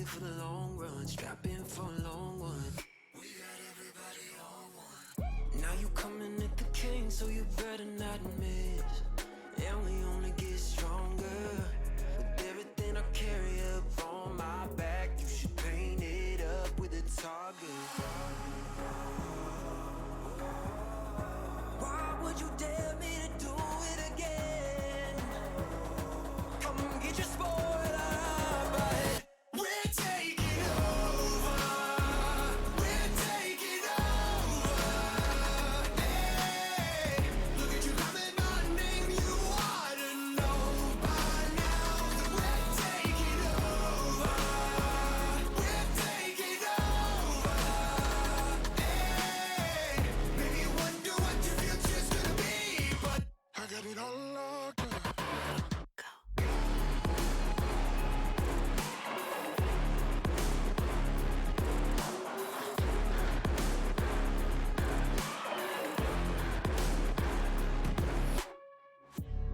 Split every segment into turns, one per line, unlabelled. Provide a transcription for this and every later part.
for the long run, strap in for a long one. We got everybody on one. Now you coming at the king, so you better not miss. And we only get stronger with everything I carry up on my back. You should paint it up with a target. Why would you dare me to do it again? Come get your spoiler, but we're taking over. We're taking over. Hey, look at you calling my name. You ought to know by now that we're taking over. We're taking over. Hey, maybe you wonder what your future's gonna be, but I got it all locked up.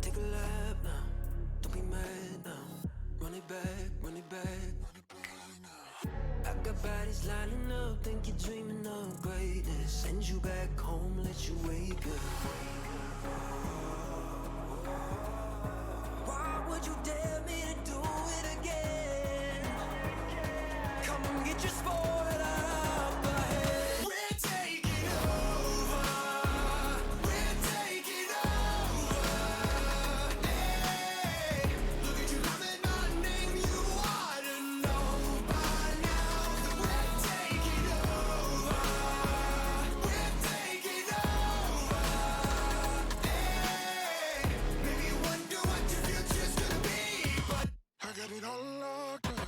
Take a lap now, don't be mad now. Run it back, run it back, run it back now. I got bodies lining up, think you're dreaming of greatness. Send you back home, let you wake up. Why would you dare me to do it again? Come get your spoiler, but we're taking over. We're taking over. Hey, look at you calling my name. You ought to know by now that we're taking over. We're taking over. Hey, maybe you wonder what your future's gonna be, but I got it all locked up.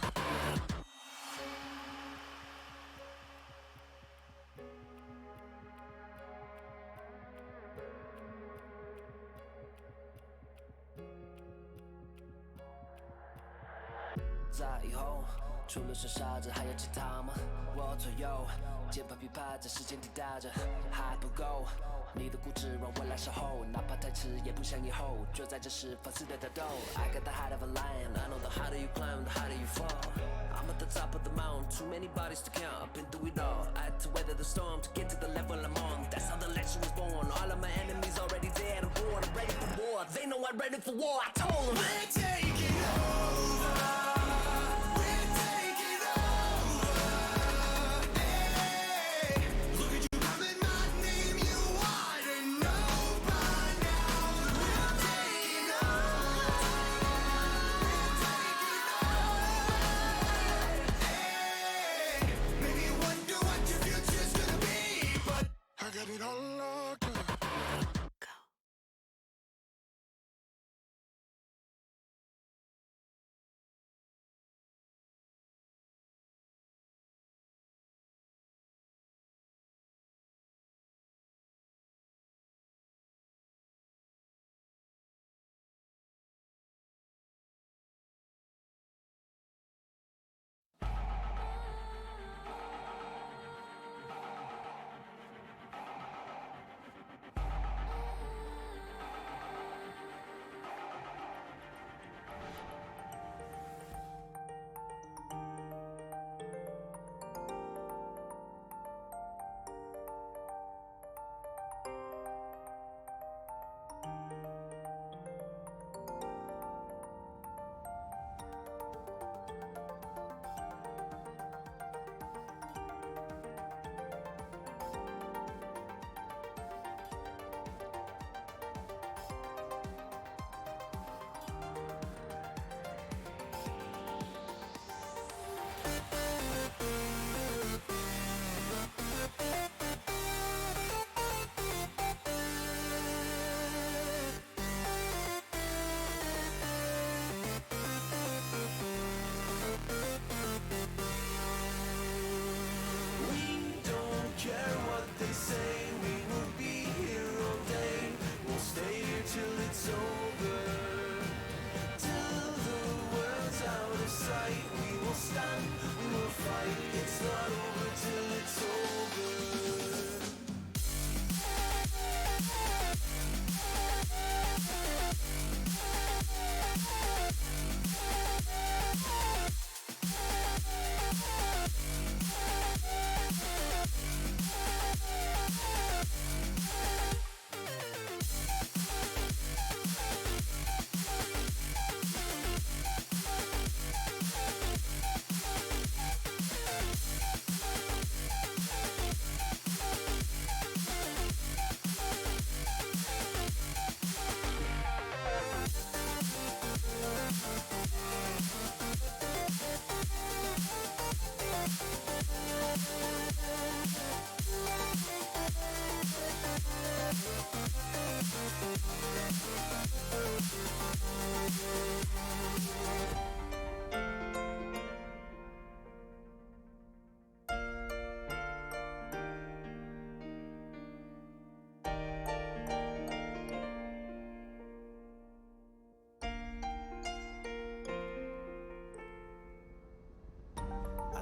在以后，除了是傻子，还有其他吗？我左右，键盘噼啪在时间滴答着，还不够。你的固执让我来守候，哪怕太迟也不想以后。就在这时放肆的挑逗。I got the heart of a lion, I know the harder you climb, the harder you fall. I'm at the top of the mountain, too many bodies to count. I've been through it all. I had to weather the storm to get to the level I'm on. That's how the legend was born. All of my enemies already dead. I'm born, I'm ready for war. They know I'm ready for war. I told them we're taking over. We're taking over. Hey, look at you calling my name. You ought to know by now that we're taking over. We're taking over. Hey, maybe you wonder what your future's gonna be, but I got it all locked up.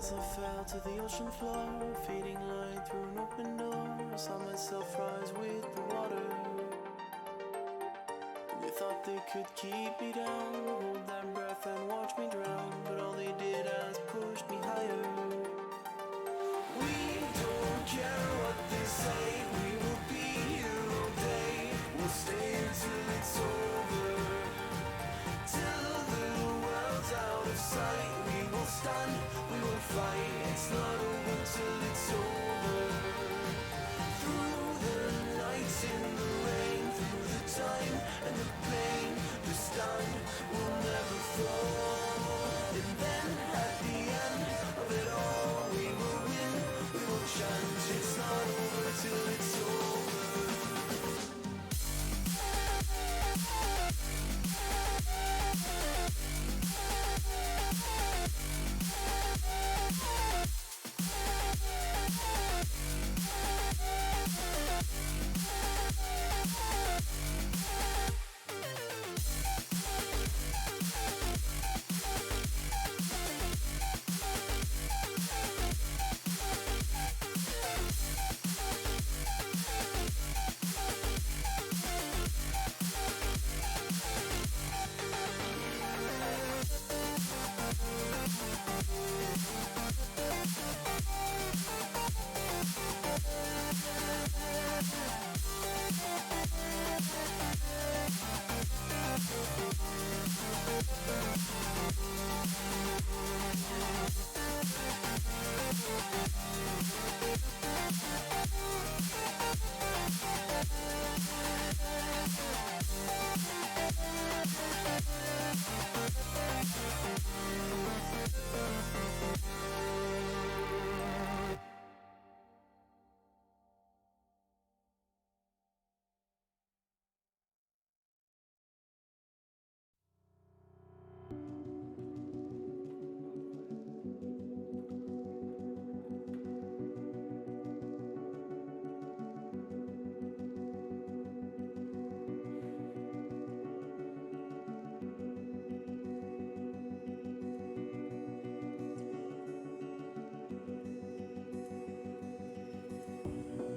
As I fell to the ocean floor, fading light through an open door, I saw myself rise with the water. They thought they could keep me down, hold that breath and watch me drown, but all they did was push me higher. We don't care what they say, we will be here all day. We'll stay until it's over, till the world's out of sight. We will stand, we will fight, it's not over till it's over. Through the nights in the rain, through the time and the pain, the stand will never fall. And then at the end of it all, we will win, we will chant, it's not over till it's over.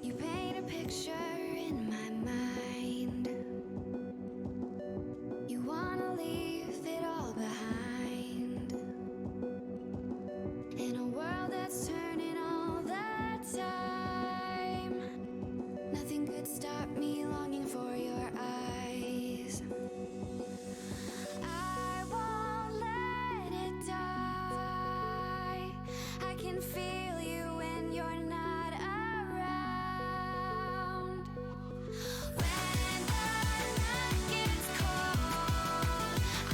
You paint a picture in my mind. You wanna leave it all behind. In a world that's turning all the time, nothing could stop me longing for your eyes. I won't let it die. I can feel you when you're not around. When the night gets cold, I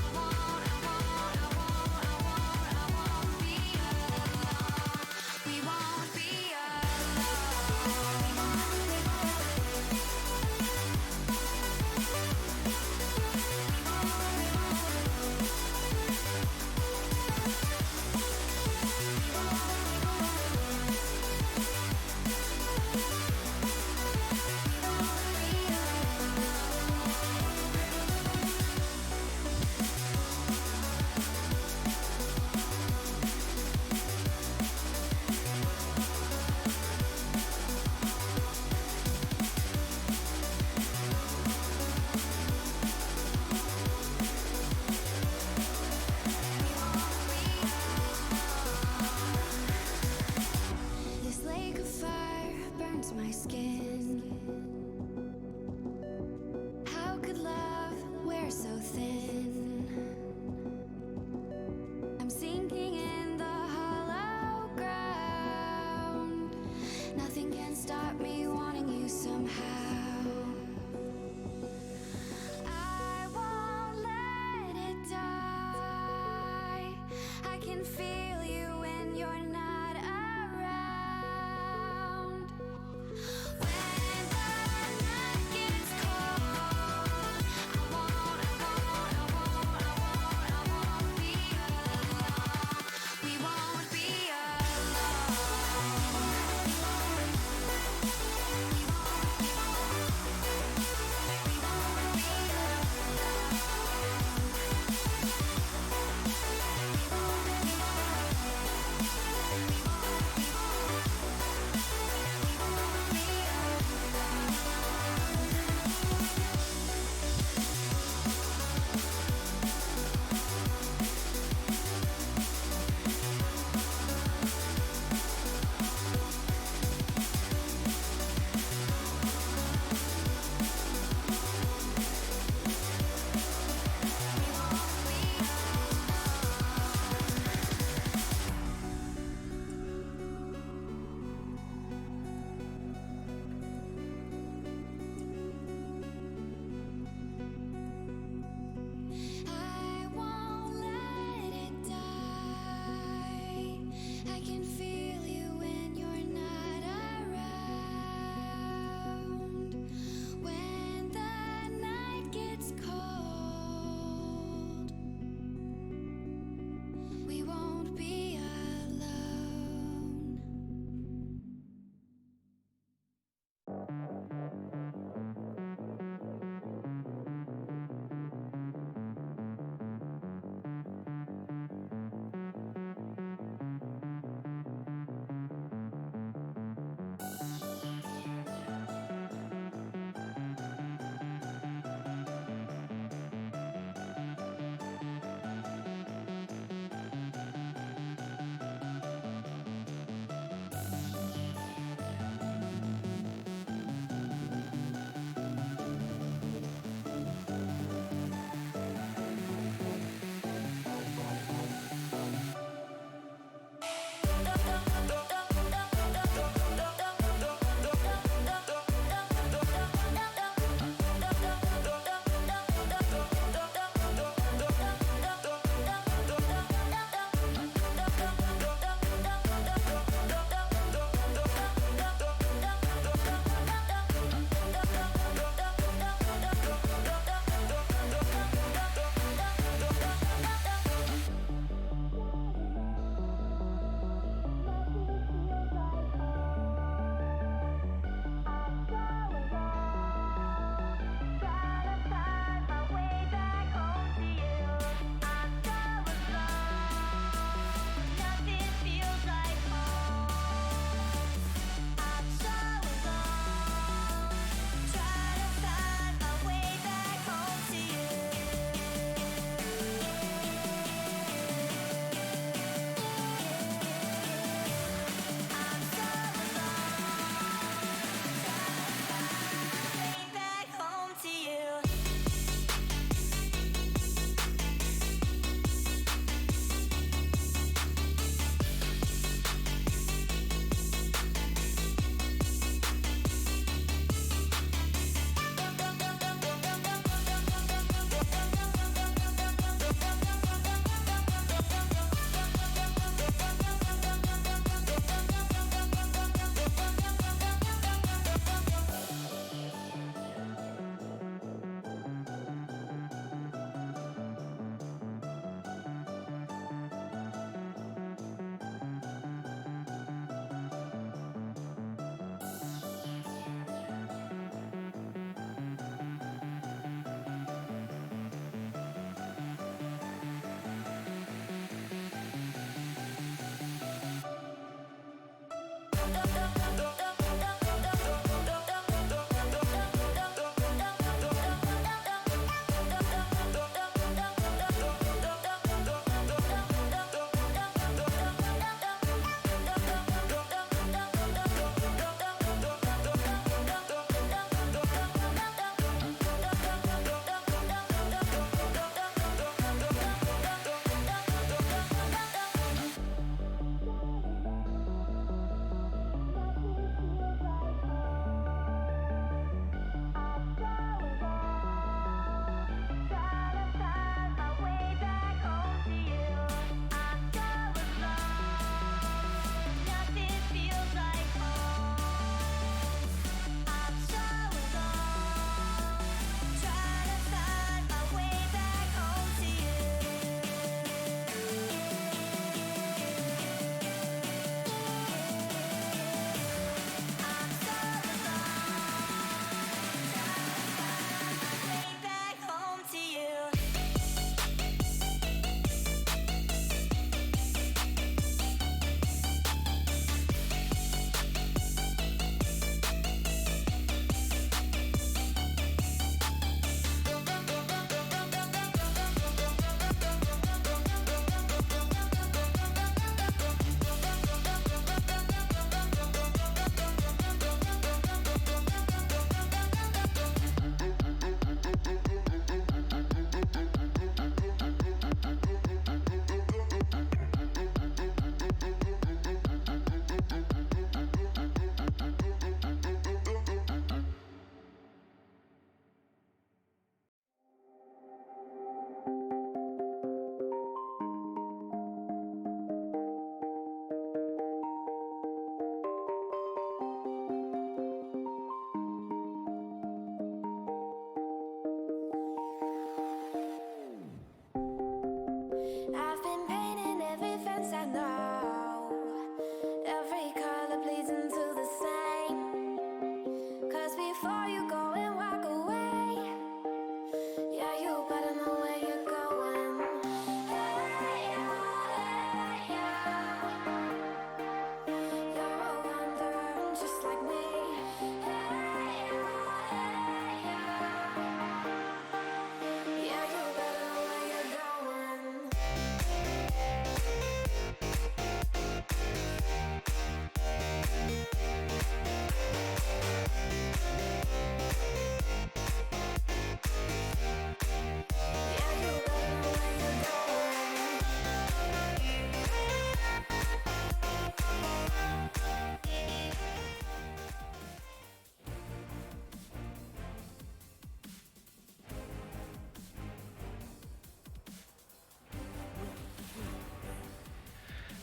won't be alone. We won't be alone.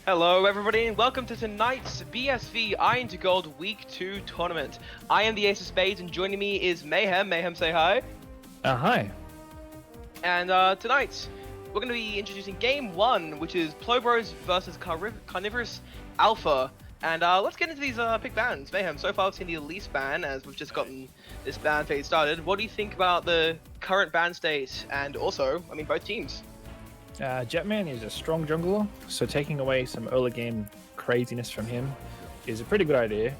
Hello everybody and welcome to tonight's BSV I2G Week 2 tournament. I am the Ace of Spades and joining me is Mayhem. Mayhem, say hi.
Hi.
And tonight we're going to be introducing Game 1, which is Plobros versus Carnivorous Alpha. And let's get into these pick bans. Mayhem, so far I've seen the Elise ban as we've just gotten this ban phase started. What do you think about the current ban state and also, I mean, both teams?
Jetman is a strong jungler, so taking away some early game craziness from him is a pretty good idea.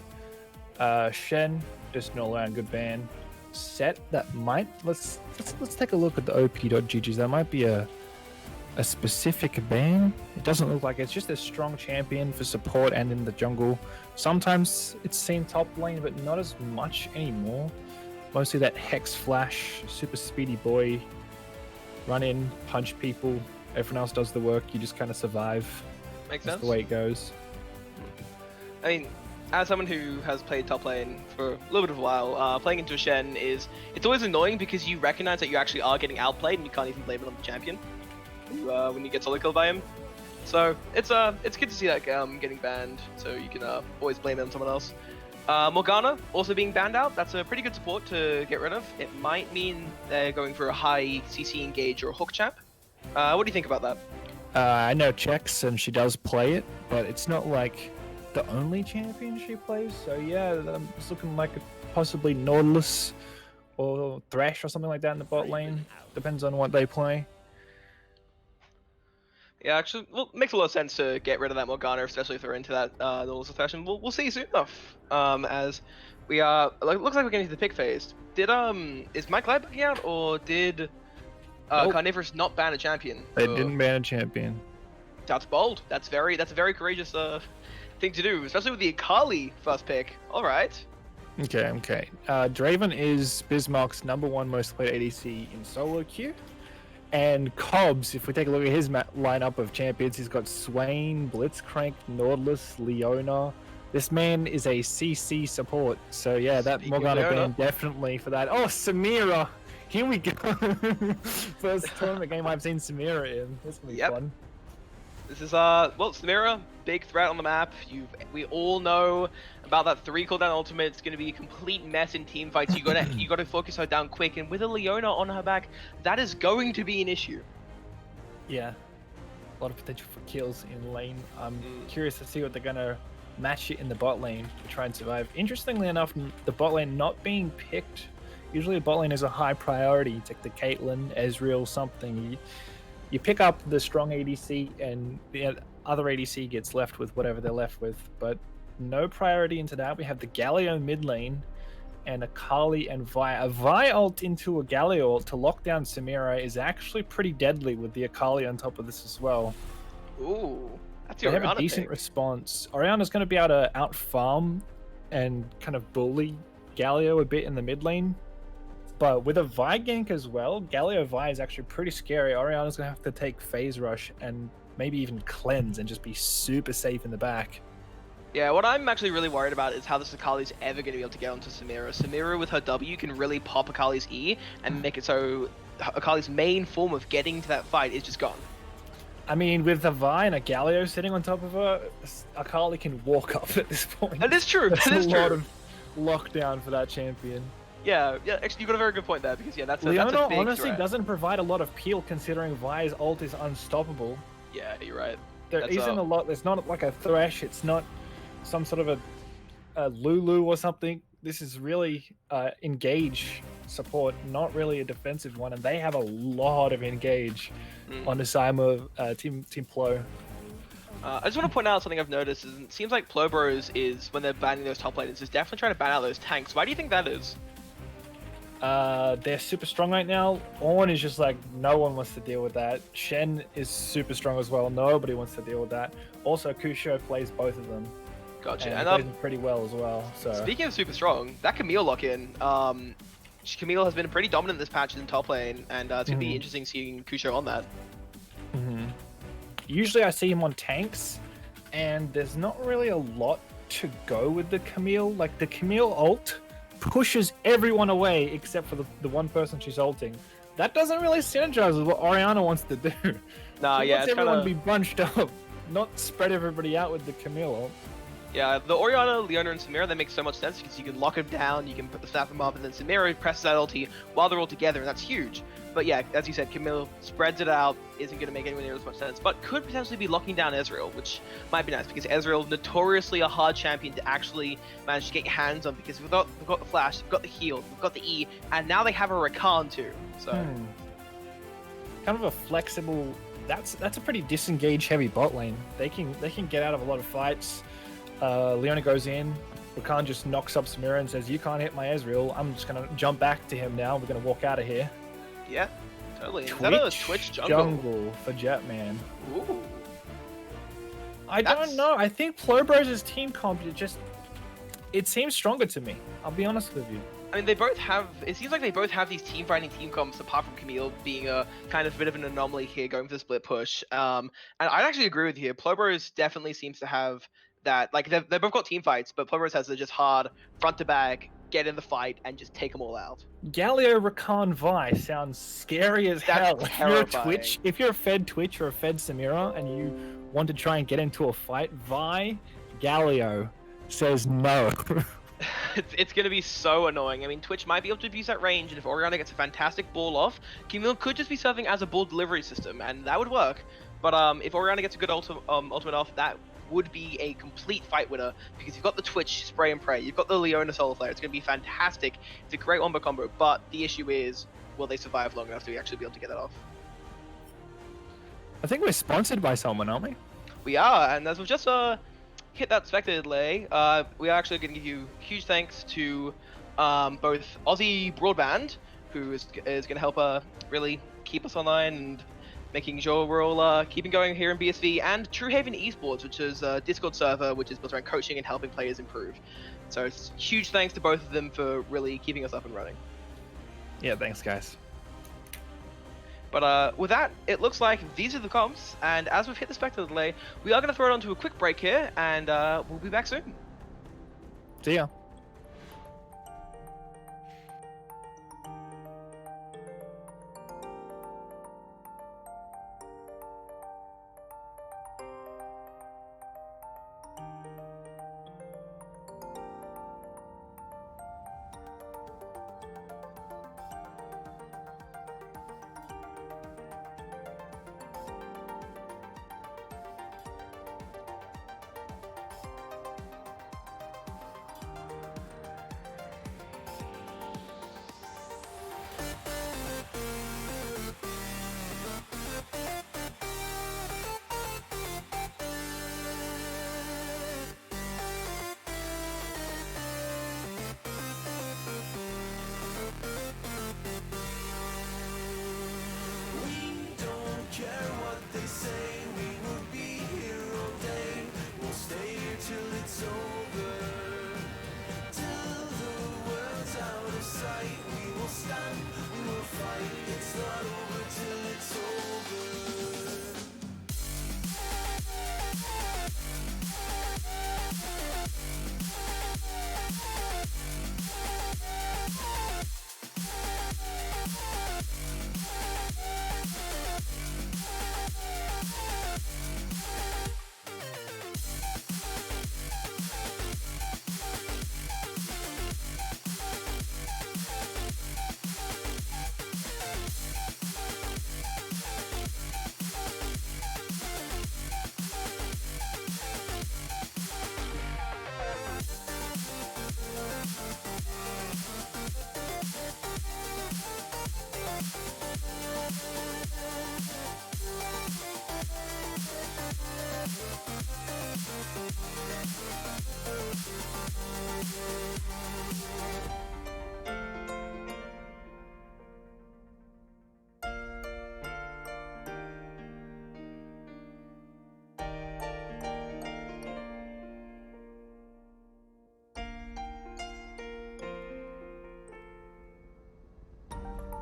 Shen, just an all-around good ban. Set that might let's take a look at the op.ggs. That might be a specific ban. It doesn't look like it's just a strong champion for support and in the jungle. Sometimes it's seen top lane, but not as much anymore. Mostly that Hex Flash, super speedy boy, run in, punch people. Everyone else does the work. You just kind of survive.
Makes
That's
sense.
the way it goes.
I mean, as someone who has played top lane for a little bit of a while, playing into a Shen it's always annoying because you recognize that you actually are getting outplayed and you can't even blame it on the champion when you get solo killed by him. So it's good to see that getting banned, so you can always blame it on someone else. Morgana also being banned out. That's a pretty good support to get rid of. It might mean they're going for a high CC engage or a hook champ. What do you think about that?
I know checks and she does play it, but it's not like the only champion she plays. So yeah, it's looking like possibly Nautilus or Thresh or something like that in the bot lane. Depends on what they play.
Yeah, actually, well, makes a lot of sense to get rid of that Morgana, especially if they're into that Nautilus Thresh, and we'll see soon enough. As we are, looks like we're getting to the pick phase. Is Mike Light backing out, or did
Nope.
Carnivorous not ban a champion?
They didn't ban a champion.
That's bold. That's a very courageous thing to do, especially with the Akali first pick. All right.
Okay. Draven is Bismarck's #1 most played ADC in solo queue. And Cobbs, if we take a look at his lineup of champions, he's got Swain, Blitzcrank, Nautilus, Leona. This man is a CC support. So yeah, that
Speaking of
Morgana
Leona.
ban definitely for that. Oh, Samira! Here we go. First tournament game I've seen Samira in. This will be
Yep.
fun.
This is well, Samira, big threat on the map. We all know about that 3 cooldown ultimate. It's going to be a complete mess in team fights. You gotta focus her down quick, and with a Leona on her back, that is going to be an issue.
Yeah. A lot of potential for kills in lane. I'm curious to see what they're gonna match it in the bot lane to try and survive. Interestingly enough, the bot lane not being picked. Usually the bot lane is a high priority. Take the Caitlyn, Ezreal, something. You pick up the strong ADC and the other ADC gets left with whatever they're left with. But no priority into that. We have the Galio mid lane and Akali and Vi. A Vi ult into a Galio ult to lock down Samira is actually pretty deadly with the Akali on top of this as well.
Ooh, that's
They
your
have a
Orianna
decent
pick.
response. Orianna's going to be able to out farm and kind of bully Galio a bit in the mid lane. But with a Vi gank as well, Galio Vi is actually pretty scary. Orianna's going to have to take phase rush and maybe even cleanse and just be super safe in the back.
Yeah, what I'm actually really worried about is how this Akali's ever going to be able to get onto Samira. Samira with her W can really pop Akali's E and make it so Akali's main form of getting to that fight is just gone.
I mean, with a Vi and a Galio sitting on top of her, Akali can walk up at this point.
That is true.
That's
That is
a lot
true.
of lockdown for that champion.
Yeah, actually, you got a very good point there because that's a
Leona
big
honestly
threat.
doesn't provide a lot of peel considering Vi's ult is unstoppable.
Yeah, you're right.
There
That's,
isn't a lot. There's not like a Thresh. It's not some sort of a Lulu or something. This is really engage support, not really a defensive one, and they have a lot of engage on the side of Team Plo.
I just want to point out something I've noticed. Is it seems like Plobros is, when they're banning those top laners, is definitely trying to ban out those tanks. Why do you think that is?
They're super strong right now. Ornn is just like, no one wants to deal with that. Shen is super strong as well. Nobody wants to deal with that. Also, Kusho plays both of them.
Gotcha.
And
And
he plays them pretty well as well. So
speaking of super strong, that Camille lock-in, Camille has been pretty dominant this patch in top lane, and it's going to be interesting seeing Kusho on that.
usually I see him on tanks, and there's not really a lot to go with the Camille. Like, the Camille ult pushes everyone away except for the one person she's ulting. That doesn't really synergize with what Orianna wants to do.
Nah,
She
yeah,
wants
it's
everyone
kind
to be
of...
bunched up. not spread everybody out with the Camille ult.
Yeah, the Orianna, Leona, and Samira, that makes so much sense because you can lock them down, you can snap them up, and then Samira presses that ulti while they're all together, and that's huge. But yeah, as you said, Camille spreads it out, isn't going to make anywhere near as much sense, but could potentially be locking down Ezreal, which might be nice because Ezreal, notoriously a hard champion to actually manage to get your hands on because we've got the flash, we've got the heal, we've got the E, and now they have a Rakan too. So
kind of a flexible. That's a pretty disengaged heavy bot lane. They can get out of a lot of fights. Leona goes in. Rakan just knocks up Samira and says, "You can't hit my Ezreal. I'm just gonna jump back to him now. We're gonna walk out of here."
Yeah, totally. Is that a Twitch
jungle for Jetman?
Ooh.
I don't know. I think Plobros' team comp it seems stronger to me. I'll be honest with you.
I mean, they both have. It seems like they both have these team fighting team comps, apart from Camille being a kind of bit of an anomaly here, going for the split push. And I'd actually agree with you here. Plobros definitely seems to have that. Like they both got team fights, but Plobros has the just hard front to back, get in the fight, and just take them all out.
Galio Rakan Vi sounds scary as hell.
Terrifying.
If you're a Fed Twitch or a Fed Samira and you want to try and get into a fight, Vi Galio says no.
It's going to be so annoying. I mean, Twitch might be able to abuse that range, and if Orianna gets a fantastic ball off, Camille could just be serving as a ball delivery system, and that would work. But if Orianna gets a good ultimate off, that would be a complete fight winner, because you've got the Twitch spray and pray, you've got the Leona solo flare. It's going to be fantastic. It's a great wombo combo, but the issue is, will they survive long enough to actually be able to get that off?
I think we're sponsored by someone, aren't we?
We are, and as we've just hit that spectator delay, we are actually going to give you huge thanks to both Aussie Broadband, who is going to help really keep us online and making sure we're all keeping going here in BSV, and True Haven Esports, which is a Discord server which is built around coaching and helping players improve. So it's huge thanks to both of them for really keeping us up and running.
Yeah, thanks guys.
But with that, it looks like these are the comps, and as we've hit the spectator delay, we are going to throw it onto a quick break here, and we'll be back soon.
See ya.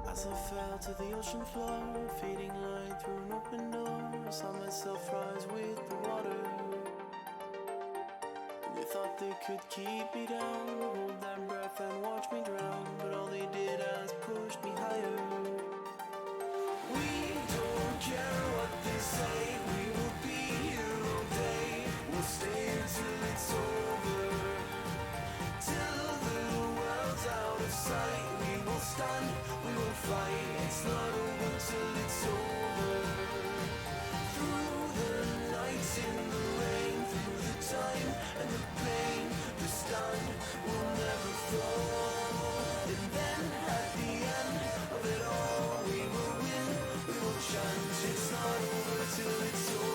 As I fell to the ocean floor, fading light through an open door, I saw myself rise with the water. They thought they could keep me down, hold that breath and watch me drown, but all they did is push me higher. We don't care what they say, we will be here all stay until it's over. Till the world's out of sight, we will stand, we will fight. It's not over till it's over. Through the nights in the rain, through the time and the pain, the stand will never fall. And then at the end of it all, we will win, we will chant. It's not over till it's over.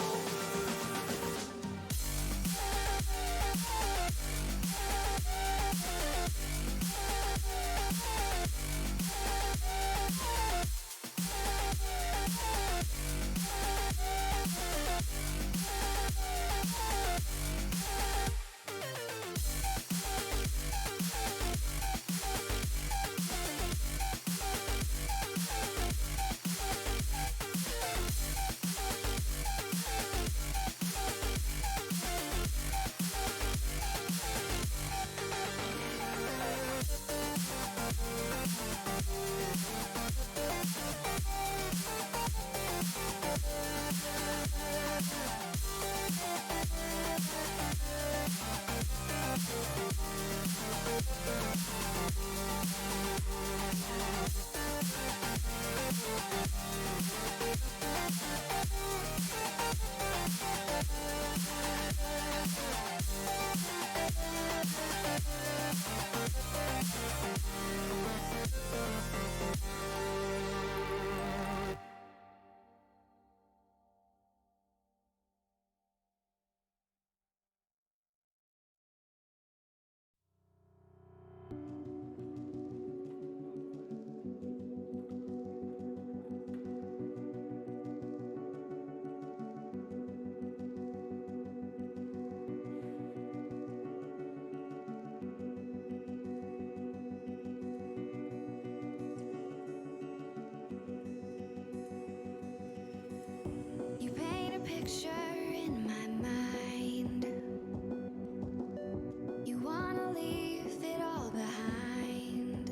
You paint a picture in my mind. You wanna leave it all behind.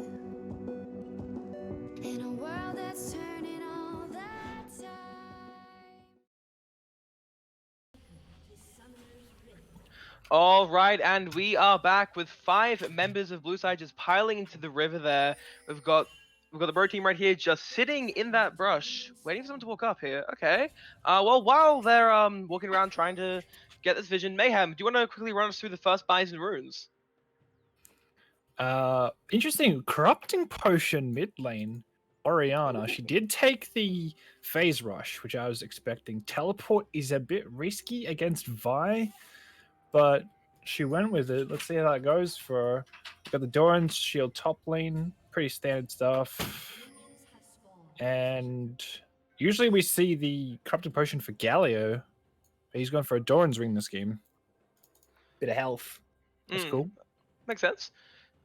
In a world that's turning all the time.
All right, and we are back with 5 members of Blue Side just piling into the river there. We've got the bird team right here just sitting in that brush, waiting for someone to walk up here. Okay. Well, while they're walking around trying to get this vision, Mayhem, do you want to quickly run us through the first buys and runes?
Interesting. Corrupting Potion mid lane. Oriana, she did take the phase rush, which I was expecting. Teleport is a bit risky against Vi, but she went with it. Let's see how that goes for her. Got the Doran's shield top lane, pretty standard stuff. And usually we see the Corrupting Potion for Galio. He's gone for a Doran's ring this game. Bit of health. That's cool.
Makes sense.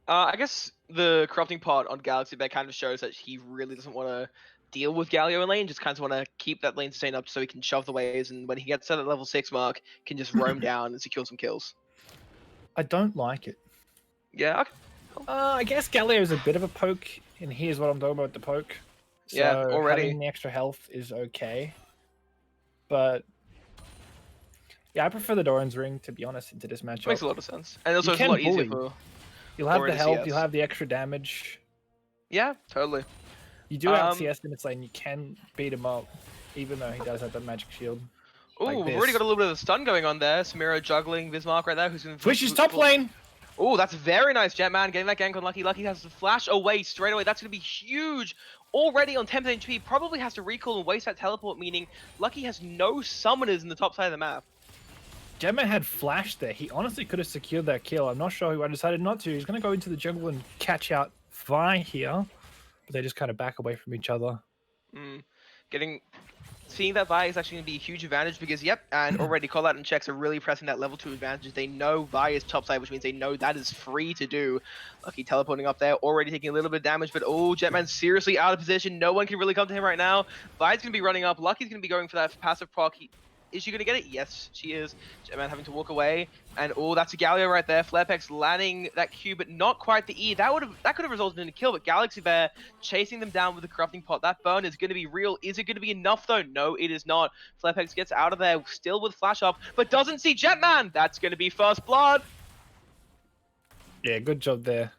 I guess the corrupting part on Galaxy Bay kind of shows that he really doesn't want to deal with Galio in lane, just kind of want to keep that lane sustained up so he can shove the waves, and when he gets to that level 6 mark, can just roam down and secure some kills.
I don't like it.
Yeah, okay.
I guess Galio is a bit of a poke, and here's what I'm talking about the poke. So
Yeah, already.
having the extra health is okay. But yeah, I prefer the Doran's ring, to be honest, into this matchup.
Makes a lot of sense. And also
You
it's a
can
lot easier
bully.
for...
You'll have the
Doran's
health,
CS.
you'll have the extra damage.
Yeah, totally.
You do have CS in its lane, you can beat him up, even though he does have that magic shield.
Ooh,
like
we've already
this.
got a little bit of the stun going on there. Samira juggling Bismarck right there, who's going to...
Twitch is top lane!
Oh, that's very nice, Jetman, getting that gank on Lucky. Lucky has to flash away straight away. That's going to be huge. Already on 10% HP, probably has to recall and waste that teleport, meaning Lucky has no summoners in the top side of the map.
Jetman had flash there. He honestly could have secured that kill. I'm not sure why he decided not to. He's going to go into the jungle and catch out Vi here. But they just kind of back away from each other.
Seeing that Vi is actually going to be a huge advantage because, yep, and already Call Out and Checks are really pressing that level 2 advantage. They know Vi is topside, which means they know that is free to do. Lucky teleporting up there, already taking a little bit of damage, but oh, Jetman's seriously out of position. No one can really come to him right now. Vi's going to be running up. Lucky's going to be going for that passive proc. Is she going to get it? Yes, she is. Jetman having to walk away. And oh, that's a Galio right there. Flarepex landing that Q, but not quite the E. That could have resulted in a kill, but Galaxy Bear chasing them down with the corrupting pot. That burn is going to be real. Is it going to be enough though? No, it is not. Flarepex gets out of there, still with flash up, but doesn't see Jetman. That's going to be first blood.
Yeah, good job there.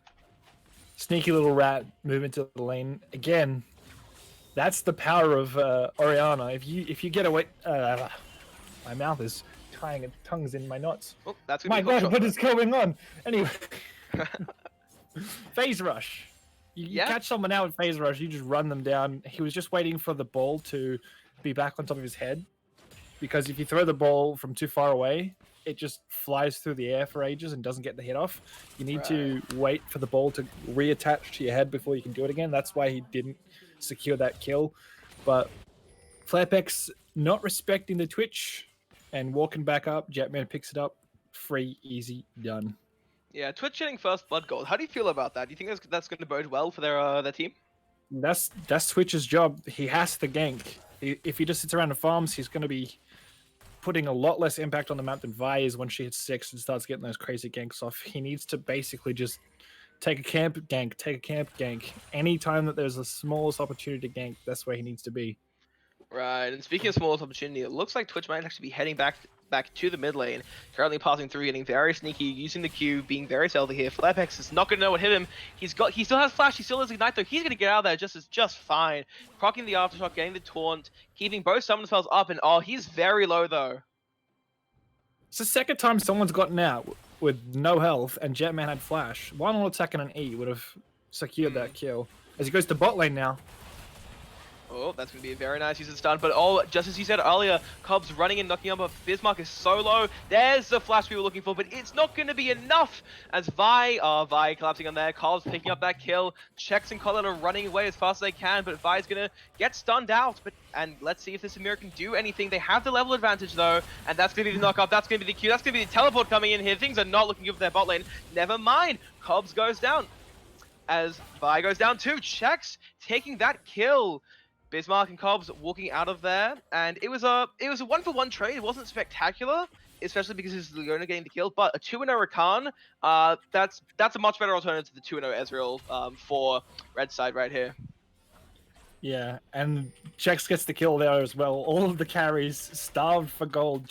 Sneaky little rat move into the lane again. That's the power of Orianna. If you get away, my mouth is tying tongues in my knots.
Oh, that's
My God, what is going on? Anyway, phase rush. You catch someone out with phase rush, you just run them down. He was just waiting for the ball to be back on top of his head, because if you throw the ball from too far away, it just flies through the air for ages and doesn't get the hit off. You need to wait for the ball to reattach to your head before you can do it again. That's why he didn't secure that kill. But Flarepex not respecting the Twitch and walking back up. Jetman picks it up. Free, easy, done.
Yeah, Twitch getting first blood gold. How do you feel about that? Do you think that's going to bode well for their team?
That's Twitch's job. He has to gank. If he just sits around and farms, he's going to be putting a lot less impact on the map than Vi is when she hits 6 and starts getting those crazy ganks off. He needs to basically just take a camp gank, take a camp gank. Anytime that there's the smallest opportunity to gank, that's where he needs to be. Right,
and speaking of smallest opportunity, it looks like Twitch might actually be heading back to the mid lane. Currently passing through, getting very sneaky, using the Q, being very stealthy here. Flarepex is not going to know what hit him. He still has flash, he still has ignite though. He's going to get out of there just fine. Proccing the aftershock, getting the taunt, keeping both summon spells up, and oh, he's very low though.
It's the second time someone's gotten out with no health and Jetman had flash. One all attack and an E would have secured that kill. As he goes to bot lane now.
Oh, that's going to be a very nice use of stun, but oh, just as you said earlier, Cobb's running and knocking up, but Bismarck is so low. There's the flash we were looking for, but it's not going to be enough as Vi collapsing on there. Cobb's picking up that kill. Chex and Colin are running away as fast as they can, but Vi's going to get stunned out. And let's see if this Samira can do anything. They have the level advantage though, and that's going to be the knock-up. That's going to be the Q. That's going to be the teleport coming in here. Things are not looking good for their bot lane. Never mind. Cobb's goes down as Vi goes down too. Chex taking that kill. Bismarck and Cobbs walking out of there, and it was a 1-for-1 trade. It wasn't spectacular, especially because it's Leona getting the kill, but a 2-0 Rakan, that's a much better alternative to the 2-0 Ezreal for Red side right here.
Yeah, and Chex gets the kill there as well. All of the carries starved for gold,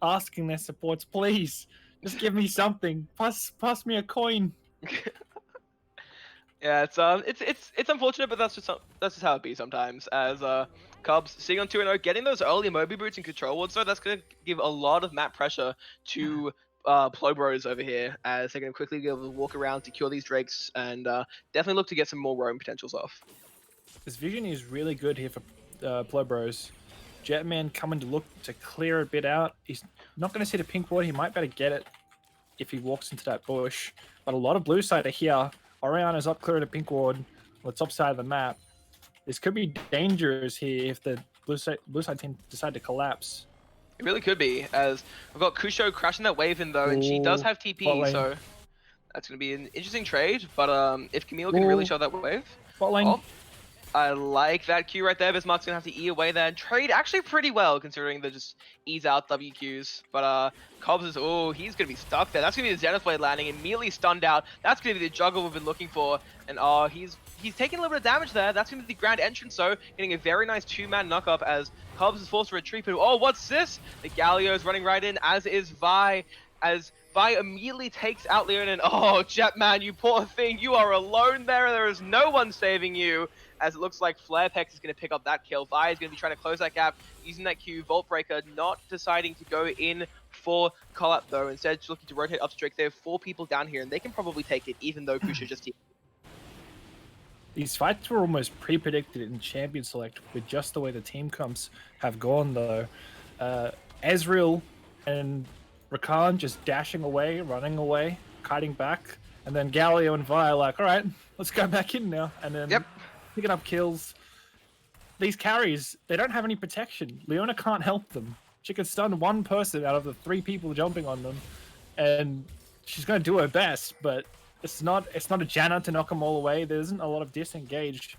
asking their supports, please, just give me something. Pass me a coin.
Yeah, it's unfortunate, but that's just how it be sometimes. As Cubs sitting on 2-0, getting those early Moby boots and control wards, though, that's going to give a lot of map pressure to Plobros over here, as they're going to quickly be able to walk around, secure these Drakes, and definitely look to get some more roam potentials off.
This vision is really good here for Plobros. Jetman coming to look to clear a bit out. He's not going to see the pink ward. He might better get it if he walks into that bush. But a lot of blue side are here. Orianna's up clear to pink ward on the top side of the map. This could be dangerous here if the blue side team decide to collapse.
It really could be, as we've got Kusho crashing that wave in though, and she does have TP, so that's going to be an interesting trade. But if Camille can really show that wave.
Bot lane.
I like that Q right there. Bismarck's gonna have to E away there and trade actually pretty well considering the just ease out WQs. But Cobbs is, oh, he's gonna be stuck there. That's gonna be the Zenith Blade landing, immediately stunned out. That's gonna be the juggle we've been looking for. And he's taking a little bit of damage there. That's gonna be the grand entrance though, getting a very nice 2-man knock up as Cobbs is forced to retreat. But oh, what's this? The Galio's running right in, as is Vi, as Vi immediately takes out Leon, and oh, Jetman, you poor thing, you are alone there. There is no one saving you. As it looks like Flarepex is going to pick up that kill. Vi is going to be trying to close that gap using that Q. Vault Breaker not deciding to go in for Collap though. Instead, just looking to rotate up to Drake. They have 4 people down here and they can probably take it, even though Kusha just...
These fights were almost pre-predicted in Champion Select with just the way the team comps have gone though. Ezreal and Rakan just dashing away, running away, kiting back. And then Galio and Vi are like, all right, let's go back in now. And then... picking up kills. These carries, they don't have any protection. Leona can't help them. She can stun one person out of the 3 people jumping on them, and she's going to do her best. But it's not a Janna to knock them all away. There isn't a lot of disengage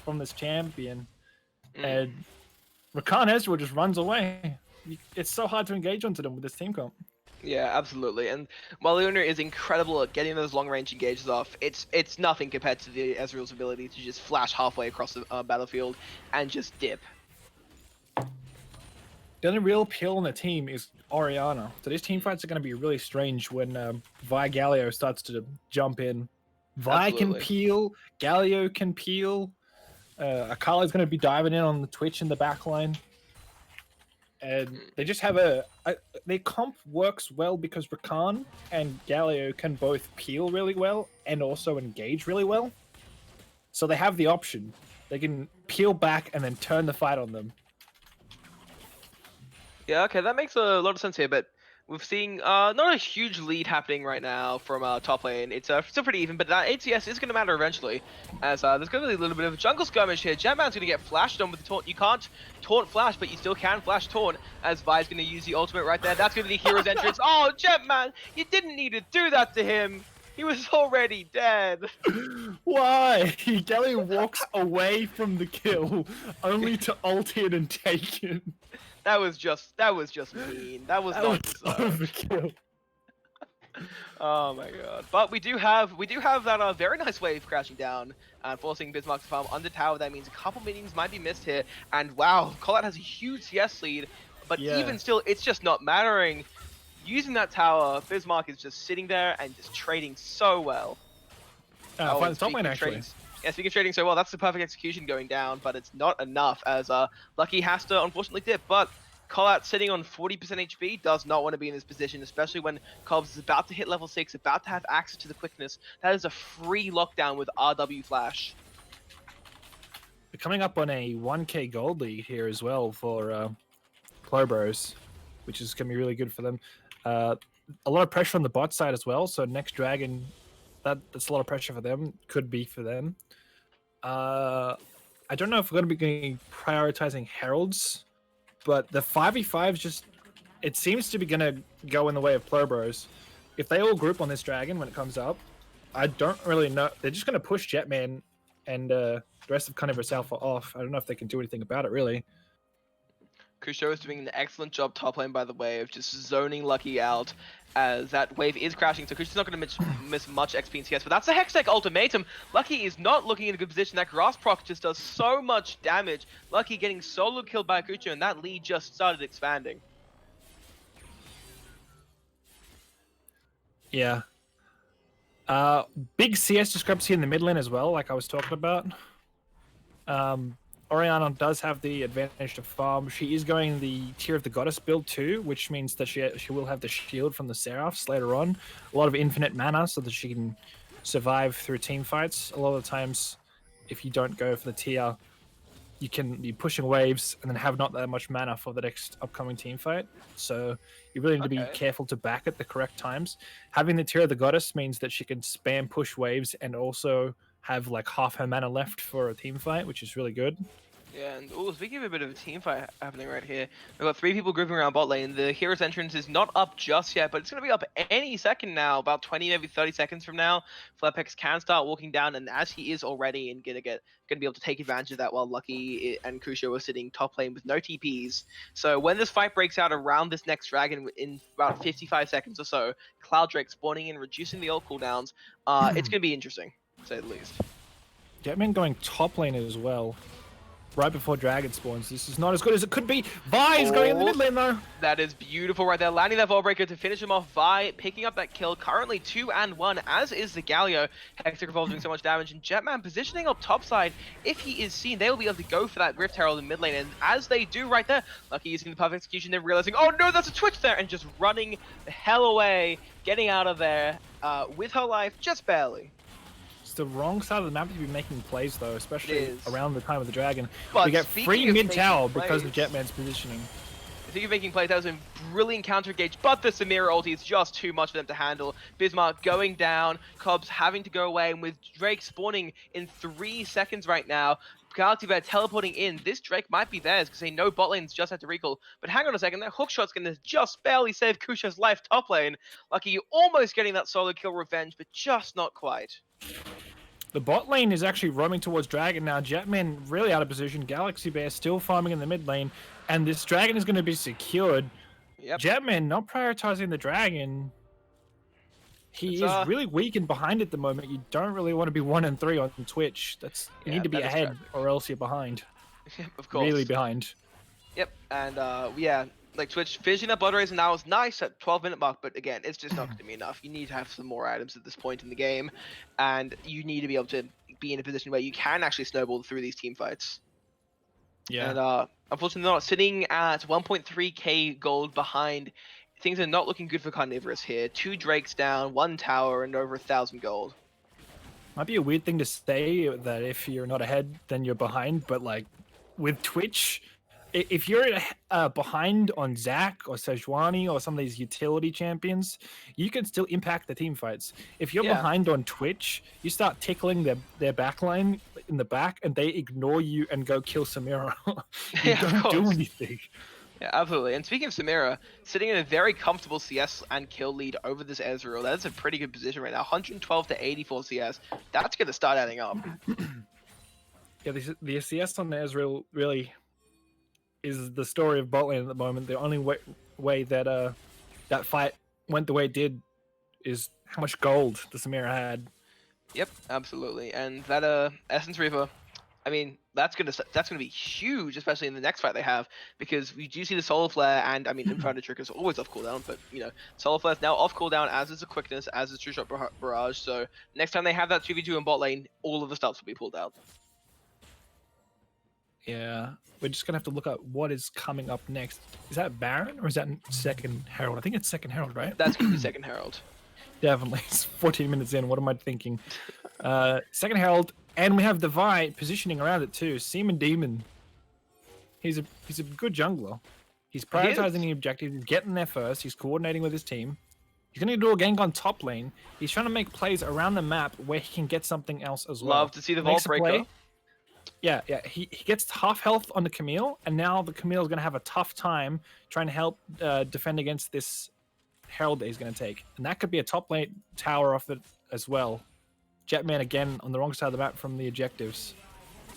from this champion, and Rakan Ezreal just runs away. it's so hard to engage onto them with this team comp.
Yeah, absolutely. And while Leona is incredible at getting those long-range engages off, it's nothing compared to the Ezreal's ability to just flash halfway across the battlefield and just dip.
The only real appeal on the team is Orianna. So these team fights are going to be really strange when Vi Galio starts to jump in. Vi can
Absolutely.
peel, Galio can peel. Akali's going to be diving in on the Twitch in the backline. And they just have their comp works well because Rakan and Galio can both peel really well and also engage really well. So they have the option. They can peel back and then turn the fight on them.
Yeah, okay, that makes a lot of sense here, but we've seen not a huge lead happening right now from top lane. It's still pretty even, but that ATS is going to matter eventually, as there's going to be a little bit of a jungle skirmish here. Jetman's going to get flashed on with the taunt. You can't taunt flash, but you still can flash taunt, as Vi's going to use the ultimate right there. That's going to be the hero's entrance. Oh, Jetman, you didn't need to do that to him. He was already dead.
Why? Galio walks away from the kill, only to ult in and take it.
That was just mean. That was not
overkill.
Oh my god. But we do have that very nice wave crashing down and forcing Bismarck to farm under tower. That means a couple minions might be missed here. And wow, Collat has a huge CS lead, but even still, it's just not mattering. Using that tower, Bismarck is just sitting there and just trading so well.
Fine top lane actually.
Yeah, speaking of trading so well, that's the perfect execution going down, but it's not enough as Lucky has to unfortunately dip. But Collat sitting on 40% HP does not want to be in this position, especially when Cobbs is about to hit level 6, about to have access to the quickness. That is a free lockdown with RW Flash.
They're coming up on a 1k gold lead here as well for Clobros, which is going to be really good for them. A lot of pressure on the bot side as well, so next Dragon, that's a lot of pressure for them, could be for them. I don't know if we're going to be prioritizing Heralds, but the 5v5s just, it seems to be going to go in the way of Pluribros. If they all group on this Dragon when it comes up, I don't really know. They're just going to push Jetman and the rest of Carnivorous Alpha off. I don't know if they can do anything about it, really.
Kusho is doing an excellent job top lane, by the way, of just zoning Lucky out as that wave is crashing, so Kusho's not going to miss much XP and CS, but that's a Hextech ultimatum. Lucky is not looking in a good position. That grass proc just does so much damage. Lucky getting solo killed by Kusho, and that lead just started expanding.
Yeah. Big CS discrepancy in the mid lane as well, like I was talking about. Orianna does have the advantage to farm. She is going the Tear of the Goddess build too, which means that she will have the shield from the Seraphs later on. A lot of infinite mana so that she can survive through team fights. A lot of the times, if you don't go for the Tear, you can be pushing waves and then have not that much mana for the next upcoming team fight. So you really need to be careful to back at the correct times. Having the Tear of the Goddess means that she can spam push waves and also have like half her mana left for a team fight, which is really good.
Yeah, and speaking of a bit of a team fight happening right here, we've got 3 people grouping around bot lane. The hero's entrance is not up just yet, but it's going to be up any second now, about 20, maybe 30 seconds from now. Flapex can start walking down, and as he is already, and going to be able to take advantage of that while Lucky and Kusho are sitting top lane with no TPs. So when this fight breaks out around this next dragon in about 55 seconds or so, Cloud Drake spawning in, reducing the ult cooldowns, it's going to be interesting, to say the least.
Jetman going top lane as well. Right before Dragon spawns. This is not as good as it could be. Vi is going in the mid lane though.
That is beautiful right there. Landing that Ballbreaker to finish him off. Vi picking up that kill. Currently 2-1, as is the Galio. Hextech Revolve doing so much damage. And Jetman positioning up topside. If he is seen, they will be able to go for that Rift Herald in mid lane. And as they do right there, Lucky using the perfect execution, they're realizing, oh no, that's a Twitch there. And just running the hell away. Getting out of there with her life, just barely.
It's the wrong side of the map to be making plays though, especially around the time of the Dragon.
But
we get free mid tower because of Jetman's positioning.
Speaking of making plays, that was a brilliant counter engage, but the Samira ulti is just too much for them to handle. Bismarck going down, Cobbs having to go away, and with Drake spawning in 3 seconds right now, Galaxy Bear teleporting in, this Drake might be theirs because they know bot lane's just had to recall. But hang on a second, that hookshot's going to just barely save Kusha's life top lane. Lucky almost getting that solo kill revenge, but just not quite.
The bot lane is actually roaming towards Dragon now. Jetman really out of position. Galaxy Bear still farming in the mid lane. And this Dragon is going to be secured.
Yep.
Jetman not prioritizing the Dragon. He is really weak and behind at the moment. You don't really want to be 1 and 3 on Twitch. You need to be ahead or else you're behind.
Of course.
Really behind.
Yep, and yeah, like Twitch finishing that bot race now is nice at 12-minute mark, but again, it's just not going to be enough. You need to have some more items at this point in the game, and you need to be able to be in a position where you can actually snowball through these team fights.
Yeah.
And unfortunately, not sitting at 1.3k gold behind. Things are not looking good for Carnivorous here. 2 Drakes down, 1 tower, and over 1,000 gold.
Might be a weird thing to say that if you're not ahead, then you're behind. But like with Twitch, if you're behind on Zac or Sejuani or some of these utility champions, you can still impact the team fights. If you're behind on Twitch, you start tickling their backline in the back, and they ignore you and go kill Samira. You don't do anything.
Yeah, absolutely. And speaking of Samira, sitting in a very comfortable CS and kill lead over this Ezreal, that's a pretty good position right now. 112 to 84 CS. That's going to start adding up.
Yeah, the CS on the Ezreal really is the story of bot lane at the moment. The only way that that fight went the way it did is how much gold the Samira had.
Yep, absolutely. And that Essence Reaver, I mean, that's gonna be huge, especially in the next fight they have, because we do see the Solar Flare, and I mean, Inferno Trick is always off cooldown, but you know, Solar Flare is now off cooldown, as is the Quickness, as is True Shot Barrage. So next time they have that 2v2 in bot lane, all of the stuffs will be pulled out.
Yeah, we're just gonna have to look at what is coming up next. Is that Baron or is that Second Herald? I think it's Second Herald, right?
That's gonna be Second Herald.
Definitely. It's 14 minutes in. What am I thinking? Second Herald, and we have the Vi positioning around it too. Seaman Demon. He's a good jungler. He's prioritizing the objective. He's getting there first. He's coordinating with his team. He's going to do a gank on top lane. He's trying to make plays around the map where he can get something else as well.
Love to see the Vault Breaker.
Yeah. He gets half health on the Camille, and now the Camille is going to have a tough time trying to help defend against this Herald that he's going to take. And that could be a top lane tower off it as well. Jetman again on the wrong side of the map from the objectives.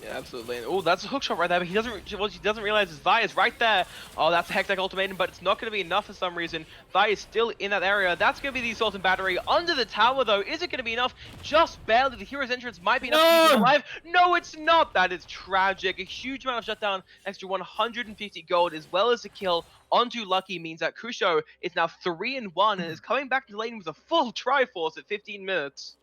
Yeah, absolutely. Oh, that's a hook shot right there, but he doesn't realize his Vi is right there. Oh, that's a Hextech ultimatum, but it's not going to be enough for some reason. Vi is still in that area. That's going to be the Assault and Battery. Under the tower, though, is it going to be enough? Just barely. The Hero's Entrance might be enough to keep him alive. No, it's not. That is tragic. A huge amount of shutdown, extra 150 gold, as well as a kill onto Lucky means that Kusho is now 3-1 and is coming back to lane with a full Triforce at 15 minutes.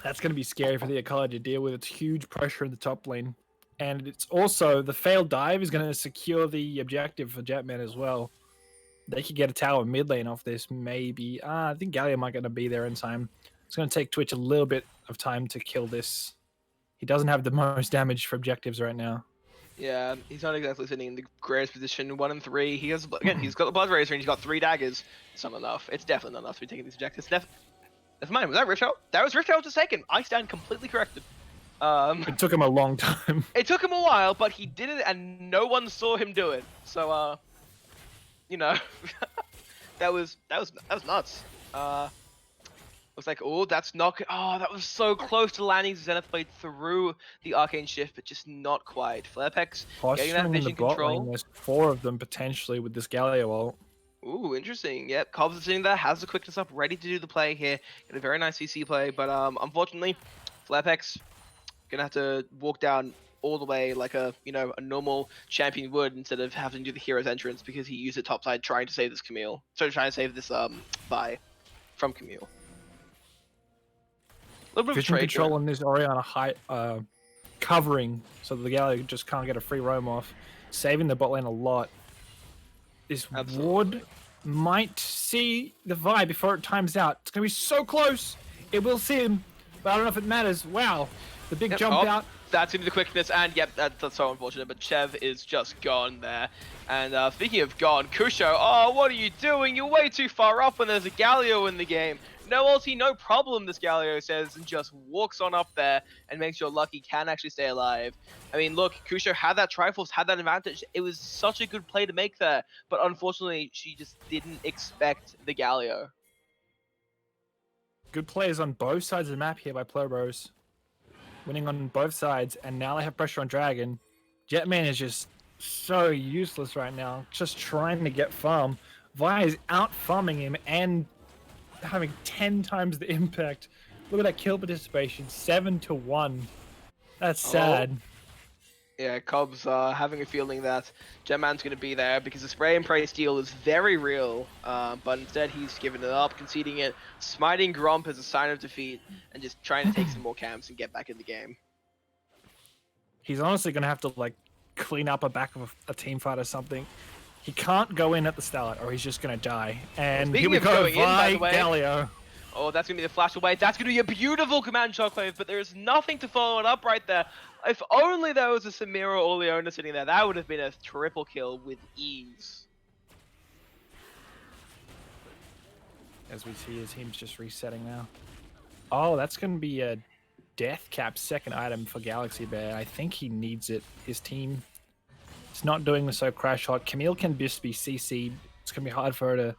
That's going to be scary for the Akali to deal with. It's huge pressure in the top lane. And it's also, the failed dive is going to secure the objective for Jetman as well. They could get a tower mid lane off this, maybe. I think Galio might going to be there in time. It's going to take Twitch a little bit of time to kill this. He doesn't have the most damage for objectives right now.
Yeah, he's not exactly sitting in the greatest position. 1 and 3. He has, again, he's got the Blood Razor and he's got 3 daggers. It's not enough. It's definitely not enough to be taking these objectives. Never mind, was that Rift Herald? That was Rift Herald just taken. I stand completely corrected.
It took him a long time.
It took him a while, but he did it and no one saw him do it. So, you know, that was nuts. Looks like, oh, that's not, oh, that was so close to landing. Zenith Blade through the Arcane Shift, but just not quite. Flarepex getting that vision control.
There's 4 of them potentially with this Galio ult.
Ooh, interesting. Yep, Cobbs is sitting there, has the quickness up, ready to do the play here. Get a very nice CC play, but unfortunately, Flarepex gonna have to walk down all the way like a normal champion would instead of having to do the Hero's Entrance because he used it topside trying to save this Camille. So trying to save this Vi from Camille. A little bit of
Vision
trade
control on this Orianna high covering so that the Galio just can't get a free roam off, saving the bot lane a lot. This ward might see the Vi before it times out. It's going to be so close. It will see him, but I don't know if it matters. Wow. The big jump out.
That's into the quickness, and yep, that's so unfortunate, but Chev is just gone there. And speaking of gone, Kusho, oh, what are you doing? You're way too far up when there's a Galio in the game. No ulti, no problem, this Galio says, and just walks on up there and makes sure Lucky can actually stay alive. I mean, look, Kusho had that Triforce, had that advantage. It was such a good play to make there, but unfortunately, she just didn't expect the Galio.
Good plays on both sides of the map here by Plobros. Winning on both sides, and now they have pressure on Dragon. Jetman is just so useless right now, just trying to get farm. Vi is out farming him and having 10 times the impact. Look at that kill participation, 7-1. That's sad.
Yeah, Cobb's having a feeling that Jetman's going to be there because the spray and pray steal is very real, but instead he's given it up, conceding it, smiting Gromp as a sign of defeat, and just trying to take some more camps and get back in the game.
He's honestly going to have to like clean up a back of a team fight or something. He can't go in at the start or he's just going to die. And
Speaking
here we
of
go,
going in, by the way,
Galio.
Oh, that's going to be the flash away. That's going to be a beautiful command shockwave, but there's nothing to follow it up right there. If only there was a Samira or Leona sitting there, that would have been a triple kill with ease.
As we see his team's just resetting now. Oh, that's going to be a Death Cap's second item for Galaxy Bear. I think he needs it. His team is not doing the so crash hot. Camille can just be CC'd. It's going to be hard for her to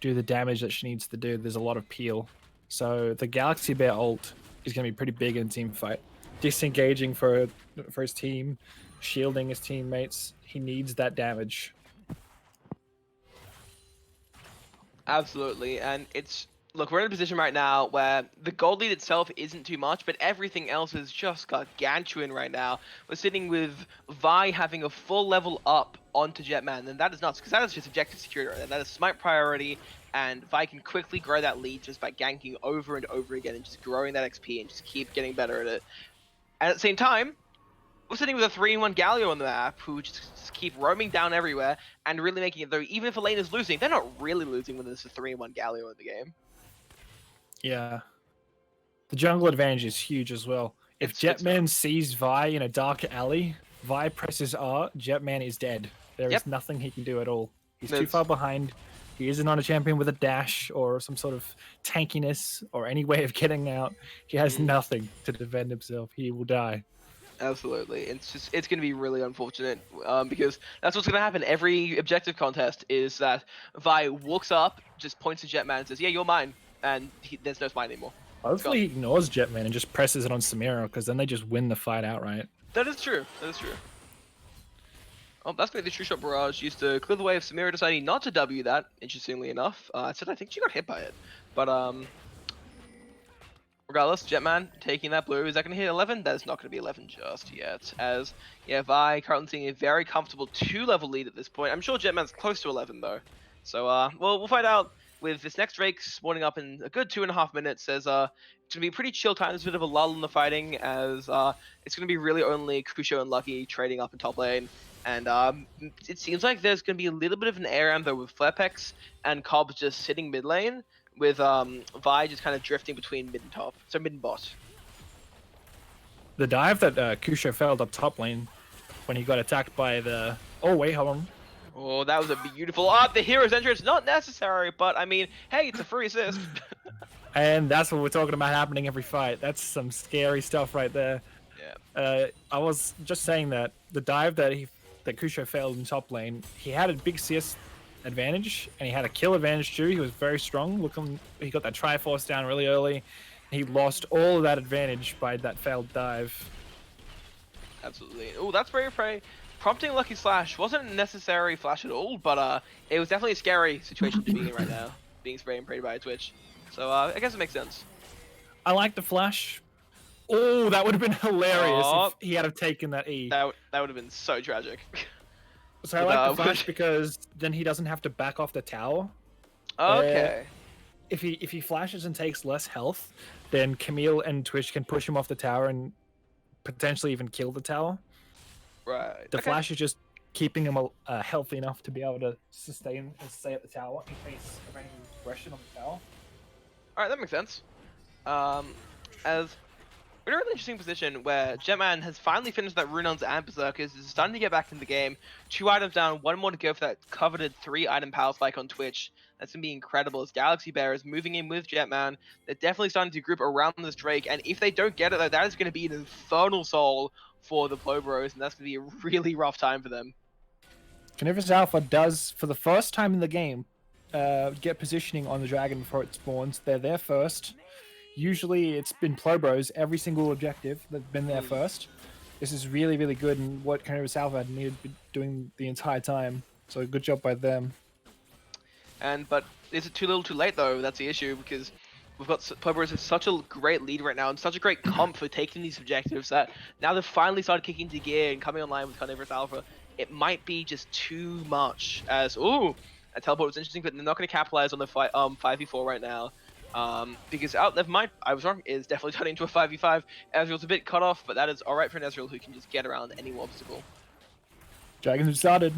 do the damage that she needs to do. There's a lot of peel. So the Galaxy Bear ult is going to be pretty big in team fight. Disengaging for his team, shielding his teammates. He needs that damage.
Absolutely, and it's... Look, we're in a position right now where the gold lead itself isn't too much, but everything else is just gargantuan right now. We're sitting with Vi having a full level up onto Jetman, and that is nuts, because that is just objective security right there. That is smite priority, and Vi can quickly grow that lead just by ganking over and over again and just growing that XP and just keep getting better at it. And at the same time, we're sitting with a 3-in-1 Galio on the map who just keep roaming down everywhere and really making it, though even if a lane is losing, they're not really losing when there's a 3-in-1 Galio in the game.
Yeah. The jungle advantage is huge as well. If Jetman sees Vi in a dark alley, Vi presses R, Jetman is dead. There is nothing he can do at all. He's too far behind. He isn't on a champion with a dash or some sort of tankiness or any way of getting out. He has nothing to defend himself. He will die.
Absolutely. It's going to be really unfortunate because that's what's going to happen. Every objective contest is that Vi walks up, just points to Jetman and says, yeah, you're mine. And there's no smite anymore.
Hopefully he ignores Jetman and just presses it on Samira, because then they just win the fight outright.
That is true. That is true. Oh, that's going to be the True Shot Barrage used to clear the way of Samira deciding not to W that, interestingly enough. I said I think she got hit by it. But, regardless, Jetman taking that blue. Is that going to hit 11? That is not going to be 11 just yet. As, yeah, Vi currently seeing a very comfortable 2-level lead at this point. I'm sure Jetman's close to 11, though. So, well, we'll find out with this next Drake spawning up in a good 2.5 minutes. As, it's going to be pretty chill time. There's a bit of a lull in the fighting, as it's going to be really only Kusho and Lucky trading up in top lane. And it seems like there's going to be a little bit of an air though with Flarepex and Cobb just sitting mid lane, with Vi just kind of drifting between mid and top. So mid and bot.
The dive that Kusho failed up top lane when he got attacked by the... Oh, wait, hold on.
Oh, that was a beautiful... the hero's entrance, not necessary, but I mean, hey, it's a free assist.
And that's what we're talking about happening every fight. That's some scary stuff right there.
Yeah.
I was just saying that the dive that Kusho failed in top lane, he had a big CS advantage, and he had a kill advantage too. He was very strong. He got that Triforce down really early. He lost all of that advantage by that failed dive.
Absolutely. Oh, that's Spray and Pray. Prompting Lucky Slash wasn't a necessary flash at all, but it was definitely a scary situation to be in right now, being Spray and Prayed by a Twitch. So I guess it makes sense.
I like the flash. Oh, that would have been hilarious if he had have taken that E.
That would have been so tragic.
So I like the flash because then he doesn't have to back off the tower.
Okay.
If he flashes and takes less health, then Camille and Twitch can push him off the tower and potentially even kill the tower.
Right.
The flash is just keeping him healthy enough to be able to sustain and stay at the tower in case of any aggression on the tower.
Alright, that makes sense. As we're in a really interesting position where Jetman has finally finished that Runons and Berserkers, is starting to get back in the game. 2 items down, 1 more to go for that coveted 3-item power spike on Twitch. That's going to be incredible as Galaxy Bear is moving in with Jetman. They're definitely starting to group around this Drake, and if they don't get it though, that is going to be an infernal soul for the Plobros, and that's going to be a really rough time for them.
Carnivorous Alpha does, for the first time in the game, get positioning on the dragon before it spawns. They're there first. Usually it's been Plobros, every single objective, they've been there first. This is really, really good, and what Canary Alpha had needed to be doing the entire time. So good job by them.
But is it too little too late though? That's the issue, because we've got Plobros is such a great lead right now and such a great comp for taking these objectives that now they've finally started kicking into gear and coming online with Carnivorous Alpha. It might be just too much as, ooh, a teleport was interesting, but they're not going to capitalize on the 5v4 right now. Because never mind, I was wrong, it's definitely turning into a 5v5. Ezreal's a bit cut off, but that is alright for an Ezreal who can just get around any obstacle.
Dragons have started.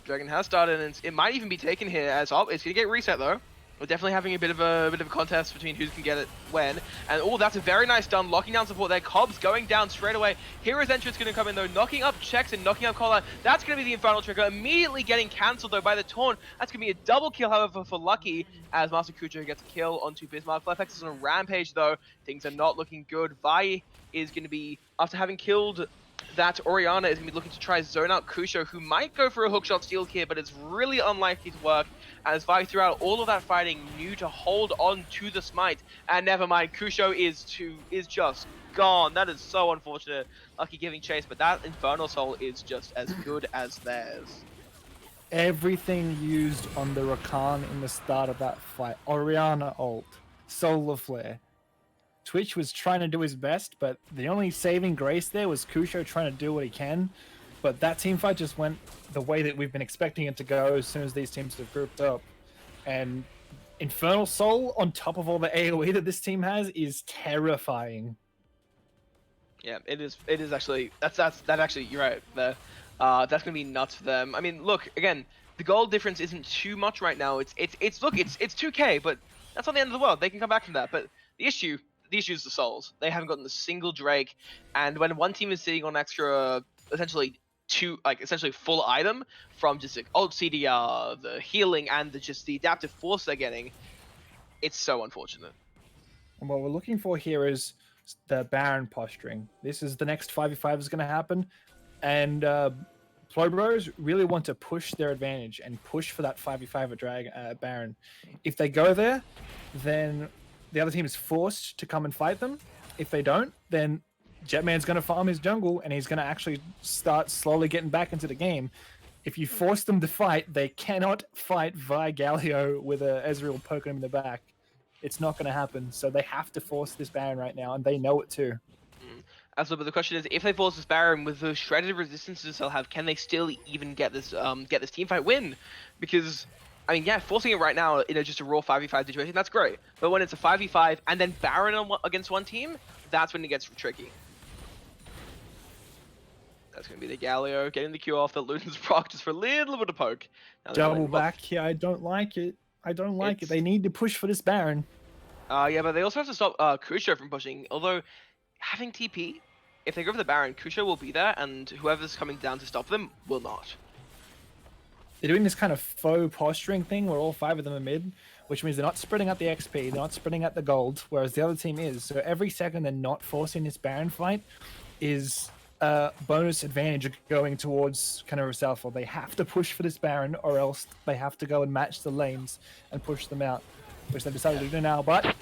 Dragon has started, and it might even be taken here as, oh, it's gonna get reset though. We're definitely having a bit of a contest between who can get it when. And oh, that's a very nice stun, locking down support there. Cobb's going down straight away. Hero's entrance gonna come in though, knocking up checks and knocking up Collar. That's gonna be the Infernal Trigger, immediately getting cancelled though by the Taunt. That's gonna be a double kill, however, for Lucky, as Master Kucho gets a kill onto Bismarck. Flefex is on a rampage though. Things are not looking good. Vi is gonna be, after having killed that, Orianna is going to be looking to try zone out Kusho, who might go for a hookshot steal here, but it's really unlikely to work, as Vi throughout all of that fighting knew to hold on to the smite. And never mind, Kusho is just gone. That is so unfortunate. Lucky giving chase, but that Infernal Soul is just as good as theirs.
Everything used on the Rakan in the start of that fight. Orianna ult, Solar Flare. Twitch was trying to do his best, but the only saving grace there was Kusho trying to do what he can. But that team fight just went the way that we've been expecting it to go as soon as these teams have grouped up. And Infernal Soul, on top of all the AoE that this team has, is terrifying.
Yeah, it is actually, that actually, you're right there. That's gonna be nuts for them. I mean, look, again, the gold difference isn't too much right now. It's 2k, but that's not the end of the world. They can come back from that. But the issue is the souls. They haven't gotten a single Drake, and when one team is sitting on extra, essentially full item from just like ult CDR, the healing, and the adaptive force they're getting, it's so unfortunate.
And what we're looking for here is the Baron posturing. This is the next 5v5 is going to happen, and Plobros really want to push their advantage and push for that 5v5 at Baron. If they go there, then the other team is forced to come and fight them. If they don't, then Jetman's going to farm his jungle and he's going to actually start slowly getting back into the game. If you force them to fight, they cannot fight Vi Galio with a Ezreal poking him in the back. It's not going to happen. So they have to force this Baron right now, and they know it too.
But the question is, if they force this Baron with the shredded resistances they'll have, can they still even get this team fight win? Because, I mean, yeah, forcing it right now in just a raw 5v5 situation, that's great. But when it's a 5v5 and then Baron against one team, that's when it gets tricky. That's going to be the Galio getting the Q off the Luden's proc just for a little bit of poke.
Double back, yeah, I don't like it. I don't like it. They need to push for this Baron.
Yeah, but they also have to stop Kusho from pushing. Although, having TP, if they go for the Baron, Kusho will be there, and whoever's coming down to stop them will not.
They're doing this kind of faux posturing thing where all 5 of them are mid, which means they're not spreading out the XP, they're not spreading out the gold, whereas the other team is. So every second they're not forcing this Baron fight is a bonus advantage going towards Canary Alpha. They have to push for this Baron, or else they have to go and match the lanes and push them out, which they've decided to do now, but...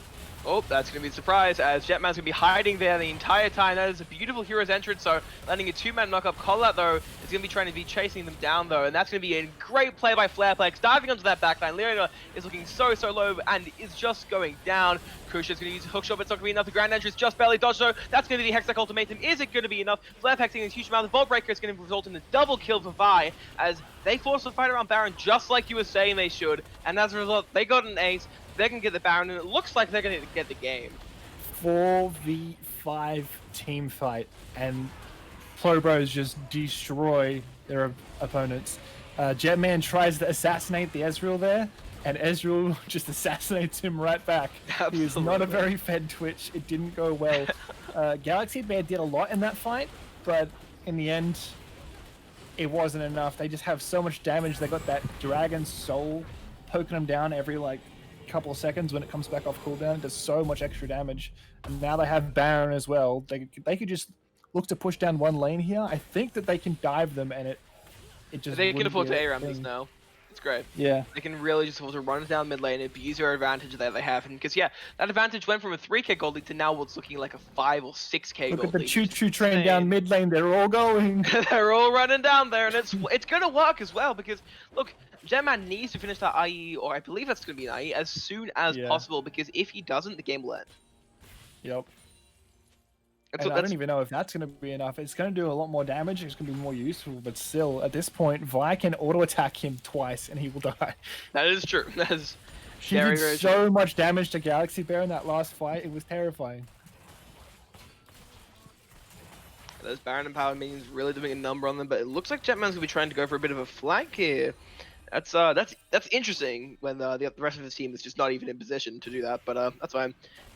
Oh, that's going to be a surprise, as Jetman's going to be hiding there the entire time. That is a beautiful Hero's entrance, so landing a 2-man knock-up. Collat, though, is going to be trying to be chasing them down, though, and that's going to be a great play by Flareplex, diving onto that backline. Leona is looking so low and is just going down. Kusha's going to use a hookshot, but it's not going to be enough. The Grand Entrance just barely dodged, though. That's going to be the Hextech ultimatum. Is it going to be enough? Flarepexing a huge amount. The Vault Breaker is going to result in a double kill for Vi, as they force the fight around Baron just like you were saying they should, and as a result, they got an ace. They can get the Baron, and it looks like they're going to get the game.
4v5 team fight, and Plobros just destroy their opponents. Jetman tries to assassinate the Ezreal there, and Ezreal just assassinates him right back.
Absolutely.
He is not a very fed Twitch. It didn't go well. Galaxy Bear did a lot in that fight, but in the end, it wasn't enough. They just have so much damage. They got that Dragon Soul poking them down every couple of seconds when it comes back off cooldown. It does so much extra damage, and now they have Baron as well. They could just look to push down one lane here. I think that they can dive them, and it just
they can afford to
be a
ARAM this
thing.
now. It's great.
Yeah.
They can really just afford to run down mid lane, abuse your advantage that they have, and because yeah, that advantage went from a 3k gold lead to now what's looking like a 5 or 6k
Look
gold
at the
lead.
choo-choo train down mid lane. They're all going.
They're all running down there, and it's gonna work as well because look, Jetman needs to finish that IE, or I believe that's gonna be an IE as soon as
Yeah.
possible because if he doesn't, the game will end.
Yep.
That's
And
what
I don't
that's
even know if that's going to be enough. It's going to do a lot more damage. It's going to be more useful, but still, at this point, Vi can auto-attack him twice and he will die.
that is true. That is
She
very
did
very
so
true.
much damage to Galaxy Bear in that last fight. It was terrifying.
Those Baron and Power minions really doing a number on them, but it looks like Jetman's gonna be trying to go for a bit of a flank here. That's interesting when the rest of his team is just not even in position to do that, but that's fine.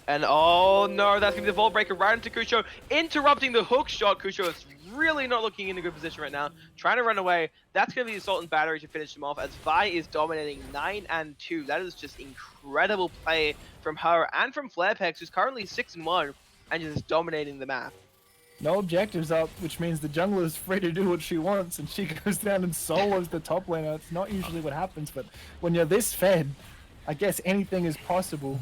And oh no, that's gonna be the Vault Breaker right into Kusho, interrupting the hook shot. Kusho is really not looking in a good position right now, trying to run away. That's gonna be the Assault and Battery to finish him off as Vi is dominating 9-2. That is just incredible play from her and from Flarepex, who's currently 6-1 and just dominating the map.
No objectives up, which means the jungler is free to do what she wants, and she goes down and solos the top laner. It's not usually what happens, but when you're this fed, I guess anything is possible.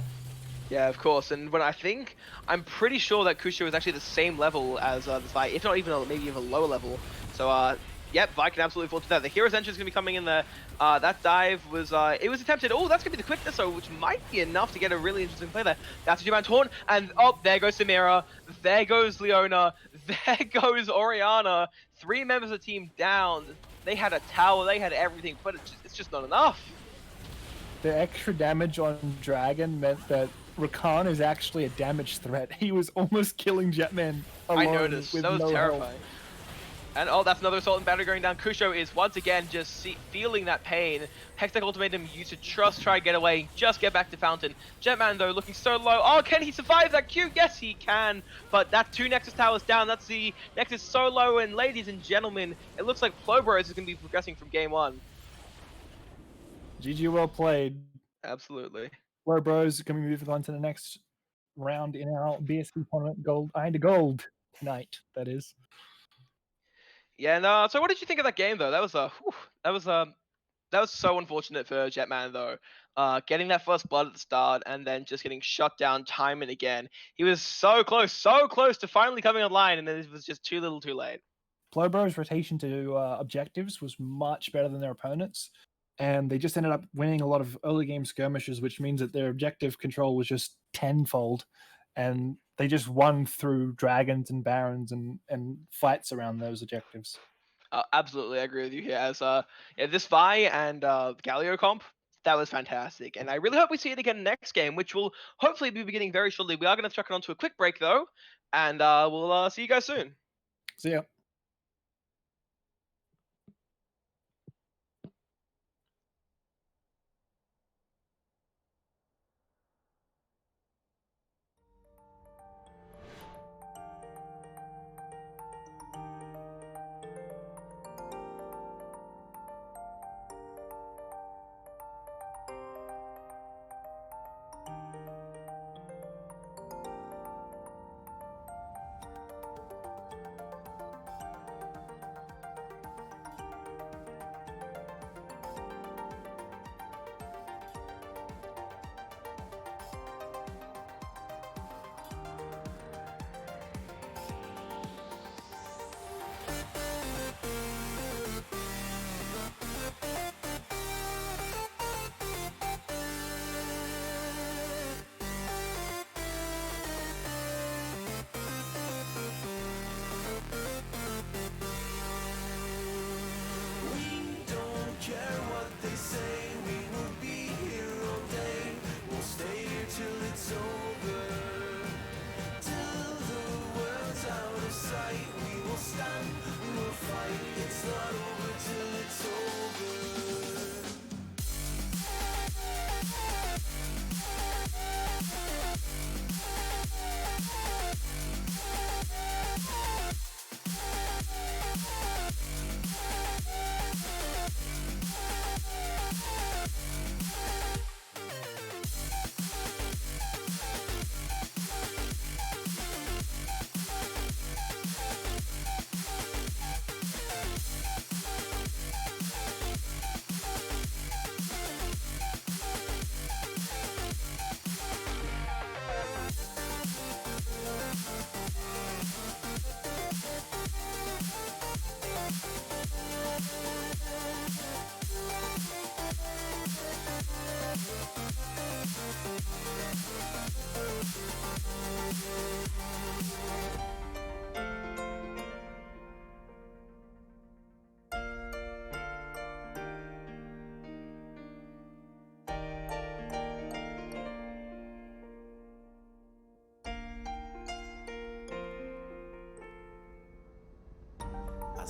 Yeah, of course. And when I'm pretty sure that Kusho is actually the same level as this Vi, if not even maybe even lower level. So, yep, Vi can absolutely fall to that. The Hero's Entrance is going to be coming in there. That dive was, it was attempted. Oh, that's going to be the quickness, so which might be enough to get a really interesting play there. That's a G-Man Taunt, and oh, there goes Samira. There goes Leona. There goes Orianna. 3 members of the team down. They had a tower, they had everything, but it's just not enough.
The extra damage on Dragon meant that Rakan is actually a damage threat. He was almost killing Jetman alone.
I noticed.
With
That was
no
terrifying.
help.
And oh, that's another Assault and Battery going down. Kusho is once again just feeling that pain. Hextech Ultimatum used to just try to get away, just get back to Fountain. Jetman though looking so low. Oh, can he survive that Q? Yes, he can. But that 2 Nexus towers down. That's the Nexus so low. And ladies and gentlemen, it looks like Flowbros is going to be progressing from game 1.
GG, well played.
Absolutely.
Flow Bros are going to move on to the next round in our BSV tournament gold. I had a gold night, that is.
Yeah, no. So what did you think of that game though? That was that was so unfortunate for Jetman though. Getting that first blood at the start and then just getting shut down time and again. He was so close to finally coming online, and then it was just too little too late.
Flowbro's rotation to objectives was much better than their opponents, and they just ended up winning a lot of early game skirmishes, which means that their objective control was just tenfold, and they just won through dragons and barons and fights around those objectives.
Absolutely, I agree with you here. As yeah, this Vi and Galio comp, that was fantastic, and I really hope we see it again next game, which will hopefully be beginning very shortly. We are going to chuck it onto a quick break though, and we'll see you guys soon.
So yeah.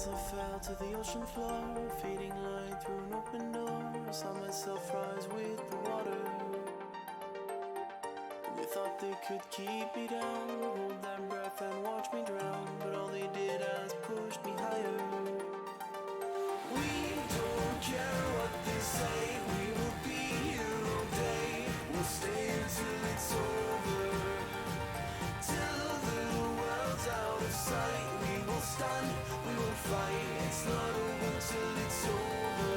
as I fell to the ocean floor, fading light through an open door. I saw myself rise with the water. They thought they could keep me down, hold their breath and watch me drown, but all they did is push me higher. We don't care what they say, we will be here all day. We'll stay until it's over, till the world's out of sight. We will stand, we will fight, it's not over till it's over.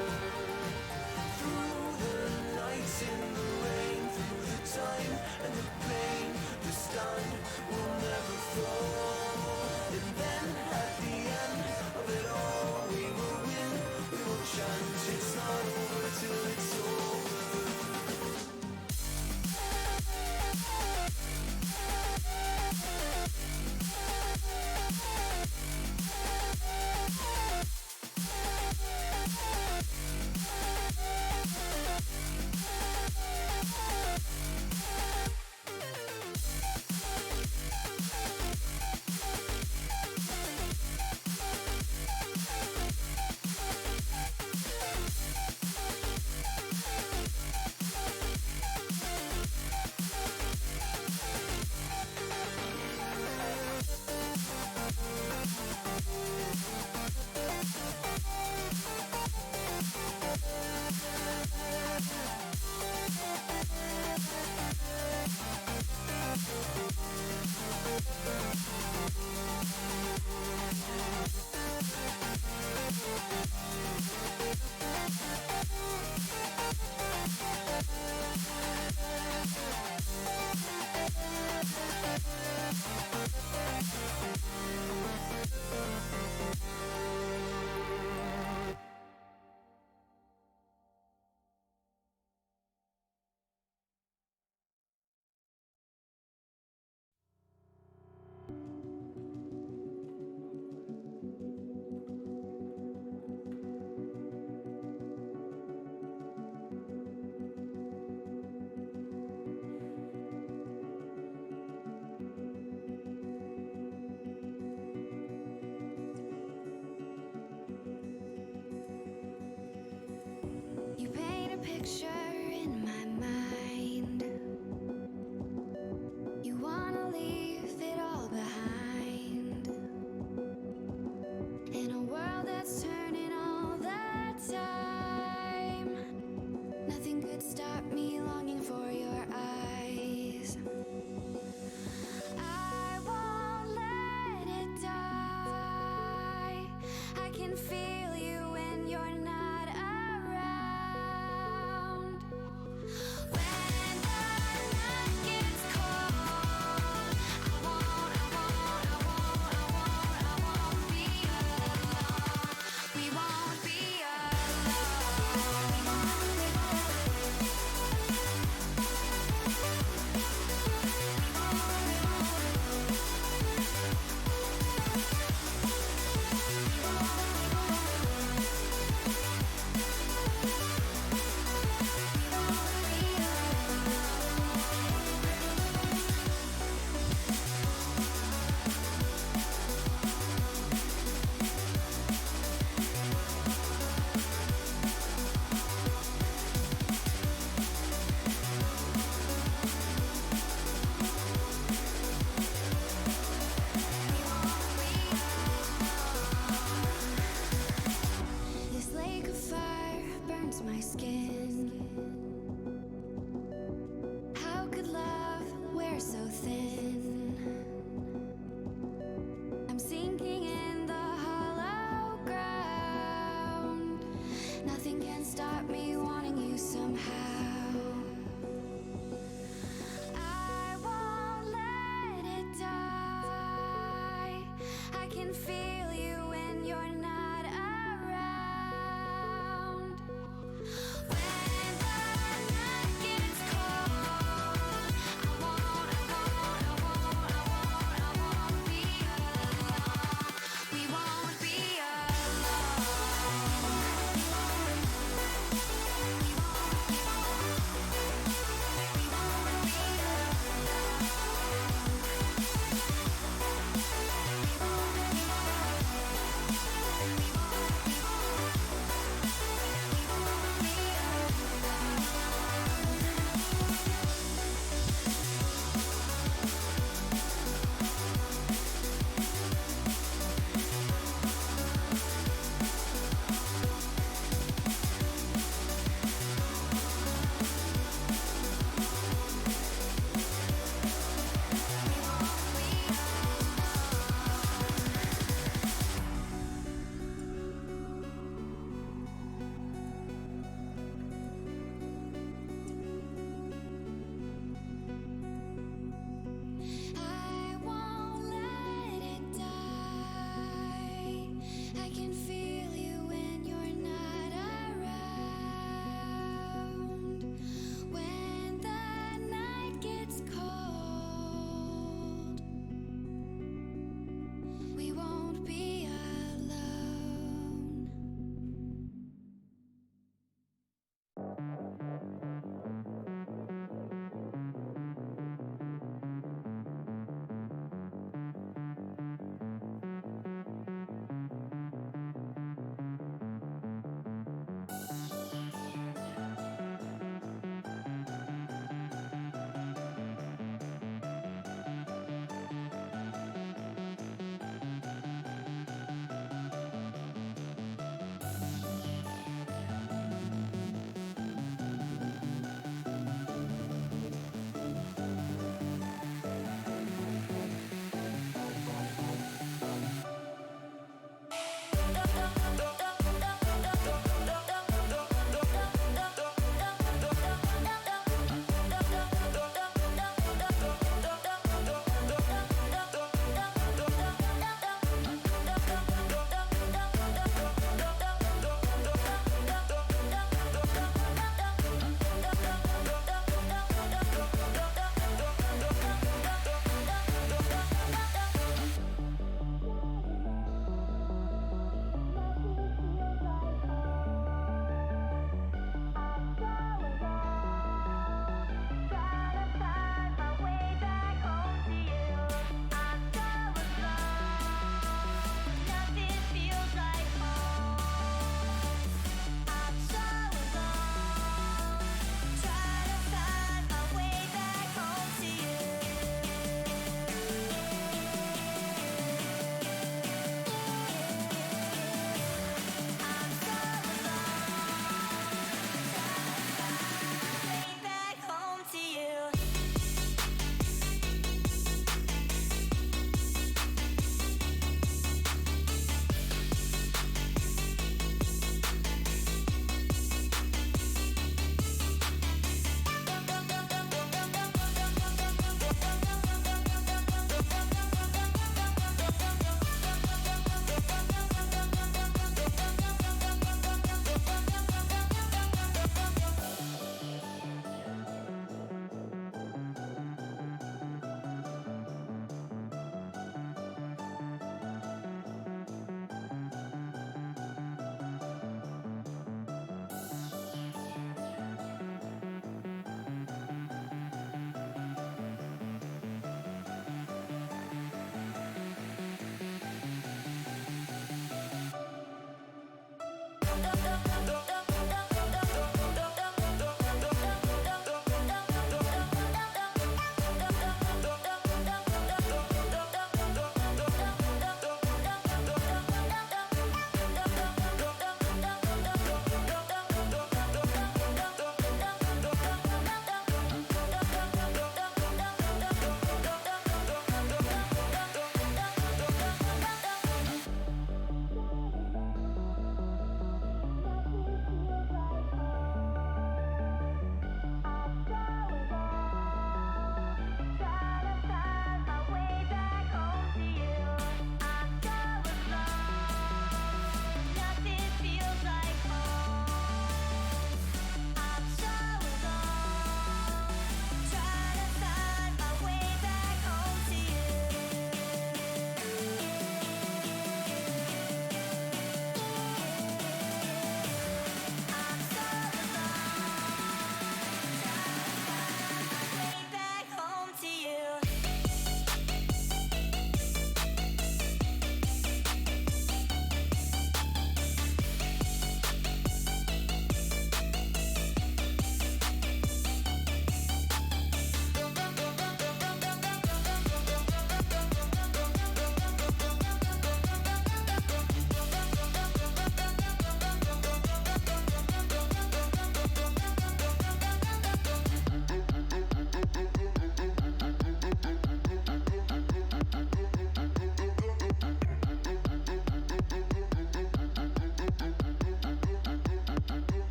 Through the nights in the rain, through the time and the pain, the stand will never fall. And then at the end of it all, we will win, we will chant, it's not over till it's over.
You paint a picture in my mind. You wanna leave it all behind. In a world that's turning all the time, nothing could stop me longing for your eyes. I won't let it die. I can feel you when you're not around. When the night gets cold, I won't be alone. We won't be This lake of fire burns my skin. How could love wear so thin? I'm sinking in the hollow ground. Nothing can stop me wanting you somehow. I won't let it die. I can feel you when you're not around. When the night gets cold, I won't be alone. We won't be alone.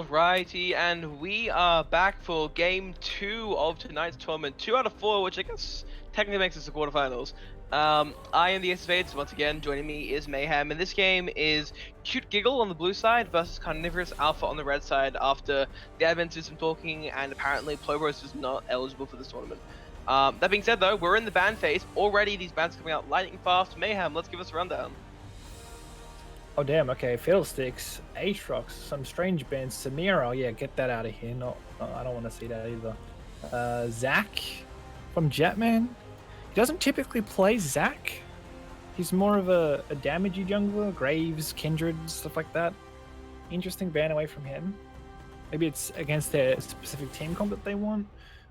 Alrighty, and we are back for game 2 of tonight's tournament. 2 out of 4, which I guess technically makes us the quarterfinals. I am the Ace of Spades. Once again, joining me is Mayhem, and this game is Cute Giggle on the blue side versus Carnivorous Alpha on the red side after the advent of some talking, and apparently Plobos is not eligible for this tournament. That being said, though, we're in the ban phase. Already, these bans coming out lightning fast. Mayhem, let's give us a rundown.
Oh damn, okay, Fiddlesticks, Aatrox, some strange bands, Samira, oh yeah, get that out of here, no, I don't want to see that either. Zac from Jetman, he doesn't typically play Zac, he's more of a damagey jungler, Graves, Kindred, stuff like that. Interesting ban away from him. Maybe it's against their specific team comp that they want,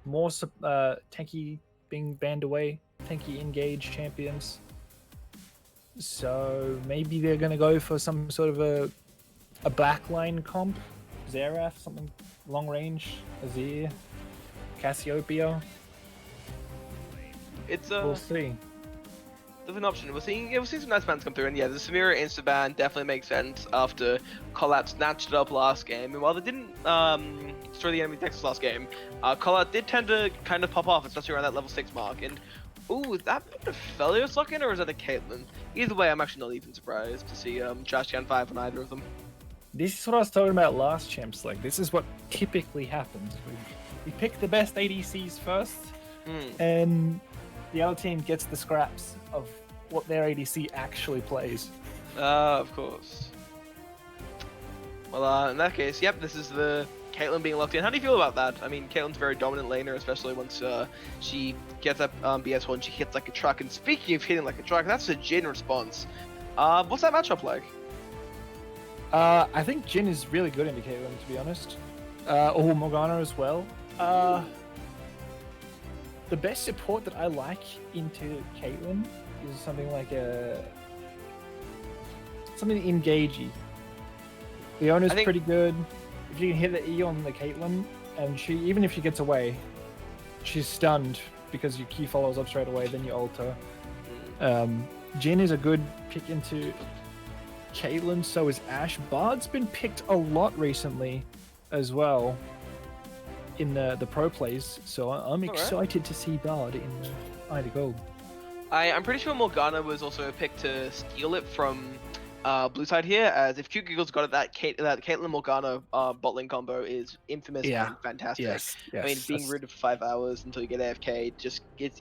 more tanky being banned away, tanky engage champions. So maybe they're going to go for some sort of a backline comp. Xerath, something long range. Azir, Cassiopeia. We'll see.
There's an option. We're seeing some nice bans come through, and yeah, the Samira insta ban definitely makes sense after Collat snatched it up last game. And while they didn't destroy the enemy Texas last game, Collat did tend to kind of pop off, especially around that level 6 mark. And ooh, is that a Felios lock-in or is that a Caitlyn? Either way, I'm actually not even surprised to see Trash Can 5 on either of them.
This is what I was talking about last champs. Like, this is what typically happens. We pick the best ADCs first, and the other team gets the scraps of what their ADC actually plays.
Of course. Well, in that case, yep, this is the Caitlyn being locked in. How do you feel about that? I mean, Caitlyn's a very dominant laner, especially once she gets up BS1 and she hits like a truck. And speaking of hitting like a truck, that's a Jhin response. What's that matchup like?
I think Jhin is really good into Caitlyn, to be honest. Or Morgana as well. The best support that I like into Caitlyn is something like something engagey. Leona's pretty good. If you can hit the E on the Caitlyn, and even if she gets away, she's stunned because your key follows up straight away, then you ult her. Jhin is a good pick into Caitlyn, so is Ashe. Bard's been picked a lot recently as well in the pro plays, so I'm excited to see Bard in Ida Gold.
I'm pretty sure Morgana was also a pick to steal it from blue side here, as if Cute Giggles got it, that Caitlyn Morgana bot lane combo is infamous and fantastic.
Yes,
I mean, being rooted for 5 hours until you get AFK, it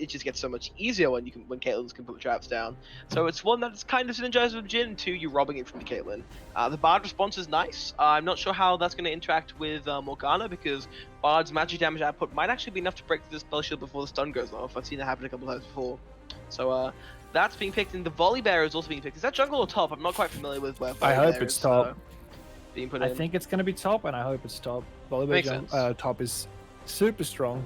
just gets so much easier when Caitlyn can put traps down. So it's one that's kind of synergized with Jhin, two, you're robbing it from the Caitlyn. The Bard response is nice. I'm not sure how that's going to interact with Morgana, because Bard's magic damage output might actually be enough to break through the spell shield before the stun goes off. I've seen that happen a couple times before. So that's being picked, and the volley bear is also being picked. Is that jungle or top? I'm not quite familiar with where volley
I hope
bear
it's
is,
top.
Being put
I
in.
think it's going to be top, and I hope it's top.
Makes
Volley top is super strong.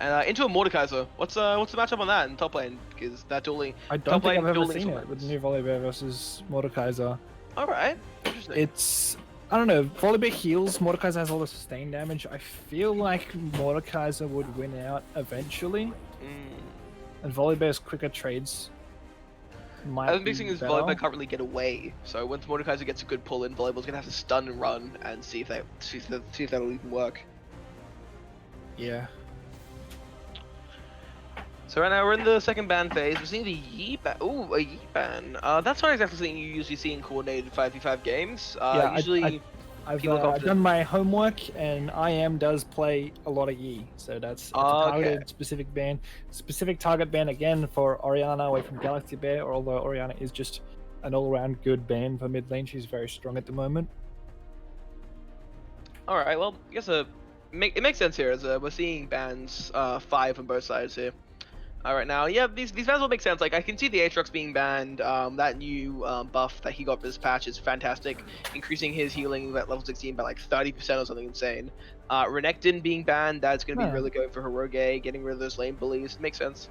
And into a Mordekaiser. What's the matchup on that in top lane? Because that dueling.
I don't think I've ever seen it with the new Volibear versus Mordekaiser.
Alright, interesting.
It's, I don't know, Volibear heals, Mordekaiser has all the sustained damage. I feel like Mordekaiser would win out eventually. And Volibear's quicker trades might
I think the big thing is
better.
Volibear can't really get away. So once Mordekaiser gets a good pull in, Volibear's gonna have to stun and run and see if that'll even work.
Yeah.
So right now we're in the second ban phase. We're seeing the Yi ban. Ooh, a Yi ban. That's not exactly something you usually see in coordinated 5v5 games.
Yeah,
Usually
I've done my homework, and IM does play a lot of Yi, so that's a targeted specific ban. Specific target ban again for Orianna away from Galaxy Bear, although Orianna is just an all-round good ban for mid lane. She's very strong at the moment.
Alright, well, I guess it makes sense here, as we're seeing bans 5 on both sides here. Alright, now, yeah, these bans will make sense. Like, I can see the Aatrox being banned. That new buff that he got for this patch is fantastic, increasing his healing at level 16 by like 30% or something insane. Renekton being banned, that's going to be really good for Hiroge, getting rid of those lane bullies. Makes sense.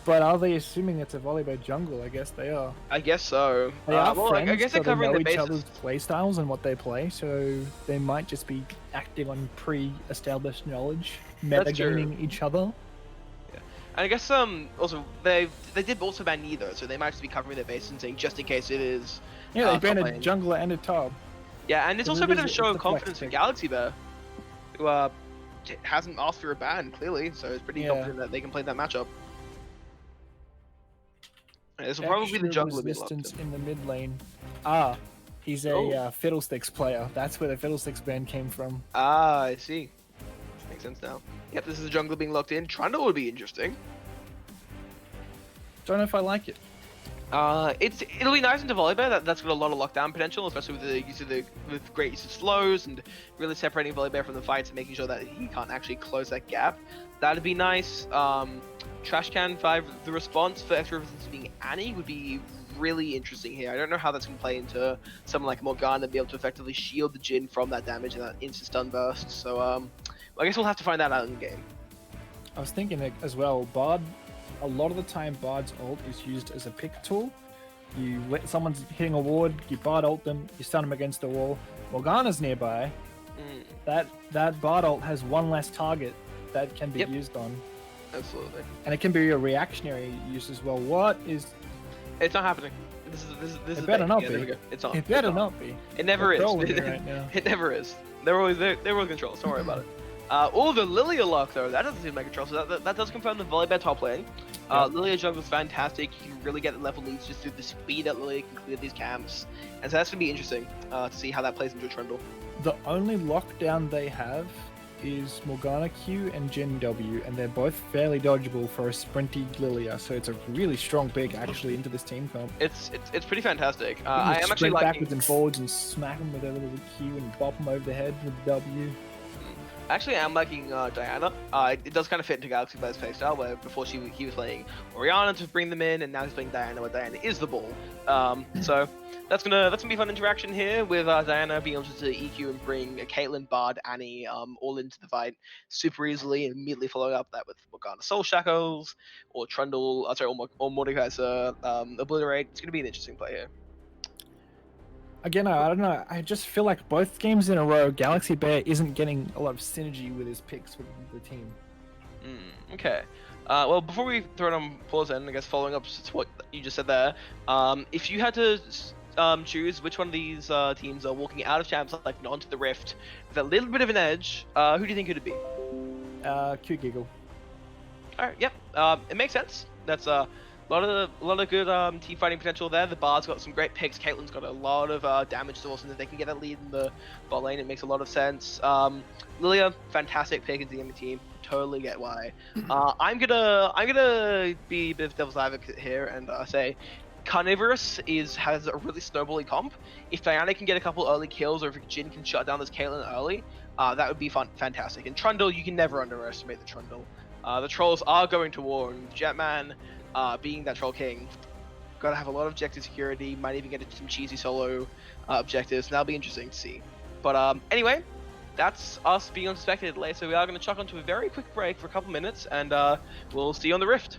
But are they assuming it's a Volibear jungle? I guess they are.
I guess so.
They are
well,
friends,
I guess they're
so
covering
they know
the
each
bases.
other's playstyles and what they play, so they might just be acting on pre-established knowledge, metagaming each other.
And I guess also they did also ban neither, so they might just be covering their bases and saying just in case it is.
Yeah, they banned a
top lane.
jungler and a top.
Yeah, and it's
Because
also a bit of a
it's
show
the
of
flex
confidence for
pick.
Galaxy there, who hasn't asked for a ban clearly, so it's pretty
Yeah.
confident that they can play that matchup. This will probably be the
Extra
jungler being locked
resistance
in.
in the mid lane. Ah, he's a
Oh.
Fiddlesticks player. That's where the Fiddlesticks ban came from.
Ah, I see. Makes sense now. Yep, this is a jungler being locked in. Trundle would be interesting.
Don't know if I like it.
It'll be nice into Volibear. That's got a lot of lockdown potential, especially with the use of with great use of slows and really separating Volibear from the fights and making sure that he can't actually close that gap. That'd be nice. Trash Can 5, the response for extra resistance being Annie would be really interesting here. I don't know how that's going to play into someone like Morgana and be able to effectively shield the Jhin from that damage and that instant stun burst. So I guess we'll have to find that out in game.
I was thinking it as well. Bard, a lot of the time, Bard's ult is used as a pick tool. You let someone's hitting a ward, you Bard ult them, you stun them against the wall. Morgana's nearby. That Bard ult has one less target that can be used on.
Absolutely.
And it can be a reactionary use as well. What is?
It's not happening. This is
It better not
there we
be.
go. It's on.
It better not be.
It never is.
Trolling me right now.
It never is. They're always control. Don't worry about it. The Lilia lock though, that doesn't seem like control. So that does confirm the Volibear top lane. Lilia jungle is fantastic. You can really get the level leads just through the speed that Lilia can clear these camps, and so that's gonna be interesting to see how that plays into a Trundle.
The only lockdown they have is Morgana Q and Jhin W, and they're both fairly dodgeable for a sprinty Lilia, so it's a really strong pick actually into this team comp.
It's pretty fantastic.
You
I
can
am actually
sprint
liking.
backwards and forwards and smack them with a little Q and bop them over the head with W.
Actually, I'm liking Diana. It does kind of fit into Galaxy Player's playstyle, where before he was playing Orianna to bring them in, and now he's playing Diana, where Diana is the ball. So that's gonna be fun interaction here with Diana being able to EQ and bring Caitlyn, Bard, Annie all into the fight super easily, and immediately following up that with Morgana Soul Shackles or Trundle, or Mordekaiser Obliterate. It's gonna be an interesting play here.
Again, I don't know. I just feel like both games in a row, Galaxy Bear isn't getting a lot of synergy with his picks with the team.
Okay. Well, before we throw it on pause, then I guess following up to what you just said there, if you had to choose which one of these teams are walking out of champs like onto the Rift with a little bit of an edge, who do you think it would be?
Cute Giggle.
All right. Yep. It makes sense. That's a lot of good team fighting potential there. The Bard's got some great picks. Caitlyn's got a lot of damage source, and if they can get that lead in the bot lane, it makes a lot of sense. Lilia, fantastic pick into the enemy team. Totally get why. I'm gonna be a bit of devil's advocate here and say Carnivorous has a really snowbally comp. If Diana can get a couple early kills, or if Jhin can shut down this Caitlyn early, that would be fantastic. And Trundle, you can never underestimate the Trundle. The trolls are going to war, and Jetman, being that troll king, gotta have a lot of objective security. Might even get some cheesy solo objectives. And that'll be interesting to see. But anyway, that's us being unsuspected late. So we are going to chuck onto a very quick break for a couple minutes, and we'll see you on the Rift.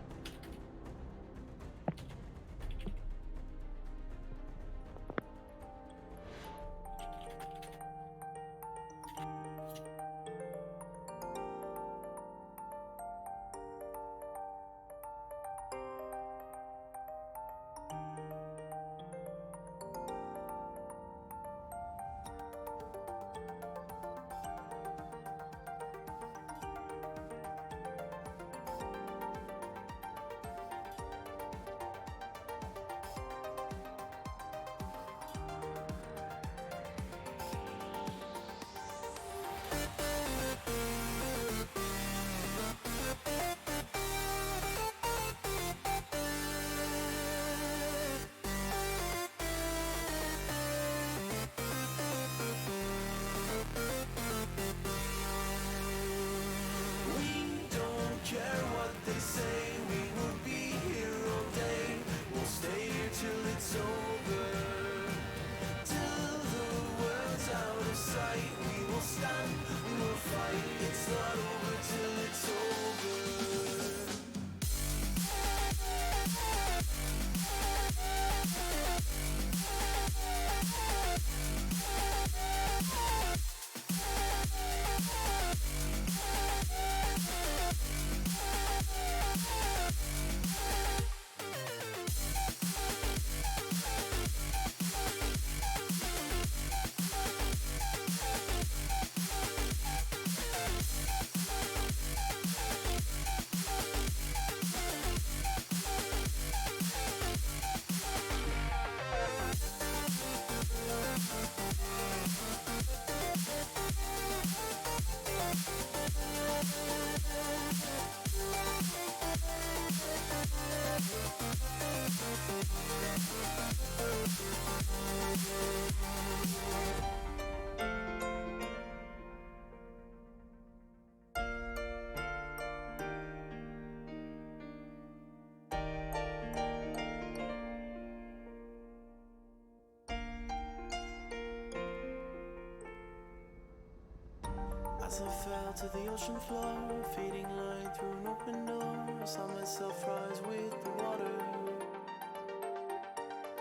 As I fell to the ocean floor, fading light through an open door, I saw myself rise with the water.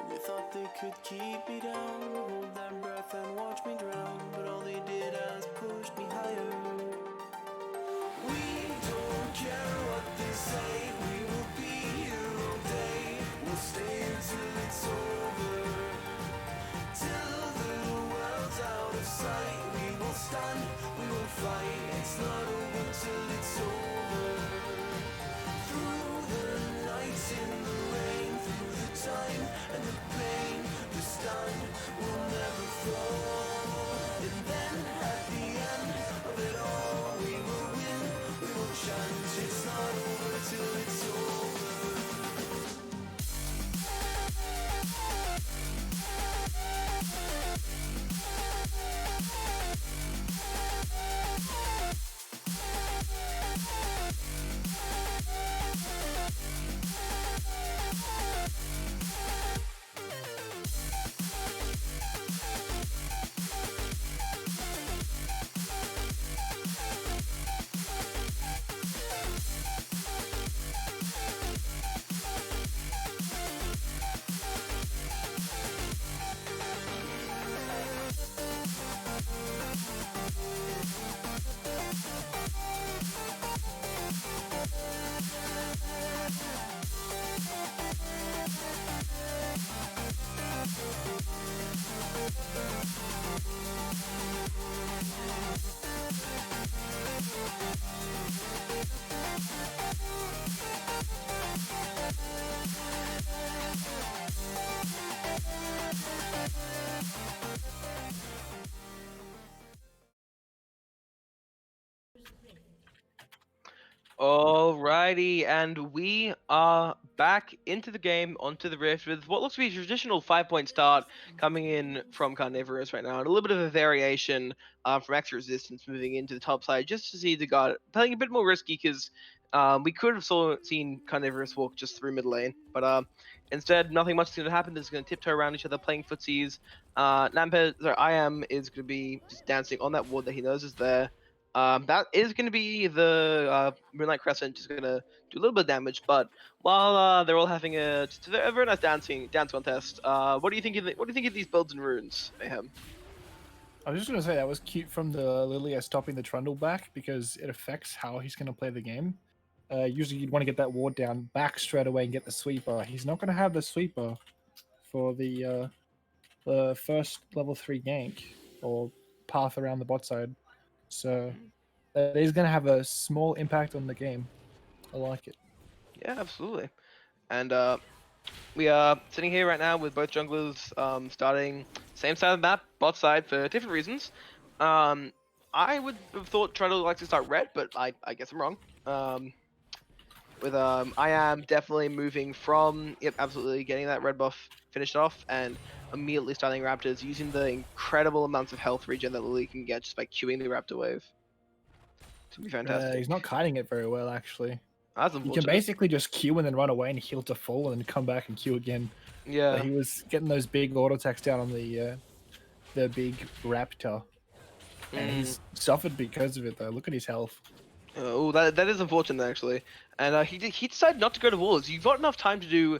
They thought they could keep me down, hold their breath and watch me drown, but all they did was push me higher. We don't care what they say, we will be here all day. We'll stay until it's over, till the world's out of sight. We will stand, we will fight, it's not over till it's over. Through the nights in the rain, through the time and the pain, the stand will never fall. And then at the end of it all, we will win, we will chant, it's not over till it's over.
Alrighty, and we are back into the game, onto the Rift, with what looks to be a traditional 5-point start coming in from Carnivorous right now, and a little bit of a variation from Extra Resistance moving into the top side, just to see the god playing a bit more risky, because we could have seen Carnivorous walk just through mid lane, but instead, nothing much is going to happen. They're just going to tiptoe around each other, playing footsies. I am is going to be just dancing on that ward that he knows is there. That is going to be the Moonlight Crescent, just going to do a little bit of damage. But while they're all having just a very nice dance contest, what do you think? What do you think of these builds and runes, Mayhem?
I was just going to say that was cute from the Lilia stopping the Trundle back because it affects how he's going to play the game. Usually you'd want to get that ward down back straight away and get the sweeper. He's not going to have the sweeper for the first level 3 gank or path around the bot side. So that is going to have a small impact on the game. I like it.
Yeah, absolutely. And we are sitting here right now with both junglers starting same side of the map, bot side, for different reasons. I would have thought Trundle likes to start red, but I guess I'm wrong. I am definitely moving from, absolutely getting that red buff finished off and immediately starting Raptors using the incredible amounts of health regen that Lily can get just by queuing the Raptor wave. To be fantastic.
He's not kiting it very well, actually.
That's
You
unfortunate.
can basically just queue and then run away and heal to full and then come back and queue again.
Yeah.
He was getting those big auto attacks down on the big Raptor. And he's suffered because of it, though. Look at his health.
Oh, that is unfortunate, actually. And he decided not to go to Wolves. You've got enough time to do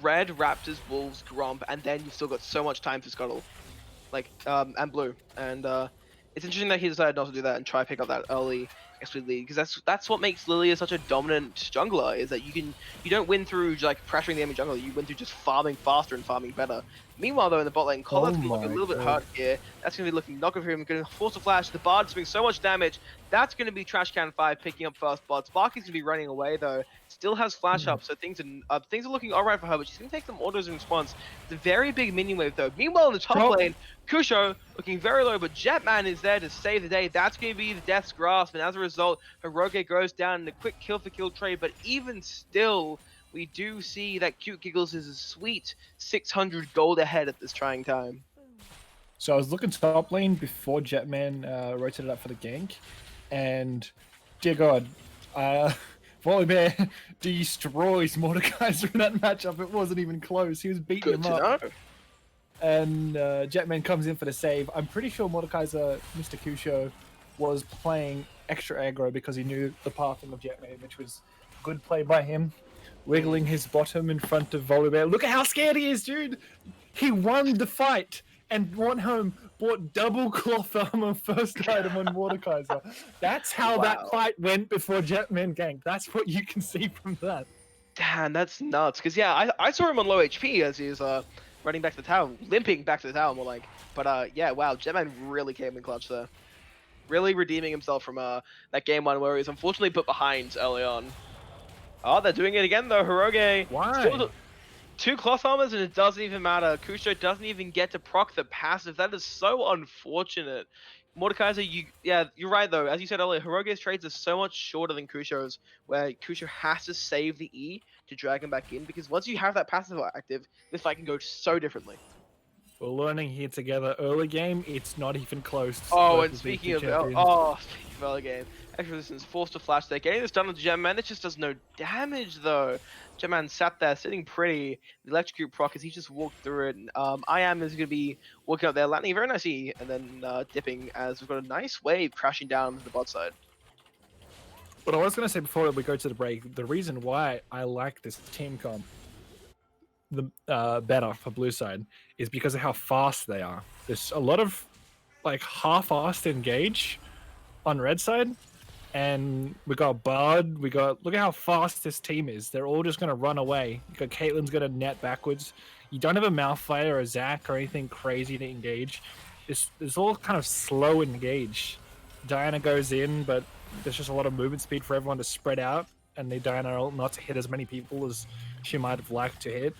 Red, Raptors, Wolves, Gromp, and then you've still got so much time for Scuttle. And Blue. And it's interesting that he decided not to do that and try to pick up that early XP lead, because that's what makes Lilia such a dominant jungler, is that you don't win through like pressuring the enemy jungler, you win through just farming faster and farming better. Meanwhile, though, in the bot lane, Collar's going to look a little bit hurt here. That's going to be looking not good for him. Going to force a flash. The Bard's doing so much damage. That's going to be Trash Can 5 picking up first bot. Sparky's going to be running away, though. Still has flash up, so things are looking alright for her, but she's going to take some autos in response. It's a very big minion wave, though. Meanwhile, in the top lane, Kusho looking very low, but Jetman is there to save the day. That's going to be the Death's Grasp, and as a result, Hiroge goes down in a quick kill-for-kill trade, but even still, we do see that Cute Giggles is a sweet 600 gold ahead at this trying time.
So I was looking top lane before Jetman rotated up for the gank, and dear God, Volibear destroys Mordekaiser in that matchup. It wasn't even close. He was beating him up. And Jetman comes in for the save. I'm pretty sure Mordekaiser, Mr. Kusho, was playing extra aggro because he knew the pathing of Jetman, which was good play by him, wiggling his bottom in front of Volibear. Look at how scared he is, dude! He won the fight and went home, bought double cloth armor first item on Mordekaiser. That's how that
Wow.
fight went before Jetman ganked. That's what you can see from that.
Damn, that's nuts. Because, yeah, I saw him on low HP as he was running back to the tower, limping back to the tower, more like. But, yeah, wow, Jetman really came in clutch there. Really redeeming himself from that game one where he was unfortunately put behind early on. Oh, they're doing it again, though. Hiroge.
Why?
Still 2 cloth armors, and it doesn't even matter. Kusho doesn't even get to proc the passive. That is so unfortunate. Mordekaiser, you're right, though. As you said earlier, Hiroge's trades are so much shorter than Kusho's, where Kusho has to save the E to drag him back in, because once you have that passive active, this fight can go so differently.
We're learning here together. Early game, it's not even close.
Oh,
both
and
these
speaking
two
of
champions.
speaking of early game, extra resistance forced to flash there. Getting this done with Gemman, it just does no damage though. Gemman sat there, sitting pretty. The electrocute proc as he just walked through it. I am is going to be walking up there, landing a very nice E, and then dipping as we've got a nice wave crashing down the bot side.
What I was going to say before we go to the break, the reason why I like this team comp better for blue side is because of how fast they are. There's a lot of like half-assed engage on red side, and we got Bard. Look at how fast this team is. They're all just gonna run away. You got Caitlyn's gonna net backwards. You don't have a Malphite or a Zac or anything crazy to engage. It's all kind of slow engage. Diana goes in, but there's just a lot of movement speed for everyone to spread out, and the Diana not to hit as many people as she might have liked to hit.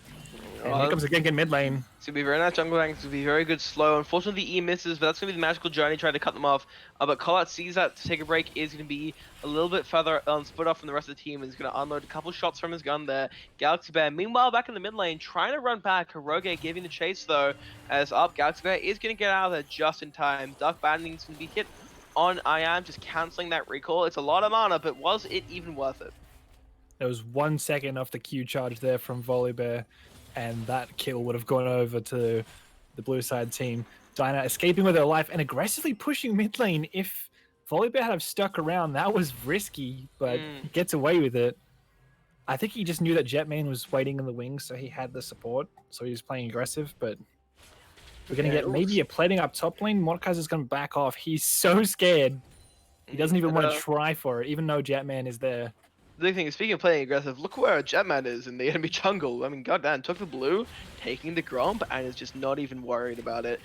And here comes a gank in mid lane.
It's going to be very nice jungle gank. It's going to be very good slow. Unfortunately, the E misses, but that's going to be the magical journey trying to cut them off. But Collat sees that to take a break is going to be a little bit further split off from the rest of the team. And he's going to unload a couple shots from his gun there. Galaxy Bear, meanwhile, back in the mid lane, trying to run back. Hiroge giving the chase, though, as up. Galaxy Bear is going to get out of there just in time. Duck Banding is going to be hit on I am, just cancelling that recall. It's a lot of mana, but was it even worth it?
There was 1 second off the Q charge there from Volibear, and that kill would have gone over to the blue side team. Dinah escaping with her life and aggressively pushing mid lane. If Volibear had stuck around, that was risky, but he gets away with it. I think he just knew that Jetman was waiting in the wings, so he had the support, so he was playing aggressive, but we're going to get maybe a plating up top lane. Mordekaiser's going to back off. He's so scared. He doesn't even want to try for it, even though Jetman is there.
The big thing is, speaking of playing aggressive, look where Jetman is in the enemy jungle. I mean, goddamn, took the blue, taking the Gromp, and is just not even worried about it.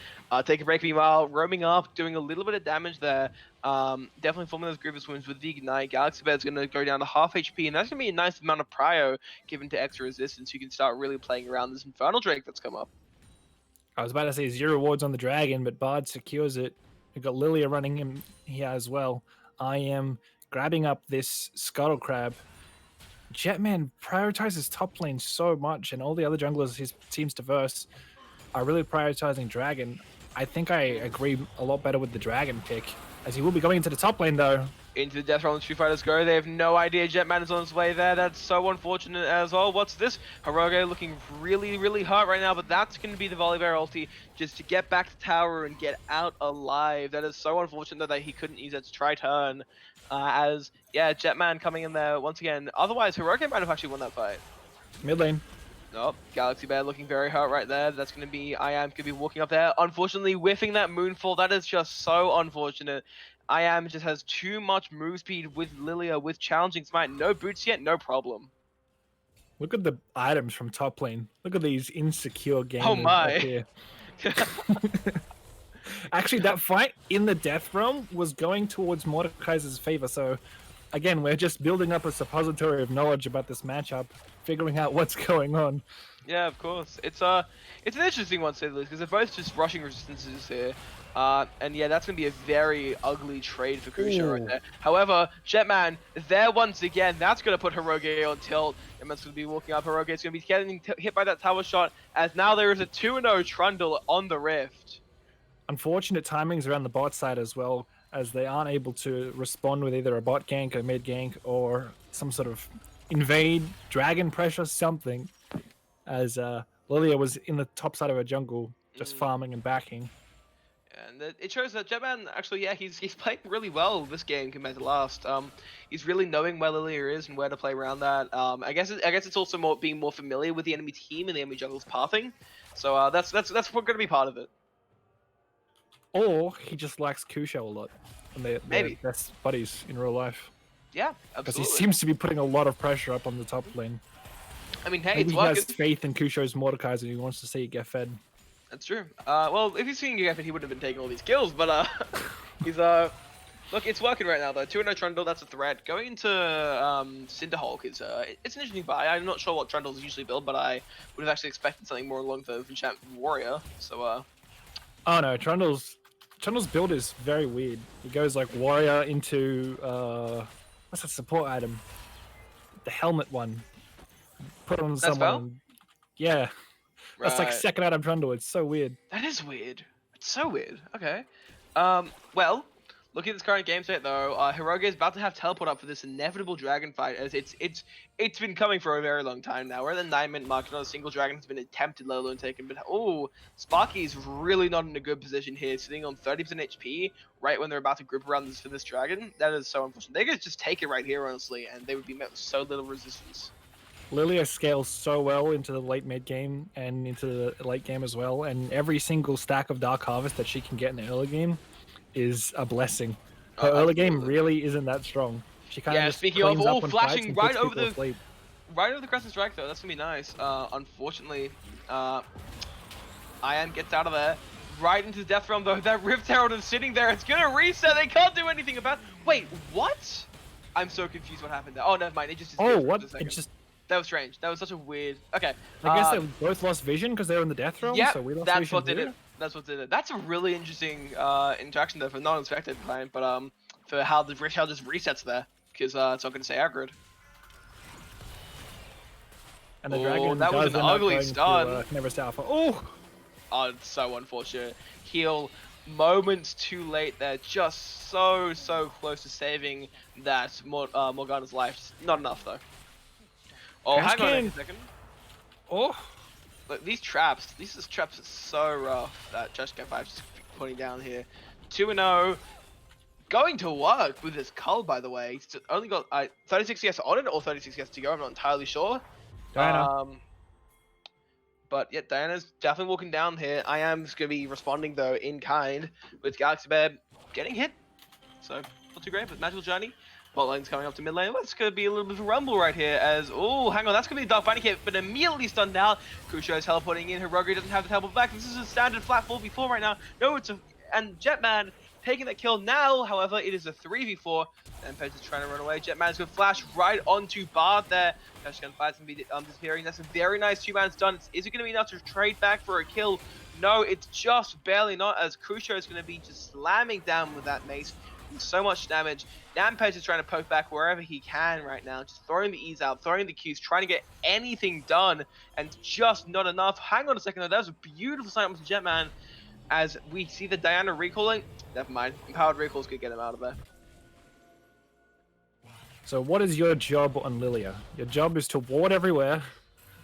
Take a break meanwhile, roaming up, doing a little bit of damage there. Definitely forming those grievous wounds with the Ignite. Galaxy Bear's going to go down to half HP, and that's going to be a nice amount of prio given to extra resistance. You can start really playing around this Infernal Drake that's come up.
I was about to say 0 wards on the dragon, but Bard secures it. We've got Lilia running him here as well. I am grabbing up this Scuttle Crab. Jetman prioritizes top lane so much, and all the other junglers he seems to verse are really prioritizing dragon. I think I agree a lot better with the dragon pick, as he will be going into the top lane though.
Into the death realm, Street Fighters go. They have no idea Jetman is on his way there. That's so unfortunate as well. What's this? Hiroge looking really, really hurt right now, but that's going to be the Volibear ulti just to get back to tower and get out alive. That is so unfortunate that he couldn't use it to try turn. As, yeah, Jetman coming in there once again. Otherwise, Hiroge might have actually won that fight.
Mid lane.
Nope, Galaxy Bear looking very hurt right there. That's going to be, I am going to be walking up there. Unfortunately, whiffing that Moonfall. That is just so unfortunate. I am just has too much move speed with Lilia, with challenging smite. No boots yet, no problem.
Look at the items from top lane. Look at these insecure games.
Oh my.
Up here. Actually, that fight in the Death Realm was going towards Mordekaiser's favor. So, again, we're just building up a suppository of knowledge about this matchup, figuring out what's going on.
Yeah, of course. It's an interesting one to say the least, because they're both just rushing resistances here. And yeah, that's going to be a very ugly trade for Kusho right there. However, Jetman, there once again, that's going to put Hiroge on tilt. And that's going to be walking up. Hiroge is going to be getting hit by that tower shot, as now there is a 2-0 Trundle on the Rift.
Unfortunate timings around the bot side as well, as they aren't able to respond with either a bot gank, a mid gank, or some sort of invade, dragon pressure, something. As Lilia was in the top side of her jungle, just farming and backing.
And it shows that Jetman actually, yeah, he's playing really well this game compared to last. He's really knowing where Lilia is and where to play around that. I guess it's also more being more familiar with the enemy team and the enemy jungle's pathing. So that's going to be part of it.
Or he just likes Kusho a lot, and they're
Maybe.
best buddies in real life.
Yeah,
Because he
absolutely.
seems to be putting a lot of pressure up on the top lane.
I mean, hey,
Maybe
it's
he
working.
has faith in Kusho's Mordekaiser and he wants to see it get fed.
That's true. Well, if he's seeing you, he wouldn't have been taking all these kills, but he's look, it's working right now though. 2-0 Trundle, that's a threat. Going into Cinderhulk is it's an interesting buy. I'm not sure what Trundles usually build, but I would have actually expected something more along the enchant warrior. So
Oh no, Trundle's build is very weird. He goes like warrior into what's that support item? The helmet one. Put on
That's
someone.
Val?
And- yeah. That's like
right.
second item Trundle. It's so weird.
That is weird. It's so weird. Okay. Well, looking at this current game state though, Hiroge is about to have teleport up for this inevitable dragon fight, as it's been coming for a very long time now. We're at the 9-minute mark. Not a single dragon has been attempted, let alone taken. But oh, Sparky's really not in a good position here, sitting on 30% HP right when they're about to group around this for this dragon. That is so unfortunate. They could just take it right here, honestly, and they would be met with so little resistance.
Lilia scales so well into the late mid game and into the late game as well, and every single stack of Dark Harvest that she can get in the early game is a blessing. Her early game
Absolutely.
really isn't that strong. She kind of
Yeah,
just
speaking of,
cleans up
oh,
on
flashing
fights and
right
puts
over
people
the-
asleep.
Right over the Crescent Strike though, that's gonna be nice. Unfortunately, Ian gets out of there. Right into the Death Realm though, that Rift Herald is sitting there, it's gonna reset, they can't do anything about it. Wait, what? I'm so confused what happened there. Oh, never mind, it just disappeared
Oh,
for
what?
a
It
second.
just.
That was strange, that was such a weird... Okay.
I guess they both lost vision because they were in the Death Realm,
Yeah,
so we lost
that's
vision
what did
too.
it. That's what did it. That's a really interesting interaction there for non-expected client, but for how the Rift Herald just resets there, because it's not gonna say aggro.
And the
Oh,
dragon
that was
does
an
end up
ugly
going
stun.
To, Never Alpha. Oh!
Oh, it's so unfortunate. Heal moments too late there, just so close to saving that Morgana's life. Just not enough though. Oh,
Crash
hang on
can.
a second.
Oh!
Look, these traps are so rough that Just Get 5 is putting down here. 2-0. Going to work with this cull, by the way. He's only got 36 CS on it or 36 CS to go. I'm not entirely sure.
Diana.
But yeah, Diana's definitely walking down here. I am just going to be responding though in kind with Galaxy Bear getting hit. So not too great, but Magical Journey. Bot lane's coming up to mid lane. That's going to be a little bit of a rumble right here as, oh, hang on, that's going to be a Dark Binding hit, but immediately stunned out. Kusho is teleporting in. Hiroge doesn't have the teleport back. This is a standard flat 4v4 right now. No, and Jetman taking that kill now. However, it is a 3v4. And Pez is trying to run away. Jetman's going to flash right onto Bard there. Cashgun Fight's going to be disappearing. That's a very nice 2-man stun. Is it going to be enough to trade back for a kill? No, it's just barely not, as Kusho is going to be just slamming down with that mace. So much damage. Nampage is trying to poke back wherever he can right now, just throwing the E's out, throwing the Q's, trying to get anything done, and just not enough. Hang on a second though, that was a beautiful sign up to Jetman, as we see the Diana recalling. Never mind, Empowered Recalls could get him out of there.
So what is your job on Lilia? Your job is to ward everywhere,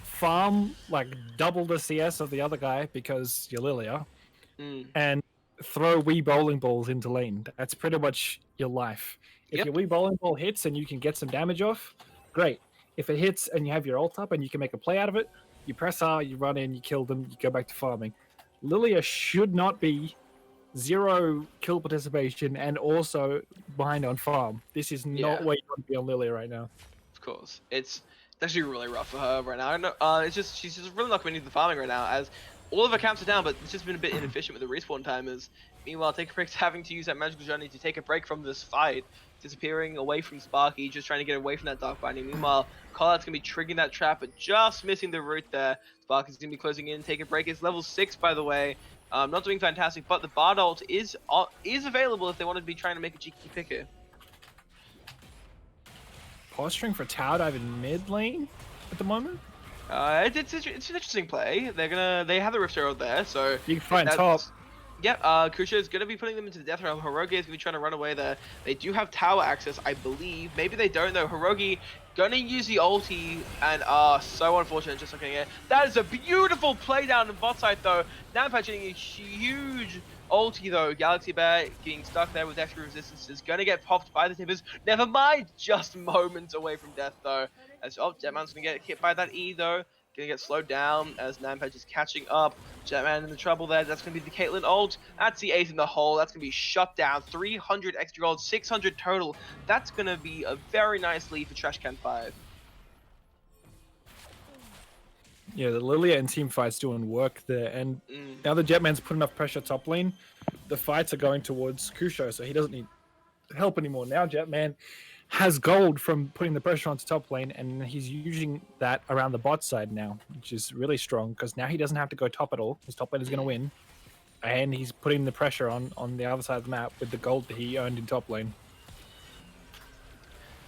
farm like double the CS of the other guy because you're Lilia, and throw wee bowling balls into lane. That's pretty much your life. If
Yep.
your wee bowling ball hits and you can get some damage off, great. If it hits and you have your ult up and you can make a play out of it, you press R, you run in, you kill them, you go back to farming. Lilia should not be 0 kill participation and also behind on farm. This is not
Yeah.
where you want to be on Lilia right now.
Of course, it's actually really rough for her right now. I know, it's just she's just really not coming into the farming right now, as all of her camps are down, but it's just been a bit inefficient with the respawn timers. Meanwhile, Take a Break's having to use that Magical Journey to take a break from this fight, disappearing away from Sparky, just trying to get away from that Dark Binding. Meanwhile, Collart's going to be triggering that trap, but just missing the route there. Sparky's going to be closing in. Take a Break is level 6, by the way. Not doing fantastic, but the Bard ult is available if they want to be trying to make a cheeky pick here.
Posturing for tower dive in mid lane at the moment.
It's an interesting play. They have the Rift Herald there, so
You can find
that's-
top.
Yep, Kusha is going to be putting them into the death realm. Hiroge is going to be trying to run away there. They do have tower access, I believe. Maybe they don't, though. Hiroge going to use the ulti, and so unfortunate, just looking at it. That is a beautiful play down in bot side, though. Nampage getting a huge Ulti though, Galaxy Bear getting stuck there with extra resistance is going to get popped by the Timbers. Never mind, just moments away from death though. As Jetman's going to get hit by that E though. Going to get slowed down as Nampage is catching up. Jetman in the trouble there. That's going to be the Caitlyn ult. That's the ace in the hole. That's going to be shut down. 300 extra gold, 600 total. That's going to be a very nice lead for Trash Can 5.
Yeah, the Lilia and team fights doing work there, and now the Jetman's put enough pressure top lane. The fights are going towards Kusho, so he doesn't need help anymore. Now Jetman has gold from putting the pressure onto top lane, and he's using that around the bot side now, which is really strong because now he doesn't have to go top at all. His top lane is going to win, and he's putting the pressure on the other side of the map with the gold that he earned in top lane.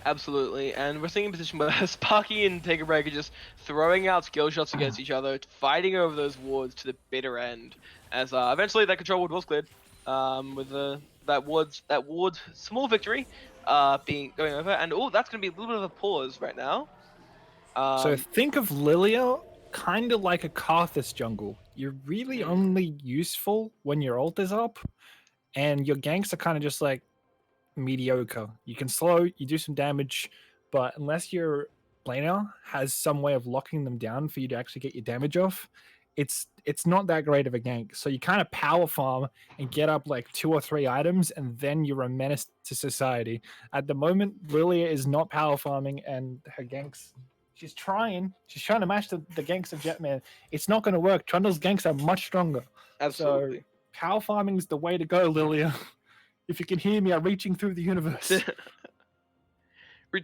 Absolutely, and we're seeing a position where Sparky and Take a Break are just throwing out skill shots against each other, fighting over those wards to the bitter end. As eventually that control ward was cleared, with that ward small victory going over, and that's gonna be a little bit of a pause right now.
So think of Lilia kind of like a Karthus jungle. You're really only useful when your ult is up, and your ganks are kind of just like mediocre. You can slow, you do some damage, but unless your laner has some way of locking them down for you to actually get your damage off, it's not that great of a gank. So you kind of power farm and get up like 2 or 3 items, and then you're a menace to society. At the moment, Lilia is not power farming, and her ganks. She's trying to match the ganks of Jetman. It's not going to work. Trundle's ganks are much stronger.
Absolutely.
So power farming is the way to go, Lilia. If you can hear me, I'm reaching through the universe.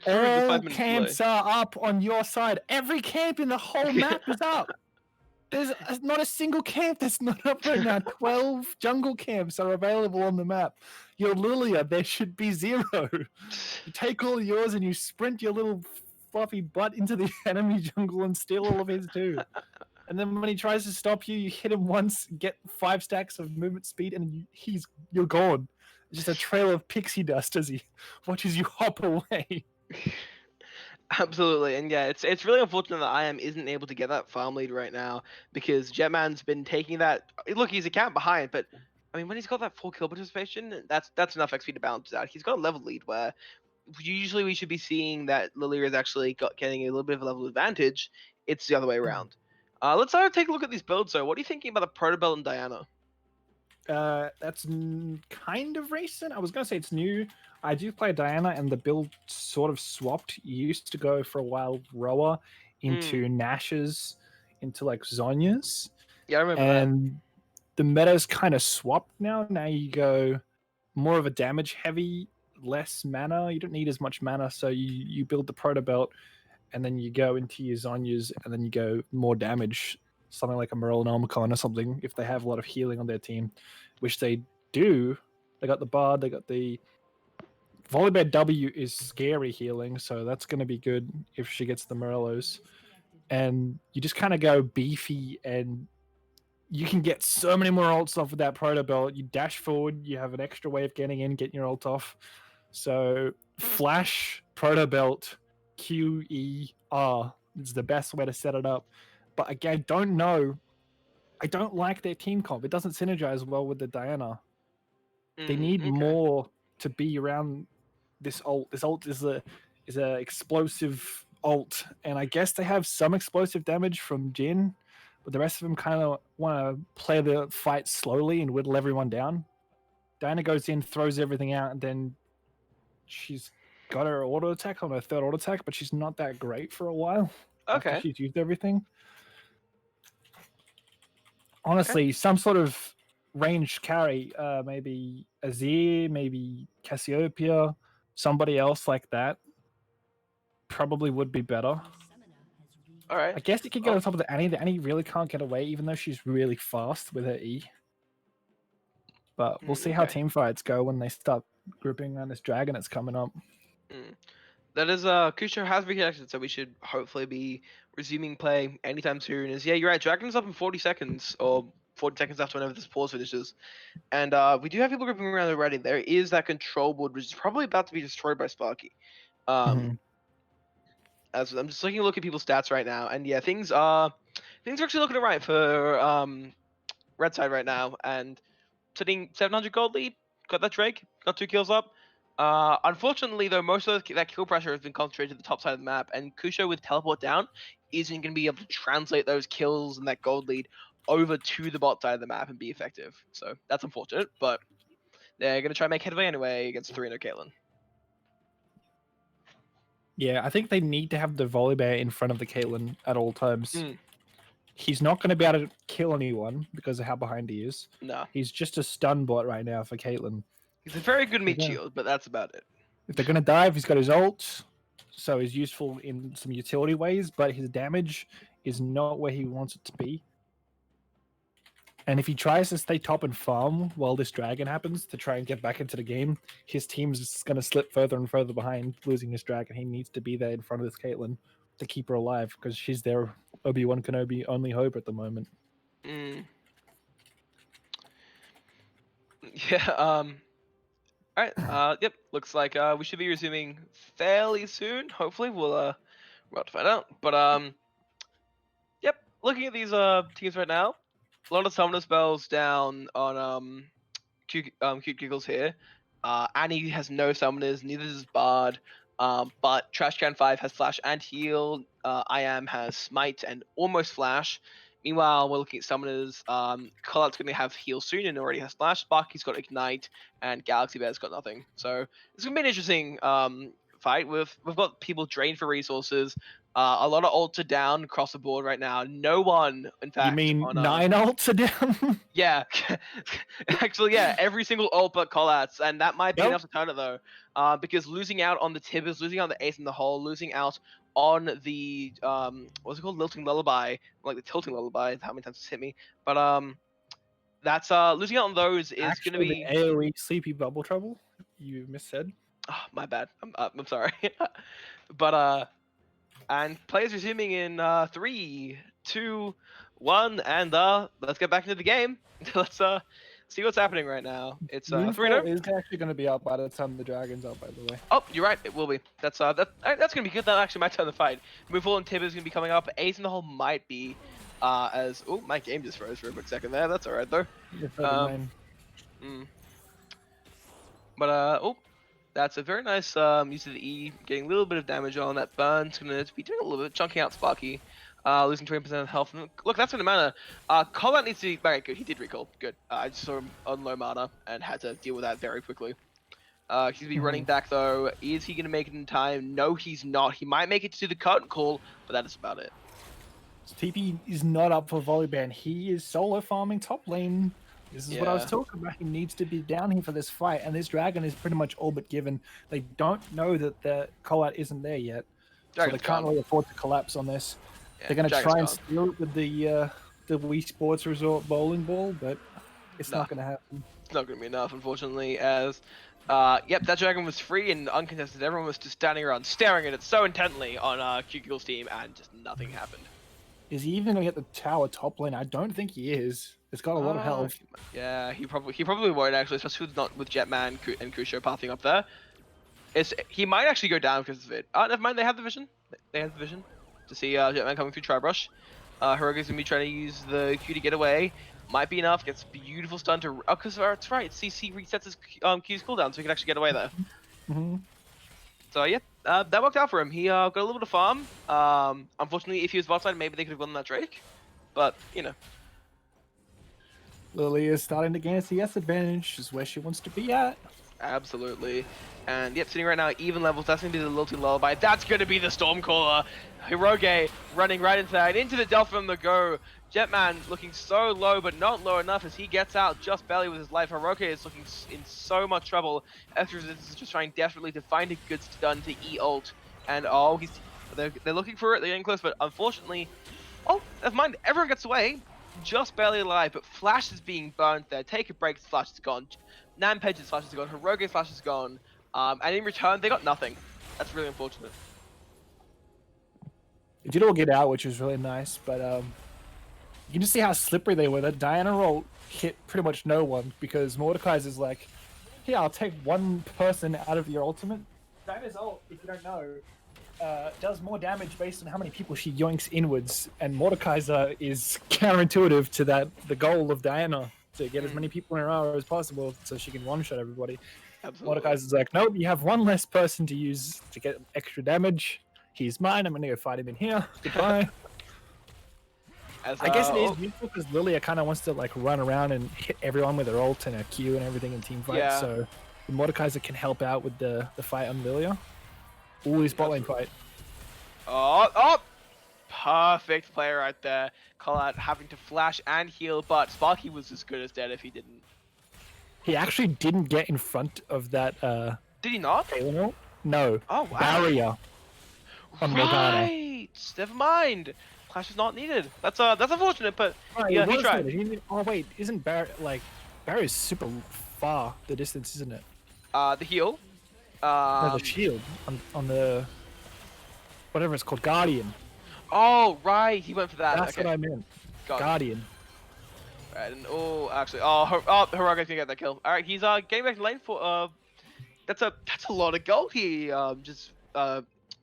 All camps are up on your side. Every camp in the whole map is up. There's not a single camp that's not up right now. 12 jungle camps are available on the map. Your Lilia, there should be 0. You take all yours and you sprint your little fluffy butt into the enemy jungle and steal all of his too. And then when he tries to stop you, you hit him once, get 5 stacks of movement speed, and you're gone. Just a trail of pixie dust as he watches you hop away.
Absolutely, and yeah, it's really unfortunate that IM isn't able to get that farm lead right now because Jetman's been taking that. Look, he's a count behind, but I mean, when he's got that 4 kill participation, that's enough XP to balance it out. He's got a level lead where usually we should be seeing that Lilia is actually getting a little bit of a level advantage. It's the other way around. Let's take a look at these builds. So, what are you thinking about the Protobelt and Diana?
That's kind of recent. I was gonna say it's new. I do play Diana, and the build sort of swapped. You used to go for a while Roa into Nash's, into like Zonya's.
Yeah, I remember
and
that.
The meta's kind of swapped now. Now you go more of a damage heavy, less mana. You don't need as much mana, so you build the Protobelt, and then you go into your Zonya's, and then you go more damage. Something like a Morel and Omicron or something, if they have a lot of healing on their team, which they do. They got the Bard, they got the Volibear W is scary healing, so that's going to be good if she gets the Morellos. And you just kind of go beefy, and you can get so many more ults off of that Protobelt. You dash forward, you have an extra way of getting in, getting your ult off. So Flash, Protobelt, QER is the best way to set it up. But again, I don't like their team comp. It doesn't synergize well with the Diana. They need more to be around this ult. This ult is a explosive ult, and I guess they have some explosive damage from Jin, but the rest of them kind of want to play the fight slowly and whittle everyone down. Diana goes in, throws everything out, and then she's got her auto attack on her 3rd auto attack, but she's not that great for a while.
Okay.
After she's used everything. Honestly, some sort of range carry, maybe Azir, maybe Cassiopeia, somebody else like that, probably would be better.
All right.
I guess you could get on top of the Annie. The Annie really can't get away, even though she's really fast with her E. But we'll see how team fights go when they start grouping around this dragon that's coming up.
That is, Kusho has reconnected, so we should hopefully be resuming play anytime soon. Yeah, you're right, Dragon's up in 40 seconds, or 40 seconds after whenever this pause finishes. And we do have people grouping around already. There is that control board, which is probably about to be destroyed by Sparky. As I'm just taking a look at people's stats right now, and yeah, things are actually looking alright for red side right now. And sitting 700 gold lead. Got that Drake. Got 2 kills up. Unfortunately, though, most of that kill pressure has been concentrated to the top side of the map, and Kusho with teleport down isn't going to be able to translate those kills and that gold lead over to the bot side of the map and be effective. So that's unfortunate, but they're going to try and make headway anyway against 3-0 Caitlyn.
Yeah, I think they need to have the Volibear in front of the Caitlyn at all times.
Mm.
He's not going to be able to kill anyone because of how behind he is.
No.
He's just a stun bot right now for Caitlyn.
He's a very good mid
Yeah.
shield, but that's about it.
If they're going to dive, he's got his ult, so he's useful in some utility ways, but his damage is not where he wants it to be. And if he tries to stay top and farm while this dragon happens to try and get back into the game, his team's just going to slip further and further behind, losing his dragon. He needs to be there in front of this Caitlyn to keep her alive because she's their Obi-Wan Kenobi only hope at the moment.
Mm. Yeah, Alright, yep, looks like we should be resuming fairly soon. Hopefully, we'll have to find out. But yep, looking at these teams right now, a lot of summoner spells down on Cute Giggles here. Annie has no summoners, neither does Bard. But Trash Can 5 has Flash and Heal. I Am has Smite and almost Flash. Meanwhile, we're looking at summoners. Collat's going to have Heal soon and already has Flash. Sparky's got Ignite, and Galaxy Bear's got nothing. So it's going to be an interesting fight. We've got people drained for resources. A lot of ults are down across the board right now. No one, in fact.
You mean
on,
9 ults are down?
Yeah, actually, yeah, every single ult but Collat's, and that might be
Yep.
enough to turn it though, because losing out on the Tibbers, losing out on the Ace in the Hole, losing out on the what's it called, Lilting Lullaby, like the Tilting Lullaby. How many times it's hit me? But that's losing out on those is going to
Actually,
be.
the AoE Sleepy Bubble Trouble, you missaid.
Oh, my bad. I'm sorry. But and players resuming in 3, 2, 1, and let's get back into the game. Let's see what's happening right now. It's 3-0.
is actually going to be up by the time the dragon's up, by the way.
Oh, you're right. It will be. That's gonna be good. That actually might turn the fight. Moonfall and Tibber is gonna be coming up. Ace in the Hole might be as. Oh, my game just froze for a quick second there. That's all right though. But oh, that's a very nice use of the E, getting a little bit of damage on that burn. It's gonna be doing a little bit, chunking out Sparky, losing 20% of health. Look, that's gonna matter. Collat needs to be okay. Good, he did recall. Good. I just saw him on low mana and had to deal with that very quickly. He's gonna be running back though. Is he gonna make it in time? No, he's not. He might make it to the curtain call, but that is about it.
TP is not up for Volibear. He is solo farming top lane. This is what I was
Yeah.
talking about. He needs to be down here for this fight, and this dragon is pretty much all but given. They don't know that the Collat isn't there yet,
Dragon's
so they can't
gone.
really afford to collapse on this.
Yeah,
They're going to
Dragon's
try and
gone.
steal it with the Wii Sports Resort bowling ball, but it's
No.
not going to happen.
It's not gonna be enough, unfortunately. As yep, that dragon was free and uncontested. Everyone was just standing around staring at it so intently on Q-Giggle's team, and just nothing happened.
Is he even going to get the tower top lane? I don't think he is. It's got a lot of health.
Yeah, he probably won't actually, especially with Jetman and Kusho pathing up there. He might actually go down because of it. Never mind. They have the vision. They have the vision to see Jetman coming through Tribrush. Hiroga's gonna be trying to use the Q to get away. Might be enough. Gets beautiful stun to. Oh, because it's right. CC resets his Q's cooldown, so he can actually get away there.
Mhm.
So yeah, that worked out for him. He got a little bit of farm. Unfortunately, if he was bot side, maybe they could have won that Drake. But you know.
Lily is starting to gain a CS advantage, is where she wants to be at.
Absolutely. And yep, sitting right now, even levels. That's going to be the Lilting Lullaby. That's going to be the Stormcaller. Hiroge running right into that. Into the Delphi on the go. Jetman looking so low, but not low enough as he gets out just barely with his life. Hiroge is looking in so much trouble. F Resistance is just trying desperately to find a good stun to E-ult. And oh, they're looking for it. They're getting close, but unfortunately... Oh, never mind. Everyone gets away. Just barely alive, but Flash is being burnt there. Take a break, Flash is gone. Nampedge's Flash is gone. Hiroge's Flash is gone. And in return, they got nothing. That's really unfortunate.
It did all get out, which was really nice, but you can just see how slippery they were. That Diana roll hit pretty much no one because Mordekai's is like, yeah, I'll take one person out of your ultimate. Diana's ult, if you don't know, does more damage based on how many people she yoinks inwards, and Mordekaiser is counterintuitive to that, the goal of Diana. to get as many people in a row as possible so she can one-shot everybody.
Absolutely.
Mordekaiser's like, nope, you have one less person to use to get extra damage. He's mine. I'm going to go fight him in here. Goodbye. I guess it is useful because Lilia kind of wants to like run around and hit everyone with her ult and her Q and everything in team fights.
Yeah.
So the Mordekaiser can help out with the fight on Lilia. Ooh, his bot lane fight.
Oh! Perfect play right there. Call out having to flash and heal, but Sparky was as good as dead if he didn't.
He actually didn't get in front of that.
Did he not?
Caitlyn ult. No.
Oh, wow.
Barrier. On Morgana.
Right. Never mind. Clash is not needed. That's unfortunate, but
Oh,
yeah, he tried.
Oh wait, isn't Barrier's super far the distance, isn't it?
The heal.
No, the shield on the whatever it's called, Guardian.
Oh right, he went for that.
That's
okay.
what I meant.
Got it.
Guardian.
Right, and actually, Hiroga's gonna get that kill. All right, he's getting back to lane for that's a lot of gold he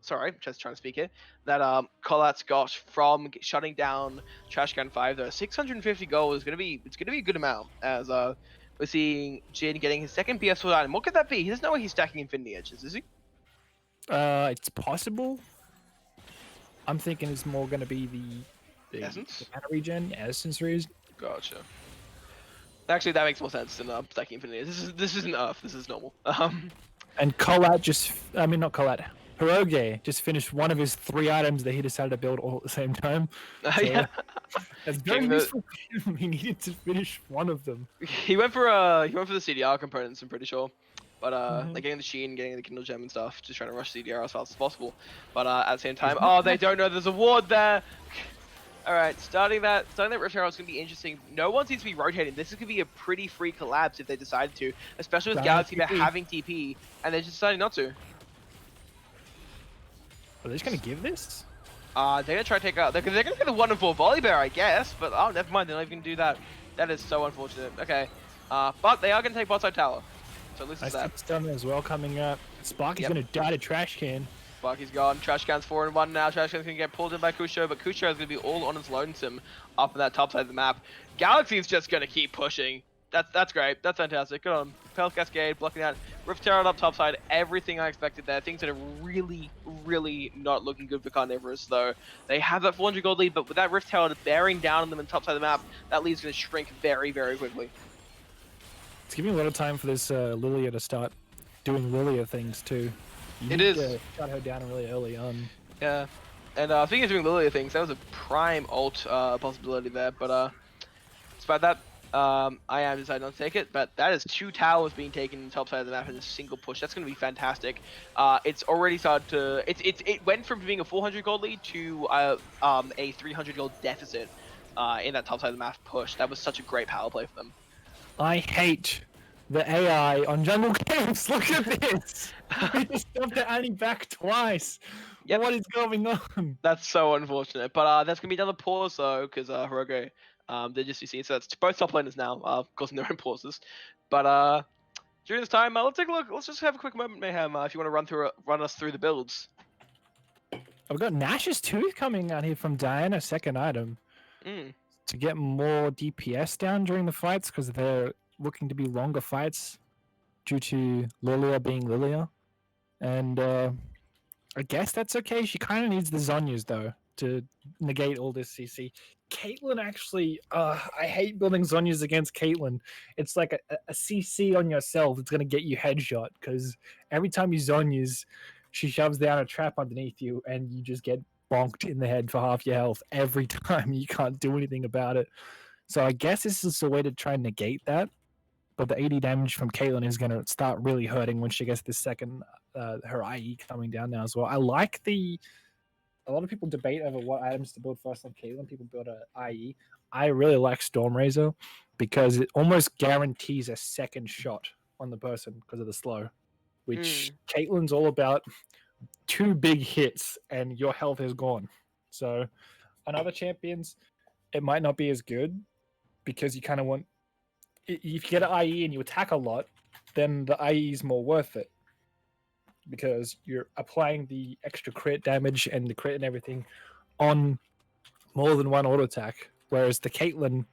sorry, just trying to speak here. That Collat's got from shutting down Trashcan 5 though. 650 gold is gonna be a good amount as we're seeing Jin getting his second BS4 item. What could that be? He doesn't know where he's stacking Infinity Edges, is he?
It's possible. I'm thinking it's more gonna be the
Essence?
mana regen, essence regen.
Gotcha. Actually, that makes more sense than stacking Infinity. This isn't Earth. This is normal.
And not Collat. Hiroge just finished one of his 3 items that he decided to build all at the same time. So
yeah.
That's very useful for him. He needed to finish one of them.
He went for the CDR components, I'm pretty sure. But like getting the Sheen, getting the Kindle Gem and stuff, just trying to rush CDR as fast as possible. But at the same time, they don't know there's a ward there. Alright, starting that Rift Herald is going to be interesting. No one seems to be rotating. This is going to be a pretty free collapse if they decided to, especially with Galaxy having TP, and they're just deciding not to.
Are they just going to give this?
They're going to try to take out... They're going to get a 1-4 volley bear, I guess, but never mind, they're not even going to do that. That is so unfortunate. Okay, but they are going to take bot side tower. So at least it's that.
Stun as well coming up. Sparky's going to die to Trash Can.
Sparky's gone. Trash Can's 4-1 now. Trash Can's going to get pulled in by Kusho, but Kusho is going to be all on his lonesome up on that top side of the map. Galaxy's just going to keep pushing. That's great. That's fantastic. Good on. Pelt Cascade blocking out. Rift Herald up top side. Everything I expected there. Things that are really, really not looking good for Carnivorous, though. They have that 400 gold lead, but with that Rift Herald bearing down on them on the top side of the map, that lead's going to shrink very, very quickly.
It's giving a lot of time for this Lilia to start doing Lilia things, too. You need to shut her down really early on.
Yeah. And speaking of doing Lilia things, that was a prime ult possibility there, but despite that, I am deciding not to take it, but that is 2 towers being taken on the top side of the map in a single push. That's going to be fantastic. It's already started to... It went from being a 400 gold lead to a 300 gold deficit in that top side of the map push. That was such a great power play for them.
I hate the AI on jungle camps. Look at this. We just stuffed the Annie back twice.
Yep.
What is going on?
That's so unfortunate. But that's going to be another pause, though, because Hiroge, they're just UC. So it's both top laners now, causing their own pauses. But during this time, let's take a look. Let's just have a quick moment, Mayhem, if you want to run us through the builds.
I've got Nash's Tooth coming out here from Diana, second item. To get more DPS down during the fights, because they're looking to be longer fights due to Lilia being Lilia. And I guess that's okay. She kind of needs the Zonyas, though, to negate all this CC. Caitlyn actually, I hate building Zonyas against Caitlyn. It's like a CC on yourself. It's going to get you headshot, because every time you Zonyas, she shoves down a trap underneath you, and you just get bonked in the head for half your health every time. You can't do anything about it. So I guess this is a way to try and negate that. But the 80 damage from Caitlyn is going to start really hurting when she gets this second, her IE coming down now as well. I like a lot of people debate over what items to build first on Caitlyn. People build a IE. I really like Stormrazor because it almost guarantees a second shot on the person because of the slow, which Caitlyn's all about 2 big hits and your health is gone. So on other champions, it might not be as good because you kind of want... If you get an IE and you attack a lot, then the IE is more worth it because you're applying the extra crit damage and the crit and everything on more than one auto attack. Whereas the Caitlyn,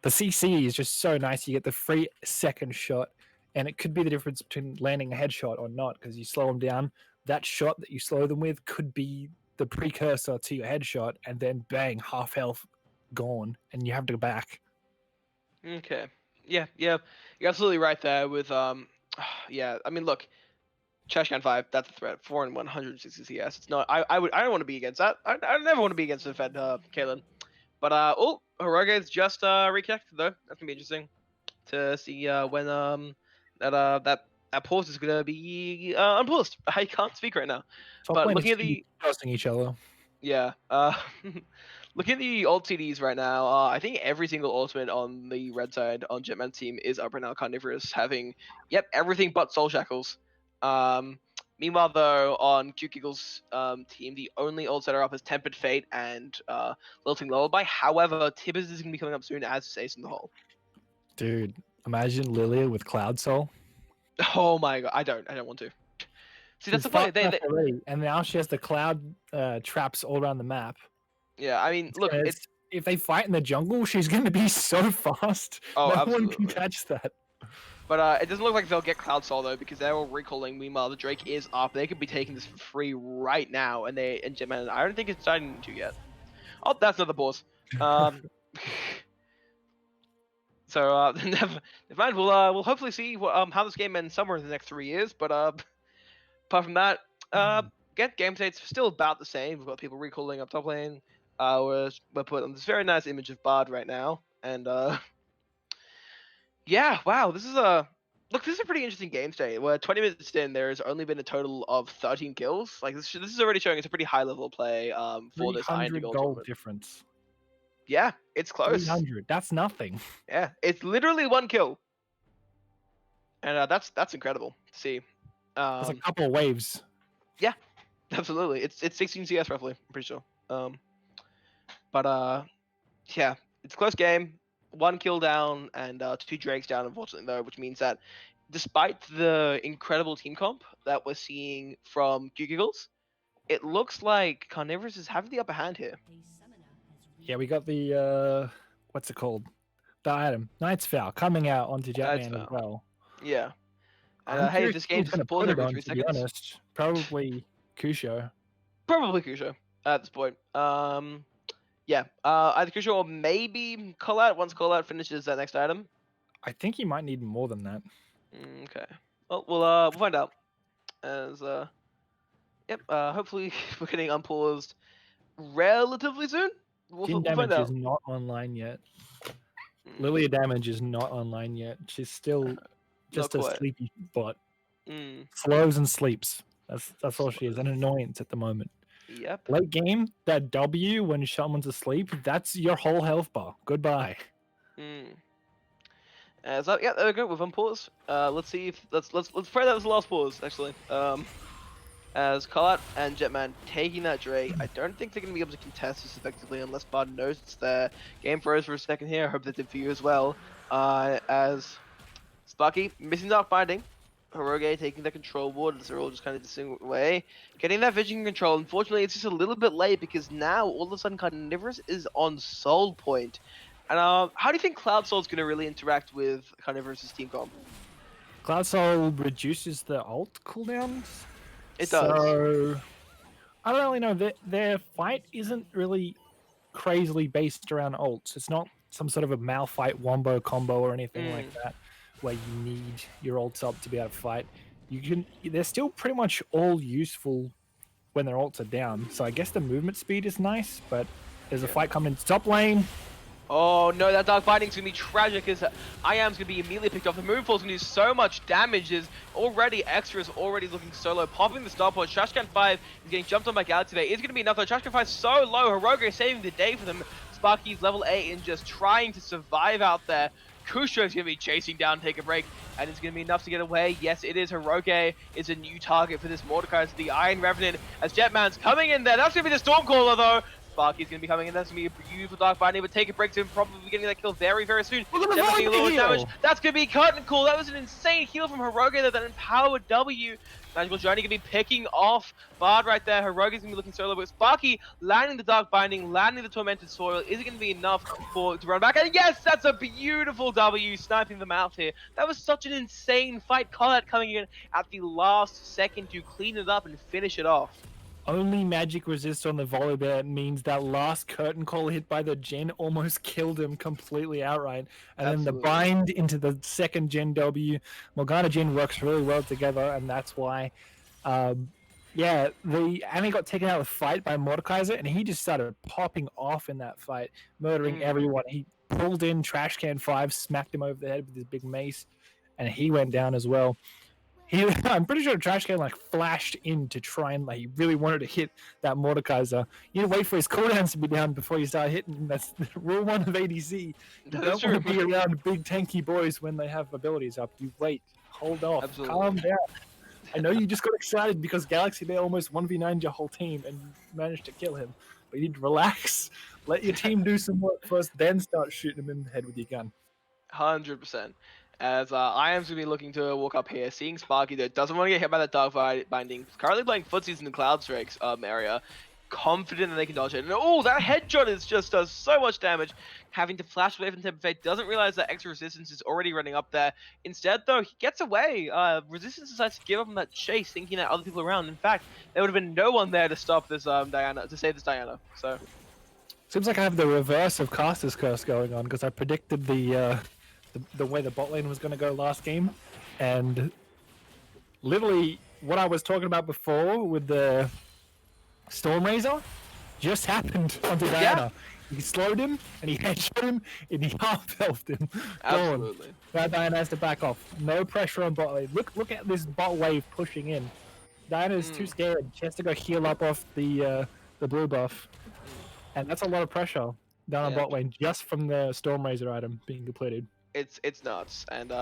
the CC is just so nice. You get the free second shot, and it could be the difference between landing a headshot or not, because you slow them down. That shot that you slow them with could be the precursor to your headshot, and then bang, half health gone, and you have to go back.
Okay. Yeah, you're absolutely right there with yeah. I mean, look, Trashcan 5, that's a threat. 4 and 160 CS. It's not. I don't want to be against that. I never want to be against the Fed, Caitlyn. But oh, Hiroge's just reconnected though. That's gonna be interesting to see when that pause is gonna be unpaused. I can't speak right now.
Top
But
lane
looking
is
at the
trusting each other.
yeah, looking at the ult TDs right now, I think every single ultimate on the red side on Jetman's team is up right now. Carnivorous having everything but Soul Shackles. Meanwhile, though, on Q-Giggle's team, the only ults that are up is Tempered Fate and Lilting Lullaby. However, Tibbers is going to be coming up soon as Ace in the Hole.
Dude, imagine Lilia with Cloud Soul.
Oh my god, I don't want to. See, that's the point.
Already, and now she has the cloud traps all around the map.
Yeah, I mean, look, it's
if they fight in the jungle, she's going to be so fast.
Oh,
no
absolutely.
one can catch that.
But it doesn't look like they'll get Cloud Soul though, because they're all recalling. Meanwhile, the Drake is up. They could be taking this for free right now, and Jetman. I don't think it's starting to yet. Oh, that's another pause. So never mind. We'll hopefully see how this game ends somewhere in the next 3 years. But apart from that, game state's still about the same. We've got people recalling up top lane. We're put on this very nice image of Bard right now, and yeah, wow, this is a pretty interesting game state. Where 20 minutes in, there's only been a total of 13 kills. Like this is already showing it's a pretty high level of play for this high end
gold difference.
Yeah, it's close.
300. That's nothing.
Yeah, it's literally 1 kill, and that's incredible to see.
There's a couple of waves.
Yeah, absolutely. It's 16 CS roughly. I'm pretty sure. But yeah, it's a close game. 1 kill down and 2 Drakes down, unfortunately, though, which means that despite the incredible team comp that we're seeing from Q-Giggles, it looks like Carnivorous is having the upper hand here.
Yeah, we got the, what's it called? The item, Knight's Vow, coming out onto Jetman as well.
Yeah. Hey, this game's going to pause every 3 seconds. To be honest,
probably Kusho.
Probably Kusho at this point. Yeah, either Kusho or maybe Callout once Callout finishes that next item.
I think he might need more than that.
Okay. Well, we'll find out. As hopefully we're getting unpaused relatively soon.
Team damage is not online yet. Lilia damage is not online yet. She's still just a sleepy bot. Slows and sleeps. That's all she is. An annoyance at the moment.
Yep.
Late game, that W when someone's asleep, that's your whole health bar. Goodbye.
So yeah, there we go. We've unpaused. Let's see if let's pray that was the last pause actually. As Callout and Jetman taking that Drake, I don't think they're going to be able to contest this effectively unless Bard knows it's there. Game froze for a second here. I hope that did for you as well. As Sparky missing Dark Binding. Hiroge taking the control ward as they're all just kind of distinct away. Getting that vision control. Unfortunately, it's just a little bit late because now all of a sudden Carnivorous is on Soul Point. And how do you think Cloud Soul is going to really interact with Carnivorous' team comp?
Cloud Soul reduces the ult cooldowns.
It does.
So I don't really know. Their fight isn't really crazily based around ults. It's not some sort of a Malphite wombo combo or anything like that, where you need your ults up to be able to fight. They're still pretty much all useful when their ults are down. So I guess the movement speed is nice, but there's a fight coming top lane.
Oh no, that Dark Binding's gonna be tragic as IAM's gonna be immediately picked off. The Moonfall's gonna do so much damage. Is already Extra's already looking so low. Popping the star point. Trashcan 5 is getting jumped on by Galaxy there. It's gonna be enough though. Trashcan 5 so low. Hiroge saving the day for them. Sparky's level 8 and just trying to survive out there. Kusho's gonna be chasing down, take a break, and it's gonna be enough to get away. Yes, it is. Hiroge is a new target for this Mordecai. It's the Iron Revenant as Jetman's coming in there. That's gonna be the Stormcaller though. Sparky's going to be coming in. That's going to be a beautiful Dark Binding, but take a break to him, probably getting that kill very, very soon.
Look at the
Definitely a little bit
heal.
damage. That's going to be curtain call. That was an insane heal from Hiroge there, that empowered W. Magical Journey going to be picking off Bard right there. Hiroge's going to be looking solo, but Sparky landing the Dark Binding, landing the Tormented Soil. Is it going to be enough to run back? And yes, that's a beautiful W, sniping them out here. That was such an insane fight. Colette coming in at the last second to clean it up and finish it off.
Only magic resist on the Volibear means that last curtain call hit by the gen almost killed him completely outright. And then the bind into the second gen W. Morgana gen works really well together, and that's why yeah, the Annie got taken out of the fight by Mordekaiser, and he just started popping off in that fight, murdering everyone. He pulled in Trash Can 5, smacked him over the head with his big mace, and he went down as well. I'm pretty sure Trash Can like flashed in to try and like he really wanted to hit that Mordekaiser. You need to wait for his cooldowns to be down before you start hitting. That's the rule 1 of ADC. You don't want to be around big tanky boys when they have abilities up. You wait, hold off, calm down. I know you just got excited because Galaxy Bear almost 1v9'd your whole team and managed to kill him. But you need to relax, let your team do some work first, then start shooting him in the head with your gun.
100%. As I am going to be looking to walk up here, seeing Sparky that doesn't want to get hit by that Dark Binding. Currently playing footsies in the Cloud Strikes area. Confident that they can dodge it. And oh, that headshot is just does so much damage. Having to flash away from Temper Fate, doesn't realize that extra resistance is already running up there. Instead, though, he gets away. Resistance decides to give up on that chase, thinking that other people around. In fact, there would have been no one there to stop this Diana, to save this Diana. So
seems like I have the reverse of Caster's Curse going on because I predicted the way the bot lane was going to go last game, and literally what I was talking about before with the Storm Razor just happened onto Diana. He slowed him and he headshot him and he half-healthed him.
Absolutely.
Now Diana has to back off. No pressure on bot lane. Look at this bot wave pushing in. Diana is too scared. She has to go heal up off the blue buff, and that's a lot of pressure down on bot lane just from the Storm Razor item being completed.
It's nuts. And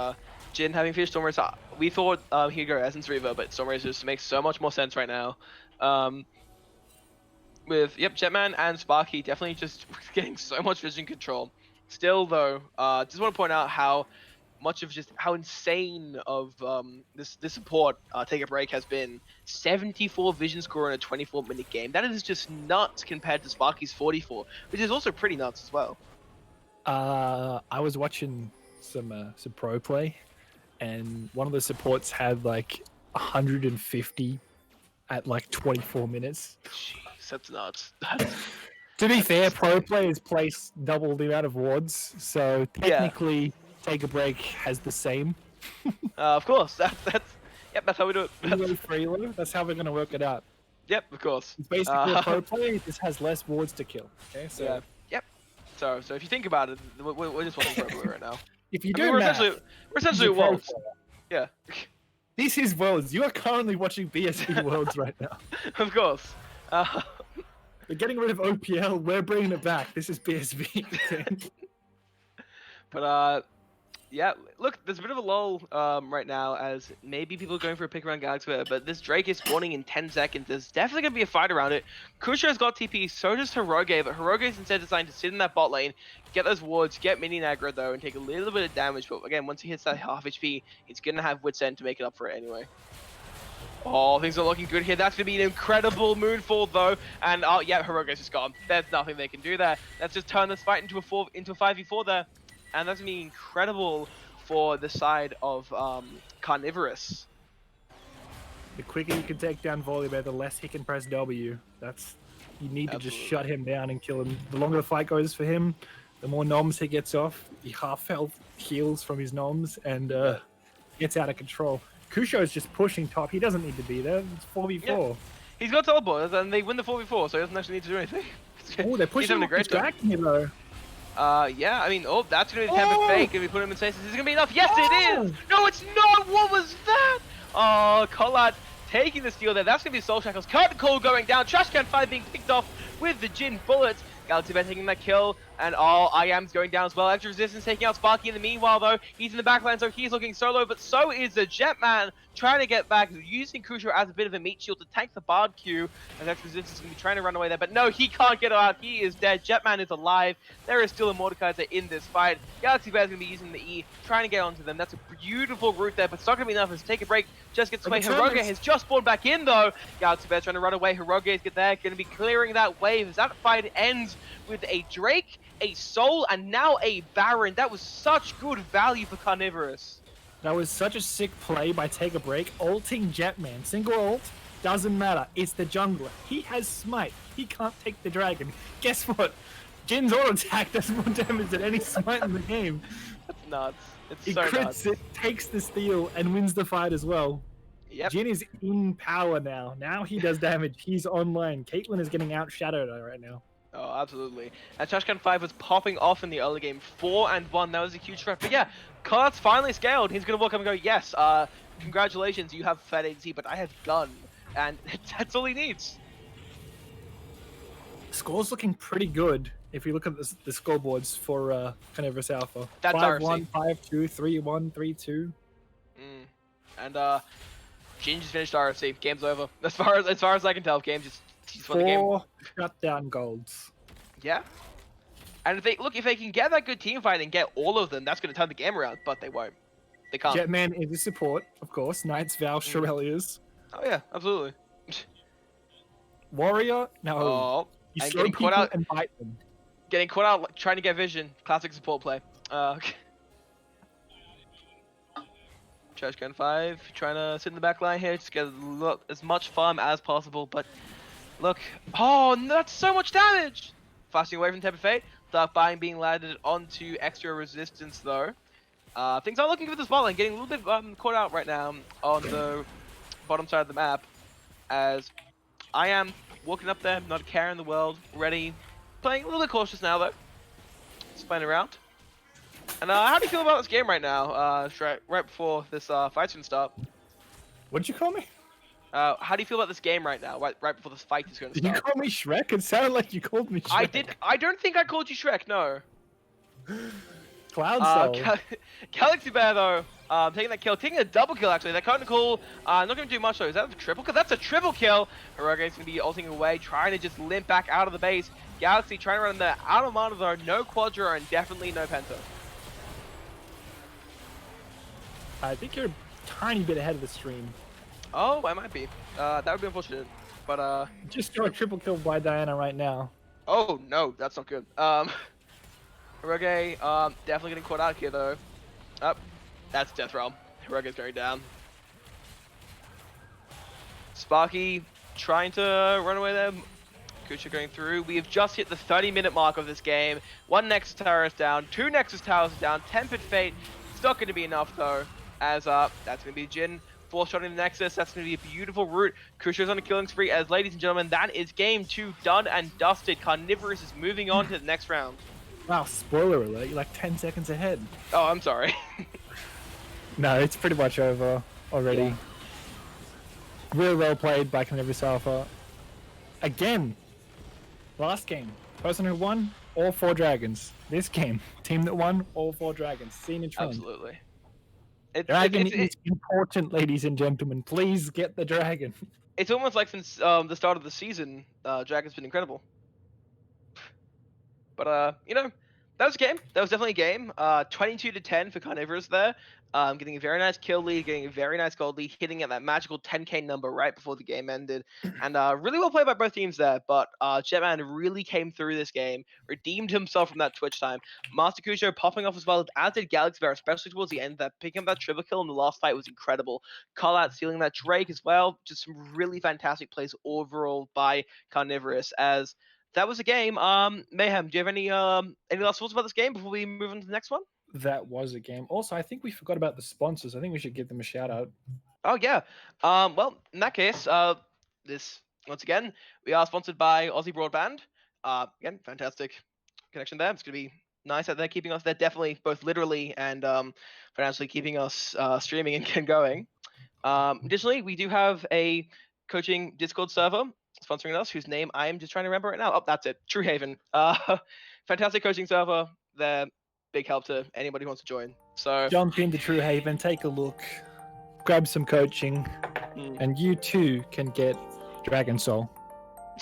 Jin having finished Storm Razor, we thought he'd go Essence Reaver, but Storm Razor just makes so much more sense right now. With Jetman and Sparky definitely just getting so much vision control. Still though, just want to point out how much of just how insane of this support Take a Break has been. 74 vision score in a 24-minute game. That is just nuts compared to Sparky's 44, which is also pretty nuts as well.
I was watching some pro play, and one of the supports had like 150 at like 24 minutes.
Jeez, that's nuts.
To be fair, pro players place double the amount of wards, so technically Take a Break has the same.
Of course, that's how we do it.
Freeload, that's how we're gonna work it out.
Yep, of course.
It's basically a pro player, it just has less wards to kill. Okay, so
yeah. So if you think about it, we're just watching pro player right now.
If you
we're essentially Worlds. Yeah.
This is Worlds. You are currently watching BSV Worlds right now.
Of course.
We're getting rid of OPL. We're bringing it back. This is BSV.
But yeah, look, there's a bit of a lull right now as maybe people are going for a pick around Galaxy Bear, but this Drake is spawning in 10 seconds. There's definitely going to be a fight around it. Kusho's got TP, so does Hiroge, but Hiroge's instead deciding to sit in that bot lane, get those wards, get minion aggro though, and take a little bit of damage. But again, once he hits that half HP, he's going to have Wit's End to make it up for it anyway. Oh, things are looking good here. That's going to be an incredible Moonfall though. And yeah, Hiroge's just gone. There's nothing they can do there. Let's just turn this fight into a 5v4 there. And that's going to be incredible for the side of Carnivorous.
The quicker you can take down Volibear, the less he can press W. You need to just shut him down and kill him. The longer the fight goes for him, the more noms he gets off. The half health heals from his noms and gets out of control. Kusho is just pushing top. He doesn't need to be there. It's 4v4. Yeah.
He's got teleport and they win the 4v4, so he doesn't actually need to do anything.
Oh, they're pushing him, distracting him though.
Yeah, I mean, that's going to be the Temper Fake. If we put him in stasis, is it going to be enough? Yes, it is! No, it's not! What was that? Oh, Collard taking the steal there. That's going to be Soul Shackles. Curtain Call going down. Trash Can 5 being picked off with the Jin bullets. Galaxy Bear taking that kill. And I am's going down as well. Extra resistance taking out Sparky in the meanwhile, though. He's in the backline, so he's looking solo, but so is the Jetman trying to get back, using Kusho as a bit of a meat shield to tank the Bard Q. And extra resistance is going to be trying to run away there, but no, he can't get out. He is dead. Jetman is alive. There is still a Mordekaiser in this fight. Galaxy Bear is going to be using the E, trying to get onto them. That's a beautiful route there, but it's not going to be enough. Let's take a break. Just gets away. Hiroge has just spawned back in, though. Galaxy Bear trying to run away. Hiroge is there, going to be clearing that wave as that fight ends with a Drake, a Soul, and now a Baron. That was such good value for Carnivorous.
That was such a sick play by Take a Break. Ulting Jetman. Single ult, doesn't matter. It's the jungler. He has smite. He can't take the dragon. Guess what? Jin's auto attack does more damage than any smite in the game.
That's nuts. It's
He
so
crits
nuts.
it, takes the steal, and wins the fight as well.
Yep.
Jin is in power now. Now he does damage. He's online. Caitlyn is getting outshadowed right now.
Oh, absolutely. And Trashcan 5 was popping off in the early game. 4-1. That was a huge threat. But yeah, Cart's finally scaled. He's going to walk up and go, yes, congratulations, you have Fat ADC, but I have Gun. And that's all he needs.
Score's looking pretty good if you look at the scoreboards for Carnivorous Alpha.
That's
5-1,
RFC.
5-2, 3-1, 3-2.
And Jin just finished RFC. Game's over. As far as I can tell, game just won the game.
4 shutdown golds.
Yeah. And if they can get that good team fight and get all of them, that's going to turn the game around. But they won't. They can't.
Jetman is a support, of course. Knight's Vow, Shirelia's.
Oh yeah, absolutely.
Warrior, no.
Oh,
You
and
slow
getting caught
people
out.
and bite them.
Getting caught out trying to get vision. Classic support play. Trashcan 5 trying to sit in the back line here, just get as much farm as possible. But look, oh, that's so much damage. Fasting away from Tempered Fate. Dark Bind being landed onto extra resistance though. Things are looking good for the spot lane. Getting a little bit caught out right now on the bottom side of the map. As I am walking up there, not a care in the world, ready. Playing a little bit cautious now though. Just playing around. And how do you feel about this game right now? Right before this fight's gonna start.
What did you call me?
How do you feel about this game right now? Right before this fight is gonna
Did you
start.
call me Shrek? It sounded like you called me Shrek.
I did. I don't think I called you Shrek. No.
Cloud Soul.
Galaxy Bear though, taking that kill, taking a double kill actually. They're kind of cool. Not going to do much though. Is that a triple kill? That's a triple kill. Hiroge is going to be ulting away, trying to just limp back out of the base. Galaxy trying to run there out of mana though. No Quadra and definitely no Penta.
I think you're a tiny bit ahead of the stream.
Oh, I might be. That would be unfortunate. But
Just got a triple kill by Diana right now.
oh no, that's not good. Hiroge, definitely getting caught out here though. Up, that's Death Realm. Hiroge's going down. Sparky trying to run away there. Kucha going through. We have just hit the 30-minute mark of this game. 1 Nexus Tower is down, 2 Nexus Towers are down, Tempered Fate. It's not going to be enough though, as that's going to be Jin. 4-shotting the Nexus, that's going to be a beautiful route. Kusho's on a killing spree, as ladies and gentlemen, that is game 2 done and dusted. Carnivorous is moving on to the next round.
Wow, spoiler alert, you're like 10 seconds ahead.
Oh, I'm sorry.
No, it's pretty much over already.
Yeah.
Really well played by Carnivorous Alpha. Again, last game, person who won, all 4 dragons. This game, team that won, all 4 dragons. Seen in trend.
Absolutely.
Dragon is important, ladies and gentlemen. Please get the dragon.
It's almost like since the start of the season, Dragon's been incredible. But you know, that was a game. That was definitely a game. 22-10 for Carnivorous there. Getting a very nice kill lead, getting a very nice gold lead, hitting at that magical 10k number right before the game ended. And really well played by both teams there. But Jetman really came through this game, redeemed himself from that Twitch time. Master Kusho popping off as well, as did Galaxy Bear, especially towards the end. That picking up that triple kill in the last fight was incredible. Call out stealing that Drake as well. Just some really fantastic plays overall by Carnivorous. As that was a game. Mayhem, do you have any last thoughts about this game before we move on to the next one?
That was a game. Also, I think we forgot about the sponsors. I think we should give them a shout out.
Oh yeah. Well, in that case, this once again we are sponsored by Aussie Broadband. Again, fantastic connection there. It's gonna be nice that they're keeping us. They're definitely both literally and financially keeping us streaming and going. Additionally, we do have a coaching Discord server. sponsoring us, whose name I am just trying to remember right now. Oh, that's it. True Haven. Fantastic coaching server. They're big help to anybody who wants to join. So
Jump into True Haven, take a look, grab some coaching, and you too can get Dragon Soul.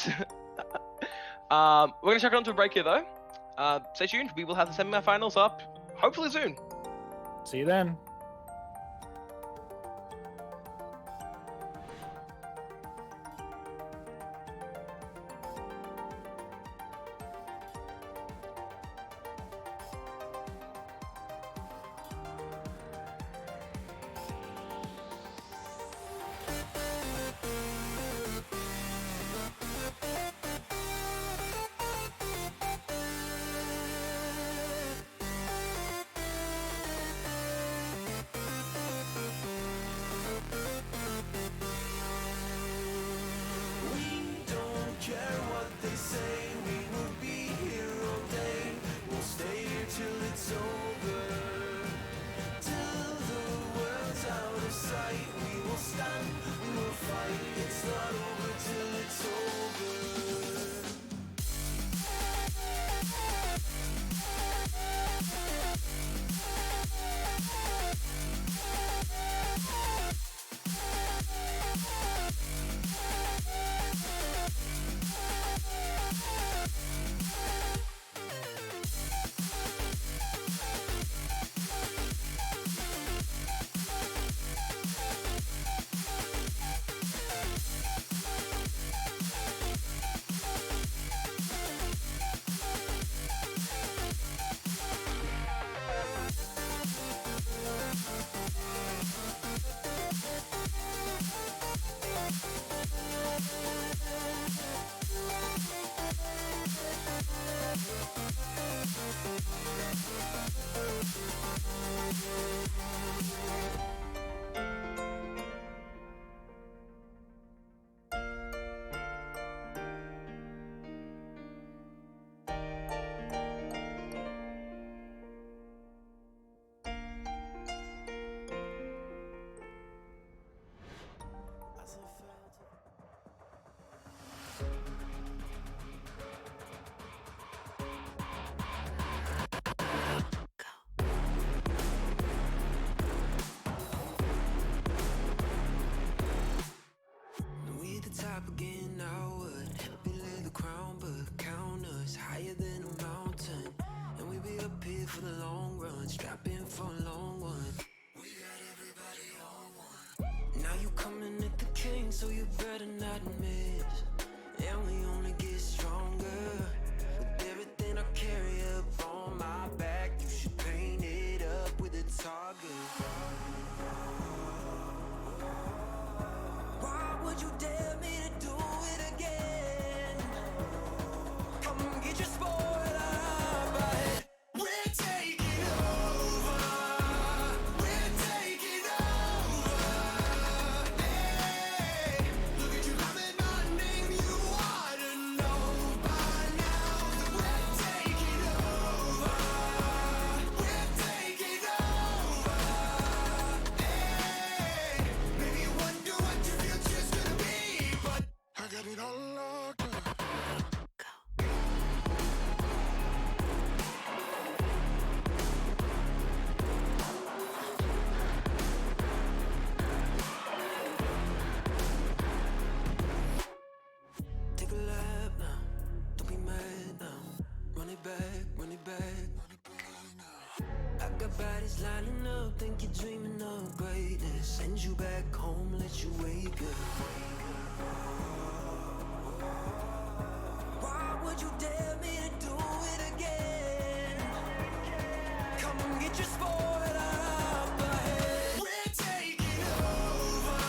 we're gonna check on to a break here though. Stay tuned. We will have the semi-finals up hopefully soon.
See you then.
We don't care what they say, we will be here all day. We'll stay here till it's over. Till the world's out of sight, we will stand, we will fight. It's not over till it's over. As I felt
We the top again, now would help you lay the crown, but count us higher than a mountain. And we be up here for the long run, strap in for a long one. We got everybody on one. Now you coming at the king, so you better not miss. And we only get stronger with everything I carry up on my back. You should paint it up with a target. Why would you dare me to do it again? Come get your spoiler out my head. We're taking over. We're taking over. Hey, look at you calling my name. You ought to know by now that we're taking over. We're taking over. Hey, maybe you wonder what your future's gonna be, but I got it all locked up. Take a lap now, don't be mad now. Run it back, run it back. I got bodies lining up, think you're dreaming of greatness. Send you back home, let you wake up. Why would you dare me to do it again? Come get your spoiler out my head. We're taking over.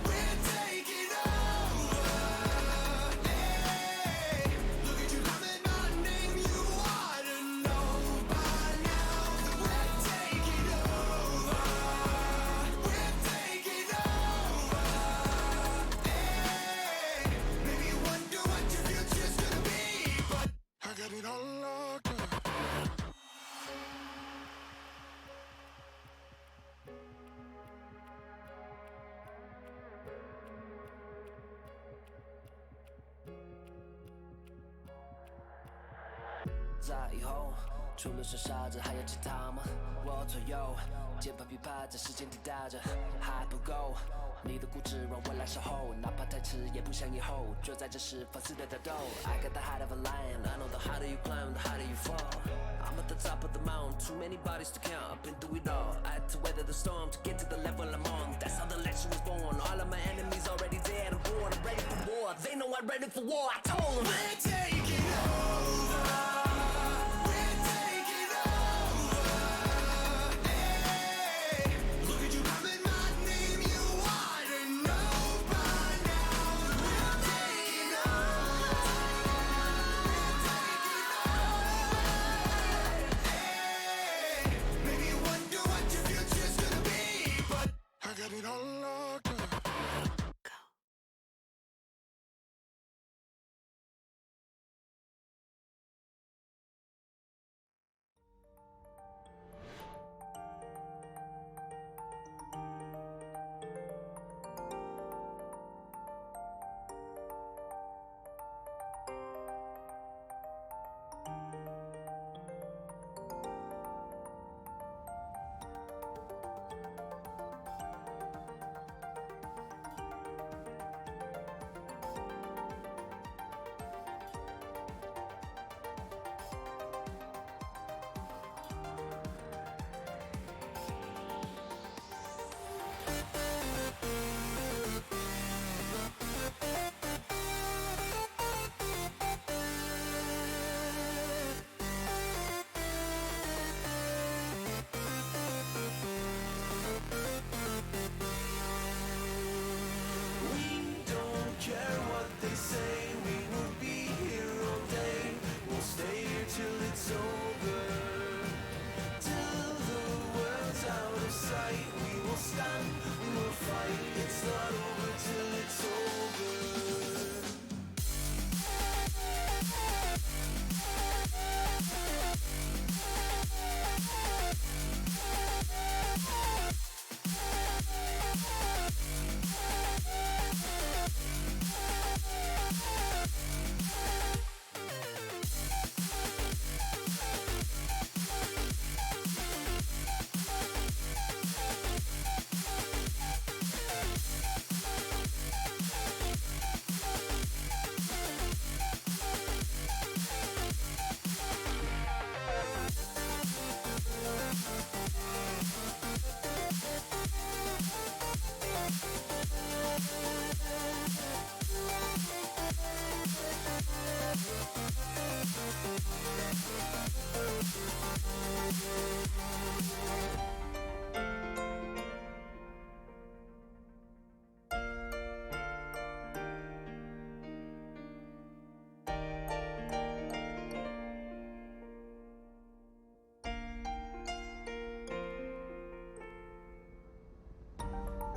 We're taking over. Hey, look at you calling my name. You ought to know by now that we're taking over. We're taking over. Hey.
炸以后，除了是傻子还有其他吗？我左右键盘琵琶在时间滴答着，还不够。你的固执让我来守候，哪怕太迟也不想以后。就在这时放肆的打斗。I got the heart of a lion, I know the harder you climb, the harder you fall. I'm at the top of the mountain, too many bodies to count. I've been through it all. I had to weather the storm to get to the level I'm on. That's how the legend was born. All of my enemies already dead. I'm born, I'm ready for war. They know I'm ready for war. I told them we're taking over. We're taking over. Hey, look at you calling my name. You ought to know by now. We're taking over. We're taking over. Hey, maybe you wonder what your future's gonna be, but I got it all locked up.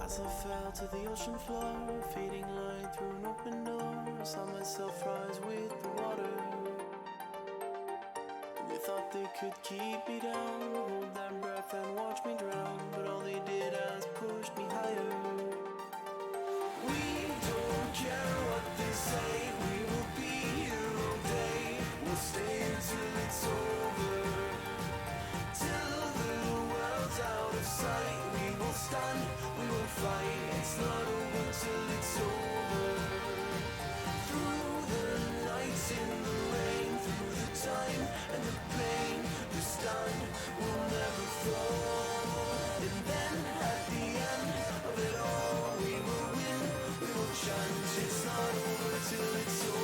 As I fell to the ocean floor, fading light through an open door, I saw myself rise with the water. They thought they could keep me down, hold their breath and watch me drown, but all they did was push me higher. We don't care what they say, we will be here all day. We'll stay until it's over, till the world's out of sight. We will stand, we will fight. It's not over till it's over. Through the nights in the rain, through the time and the pain, we stand, we'll never fall. And then at the end of it all, we will win, we will chant. It's not over till it's over.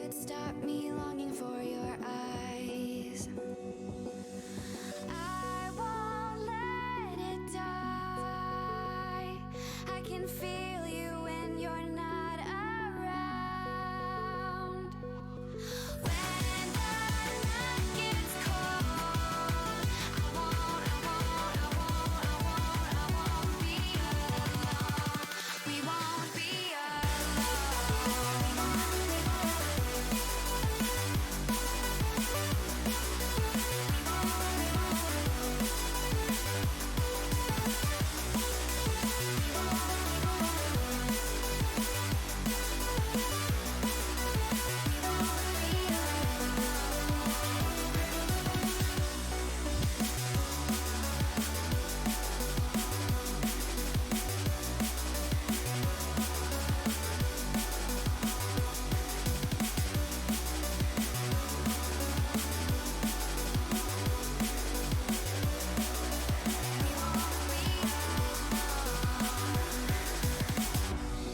could stop me longing for your eyes. I won't let it die. I can feel you when you're not around. When the night gets cold, I won't be alone. We won't be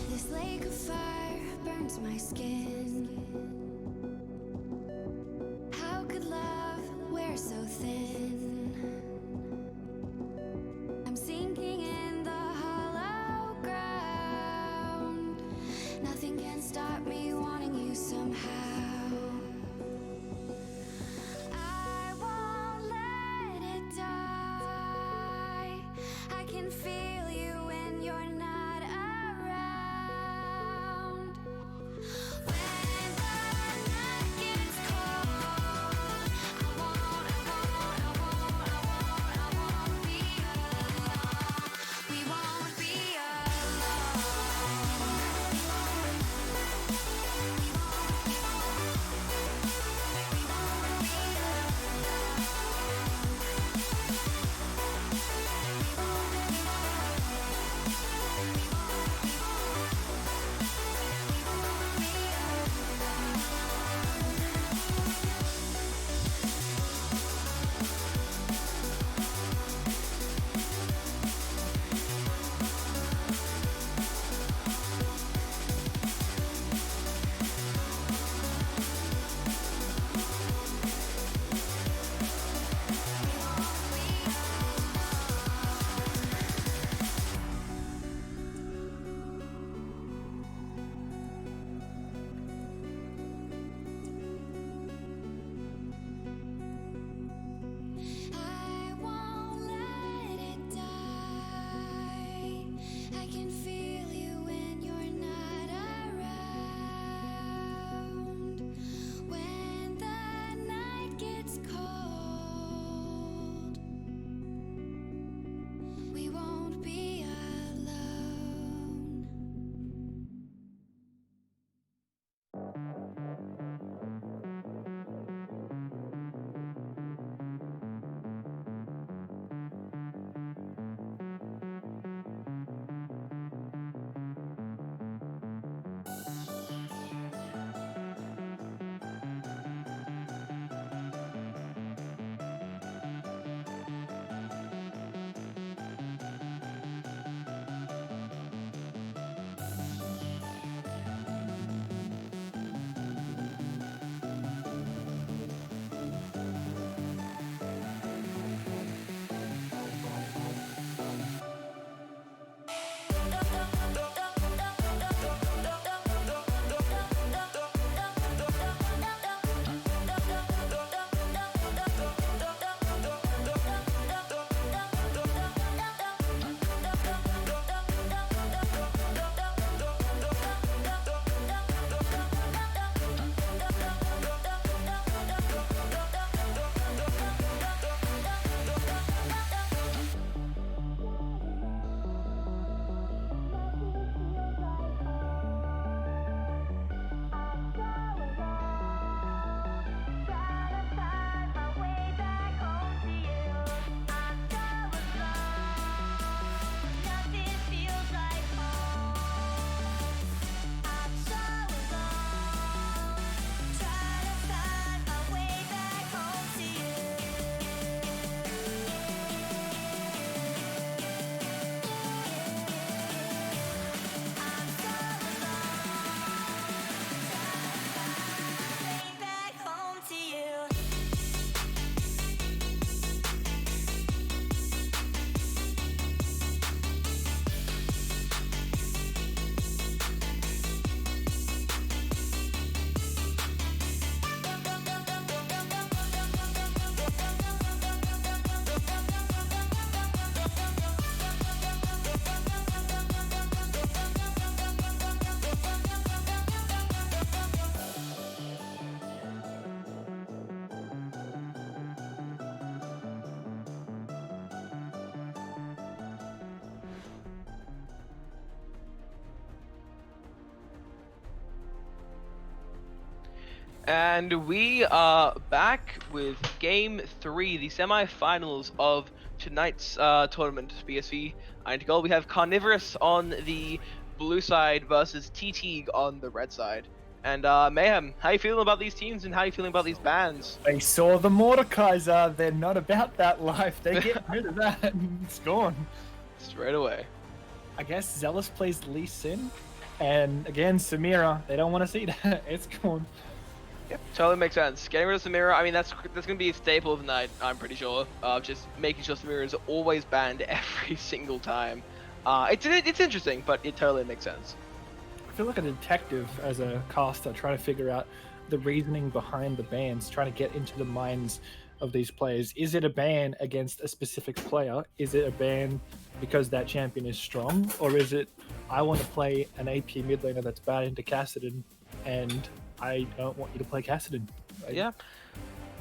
This lake of fire burns my skin. How could love wear so thin? I'm sinking in the hollow ground. Nothing can stop me wanting you somehow. I won't let it die. I can feel you when you're not around. When the night gets cold, I won't be alone. We won't be alone.
And we are back with Game 3, the semi-finals of tonight's tournament, BSV I2G. We have Carnivorous on the blue side versus T-Teague on the red side. And Mayhem, how you feeling about these teams and how you feeling about these bans?
They saw the Mordekaiser. They're not about that life. They're getting rid of that. It's gone.
Straight away.
I guess Zealous plays Lee Sin. And again, Samira. They don't want to see that. It's gone.
Yep, totally makes sense. Getting rid of Samira, I mean, that's going to be a staple of the night, I'm pretty sure. Just making sure Samira is always banned every single time. It's interesting, but it totally makes sense.
I feel like a detective as a caster trying to figure out the reasoning behind the bans, trying to get into the minds of these players. Is it a ban against a specific player? Is it a ban because that champion is strong? Or is it, I want to play an AP mid laner that's bad into Kassadin, and I don't want you to play Kassadin?
Yeah.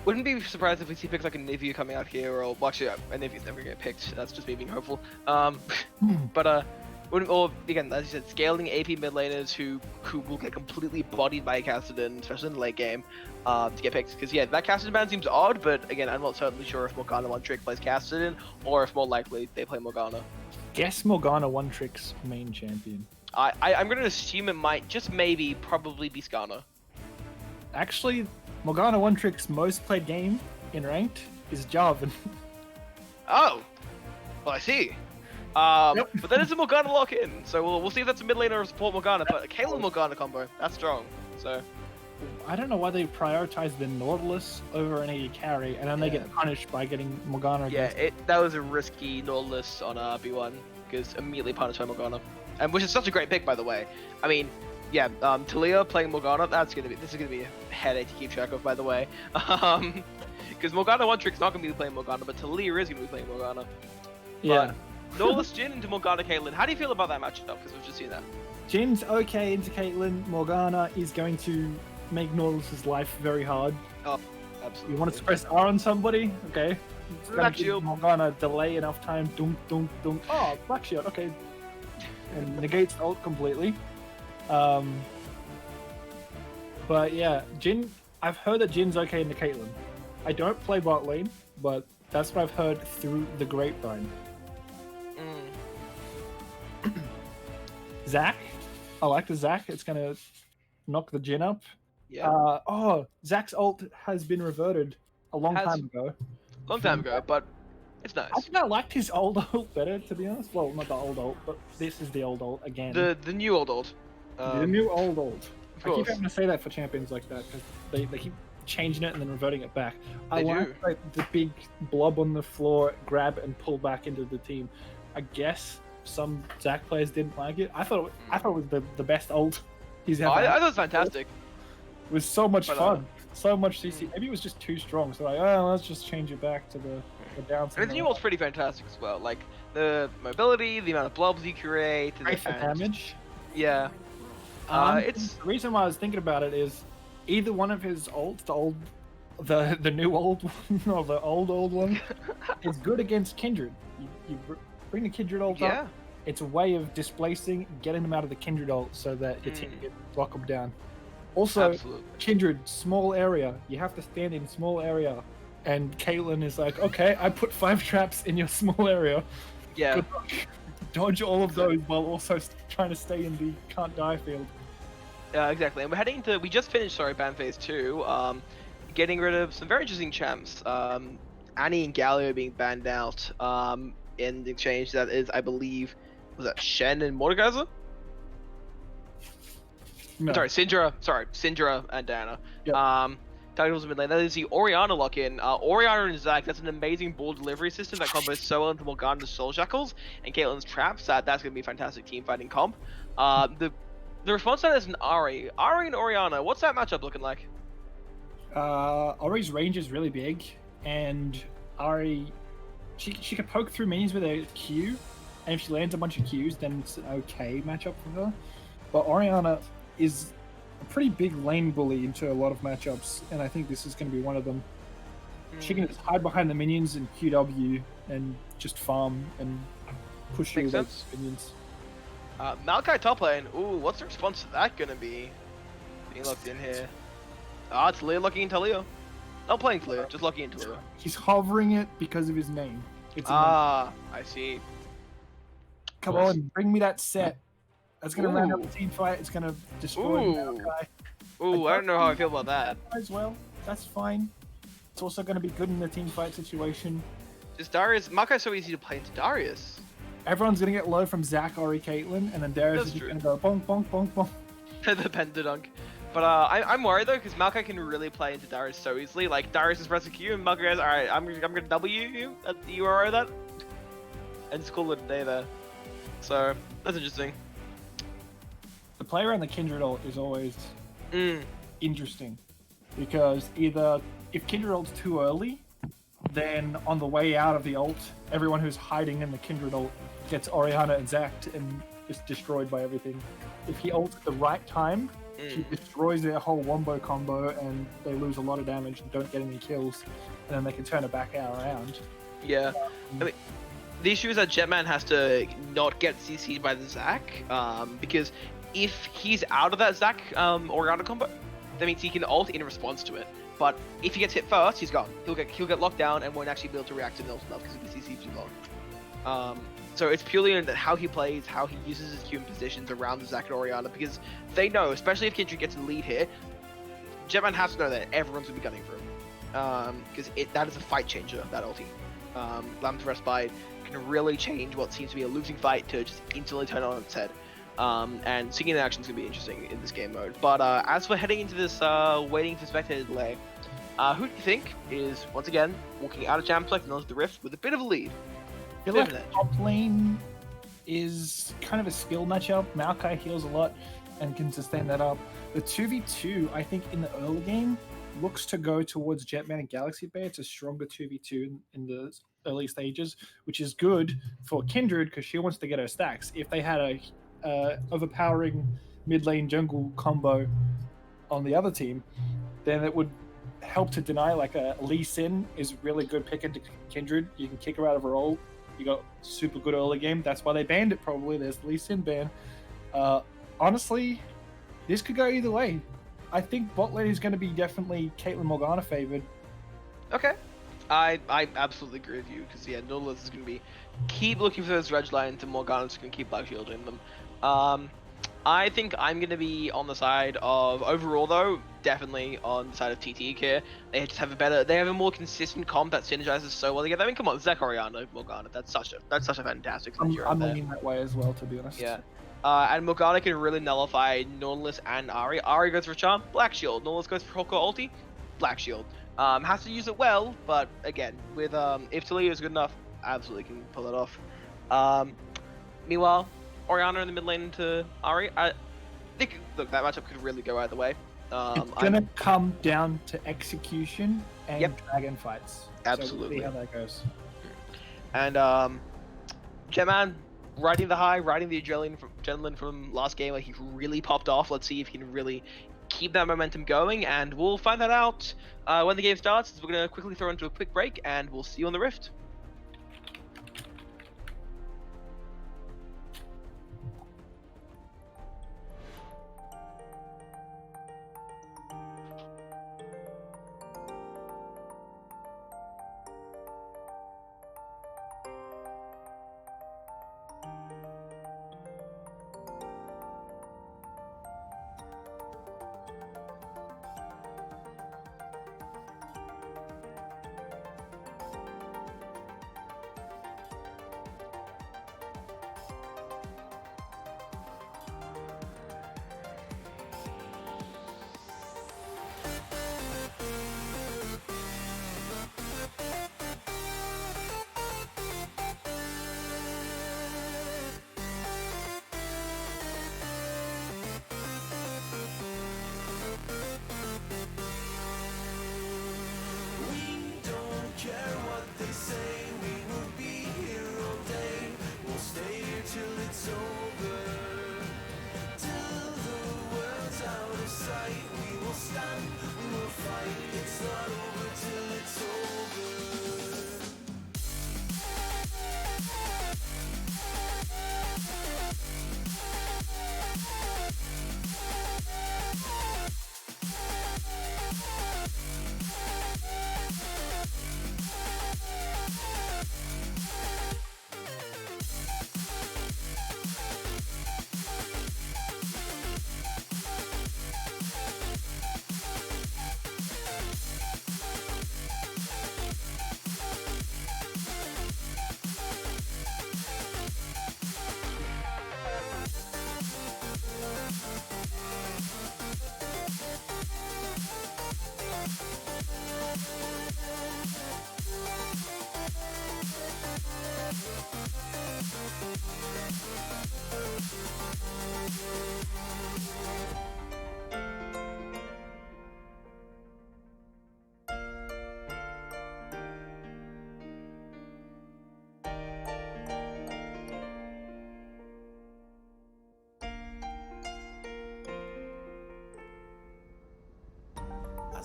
Wouldn't be surprised if we see picks like a Nivea coming out here, or well, actually, a Nivea's never gonna get picked. That's just me being hopeful. But or again, as you said, scaling AP mid laners who will get completely bodied by Kassadin, especially in the late game, to get picked. Because yeah, that Kassadin ban seems odd, but again, I'm not certainly sure if Morgana One Trick plays Kassadin, or if more likely they play Morgana.
Guess Morgana One Trick's main champion.
I'm gonna assume it might just maybe probably be Skarner.
Actually, Morgana One Trick's most played game in ranked is Jarvan.
Oh, well, I see. But that is a Morgana lock-in, so we'll see if that's a mid laner or support Morgana. But a Caitlyn Morgana combo, that's strong. So
I don't know why they prioritize the Nautilus over an AD carry, and then they get punished by getting Morgana.
Yeah, that was a risky Nautilus on B1 because immediately punished by Morgana, and which is such a great pick, by the way. I mean, yeah, Talia playing Morgana, this is gonna be a headache to keep track of, by the way. Because Morgana One Trick's not gonna be playing Morgana, but Talia is gonna be playing Morgana.
Yeah.
Nautilus Jhin into Morgana Caitlyn. How do you feel about that matchup? Because we've just seen that.
Jin's okay into Caitlyn. Morgana is going to make Nautilus's life very hard.
Oh, absolutely.
You want to press R on somebody? Okay. It's gonna
Black
give
Shield.
Morgana delay enough time. Dunk, dunk, dunk. Oh, Black Shield. Okay. And negates ult completely. But yeah, Jhin. I've heard that Jin's okay into Caitlyn. I don't play bot lane, but that's what I've heard through the grapevine. Zac, I like the Zac. It's gonna knock the Jhin up.
Yeah.
Zac's ult has been reverted a long time ago.
Long time ago, but it's nice.
I think I liked his old ult better, to be honest. Well, not the old ult, but this is the old ult again.
The new old ult.
The new old ult.
Of
I keep
course.
having to say that for champions like that because they keep changing it and then reverting it back. I
They
like
do.
like the big blob on the floor, grab and pull back into the team. I guess some Zac players didn't like it. I thought it was the best ult he's ever had.
I thought it was fantastic.
It was so much
But,
fun. So much CC. Maybe it was just too strong. So like, let's just change it back to the down.
I mean, the new ult's pretty fantastic as well. Like the mobility, the amount of blobs you create, the
great for damage.
Yeah.
The reason why I was thinking about it is either one of his ults, the new old one or the old one, is good against Kindred. You bring the Kindred ult up. It's a way of displacing, getting them out of the Kindred ult so that your team can block them down. Also,
Absolutely.
Kindred, small area. You have to stand in small area. And Caitlyn is like, okay, I put 5 traps in your small area.
Yeah.
Good luck. Dodge all of those while also trying to stay in the can't die field.
Exactly. And we're heading to, we just finished, ban phase 2, getting rid of some very interesting champs. Annie and Galio being banned out, in exchange that is, I believe, was that Shen and Mordekaiser?
No.
Syndra and Diana.
Yep.
Titles mid lane. That is the Orianna lock-in. Orianna and Zac, that's an amazing ball delivery system that combos so well into Morgana's Soul Shackles and Caitlyn's traps. That's going to be a fantastic team fighting comp. The response to that is an Ahri. Ahri and Orianna, what's that matchup looking like?
Ahri's range is really big, and Ahri, she can poke through minions with a Q, and if she lands a bunch of Qs, then it's an okay matchup for her. But Orianna is a pretty big lane bully into a lot of matchups, and I think this is going to be one of them. She can just hide behind the minions and QW and just farm and push you
Makes
with
sense.
minions.
Maokai top lane. Ooh, what's the response to that gonna be? Being locked in here. Ah, it's Leo locking into Leo. Not playing Leo, just locking into Leo.
He's hovering it because of his name. It's a name.
Ah, I see.
Come on, bring me that set. That's gonna round up
Ooh.
the team fight. It's gonna destroy
Ooh.
Maokai.
Ooh, I don't know how I feel about that.
As well, that's fine. It's also gonna be good in the team fight situation.
Just Darius, Maokai's so easy to play into Darius.
Everyone's gonna get low from Zach, Ori, Caitlyn, and then Darius
That's
is just
true.
gonna go bonk, bonk, bonk, bonk.
The Pentadunk. But I'm worried though, because Maokai can really play into Darius so easily. Like, Darius is pressing Q, and Maokai goes, alright, I'm gonna W you. You alright with that? And just call it a day there. So, that's interesting.
The play around the Kindred ult is always
Mm.
interesting because either if Kindred ult's too early, then on the way out of the ult, everyone who's hiding in the Kindred ult gets Orianna and Zac and is destroyed by everything. If he ults at the right time, he destroys their whole wombo combo and they lose a lot of damage and don't get any kills, and then they can turn it back around.
Yeah. I mean, the issue is that Jetman has to not get CC'd by the Zac, because if he's out of that Zac Orianna combo, that means he can ult in response to it. But if he gets hit first, he's gone. He'll get locked down and won't actually be able to react to the ult enough because he'll be CC'd too long. So it's purely in how he plays, how he uses his Q in positions around the Zac and Orianna, because they know, especially if Kindred gets a lead here, Jetman has to know that everyone's gonna be gunning for him, because that is a fight changer. That ulti, Lamb's Respite, can really change what seems to be a losing fight to just instantly turn on its head. And seeing the action is going to be interesting in this game mode. But as we're heading into this waiting for spectator delay, who do you think is, once again, walking out of Jam Select and onto the Rift with a bit of a lead?
I feel like top lane is kind of a skill matchup. Maokai heals a lot and can sustain that up. The 2v2, I think, in the early game, looks to go towards Jetman and Galaxy Bay. It's a stronger 2v2 in the early stages, which is good for Kindred because she wants to get her stacks. If they had a overpowering mid lane jungle combo on the other team, then it would help to deny. Like a Lee Sin is really good pick into Kindred. You can kick her out of her ult. You got super good early game. That's why they banned it probably. There's the Lee Sin ban. Honestly, this could go either way. I think bot lane is going to be definitely Caitlyn Morgana favored.
Okay. I absolutely agree with you, because yeah, Nautilus is going to be keep looking for those red lines and Morgana's going to keep black shielding them. I think I'm going to be on the side of, overall though, definitely on the side of TT here. They just have they have a more consistent comp that synergizes so well together. I mean, come on, Zac, Orianna, Morgana, that's such a fantastic synergy
I'm
right there.
leaning that way as well, to be honest.
Yeah. And Morgana can really nullify Nautilus and Ahri. Ahri goes for Charm, Black Shield. Nautilus goes for Hoko ulti, Black Shield. Has to use it well, but again, with if Talia is good enough, absolutely can pull it off. Meanwhile, Orianna in the mid lane to Ahri. I think, look, that matchup could really go either way.
It's gonna come down to execution and dragon fights.
Absolutely.
So we'll see how that goes.
And Jetman riding the high, riding the adrenaline from last game, like he really popped off. Let's see if he can really keep that momentum going, and we'll find that out when the game starts. We're gonna quickly throw into a quick break, and we'll see you on the Rift.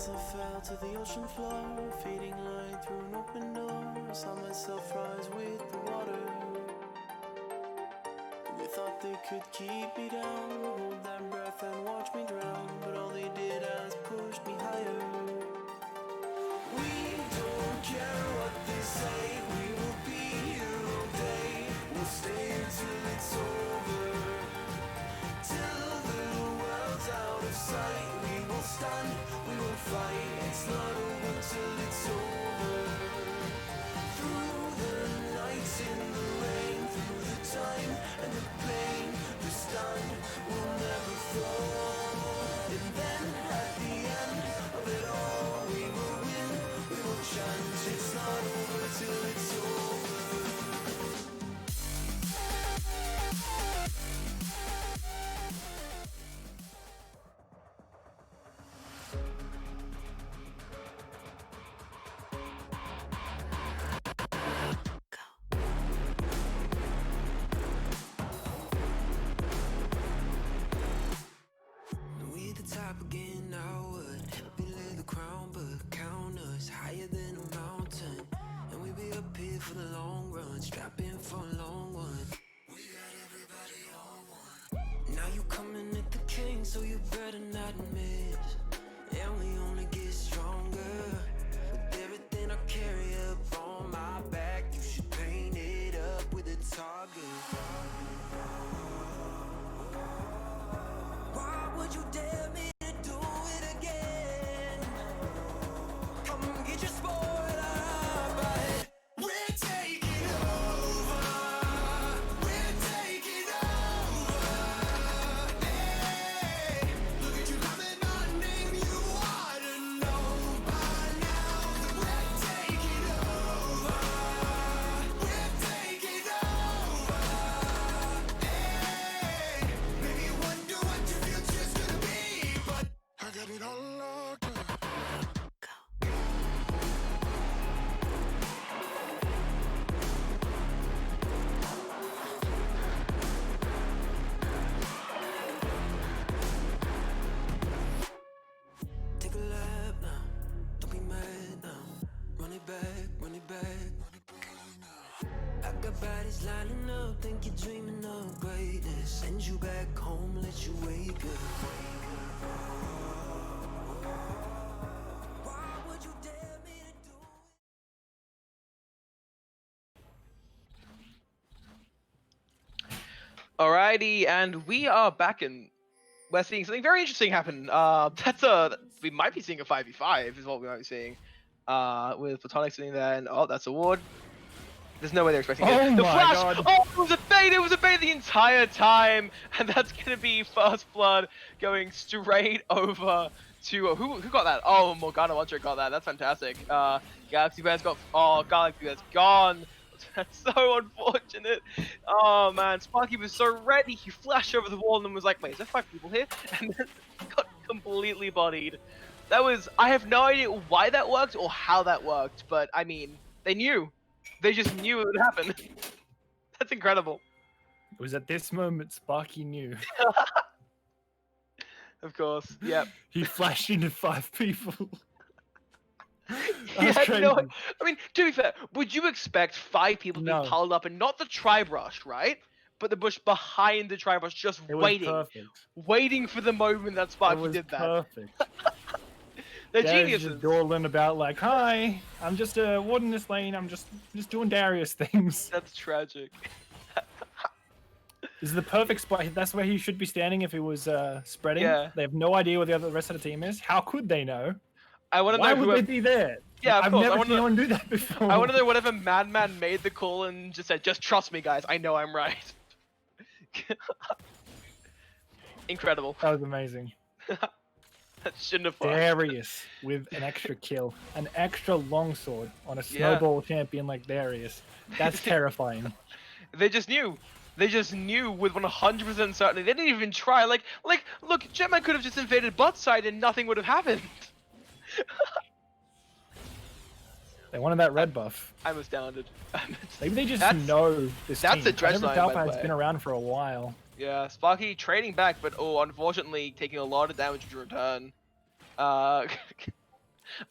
as I fell to the ocean floor, fading light through an open door. I saw myself rise with the water. They thought they could keep me down, hold their breath and watch me drown, but all they did was push me higher. We don't care what they say, we will be here all day. We'll stay until it's over, till the world's out of sight. We will stand, we will fight. It's not over till it's over. Through the nights in the rain, through the time and the pain, we stand, we'll never fall. And then at the end of it all, we will win, we will chant. It's not over till it's over. We the top again, now what? Help you lay the crown, but count us higher than a mountain. And we be up here for the long run, strap in for a long one. We got everybody on one. Now you coming at the king, so you better not miss. And we only get stronger with everything I carry up on my back. You should paint it up with a target. Why would you dare me to do it again? Come get your spoiler, but we're taking over. We're taking over. Hey, look at you coming on, name you ought to know by now that we're taking over. We're taking over. Hey, maybe you wonder what your future's gonna be, but I got it all locked up. Take a lap now, don't be mad now. Run it back, run it back. I got bodies lining up, think you're dreaming of greatness. Send you back home, let you wake up. Why would you dare me to do it?
Alrighty, and we are back, and we're seeing something very interesting happen. We might be seeing a 5v5 is what we might be seeing. With Platonic sitting there, and oh, that's a ward. There's no way they're expecting
Oh
it. The
my
flash!
God.
Oh, it was a bait! It was a bait the entire time, and that's gonna be First Blood going straight over to who got that? Oh, Morgana Wancho got that. That's fantastic. Galaxy Bear's got Galaxy Bear's gone. That's so unfortunate. Oh man, Sparky was so ready. He flashed over the wall and then was like, "Wait, is there 5 people here?" And then got completely bodied. That was. I have no idea why that worked or how that worked, but I mean, they knew. They just knew it would happen. That's incredible.
It was at this moment Sparky knew.
Of course. Yep.
He flashed into 5 people.
He
That's
had
crazy.
no. I mean, to be fair, would you expect 5 people to
No.
be piled up and not the tri-brush, right? But the bush behind the tri-brush, just
It was
waiting,
perfect.
waiting for the moment that
It
Sparky
was
did that.
perfect.
They're
Darius
geniuses.
just dawdling about like, "Hi, I'm just warding this lane. I'm just doing Darius things."
That's tragic.
This is the perfect spot. That's where he should be standing if he was spreading.
Yeah.
They have no idea where the rest of the team is. How could they know?
I want to
Why
know
would
who.
they be there?
Yeah, of
I've
course. I
never
wanna
seen
know-
anyone do that before.
I want to know whatever madman made the call and just said, "Just trust me, guys. I know I'm right." Incredible.
That was amazing.
That shouldn't have worked.
Darius with an extra kill, an extra longsword on a snowball champion like Darius. That's terrifying.
They just knew. They just knew with 100% certainty. They didn't even try. Like, look, Jetman could have just invaded bot side and nothing would have happened.
They wanted that red buff.
I'm astounded.
Maybe they just
That's-
know this
that's
team.
the dredge
Whenever
line, by the
Palpa has
way.
been around for a while.
Yeah, Sparky trading back, but oh, unfortunately taking a lot of damage to return.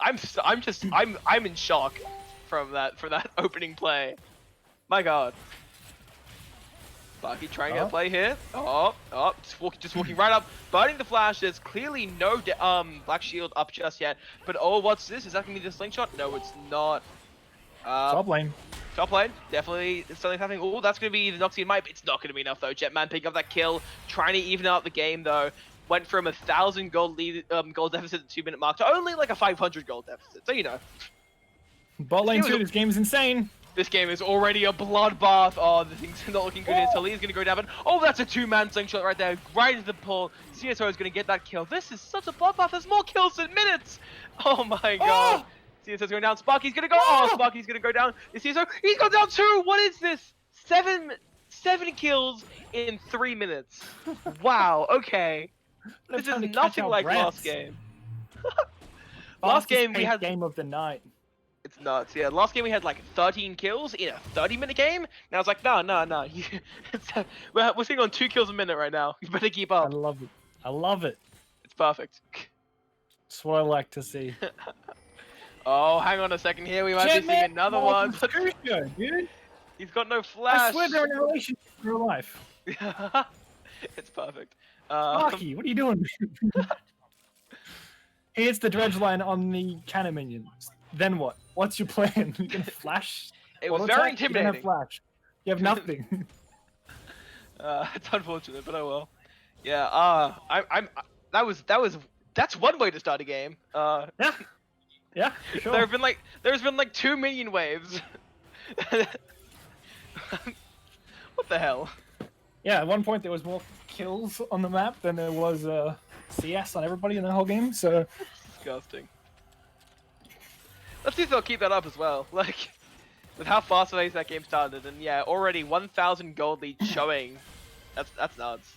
I'm in shock from that opening play. My God. Sparky trying to get a play here. Just walking right up, burning the flash. There's clearly no black shield up just yet. But oh, what's this? Is that gonna be the slingshot? No, it's not.
Top lane.
Top lane, definitely something happening. Oh, that's gonna be the Noxian Might. It's not gonna be enough though. Jetman picking up that kill, trying to even out the game though. Went from 1,000 gold lead, gold deficit at the 2-minute mark to only like a 500 gold deficit. So you know.
Bot lane 2, this game is insane.
This game is already a bloodbath. Oh, the thing's not looking good here. Talia's going to go down, but oh, that's a 2-man slingshot right there, right into the pool. CSO is going to get that kill. This is such a bloodbath. There's more kills in minutes. Oh my God. CSO's going down. Sparky's going to go. Oh, Sparky's going to go down. Is CSO? He's gone down too. What is this? Seven kills in 3 minutes. Wow. Okay. This is nothing like last game. Last game we had
game of the night.
It's nuts, yeah. Last game we had like 13 kills in a 30-minute game. Now it's like, no. We're sitting on 2 kills a minute right now. You better keep up.
I love it. I love it.
It's perfect.
That's what I like to see.
Oh, hang on a second here. We might be seeing another one.
Dude.
He's got no flash.
I swear they're in a relationship in real life.
It's perfect.
Sparky, what are you doing? He hits the dredge line on the cannon minions. Then what? What's your plan? You gonna flash?
It was very intimidating.
You don't have flash. You have nothing.
It's unfortunate, but oh well. Yeah. That's one way to start a game.
Yeah. Sure.
There's been like 2 minion waves. What the hell?
Yeah, at one point there was more kills on the map than there was CS on everybody in the whole game. So
disgusting. Let's see if they'll keep that up as well. Like, with how fast that game started, and yeah, already 1,000 gold lead showing. That's nuts.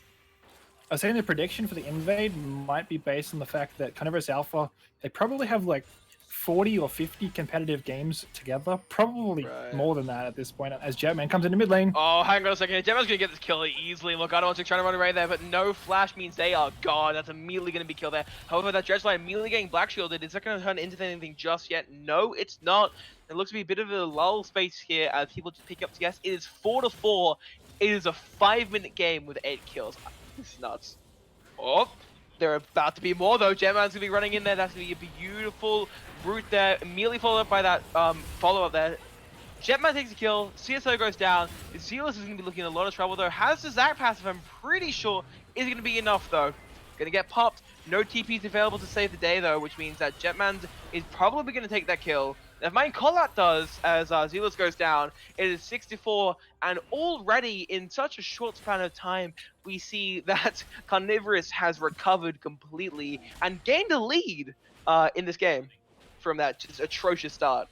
I was saying the prediction for the invade might be based on the fact that Carnivorous Alpha, they probably have like 40 or 50 competitive games together. Probably more than that at this point, as Jetman comes into mid lane.
Oh, hang on a second. Jetman's going to get this kill easily. Morgana wants to try to run away there, but no flash means they are gone. That's immediately going to be killed there. However, that dredge line immediately getting black shielded. Is that going to turn into anything just yet? No, it's not. It looks to be a bit of a lull space here as people just pick up CS. It is 4-4. It is a 5-minute game with 8 kills. This is nuts. Oh, there are about to be more though. Jetman's going to be running in there. That's going to be a beautiful route there. Immediately followed up by that follow-up there. Jetman takes a kill. CSO goes down. Zealous is going to be looking in a lot of trouble though. Has the Zac passive, I'm pretty sure, is going to be enough though. Going to get popped. No TPs available to save the day though, which means that Jetman is probably going to take that kill. If Mine Collat does, as Zealous goes down, it is 64, and already in such a short span of time, we see that Carnivorous has recovered completely and gained a lead in this game from that just atrocious start.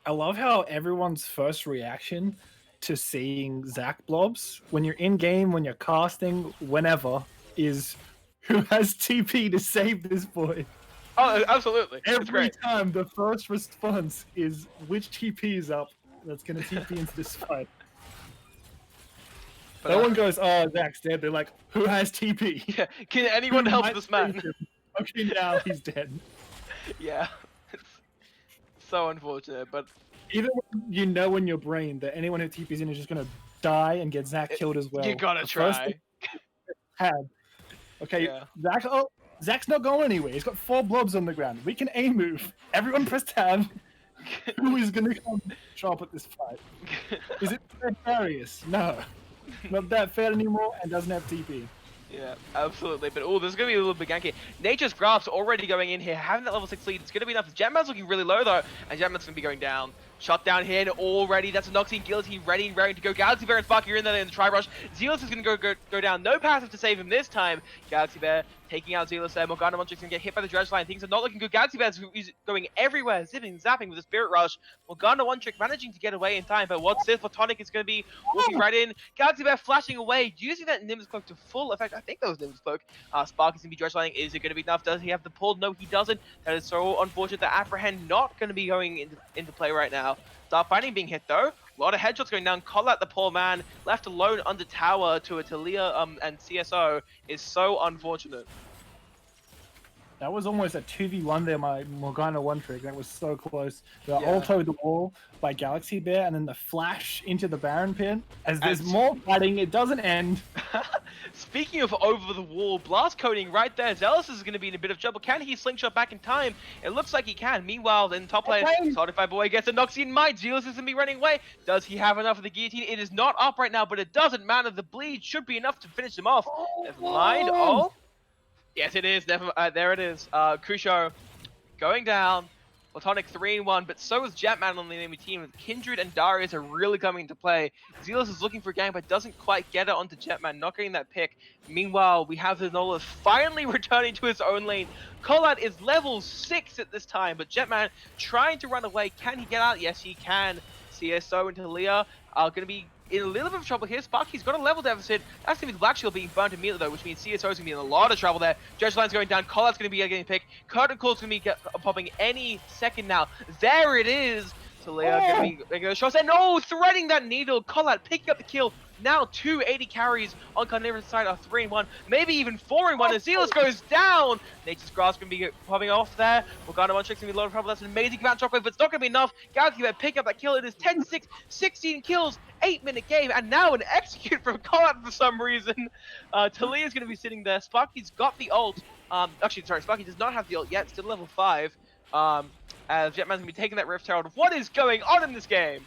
I love how everyone's first reaction to seeing Zac blobs, when you're in-game, when you're casting, whenever, is who has TP to save this boy?
Oh, absolutely.
Every time the first response is which TP is up that's going to TP into this fight. But no one goes, oh, Zac's dead. They're like, who has TP?
Yeah. Can anyone help this man?
Okay, now he's dead.
Yeah. It's so unfortunate, but...
Even when you know in your brain that anyone who TP's in is just going to die and get Zac killed as well.
You gotta try.
Okay, yeah. Zac's not going anywhere. He's got 4 blobs on the ground. We can A move. Everyone press tab. Who is going to come show up at this fight? Is it Darius? No. Not that fair anymore and doesn't have TP.
Yeah, absolutely. But oh, there's going to be a little bit ganky. Nature's Graph's already going in here, having that level 6 lead. It's going to be enough. Jetman's looking really low though, and Jetman's going to be going down. Shot down here and already. That's a Noxian Guillotine ready to go. Galaxy Bear and Sparky are in there in the tri-rush. Zealous is going to go down. No passive to save him this time. Galaxy Bear taking out Zealous there. Morgana Montrix going to get hit by the dredge line. Things are not looking good. Galaxy Bear is going everywhere, zipping, zapping with a Spirit Rush. Morgana Montrix managing to get away in time, but what's this? Platonic is going to be walking right in. Galaxy Bear flashing away, using that Nimbus Cloak to full effect. I think that was Nimbus Cloak. Sparky's going to be dredge lining. Is it going to be enough? Does he have the pull? No, he doesn't. That is so unfortunate. The Apprehend not going to be going into play right now. Start fighting being hit though. A lot of headshots going down. Collat, the poor man, left alone under tower to a Talia and CSO is so unfortunate.
That was almost a 2v1 there, my Morgana one trick. That was so close. The
Yeah.
Alto the wall by Galaxy Bear, and then the flash into the Baron pit. As there's
And-
more fighting, it doesn't end.
Speaking of over the wall, blast coding right there. Zealous is going to be in a bit of trouble. Can he slingshot back in time? It looks like he can. Meanwhile, in top lane,
Okay.
Spotify boy gets a Noxian Might. Zealous is going to be running away. Does he have enough of the guillotine? It is not up right now, but it doesn't matter. The bleed should be enough to finish him off. Never mind. Oh, yes, it is. Never. There it is. Kusho going down. Platonic 3-1, but so is Jetman on the enemy team. Kindred and Darius are really coming into play. Zealous is looking for a gang, but doesn't quite get it onto Jetman, not getting that pick. Meanwhile, we have Zenola finally returning to his own lane. Collat is level 6 at this time, but Jetman trying to run away. Can he get out? Yes, he can. CSO and Talia are going to be in a little bit of trouble here. Sparky's got a level deficit. That's going to be the Black Shield being burnt immediately, though, which means CSO's going to be in a lot of trouble there. Dredgeline's going down. Collat's going to be getting picked. Curtain Call's going to be popping any second now. There it is. Talia going to be making those shots. And no, threading that needle. Collat picking up the kill. Now 280 carries on Carnivorous side are 3-1, maybe even 4-1 as Zealous goes down. Nature's Grasp going to be popping off there. Morgana one trick's going to be a lot of trouble. That's an amazing command shockwave, but it's not going to be enough. Galaxy Bear picking up that kill. It is 10-6, 16 kills, 8-minute game, and now an execute from Collat for some reason. Talia's going to be sitting there. Sparky's got the ult. Actually, sorry, Sparky does not have the ult yet. Still level 5. As Jetman's going to be taking that Rift Herald. What is going on in this game?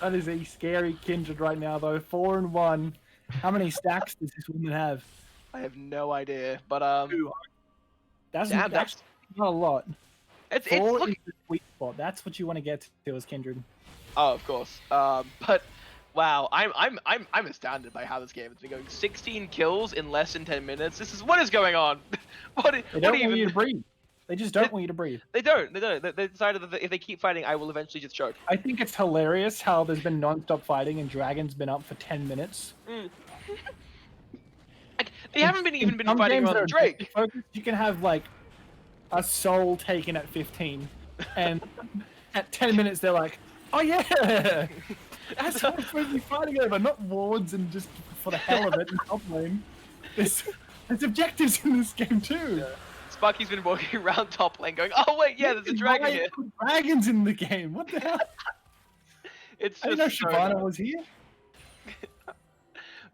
That is a scary Kindred right now, though. 4-1. How many stacks does this woman have?
I have no idea, but
That's
damn,
actually not a lot.
it's
4
look.
is the sweet spot. That's what you want to get to as Kindred.
Oh, of course. But wow, I'm astounded by how this game has been going. 16 kills in less than 10 minutes. What is going on?
They don't want you to breathe. They just don't want you to breathe.
They don't. They decided that if they keep fighting, I will eventually just choke.
I think it's hilarious how there's been non-stop fighting and Dragon's been up for 10 minutes.
Like, they haven't even been
Some
fighting
games that
around
are
Drake.
focused, you can have like a soul taken at 15, and at 10 minutes they're like, "Oh yeah, that's what we're supposed to be fighting over, not wards and just for the hell of it in top lane." There's objectives in this game too.
Yeah. Sparky's been walking around top lane going, "Oh wait, yeah, there's a dragon here."
Dragons in the game. What the hell?
It's
I didn't know
just so
Shyvana
nuts.
was here.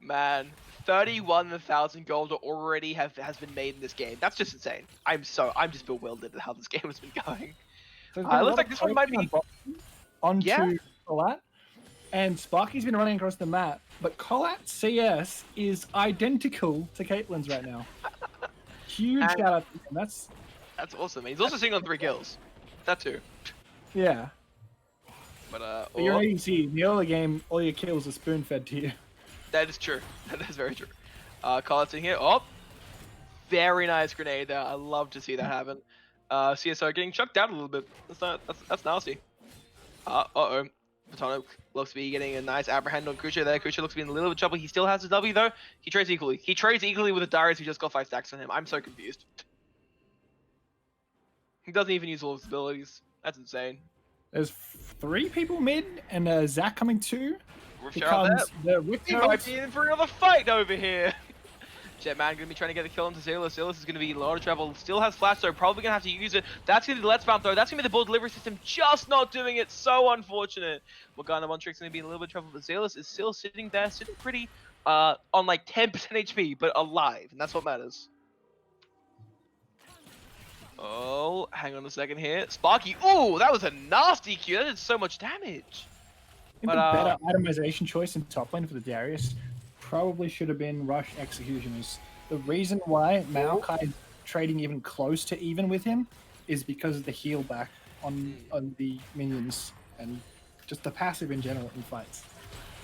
Man, 31,000 gold already has been made in this game. That's just insane. I'm just bewildered at how this game has been going.
So there's been
Looks
a lot
like
of
this one might be-
focus onto
Yeah.
Collat, and Sparky's been running across the map, but Collat's CS is identical to Caitlyn's right now. Huge
And-
shout out to him. That's
That's awesome. He's also sitting on 3 kills. That too.
yeah.
But
But you're ADC. In the early game, all your kills are spoon fed to you.
that is true. That is very true. Collat's in here. Oh, very nice grenade there. I love to see that happen. CSO getting chucked out a little bit. That's nasty. Uh-oh. Platonic looks to be getting a nice apprehend on Kusha there. Kusha looks to be in a little bit of trouble. He still has his W though. He trades equally. He trades equally with a Darius who just got 5 stacks on him. I'm so confused. He doesn't even use all of his abilities. That's insane.
There's 3 people mid, and Zach coming 2.
Rift
Here
Herald
comes
there.
the Rift
He might
Herald.
be in for another fight over here. Jetman gonna be trying to get a kill onto Zealous. Zealous is gonna be in a lot of trouble. Still has flash though, probably gonna have to use it. That's gonna be the Let's Bounce though. That's gonna be the ball delivery system just not doing it. So unfortunate. Morgana one trick's gonna be in a little bit of trouble, but Zealous is still sitting there, sitting pretty on like 10% HP, but alive, and that's what matters. Oh, hang on a second here. Sparky, ooh, that was a nasty Q. That did so much damage.
I think
But,
the better itemization choice in top lane for the Darius probably should have been Rush Executioners. The reason why Maokai trading even close to even with him is because of the heal back on the minions and just the passive in general in fights.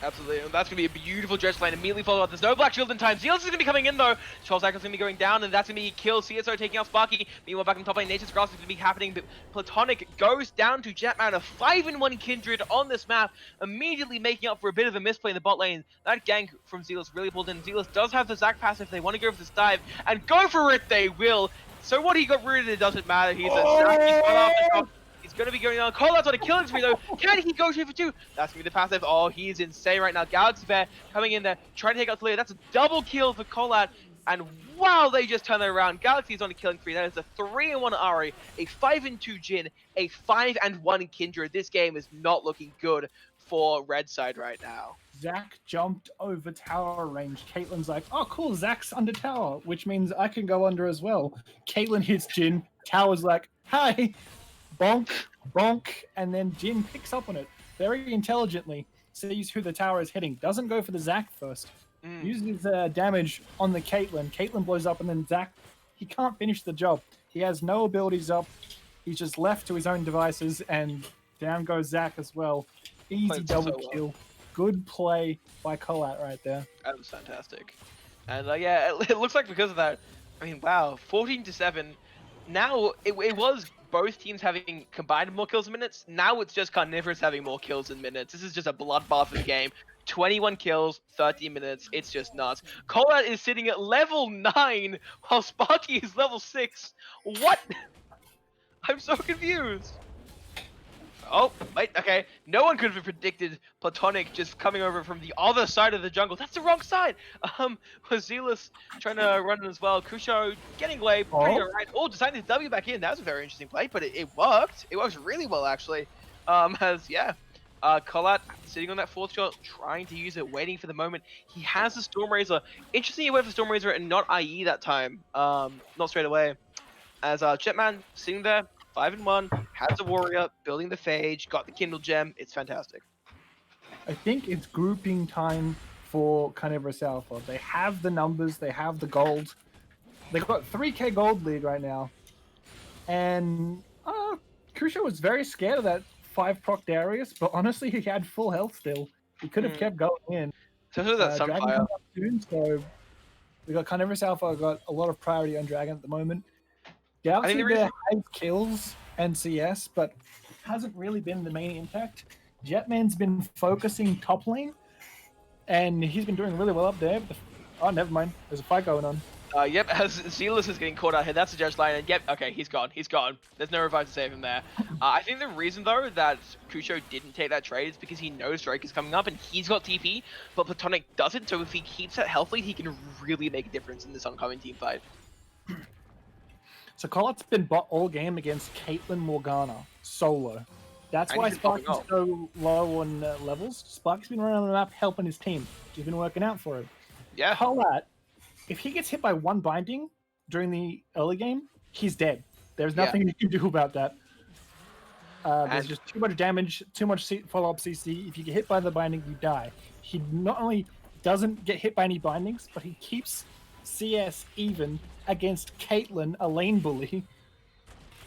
Absolutely, and that's going to be a beautiful dredge lane. Immediately followed up. There's no Black Shield in time. Zealous is going to be coming in though. Charles Ackles is going to be going down, and that's going to be killed. CSO taking out Sparky. Meanwhile, back in top lane, Nature's Grasp is going to be happening, but Platonic goes down to Jetman, a 5-in-1 Kindred on this map, immediately making up for a bit of a misplay in the bot lane. That gank from Zealous really pulled in. Zealous does have the Zac pass if they want to go for this dive, and go for it they will. So what he got rooted, it doesn't matter. He's a Zac. He's got off the top. He's going to be going on. Collat's on a killing spree though. Can he go 2 for 2? That's going to be the passive. Oh, he's insane right now. Galaxy Bear coming in there, trying to take out Talia. That's a double kill for Collat. And wow, they just turn that around. Galaxy's on a killing spree. That is a 3-1 Ari, a 5-2 Jin, a 5-1 Kindred. This game is not looking good for Red side right now.
Zach jumped over tower range. Caitlyn's like, oh, cool, Zach's under tower, which means I can go under as well. Caitlyn hits Jin. Tower's like, hi, bonk, bonk, and then Jin picks up on it very intelligently, sees who the tower is hitting, doesn't go for the Zach first, uses damage on the Caitlyn. Caitlyn blows up, and then Zach, he can't finish the job. He has no abilities up. He's just left to his own devices, and down goes Zach as well. Easy
Played
double
so well.
kill. Good play by Colat right there.
That was fantastic. And yeah, it looks like because of that, I mean, wow, 14-7. Now, it was both teams having combined more kills in minutes. Now it's just Carnivorous having more kills in minutes. This is just a bloodbath of the game. 21 kills, 30 minutes. It's just nuts. Colat is sitting at level 9 while Sparky is level 6. What? I'm so confused. Oh, wait, okay. No one could have predicted Platonic just coming over from the other side of the jungle. That's the wrong side! Was Zealous trying to run it as well. Kusho getting away pretty alright. Oh, deciding to W back in. That was a very interesting play, but it worked. It works really well, actually. Colat sitting on that 4th shot, trying to use it, waiting for the moment. He has the Storm Razor. Interesting he went for Storm Razor and not IE that time. Not straight away. As Jetman sitting there, 5-1, has a warrior, building the phage, got the Kindle gem. It's fantastic.
I think it's grouping time for Carnivorous Alpha. They have the numbers, they have the gold. They've got 3k gold lead right now. And Kusho was very scared of that 5-proc Darius, but honestly, he had full health still. He could have kept going in.
So who's that
Dragon
Sunfire?
comes up soon, so we got Carnivorous Alpha got a lot of priority on Dragon at the moment. Galaxy there has kills and CS, but hasn't really been the main impact. Jetman's been focusing top lane, and he's been doing really well up there. Oh, never mind. There's a fight going on.
Yep, as Zealous is getting caught out here, that's the judge line, and yep, okay, he's gone. There's no revive to save him there. I think the reason, though, that Kusho didn't take that trade is because he knows Drake is coming up, and he's got TP, but Platonic doesn't, so if he keeps that health lead, he can really make a difference in this oncoming team fight.
So Colat's been bot all game against Caitlyn Morgana, solo. That's
And
why
he's been popping
Sparky's so low on levels. Sparky's been running on the map helping his team. He's been working out for him.
Yeah.
Colat, if he gets hit by one binding during the early game, he's dead. There's nothing you can do about that. There's just too much damage, too much follow-up CC. If you get hit by the binding, you die. He not only doesn't get hit by any bindings, but he keeps CS even against Caitlyn, a lane bully,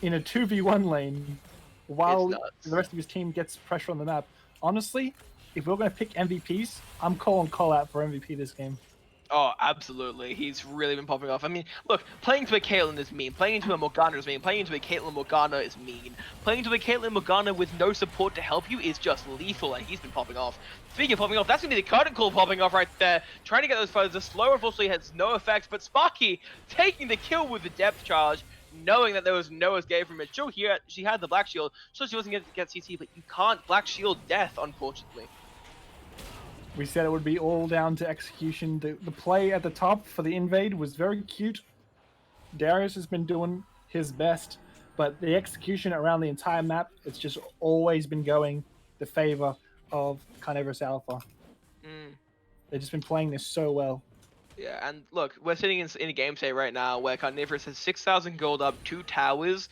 in a 2v1 lane, while the rest of his team gets pressure on the map. Honestly, if we're going to pick MVPs, I'm calling Colat for MVP this game.
Oh, absolutely. He's really been popping off. I mean, look, playing into a Caitlyn is mean. Playing into a Morgana is mean. Playing into a Caitlyn Morgana is mean. Playing into a Caitlyn Morgana with no support to help you is just lethal, and he's been popping off. Speaking of popping off, that's going to be the curtain call popping off right there. Trying to get those fighters. The slow, unfortunately, has no effects, but Sparky taking the kill with the depth charge, knowing that there was no escape from it. Sure, here she had the Black Shield. Sure, she wasn't going to get CC, but you can't Black Shield death, unfortunately.
We said it would be all down to execution. The play at the top for the invade was very cute. Darius has been doing his best, but the execution around the entire map, it's just always been going the favor of Carnivorous Alpha. They've just been playing this so well.
Yeah, and look, we're sitting in a game state right now where Carnivorous has 6,000 gold up, 3 towers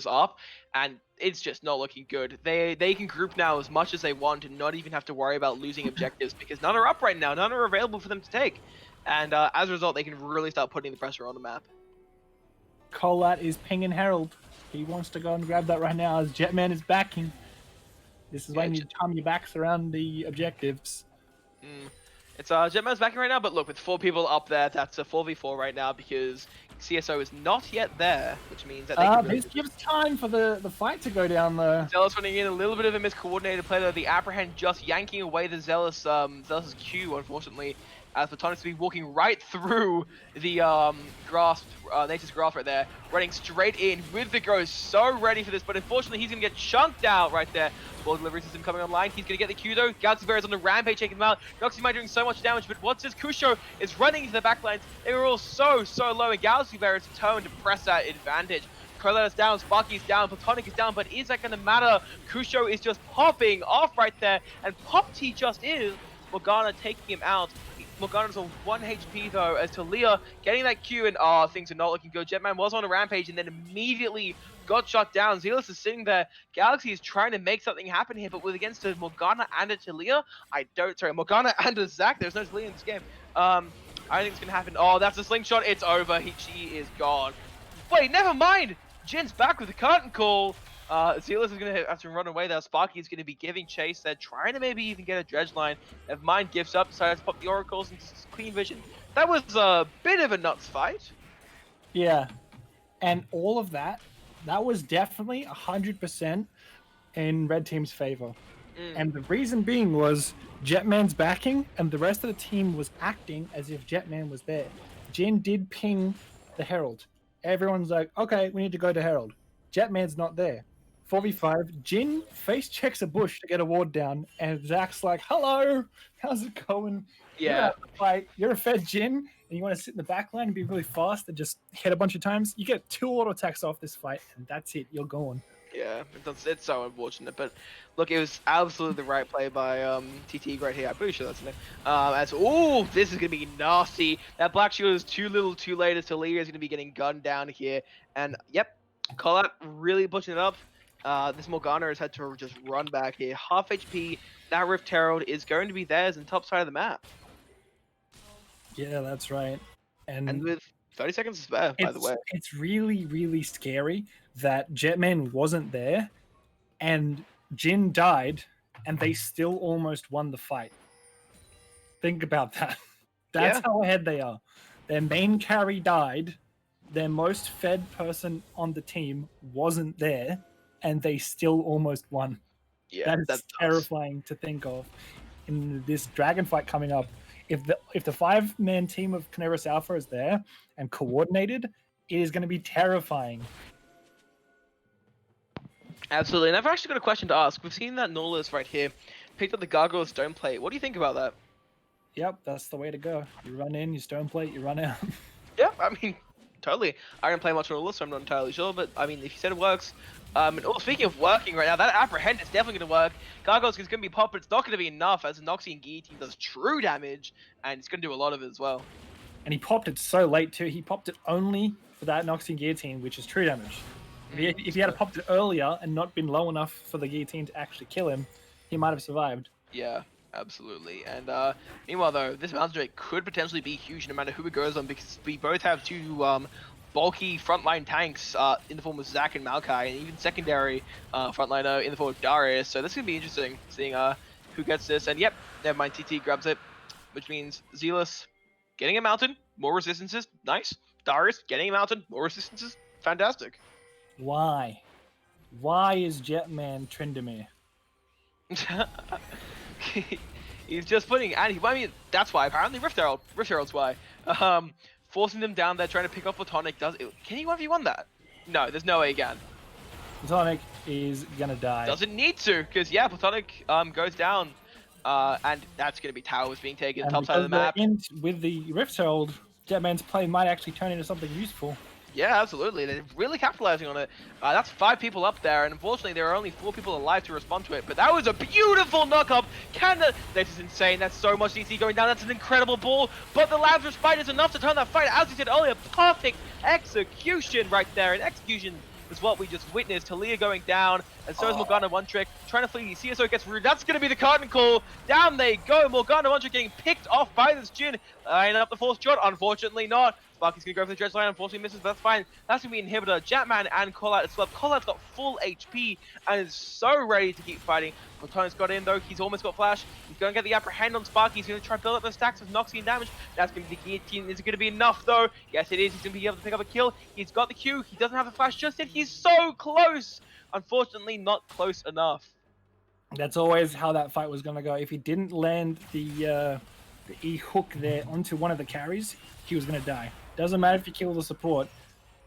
up, and it's just not looking good. They can group now as much as they want and not even have to worry about losing objectives because none are up right now, none are available for them to take. And as a result, they can really start putting the pressure on the map.
Colat is pinging Herald. He wants to go and grab that right now as Jetman is backing. This is when you time your backs around the objectives.
It's Jetman's backing right now, but look, with 4 people up there, that's a 4v4 right now because CSO is not yet there, which means that they can
this gives time for the fight to go down there.
Zealous running in, a little bit of a miscoordinated play there. The Apprehend just yanking away the Zealous Q, unfortunately. as Photonics will be walking right through the Nature's grasp right there, running straight in with the Ghost, so ready for this, but unfortunately he's going to get chunked out right there. Ball delivery system coming online, he's going to get the Q though. Galaxy Bear is on the rampage, taking him out. Noxie Mine doing so much damage, but what's this? Kusho is running into the backlines. They were all so low, and Galaxy Bear is determined to press that advantage. Colette's down, Sparky's down, Platonic is down, but is that going to matter? Kusho is just popping off right there, and popped he just is. Morgana taking him out. Morgana's on 1 HP though, as Talia getting that Q, and things are not looking good. Jetman was on a rampage and then immediately got shot down. Zealous is sitting there. Galaxy is trying to make something happen here, but with against a Morgana and a Talia, Morgana and a Zac, there's no Talia in this game. I think it's going to happen. Oh, that's a slingshot. It's over. She is gone. Wait, never mind. Jin's back with the curtain call. Zealous is going to have to run away there. Sparky is going to be giving chase. They're trying to maybe even get a dredge line. Never mind, gifts up, decided to pop the oracles into clean vision. That was a bit of a nuts fight.
Yeah, and all of that was definitely 100% in Red Team's favor. And the reason being was Jetman's backing, and the rest of the team was acting as if Jetman was there. Jin did ping the Herald. Everyone's like, okay, we need to go to Herald. Jetman's not there. 4v5, Jin face checks a bush to get a ward down, and Zac's like, hello, how's it going?
Yeah.
You're a fed Jin, and you want to sit in the back line and be really fast and just hit a bunch of times. You get 2 auto attacks off this fight, and that's it. You're going.
Yeah, it's so unfortunate, but look, it was absolutely the right play by TT right here. I'm pretty sure that's the name. This is gonna be nasty. That Black Shield is too little, too late. As Talia is gonna be getting gunned down here, and yep, Collat really pushing it up. This Morgana has had to just run back here. Half HP. That Rift Herald is going to be theirs in the top side of the map.
Yeah, that's right.
And with 30 seconds to spare, by the way.
It's really, really scary that Jetman wasn't there and Jin died and they still almost won the fight. Think about that. That's how ahead they are. Their main carry died, their most fed person on the team wasn't there, and they still almost won.
Yeah,
that's terrifying to think of. In this dragon fight coming up, if the 5-man team of Canaris Alpha is there and coordinated, it is going to be terrifying.
Absolutely, and I've actually got a question to ask. We've seen that Nautilus right here picked up the Gargoyle Stone Plate. What do you think about that?
Yep, that's the way to go. You run in, you Stone Plate, you run out.
Yeah, I mean, totally. I don't play much Nautilus, so I'm not entirely sure, but I mean, if you said it works. Speaking of working right now, that Apprehend is definitely going to work. Gargoyle's going to be popped, but it's not going to be enough as Noxie and Guillotine does true damage, and it's going to do a lot of it as well.
And he popped it so late too. He popped it only for that Noxie and Guillotine, which is true damage. If he had popped it earlier and not been low enough for the Guillotine to actually kill him, he might have survived.
Yeah, absolutely. And meanwhile, though, this Mountain Drake could potentially be huge no matter who it goes on, because we both have 2 bulky frontline tanks in the form of Zac and Maokai, and even secondary frontliner in the form of Darius. So this is going to be interesting, seeing who gets this. And yep, never mind, TT grabs it, which means Zealous getting a mountain, more resistances, nice. Darius getting a mountain, more resistances, fantastic.
Why? Why is Jetman Tryndamere?
He's just putting, and I mean, that's why, apparently Rift Herald's why. Forcing them down there, trying to pick off Platonic, can he 1v1 that? No, there's no way he can.
Platonic is gonna die.
Doesn't need to, because yeah, Platonic goes down, and that's gonna be towers being taken,
and
top side of the map.
With the Rift Herald, Jetman's play might actually turn into something useful.
Yeah, absolutely. They're really capitalizing on it. That's 5 people up there, and unfortunately, there are only 4 people alive to respond to it. But that was a beautiful knock-up. This is insane. That's so much DC going down. That's an incredible ball. But the Lazarus fight is enough to turn that fight. As we said earlier, perfect execution right there. And execution is what we just witnessed. Talia going down, and so is Morgana One Trick. Trying to flee. CSO gets rude. That's going to be the curtain call. Down they go. Morgana One Trick getting picked off by this Jin. Lining up the 4th shot. Unfortunately not. Sparky's gonna go for the dredge line, unfortunately misses, but that's fine. That's gonna be Inhibitor, Jetman, and Callout as well. Callout's got full HP and is so ready to keep fighting. Platonic's got in though, he's almost got flash. He's gonna get the Apprehend on Sparky, he's gonna try to build up those stacks with Noxie and damage. That's gonna be the Guillotine. Is it gonna be enough though? Yes it is, he's gonna be able to pick up a kill. He's got the Q, he doesn't have the flash just yet, he's so close! Unfortunately, not close enough.
That's always how that fight was gonna go. If he didn't land the the E hook there onto one of the carries, he was going to die. Doesn't matter if you kill the support,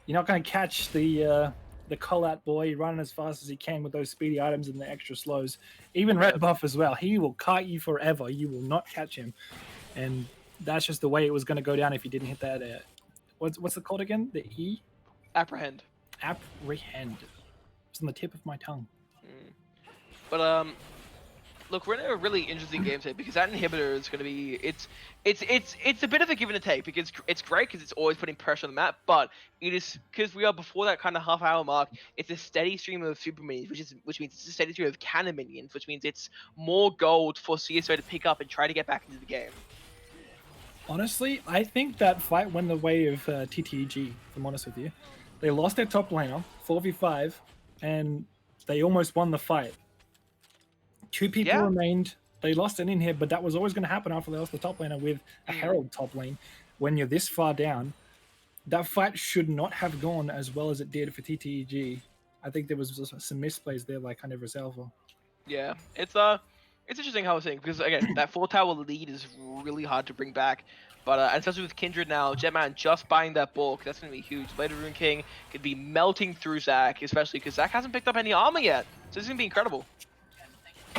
you're not going to catch the call out boy running as fast as he can with those speedy items and the extra slows. Even red buff as well. He will kite you forever. You will not catch him, and that's just the way it was going to go down if you didn't hit that. What's it called again? The E?
Apprehend.
Apprehend. It's on the tip of my tongue.
But look, we're in a really interesting game today because that inhibitor is going to be it's a bit of a give and a take because it's great because it's always putting pressure on the map, but it is because we are before that kind of half-hour mark. It's a steady stream of super minions, which means it's a steady stream of cannon minions, which means it's more gold for CSO to pick up and try to get back into the game.
Honestly, I think that fight went the way of TTG, if I'm honest with you. They lost their top laner, 4v5, and they almost won the fight. 2 people remained. They lost an inhib, but that was always going to happen after they lost the top laner with a Herald top lane. When you're this far down, that fight should not have gone as well as it did for TTG. I think there was some misplays there by kind of Resalva.
Yeah, it's interesting how I was saying because again that 4-tower lead is really hard to bring back, but and especially with Kindred now, Jetman just buying that bulk, that's gonna be huge. Later Rune King could be melting through Zac, especially because Zac hasn't picked up any armor yet, so this is gonna be incredible.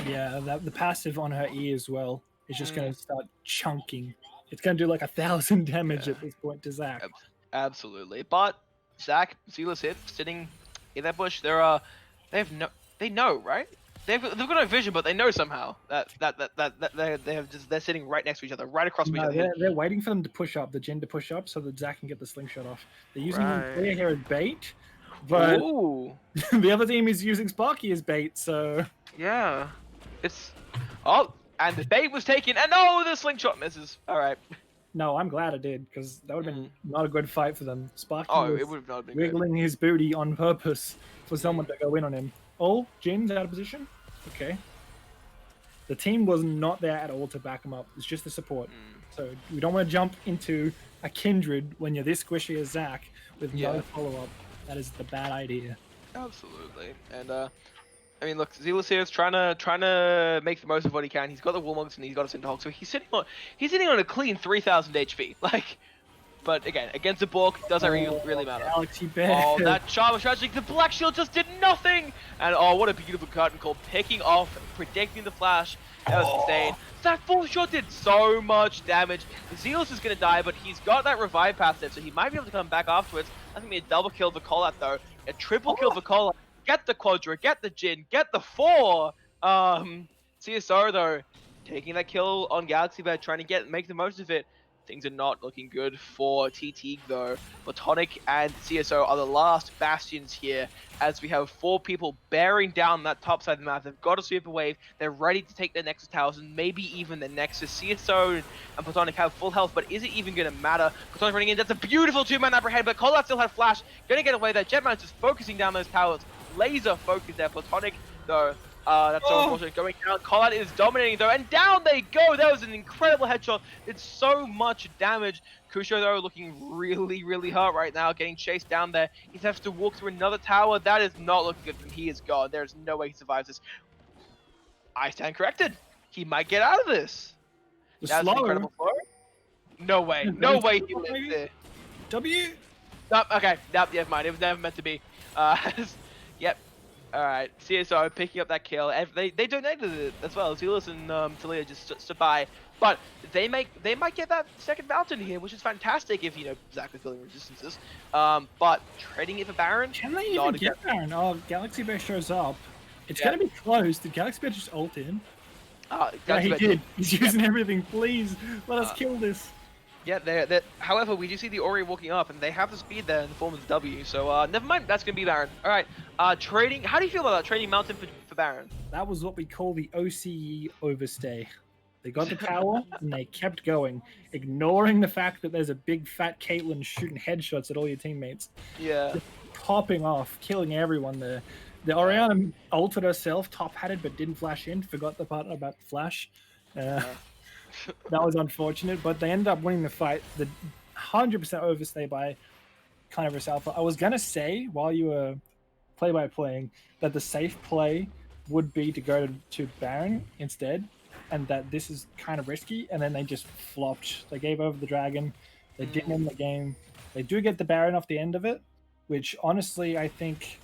Yeah, the passive on her E as well is just going to start chunking. It's going to do like 1,000 damage at this point to Zac.
Absolutely, but Zac, Zealous hit, sitting in that bush. They know, right? They've got no vision, but they know somehow that they're sitting right next to each other, right across from each other.
They're waiting for them to push up, the Jhin to push up, so that Zac can get the slingshot off. They're using Clear here as bait, but the other team is using Sparky as bait, so...
Yeah. And the bait was taken, and the slingshot misses. Alright.
No, I'm glad it did, because that would have been not a good fight for them. Sparky
it would have not been
wiggling his booty on purpose for someone to go in on him. Oh, Jin's out of position? Okay. The team was not there at all to back him up. It's just the support. So we don't want to jump into a Kindred when you're this squishy as Zac with no follow-up. That is the bad idea.
Absolutely. And I mean, look, Zealous here is trying to make the most of what he can. He's got the Warmogs and he's got a Cinderhawk, so he's sitting on a clean 3,000 HP. But again, against a Bork, doesn't really matter.
Galaxy Bear.
Oh, that charm was tragic. The Black Shield just did nothing. And what a beautiful curtain call, picking off, predicting the flash. That was insane. That full shot did so much damage. Zealous is gonna die, but he's got that revive passive, so he might be able to come back afterwards. I think a double kill for Collat though, a triple kill for Collat. Get the Quadra, get the Jhin, get the 4! CSR though, taking that kill on Galaxy Bear, trying to make the most of it. Things are not looking good for TT though. Platonic and CSO are the last bastions here as we have 4 people bearing down that top side of the map. They've got a super wave, they're ready to take their Nexus towers and maybe even the Nexus. CSO and Platonic have full health, but is it even going to matter? Platonic running in, that's a beautiful 2-man apprehend, but Collat still had flash, gonna get away there. Jetman's just focusing down those towers. Laser focus there. Platonic though, that's so unfortunate. Going down, Collat is dominating though, and down they go. That was an incredible headshot. Did so much damage. Kusho though looking really, really hurt right now, getting chased down there. He has to walk through another tower. That is not looking good for him. He is gone. There is no way he survives this. I stand corrected. He might get out of this. That's an incredible throw. No way. No way he lives there.
W?
Nope, okay. Nope, never mind. It was never meant to be. Yep. Alright, CSO picking up that kill. They donated it as well. Zealous and Talia just stood by. But they might get that second mountain here, which is fantastic if, Zac is building resistances. But trading it for Baron?
Can they even get Baron? Oh, Galaxy Bear shows up. It's going to be close. Did Galaxy Bear just ult in? Yeah, he did. He's using everything. Please, let us kill this.
Yeah, however, we do see the Ori walking up, and they have the speed there in the form of the W, so never mind, that's going to be Baron. Alright, trading, how do you feel about that, trading Mountain for Baron?
That was what we call the OCE overstay. They got the tower, and they kept going, ignoring the fact that there's a big fat Caitlyn shooting headshots at all your teammates.
Yeah.
Just popping off, killing everyone there. The Orianna ulted herself, top-hatted, but didn't flash in, forgot the part about the flash. That was unfortunate, but they ended up winning the fight. The 100% overstay by kind of Resalva. I was going to say, while you were play-by-playing, that the safe play would be to go to Baron instead. and that this is kind of risky, and then they just flopped. They gave over the dragon. They didn't win the game. They do get the Baron off the end of it, which honestly I think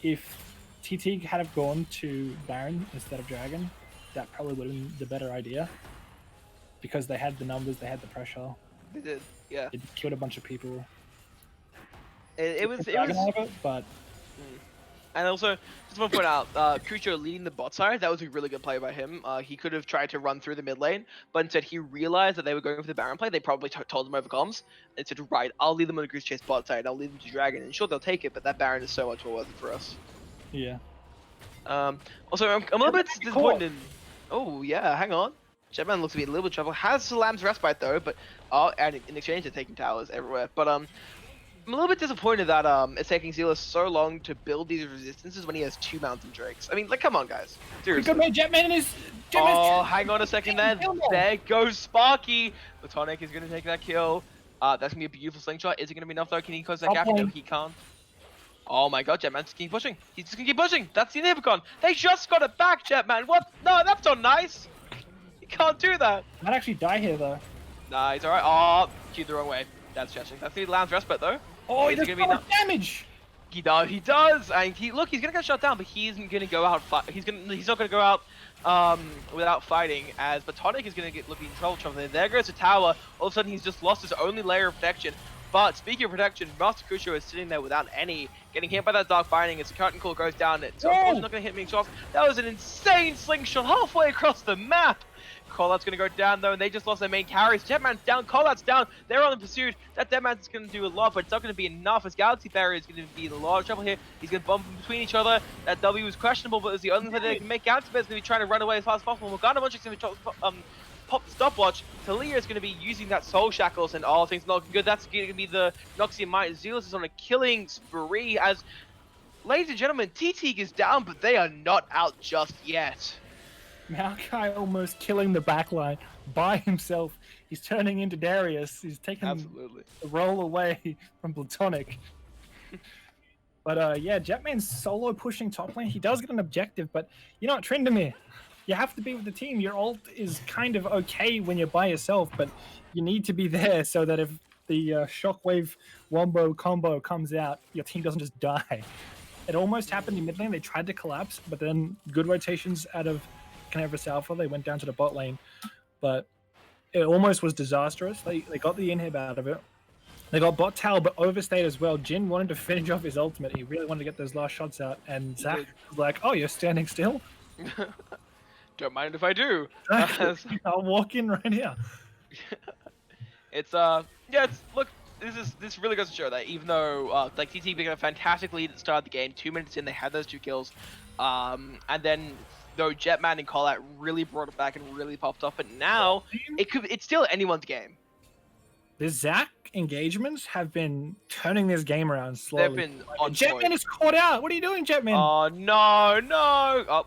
if TT had have gone to Baron instead of Dragon, that probably would have been the better idea because they had the numbers, they had the pressure.
They did, yeah.
It killed a bunch of people.
It was
Dragon out of it, but
And also, just want to point out, Crucio leading the bot side, that was a really good play by him. He could have tried to run through the mid lane, but instead he realized that they were going for the Baron play. They probably told him over comms, and said, right, I'll lead them on the Goose Chase bot side, I'll lead them to Dragon, and sure, they'll take it, but that Baron is so much more worth it for us.
yeah.
Also, I'm a little bit disappointed in... Oh, yeah, hang on. Jetman looks to be in a little bit of trouble. Has Salam's Respite, though, but... and in exchange, they're taking towers everywhere. But, I'm a little bit disappointed that it's taking Zealous so long to build these resistances when he has 2 Mountain Drakes. I mean, like, come on, guys. Seriously.
Good man, Jetman is.
Oh, hang on a second there. There goes Sparky. Platonic is going to take that kill. That's going to be a beautiful slingshot. Is it going to be enough, though? Can he close that gap? No, he can't. Oh my god, Jetman's just keep pushing. He's just going to keep pushing. That's the Inhibicon. They just got it back, Jetman. What? No, that's not nice. You can't do that.
Might actually die here, though.
Nah, he's alright. Oh, queued the wrong way. That's stretching. That's the Lamb's Respite, though.
Oh, he
Is it
does
gonna be
so much damage.
He does, and look, he's gonna get shot down, but he isn't gonna go out. He's not gonna go out without fighting. As Batonic is gonna looking in trouble. There goes the tower. All of a sudden, he's just lost his only layer of protection. But speaking of protection, Master Crucio is sitting there without any, getting hit by that Dark Binding as the curtain call goes down. It's unfortunately not gonna hit me shots. That was an insane slingshot halfway across the map. Callout's gonna go down though, and they just lost their main carries. Jetman's down, Callout's down, they're on the pursuit. That Deadman's gonna do a lot, but it's not gonna be enough as Galaxy Barrier is gonna be in a lot of trouble here. He's gonna bump in between each other. That W is questionable, but it's the only thing they can make. Galaxy Bear's gonna be trying to run away as fast as possible. Morgana Munchik's gonna pop the stopwatch. Talia is gonna be using that Soul Shackles, and all things not looking good. That's gonna be the Noxian Might. Zealous is on a killing spree as, ladies and gentlemen, TT is down, but they are not out just yet.
Maokai almost killing the backline by himself. He's turning into Darius. He's taking the roll away from Platonic. But yeah, Jetman's solo pushing top lane. He does get an objective, but you know what, Tryndamere, you have to be with the team. Your ult is kind of okay when you're by yourself, but you need to be there so that if the shockwave wombo combo comes out, your team doesn't just die. It almost happened in mid lane. They tried to collapse, but then good rotations out of Canavras Alpha, they went down to the bot lane, but it almost was disastrous. They got the inhib out of it. They got bot tower, but overstayed as well. Jin wanted to finish off his ultimate. He really wanted to get those last shots out, and Zach was like, "Oh, you're standing still?
Don't mind if I do."
I'll walk in right here.
It's yeah. It's look. This really goes to show that even though like TT began a fantastic lead at the start of the game, 2 minutes in they had those 2 kills, and then though Jetman and Callout really brought it back and really popped off, but now it's still anyone's game.
The Zach engagements have been turning this game around slowly.
They've been on
Jetman
point.
is caught out. What are you doing, Jetman?
Oh no!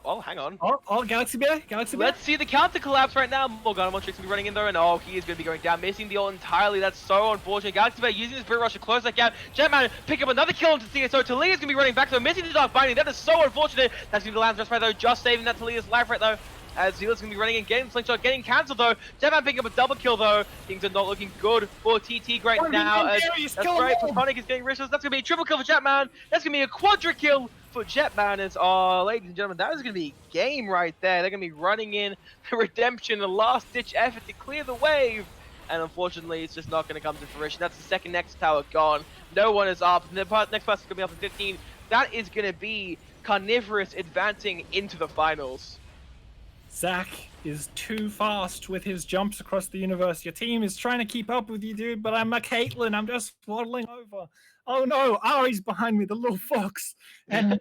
Oh, hang on.
Oh, Galaxy Bear, Galaxy Bear.
Let's see the counter collapse right now. Morgana Montrix will be running in there, and oh, he is going to be going down, missing the ult entirely. That's so unfortunate. Galaxy Bear using his Spirit Rush to close that gap. Jetman pick up another kill into CSO. Talia is going to be running back, so missing the Dark Binding. That is so unfortunate. That's going to be the Lamb's Rest right though, just saving that Talia's life right though. As Zealous going to be running in, getting slingshot, getting cancelled though. Jetman picking up a double kill though. Things are not looking good for TT right now. That's right, Platonic is getting Rishos. That's going to be a triple kill for Jetman. That's going to be a quadra kill for Jetman. As, ladies and gentlemen, that is going to be game right there. They're going to be running in the redemption, the last ditch effort to clear the wave. And unfortunately, it's just not going to come to fruition. That's the second next tower gone. No one is up. The next person's going to be up in 15. That is going to be Carnivorous advancing into the finals.
Zach is too fast with his jumps across the universe. Your team is trying to keep up with you, dude, but I'm a Caitlyn. I'm just waddling over. Oh no, Ari's behind me, the little fox. And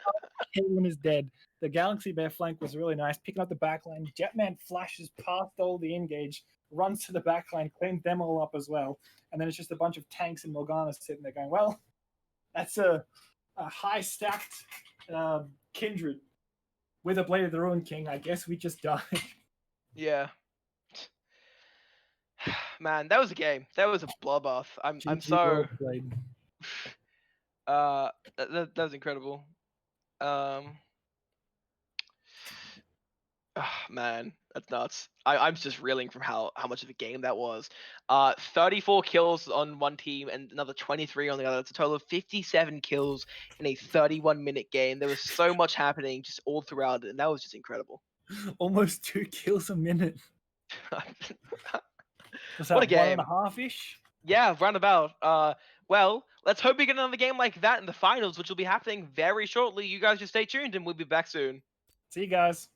Caitlyn is dead. The Galaxy Bear flank was really nice, picking up the backline. Jetman flashes past all the engage, runs to the backline, cleans them all up as well. And then it's just a bunch of tanks and Morgana sitting there going, well, that's a high stacked Kindred. With a Blade of the Ruin King, I guess we just died.
Yeah. Man, that was a game. That was a bloodbath. I'm so that was incredible. Ah, man, that's nuts. I'm just reeling from how much of a game that was. 34 kills on one team and another 23 on the other. It's a total of 57 kills in a 31-minute game. There was so much happening just all throughout it, and that was just incredible.
Almost 2 kills a minute. Was
What a
that one
game.
and a half ish?
Yeah, roundabout. Well, let's hope we get another game like that in the finals, which will be happening very shortly. You guys just stay tuned, and we'll be back soon.
See you guys.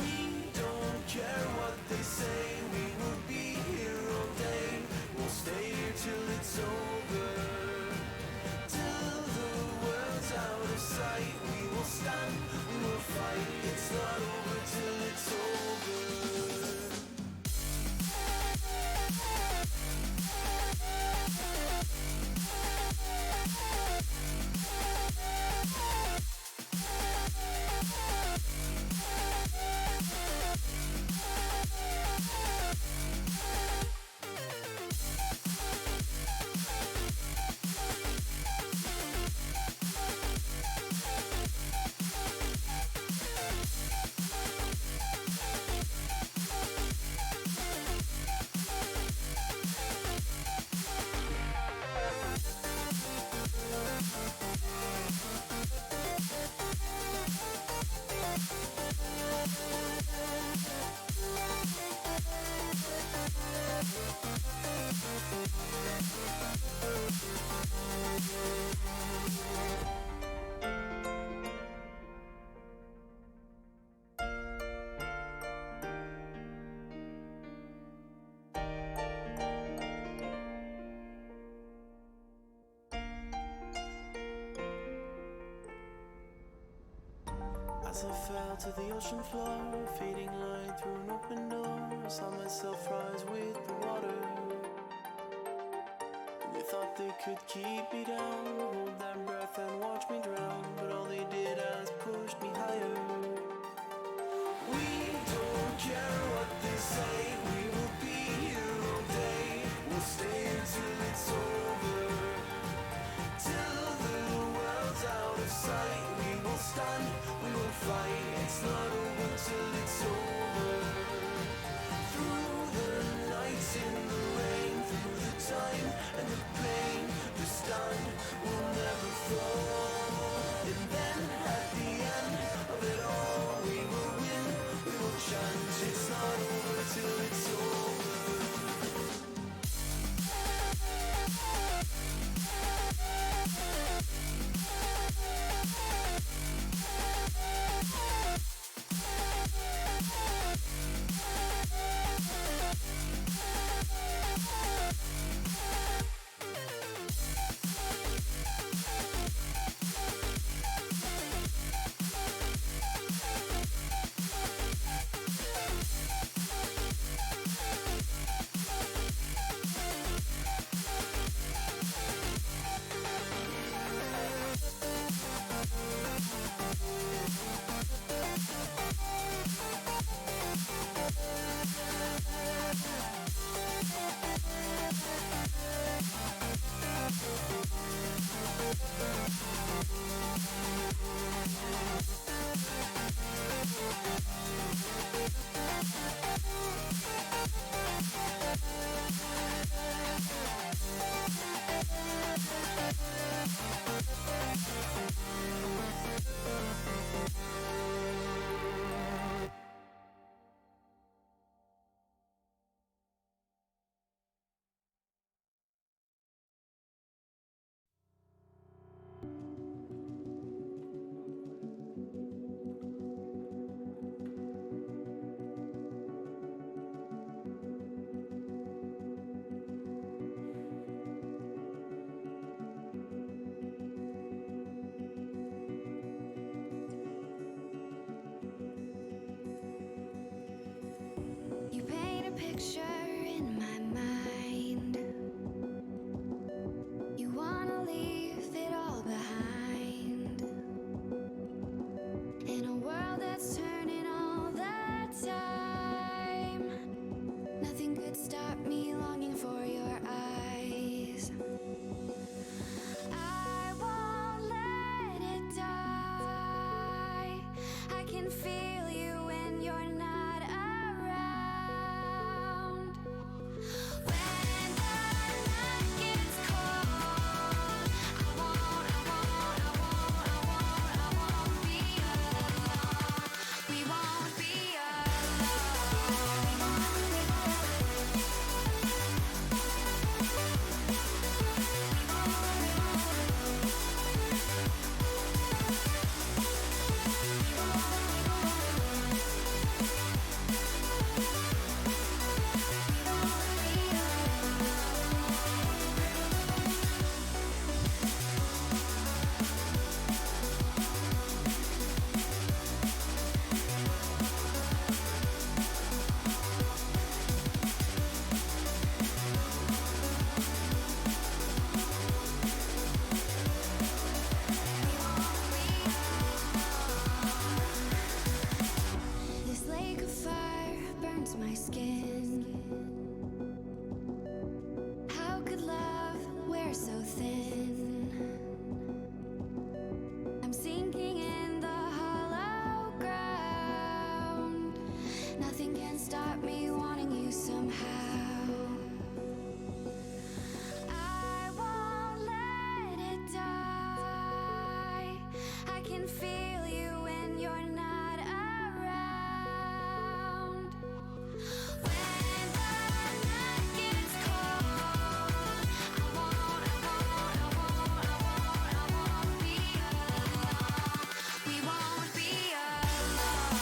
We don't care what they say, we will be here all day. We'll stay here till it's over. Till the world's out of sight, we will stand, we will fight. It's not over till it's over. As I fell to the ocean floor, fading light through an open door, I saw myself rise with the water. And they thought they could keep me down, hold their breath and watch me drown, but all they did was push me higher. We don't care what they say, we will be here all day. We'll stay until it's over, till the world's out of sight. We will stand, we will fight. It's not over till it's over. Through the nights in the rain, through the time and the pain, the stand will never fall. And then at the end of it all, we will win, we will chant. It's not over till it's over.
feel you when you're not around. When the night gets cold, I won't be alone. We won't be This lake of fire burns my skin. How could love wear so thin? I'm sinking in the hollow ground. Nothing can stop me wanting you somehow. I won't let it die. I can feel you when you're not around. When the night gets cold, I won't be alone. We won't be alone.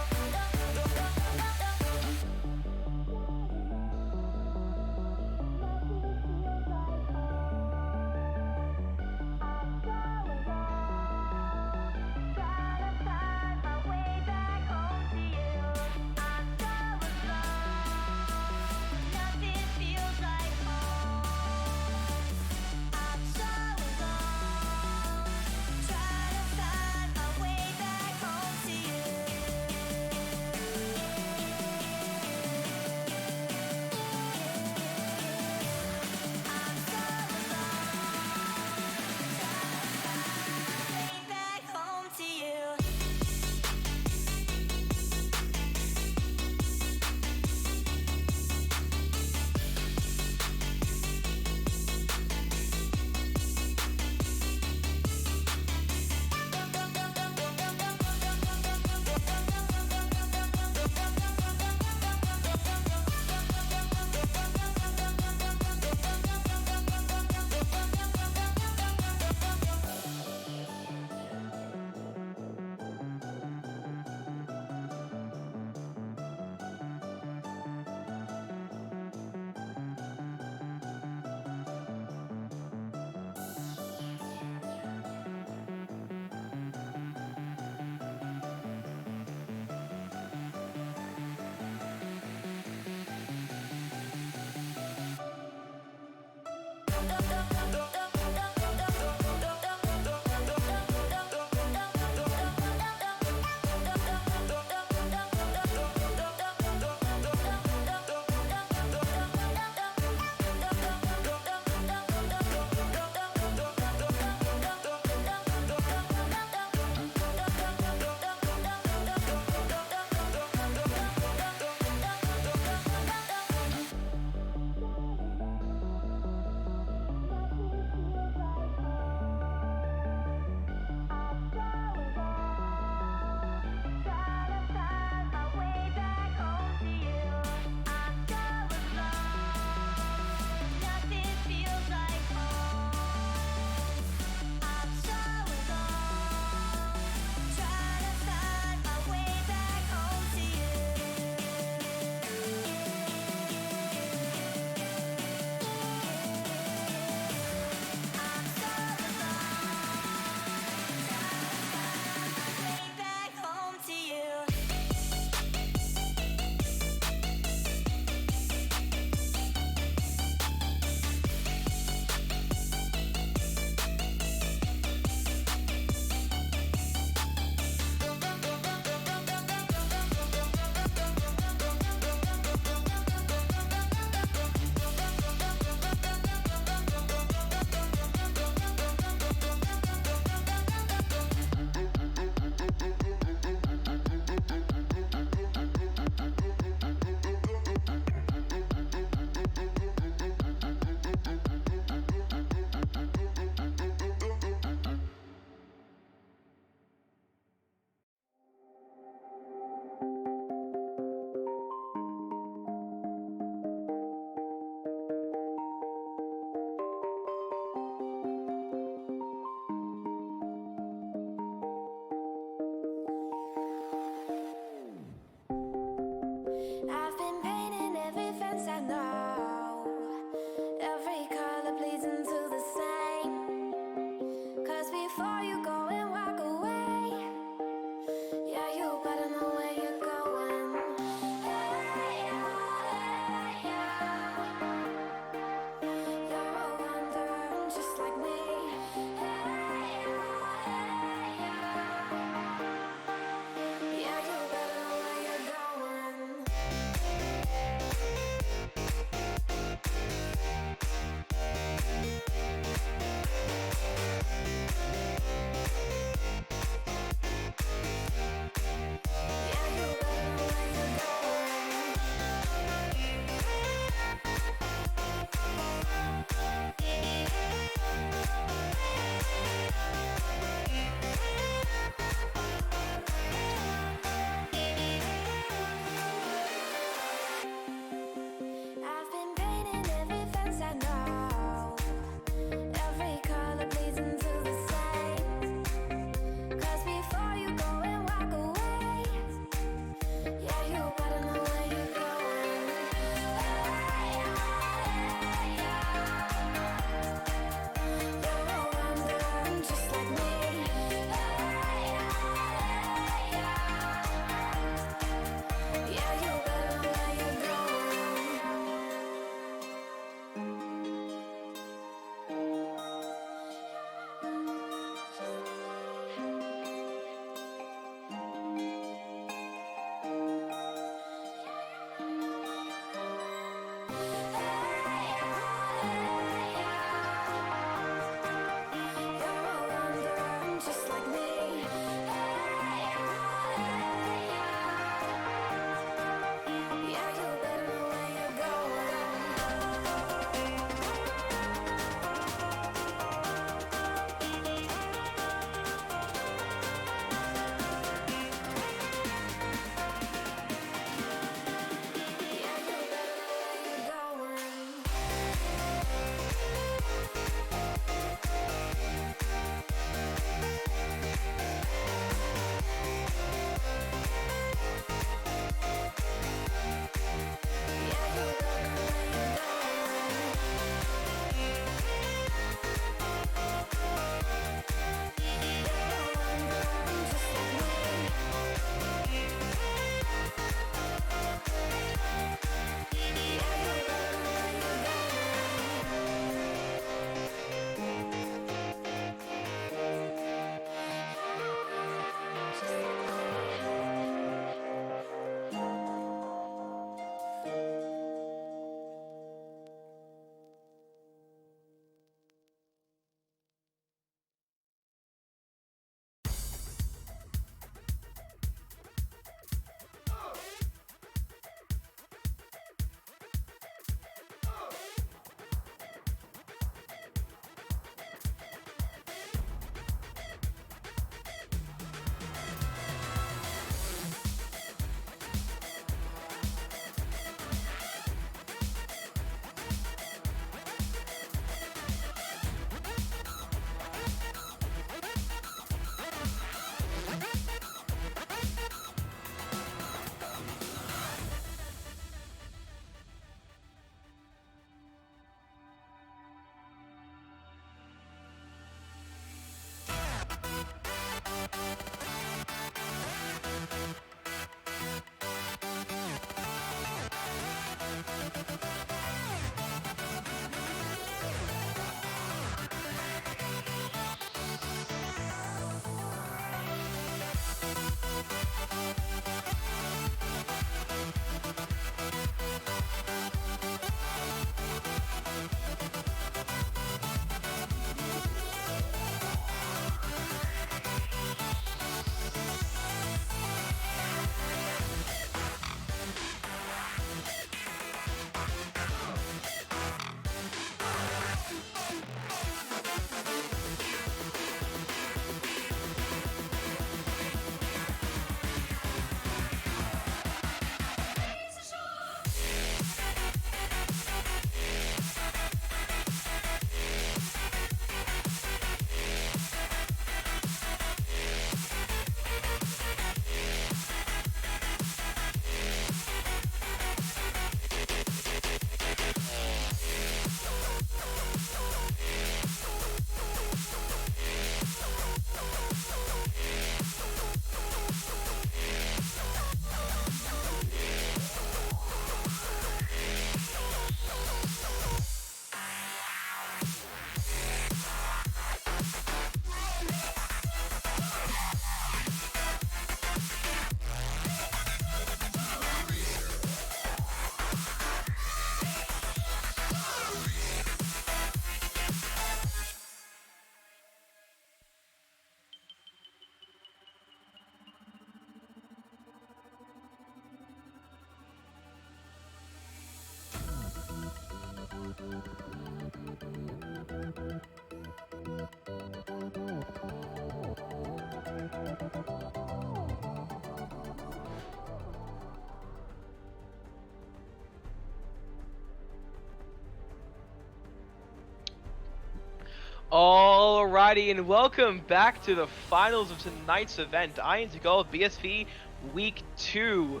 Alrighty, and welcome back to the finals of tonight's event, Iron to Gold BSV Week 2.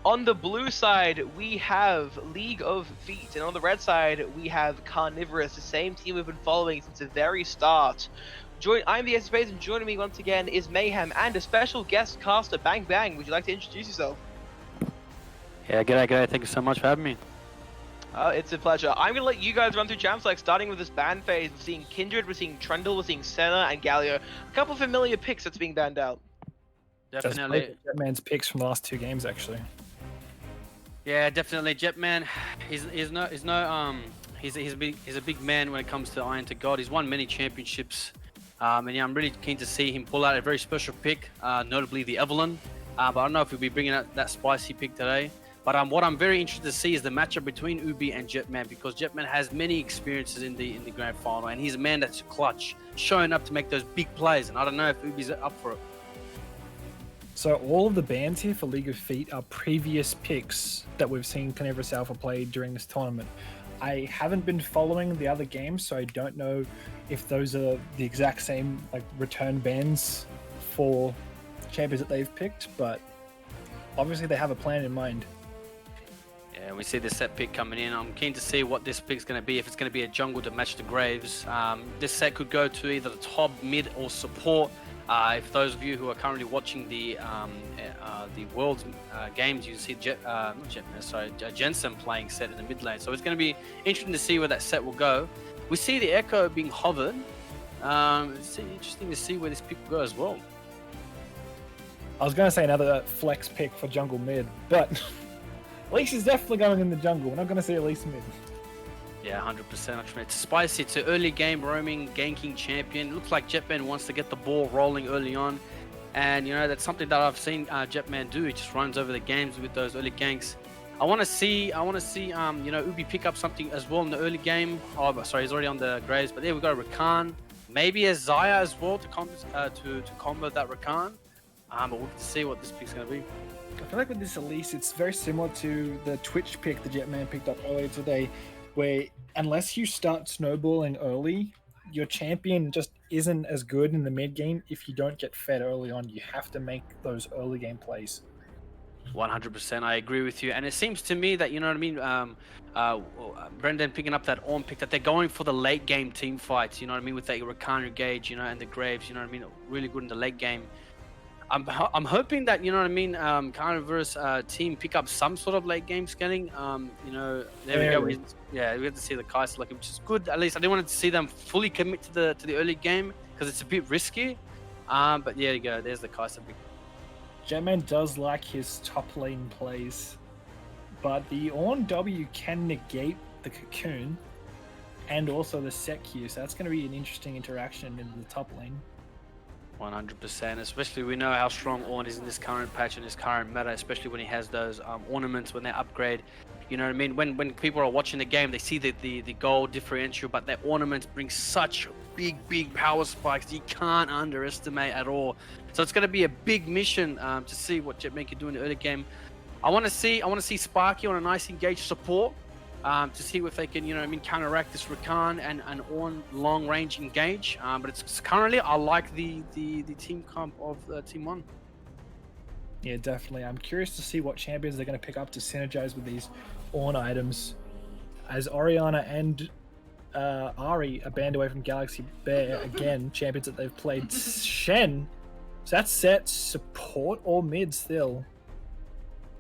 On the blue side, we have League of Feet, and on the red side, we have Carnivorous, the same team we've been following since the very start. I'm the Space, and joining me once again is Mayhem and a special guest caster, Bang Bang. Would you like to introduce yourself?
Yeah, g'day. Thank you so much for having me.
It's a pleasure. I'm going to let you guys run through champ select, starting with this ban phase. We're seeing Kindred, we're seeing Trundle, we're seeing Senna and Galio. A couple of familiar picks that's being banned out.
Definitely.
Jetman's picks from the last 2 games, actually.
Yeah, definitely. Jetman, he's a big man when it comes to Iron to God. He's won many championships, and yeah, I'm really keen to see him pull out a very special pick, notably the Evelyn. But I don't know if he'll be bringing out that spicy pick today. But what I'm very interested to see is the matchup between Ubi and Jetman, because Jetman has many experiences in the grand final, and he's a man that's clutch, showing up to make those big plays. And I don't know if Ubi's up for it.
So all of the bans here for League of Feet are previous picks that we've seen Carnivorous Alpha play during this tournament. I haven't been following the other games, so I don't know if those are the exact same return bans for champions that they've picked, but obviously they have a plan in mind.
Yeah, we see the set pick coming in. I'm keen to see what this pick's going to be, if it's going to be a jungle to match the Graves. This set could go to either the top, mid, or support. If those of you who are currently watching the World's games, you see Jensen playing set in the mid lane. So it's going to be interesting to see where that set will go. We see the Echo being hovered. It's interesting to see where this pick will go as well.
I was going to say another flex pick for jungle mid, but Elise is definitely going in the jungle. We're not going to see Elise mid.
Yeah, 100%. It's spicy. It's an early game roaming, ganking champion. Looks like Jetman wants to get the ball rolling early on. And, you know, that's something that I've seen Jetman do. He just runs over the games with those early ganks. I want to see, you know, Ubi pick up something as well in the early game. Oh, sorry, he's already on the Graves. But there we go, Rakan. Maybe a Xayah as well to combo that Rakan. But we'll have to see what this pick's going to be.
I feel like with this Elise, it's very similar to the Twitch pick the Jetman picked up earlier today, where unless you start snowballing early, your champion just isn't as good in the mid game if you don't get fed early on. You have to make those early game plays.
100%, I agree with you. And it seems to me that, you know what I mean, Brendan picking up that Ornn pick, that they're going for the late game team fights, you know what I mean, with that Rakan Gage, you know, and the Graves, you know what I mean, really good in the late game. I'm hoping that, you know what I mean, Carnivorous team pick up some sort of late game scanning. You know, there we go. We have to see the Kai'Sa lucky, which is good. At least I didn't want to see them fully commit to the early game because it's a bit risky. But yeah, there you go. There's the Kai'Sa pick.
Jetman does like his top lane plays, but the Ornn W can negate the Cocoon and also the Set Q, so that's going to be an interesting interaction in the top lane.
100%, especially we know how strong Ornn is in this current patch and this current meta, especially when he has those ornaments when they upgrade. You know what I mean? When people are watching the game, they see the gold differential, but their ornaments bring such big power spikes you can't underestimate at all. So it's going to be a big mission to see what Jetman can do in the early game. I want to see Sparky on a nice engaged support to see if they can, you know what I mean, counteract this Rakan and Ornn long range engage. But it's currently, I like the team comp of Team 1.
Yeah, definitely. I'm curious to see what champions they're going to pick up to synergize with these Ornn items, as Orianna and Ari are banned away from Galaxy Bear again, champions that they've played. Shen, so that's set support or mid still.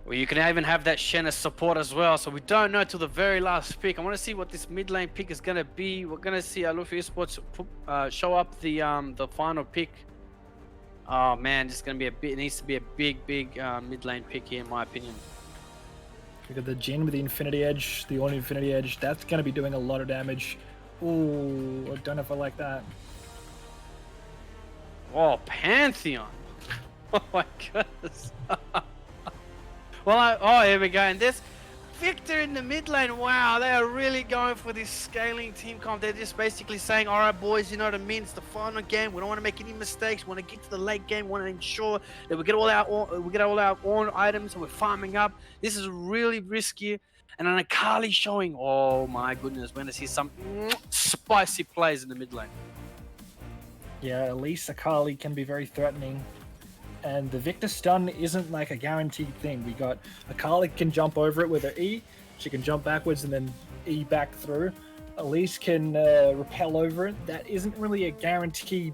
Well, you can even have that Shen as support as well, so we don't know till the very last pick. I want to see what this mid lane pick is going to be. We're going to see Luffy Esports show up the final pick. Oh man, this is going to be it needs to be a big mid lane pick here in my opinion.
We got the Jhin with the Infinity Edge, the Ornn Infinity Edge. That's going to be doing a lot of damage. Ooh, I don't know if I like that.
Oh, Pantheon. Oh my goodness. Well, here we go. And this Victor in the mid lane. Wow, they are really going for this scaling team comp. They're just basically saying, all right, boys, you know what I mean? It's the final game. We don't want to make any mistakes. We want to get to the late game. We want to ensure that we get all our Ornn items and we're farming up. This is really risky. And an Akali showing. Oh my goodness, we're going to see some spicy plays in the mid lane.
Yeah, Elise Akali can be very threatening. And the Victor stun isn't like a guaranteed thing. We got Akali can jump over it with her E. She can jump backwards and then E back through. Elise can repel over it. That isn't really a guaranteed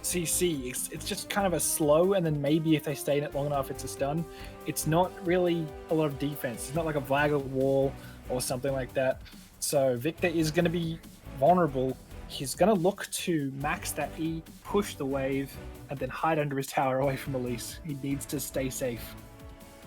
CC. It's just kind of a slow, and then maybe if they stay in it long enough, it's a stun. It's not really a lot of defense. It's not like a Viagra wall or something like that. So Victor is going to be vulnerable. He's going to look to max that E, push the wave, and then hide under his tower away from Elise. He needs to stay safe.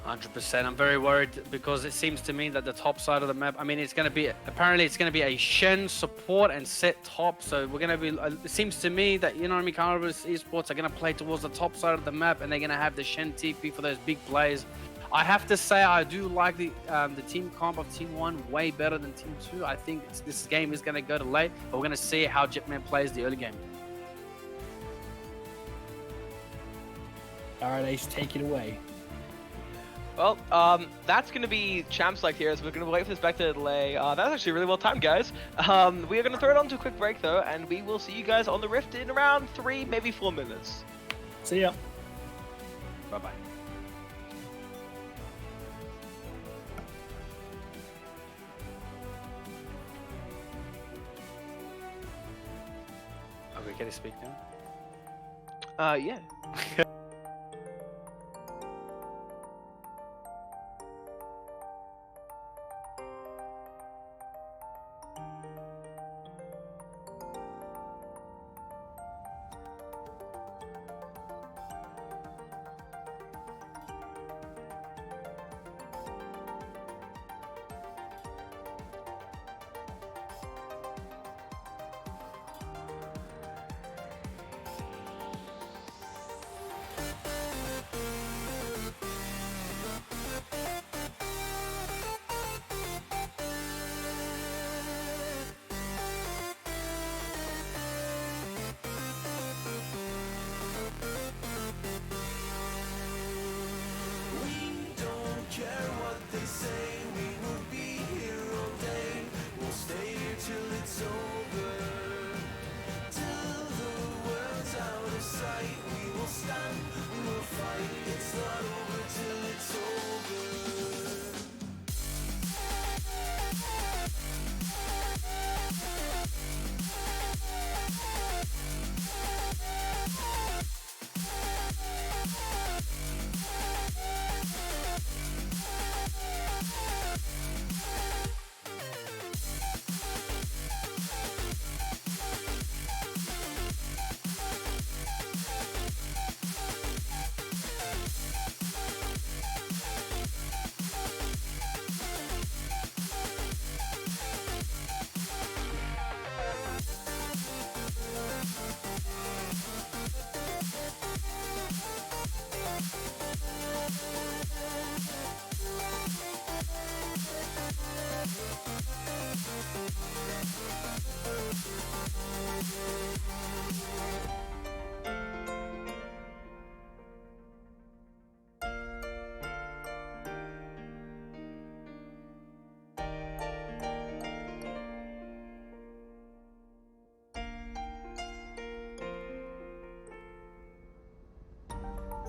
100%. I'm very worried because it seems to me that the top side of the map, I mean, it's going to be, apparently it's going to be a Shen support and set top. So we're going to be, it seems to me that, you know what I mean, Carnival's Esports are going to play towards the top side of the map, and they're going to have the Shen TP for those big plays. I have to say, I do like the team comp of Team 1 way better than Team 2. I think this game is going to go to late, but we're going to see how Jetman plays the early game.
All right, Ace, take it away.
Well, that's going to be champ select here, so we're going to wait for this back to delay. That's actually really well timed, guys. We are going to throw it on to a quick break, though, and we will see you guys on the Rift in around 3, maybe 4 minutes.
See ya.
Bye-bye. Are we going to speak now?
Yeah.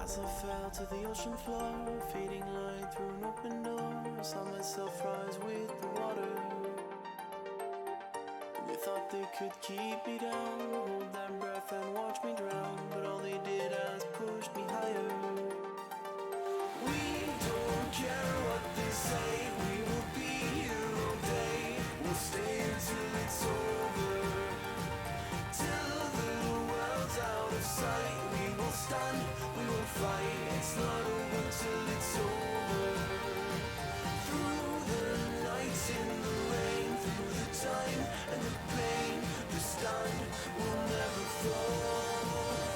As I fell to the ocean floor, fading light through an open door, I saw myself rise with the water. They thought they could keep me down, hold their breath and watch me drown, but all they did was push me higher. We don't care what they say, we will be here all day. We'll stay until it's over, till the world's out of sight. We will stand, we will fight. It's not over till it's over. Through the nights in the rain, through the time and the pain, the stand will never fall.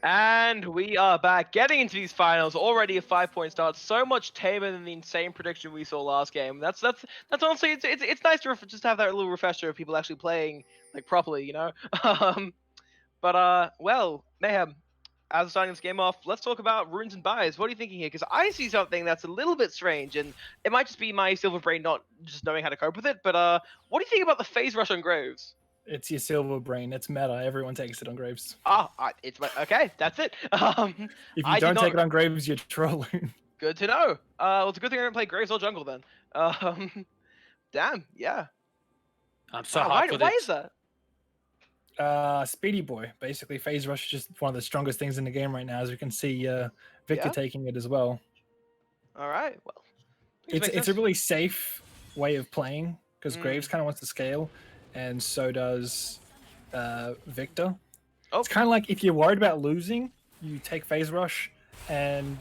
And we are back, getting into these finals. Already a 5-point start, so much tamer than the insane prediction we saw last game. That's honestly, it's nice to just have that little refresher of people actually playing like properly, you know. Well, Mayhem, as we're starting this game off, let's talk about runes and buys. What are you thinking here? Because I see something that's a little bit strange, and it might just be my silver brain not just knowing how to cope with it. But what do you think about the phase rush on Graves?
It's your silver brain. It's meta. Everyone takes it on Graves.
Okay, that's it.
If
I
you
did
don't
not-
take it on Graves, you're trolling.
Good to know. Well, it's a good thing I didn't play Graves or jungle then. Damn, yeah.
I'm so
Wow,
hyped for
why
this.
is that?
Speedy boy. Basically, phase rush is just one of the strongest things in the game right now, as we can see Victor
Yeah?
taking it as well.
All right, well,
It's a really safe way of playing because
Mm.
Graves kind of wants to scale, and so does Victor.
Oh.
It's kind of like if you're worried about losing, you take phase rush and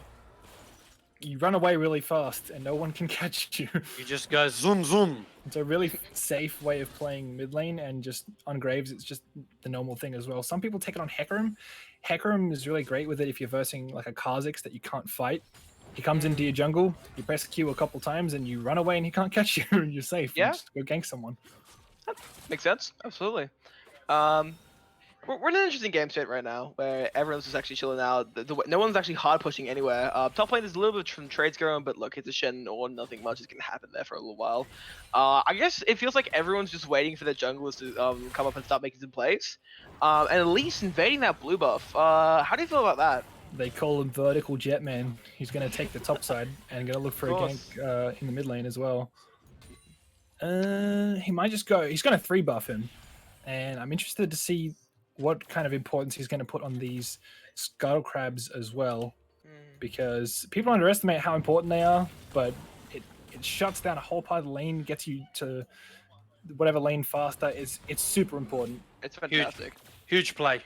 you run away really fast, and no one can catch you.
You just go zoom zoom.
It's a really safe way of playing mid lane, and just on Graves, it's just the normal thing as well. Some people take it on Hecarim. Hecarim is really great with it if you're versing like a Kha'Zix that you can't fight. He comes into your jungle, you press Q a couple times, and you run away, and he can't catch you, and you're safe.
Yeah.
And just go gank someone.
Makes sense, absolutely. We're in an interesting game state right now, where everyone's just actually chilling out. No one's actually hard pushing anywhere. Top lane, there's a little bit of some trades going on, but look, it's a Shen or nothing much is gonna happen there for a little while. I guess it feels like everyone's just waiting for their junglers to come up and start making some plays, and at least invading that blue buff. How do you feel about that?
They call him Vertical Jetman. He's going to take the top side and going to look for a gank in the mid lane as well. He might just go. He's going to 3-buff him, and I'm interested to see what kind of importance he's going to put on these Scuttle Crabs as well, because people underestimate how important they are, but it shuts down a whole part of the lane, gets you to whatever lane faster. It's super important.
It's fantastic.
Huge play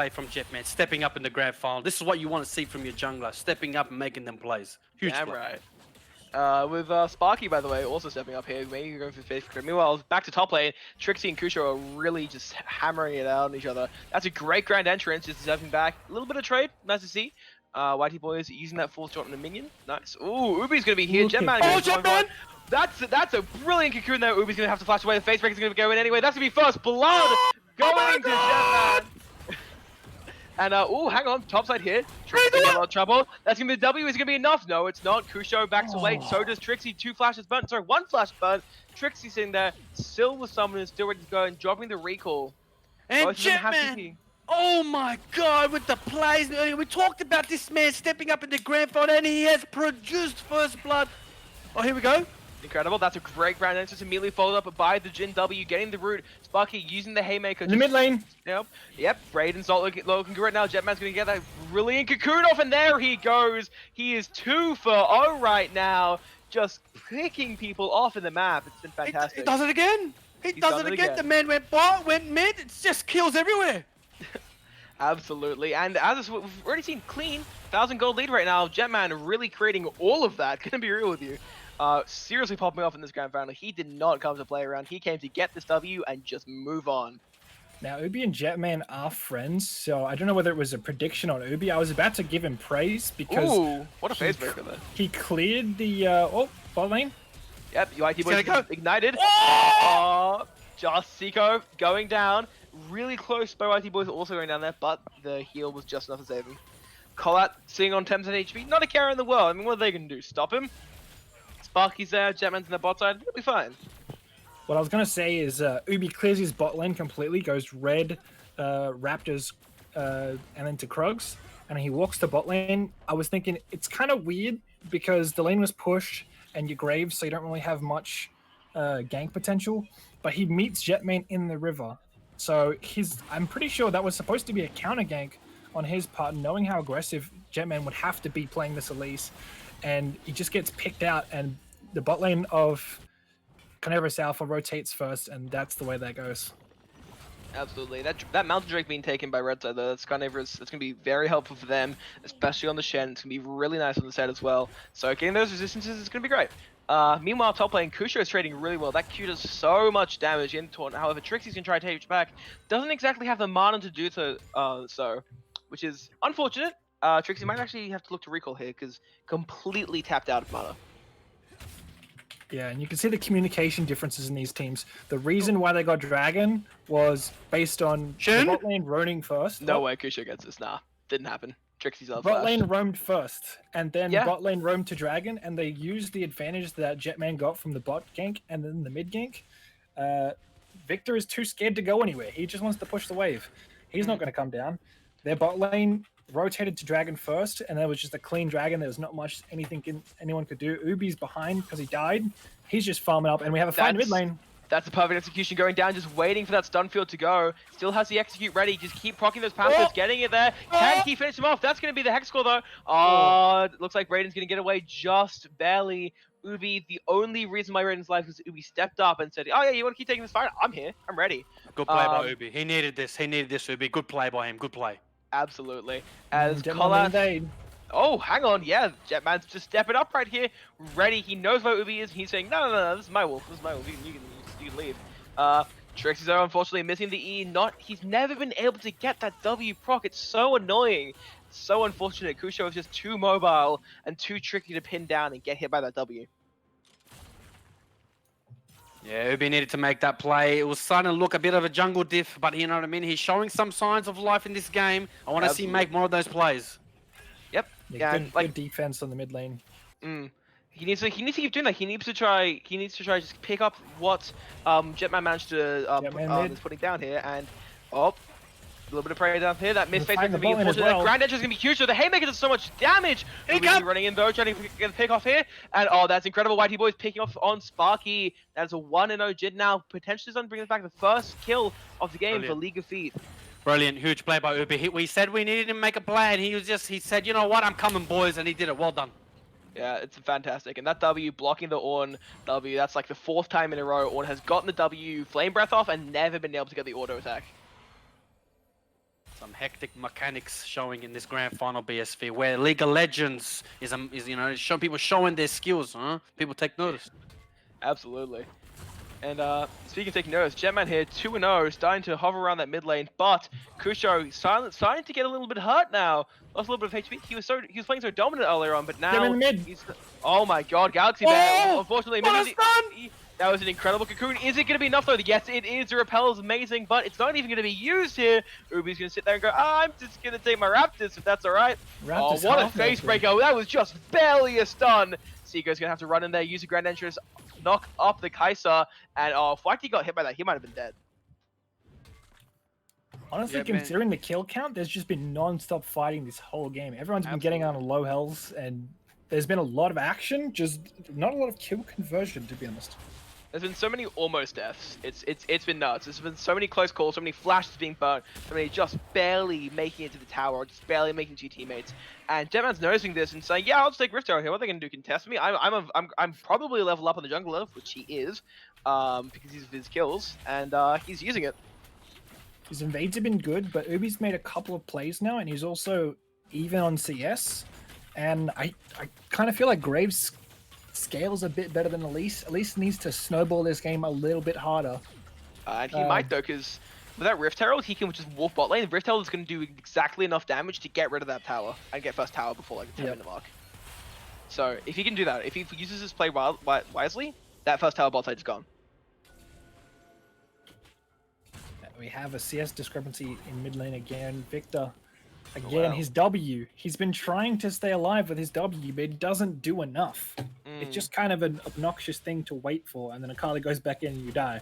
from Jetman, stepping up in the grand final. This is what you want to see from your jungler, stepping up and making them plays. Huge
Damn
play.
right. With Sparky, by the way, also stepping up here, maybe going for face. Meanwhile, back to top lane, Trixie and Kusho are really just hammering it out on each other. That's a great grand entrance, just stepping back. A little bit of trade, nice to see. Whitey boys using that full shot on a minion, nice. Ooh, Ubi's gonna be here.
Look at
Jetman.
that.
Jetman! That's a brilliant cocoon there. Ubi's gonna have to flash away. The face breaker's gonna go in anyway. That's gonna be first blood going to Jetman. And hang on, topside here. Trixie in a lot of trouble. That's gonna be the W. Is it gonna be enough? No, it's not. Kusho backs away. So does Trixie. 2 flashes burnt. Sorry, 1 flash burnt. Trixie sitting there, still with someone who's still ready to go and dropping the recall.
And
Both of them have
Jetman,
TP.
oh my god, with the plays. We talked about this man stepping up in the grand final, and he has produced first blood. Oh, here we go.
Incredible. That's a great ground entrance. Immediately followed up by the Jin W, getting the root. Sparky using the haymaker.
In the mid lane.
Yep. Brayden's not looking good right now. Jetman's gonna get that brilliant cocoon off, and there he goes. He is 2 for 0 right now, just picking people off in the map. It's been fantastic.
He does it again. He
He's
does
done
it
it
again.
again.
The man went bar, went mid. It's just kills everywhere.
Absolutely. And as we've already seen, clean 1,000 gold lead right now. Jetman really creating all of that. Gonna be real with you. Seriously popping off in this grand final. He did not come to play around. He came to get this W and just move on.
Now, Ubi and Jetman are friends, so I don't know whether it was a prediction on Ubi. I was about to give him praise because
Ooh, what a phase breaker there.
he cleared the bot lane.
Yep, UIT boys
gonna go.
ignited. Just Seiko going down. Really close by UIT boys also going down there, but the heal was just enough to save him. Collat sitting on 10% HP, not a care in the world. I mean, what are they going to do? Stop him? Sparky's there, Jetman's in the bot side. He'll be fine.
What I was going to say is Ubi clears his bot lane completely, goes red, Raptors, and then to Krugs, and he walks to bot lane. I was thinking it's kind of weird because the lane was pushed and you're Graves, so you don't really have much gank potential, but he meets Jetman in the river. So I'm pretty sure that was supposed to be a counter gank on his part, knowing how aggressive Jetman would have to be playing this Elise, and he just gets picked out, and the bot lane of Carnivorous Alpha rotates first, and that's the way that goes.
Absolutely. That Mountain Drake being taken by Red Side, though, that's going to be very helpful for them, especially on the Shen. It's going to be really nice on the set as well. So getting those resistances is going to be great. Meanwhile, top lane, Kusho is trading really well. That Q does so much damage in taunt. However, Trixie's going to try to take it back. Doesn't exactly have the mana to do so. which is unfortunate. Trixie might actually have to look to recall here because completely tapped out of mana.
Yeah, and you can see the communication differences in these teams. The reason why they got Dragon was based on the
Shin?
bot lane roaming first.
No way Kusho gets this. Nah, didn't happen. Trixie's up
Bot
flash.
lane roamed first, and then
Yeah.
bot lane roamed to Dragon, and they used the advantage that Jetman got from the bot gank and then the mid gank. Victor is too scared to go anywhere. He just wants to push the wave. He's not going to come down. Their bot lane rotated to Dragon first, and there was just a clean Dragon. There was not much anyone could do. Ubi's behind because he died. He's just farming up, and we have a fight in mid lane.
That's a perfect execution going down, just waiting for that stun field to go. Still has the execute ready, just keep proccing those Panthers, getting it there. Can he finish him off? That's going to be the hex score though. It looks like Raiden's going to get away just barely. Ubi, the only reason why Raiden's life was Ubi stepped up and said, oh yeah, you want to keep taking this fight? I'm here, I'm ready.
Good play by Ubi. He needed this, Ubi. Good play by him, good play.
Absolutely. As
Jetman
Collat...
invade.
Oh, hang on, yeah, Jetman's just stepping up right here, ready. He knows where Ubi is. He's saying, no, this is my wolf. This is my wolf. You can leave. Trixie's though, unfortunately missing the E. He's never been able to get that W proc. It's so annoying. So unfortunate. Kusho is just too mobile and too tricky to pin down and get hit by that W.
Yeah, Ubi needed to make that play. It was starting to look a bit of a jungle diff, but you know what I mean? He's showing some signs of life in this game. I want to see him make more of those plays.
Yep.
Yeah, good defense on the mid lane.
He needs to keep doing that. He needs to try just pick up what Jetman managed to is putting down here, and a little bit of pressure down here. That misface is going to be unfortunate. That Grand Edge is going to be huge, so the Haymaker does so much damage. He's running in though, trying to get the pick off here, and that's incredible. Whitey Boy's picking off on Sparky. That is a 1-0 Jid now, potentially going to bring us back the first kill of the game for League of Feet.
Brilliant, huge play by Ubi. We said we needed him to make a play, and he said, you know what, I'm coming, boys, and he did it. Well done.
Yeah, it's fantastic. And that W, blocking the Ornn W, that's like the 4th time in a row Ornn has gotten the W Flame Breath off and never been able to get the auto attack.
Some hectic mechanics showing in this grand final BSV, where League of Legends is people showing their skills, huh? People take notice.
Absolutely. And speaking of taking notice, Jetman here, 2-0, starting to hover around that mid lane, but Kusho starting to get a little bit hurt now. Lost a little bit of HP. He was playing so dominant earlier on, but now he's... Oh my god, Galaxy Bear. Unfortunately, that was an incredible cocoon. Is it going to be enough though? Yes, it is. The repel is amazing, but it's not even going to be used here. Ubi's going to sit there and go, I'm just going to take my Raptors if that's alright. Oh, what a face breaker. That was just barely a stun. Seeker's going to have to run in there, use a Grand Entrance, knock up the Kai'Sa, and if Whitey got hit by that, he might have been dead.
Honestly, considering the kill count, there's just been non-stop fighting this whole game. Everyone's been getting on low health, and there's been a lot of action, just not a lot of kill conversion, to be honest.
There's been so many almost deaths. It's been nuts. There's been so many close calls, so many flashes being burnt, so many just barely making it to the tower, or just barely making two teammates. And Jetman's noticing this and saying, "Yeah, I'll just take Rift Arrow here. What are they gonna do? Contest me? I'm probably level up on the jungler, which he is, because he's his kills, and he's using it."
His invades have been good, but Ubi's made a couple of plays now, and he's also even on CS. And I kind of feel like Graves scales a bit better than Elise. Elise needs to snowball this game a little bit harder.
And he might though, because with that Rift Herald, he can just wolf bot lane. Rift Herald is going to do exactly enough damage to get rid of that tower and get first tower before like the 10-minute mark. So if he can do that, if he uses his play wisely, that first tower bot side is gone.
We have a CS discrepancy in mid lane again. Victor, again, his W. He's been trying to stay alive with his W, but he doesn't do enough. It's just kind of an obnoxious thing to wait for, and then Akali goes back in and you die.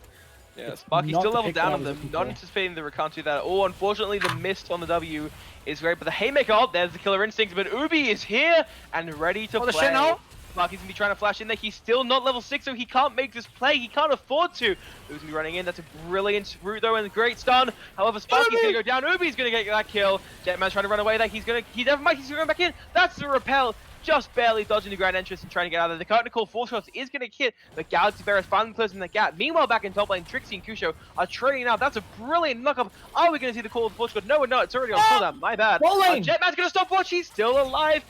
Yeah, Sparky's still leveled down on them, not anticipating the recount do that. Oh, unfortunately, the mist on the W is great, but the Haymaker, there's the Killer Instinct, but Ubi is here and ready to play. Sparky's gonna be trying to flash in there. He's still not level 6, so he can't make this play. He can't afford to. Ubi's gonna be running in. That's a brilliant route though, and a great stun. However, Sparky's gonna go down. Ubi's gonna get that kill. Jetman's trying to run away there. He's never mind. He's going back in. That's the repel. Just barely dodging the Grand Entrance and trying to get out of there. The curtain call 4 shots is going to hit, but Galaxy Bear is finally closing the gap. Meanwhile, back in top lane, Trixie and Kusho are trading out. That's a brilliant knock-up. Are we going to see the call of the 4 shot? No, we're not. It's already on cooldown. My bad. Jetman's going to stop watch. He's still alive.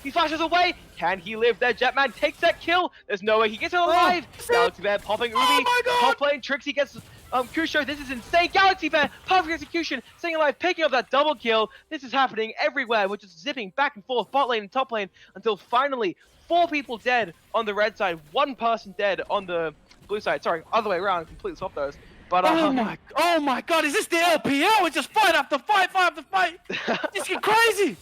He flashes away. Can he live there? Jetman takes that kill. There's no way he gets it alive. Galaxy Bear popping Ubi.
my God.
Top lane, Trixie gets Kusho. This is insane. Galaxy Bear, perfect execution. Staying alive, picking up that double kill. This is happening everywhere. We're just zipping back and forth, bot lane and top lane, until finally 4 people dead on the red side, 1 person dead on the blue side. Sorry, other way around. Completely swapped those. But
oh my God! Is this the LPL? It's just fight after fight, fight after fight. It's getting crazy.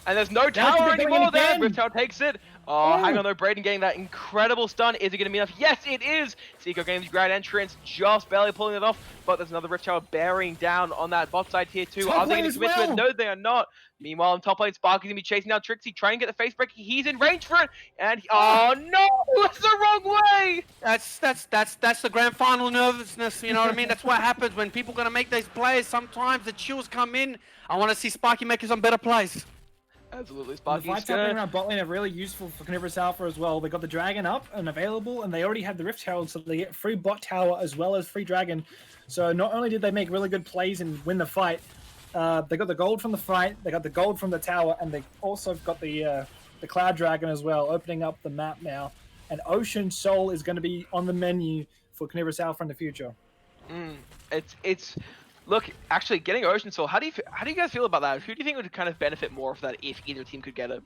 And there's no
Galaxy
tower
Bear going
anymore there.
again.
Rift Tower takes it. Oh, hang on though. Brayden getting that incredible stun. Is it going to be enough? Yes, it is. Seiko getting the grand entrance, just barely pulling it off. But there's another Rift Tower bearing down on that bot side tier 2.
Top
Are they
lane
going to
as
commit to
well.
it? No, they are not. Meanwhile, on top lane, Sparky's going to be chasing down Trixie, trying to get the face break. He's in range for it. And oh no, that's the wrong way.
That's the grand final nervousness. You know what I mean? That's what happens when people gonna make these plays. Sometimes the chills come in. I want to see Sparky make some better plays.
Absolutely,
The
Sparky's
fights happening
gonna...
around bot lane are really useful for Carnivorous Alpha as well. They got the dragon up and available, and they already have the Rift Herald, so they get free bot tower as well as free dragon. So not only did they make really good plays and win the fight, they got the gold from the fight, they got the gold from the tower, and they also got the Cloud Dragon as well, opening up the map now. And Ocean Soul is going to be on the menu for Carnivorous Alpha in the future.
It's look, actually getting Ocean Soul. How do you guys feel about that? Who do you think would kind of benefit more of that if either team could get it?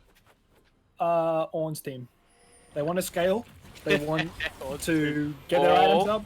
Ornn's team. They want to scale. They want to get their items up.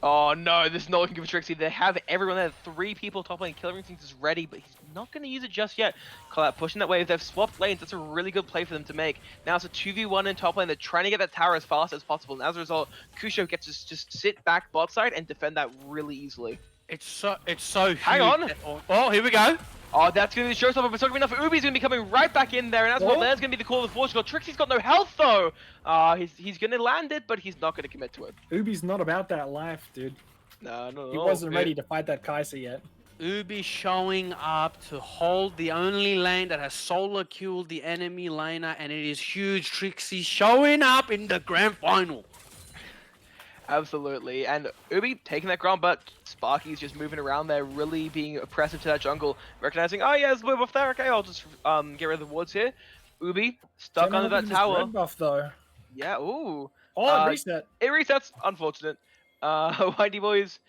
Oh no, this is not looking good for Trixie. They have everyone there. 3 people top lane. Killer Instinct is ready, but he's not going to use it just yet. Call out pushing that wave. They've swapped lanes. That's a really good play for them to make. Now it's a 2v1 in top lane. They're trying to get that tower as fast as possible. And as a result, Kusho gets to just sit back bot side and defend that really easily.
It's so huge.
Hang on.
Oh, here we go.
Oh, that's going to be the showstopper, but it's not going to be enough. Ubi's going to be coming right back in there, and that's what there's going to be the call of Portugal. Trixie's got no health, though. He's going to land it, but he's not going to commit to it.
Ubi's not about that life, dude.
No.
He wasn't ready to fight that Kai'Sa yet.
Ubi showing up to hold the only lane that has solo killed the enemy laner, and it is huge. Trixie showing up in the grand final.
Absolutely, and Ubi taking that ground, but Sparky's just moving around there, really being oppressive to that jungle, recognizing, oh yeah, there's a move off there, okay, I'll just get rid of the wards here. Ubi, stuck under that tower.
Red buff, though.
Yeah, ooh.
Oh, reset.
It resets, unfortunate. Whitey boys,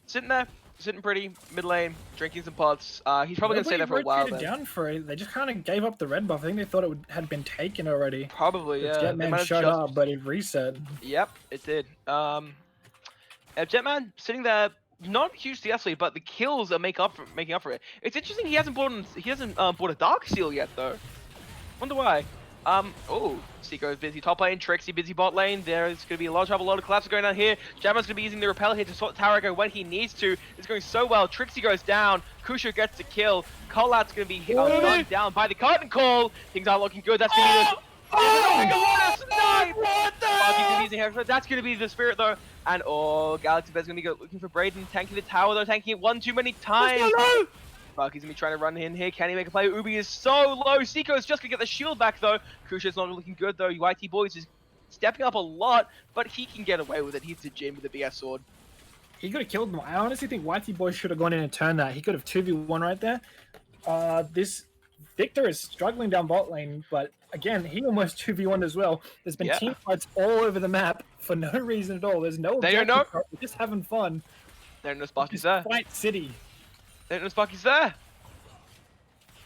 sitting there, sitting pretty, mid lane, drinking some pots. He's probably going to stay there for a while then.
Down for it. They just kind of gave up the red buff. I think they thought it had been taken already.
Probably, yeah.
Jetman showed up, but it reset.
Yep, it did. Jetman sitting there, not huge CS, but the kills are making up for it. It's interesting he hasn't bought a Dark Seal yet though. Wonder why. Oh, Seiko's busy top lane, Trixie busy bot lane. There's going to be a lot of trouble, a lot of collapses going on here. Jetman's going to be using the repel here to sort Tower go when he needs to. It's going so well. Trixie goes down. Kusho gets the kill. Colat's going to be gunned down by the Cotton Call. Things aren't looking good. That's going to be the... Oh, snipe! That's going to be the spirit though. And Galaxy Bear's going to be looking for Brayden, tanking the tower though, tanking it one too many times. Sparky's gonna be trying to run in here. Can he make a play? Ubi is so low. Seiko's just gonna get the shield back though. Kusho's not looking good though. YT Boys is stepping up a lot, but he can get away with it. He's the Jin with the BS sword.
He could have killed them. I honestly think YT Boy should have gone in and turned that. He could have 2v1 right there. This Victor is struggling down bot lane, but again, he almost 2v1 as well. There's been team fights all over the map for no reason at all. There's no objective. We're just having fun.
They don't know Sparky's there.
Fight City.
They don't know Sparky's there.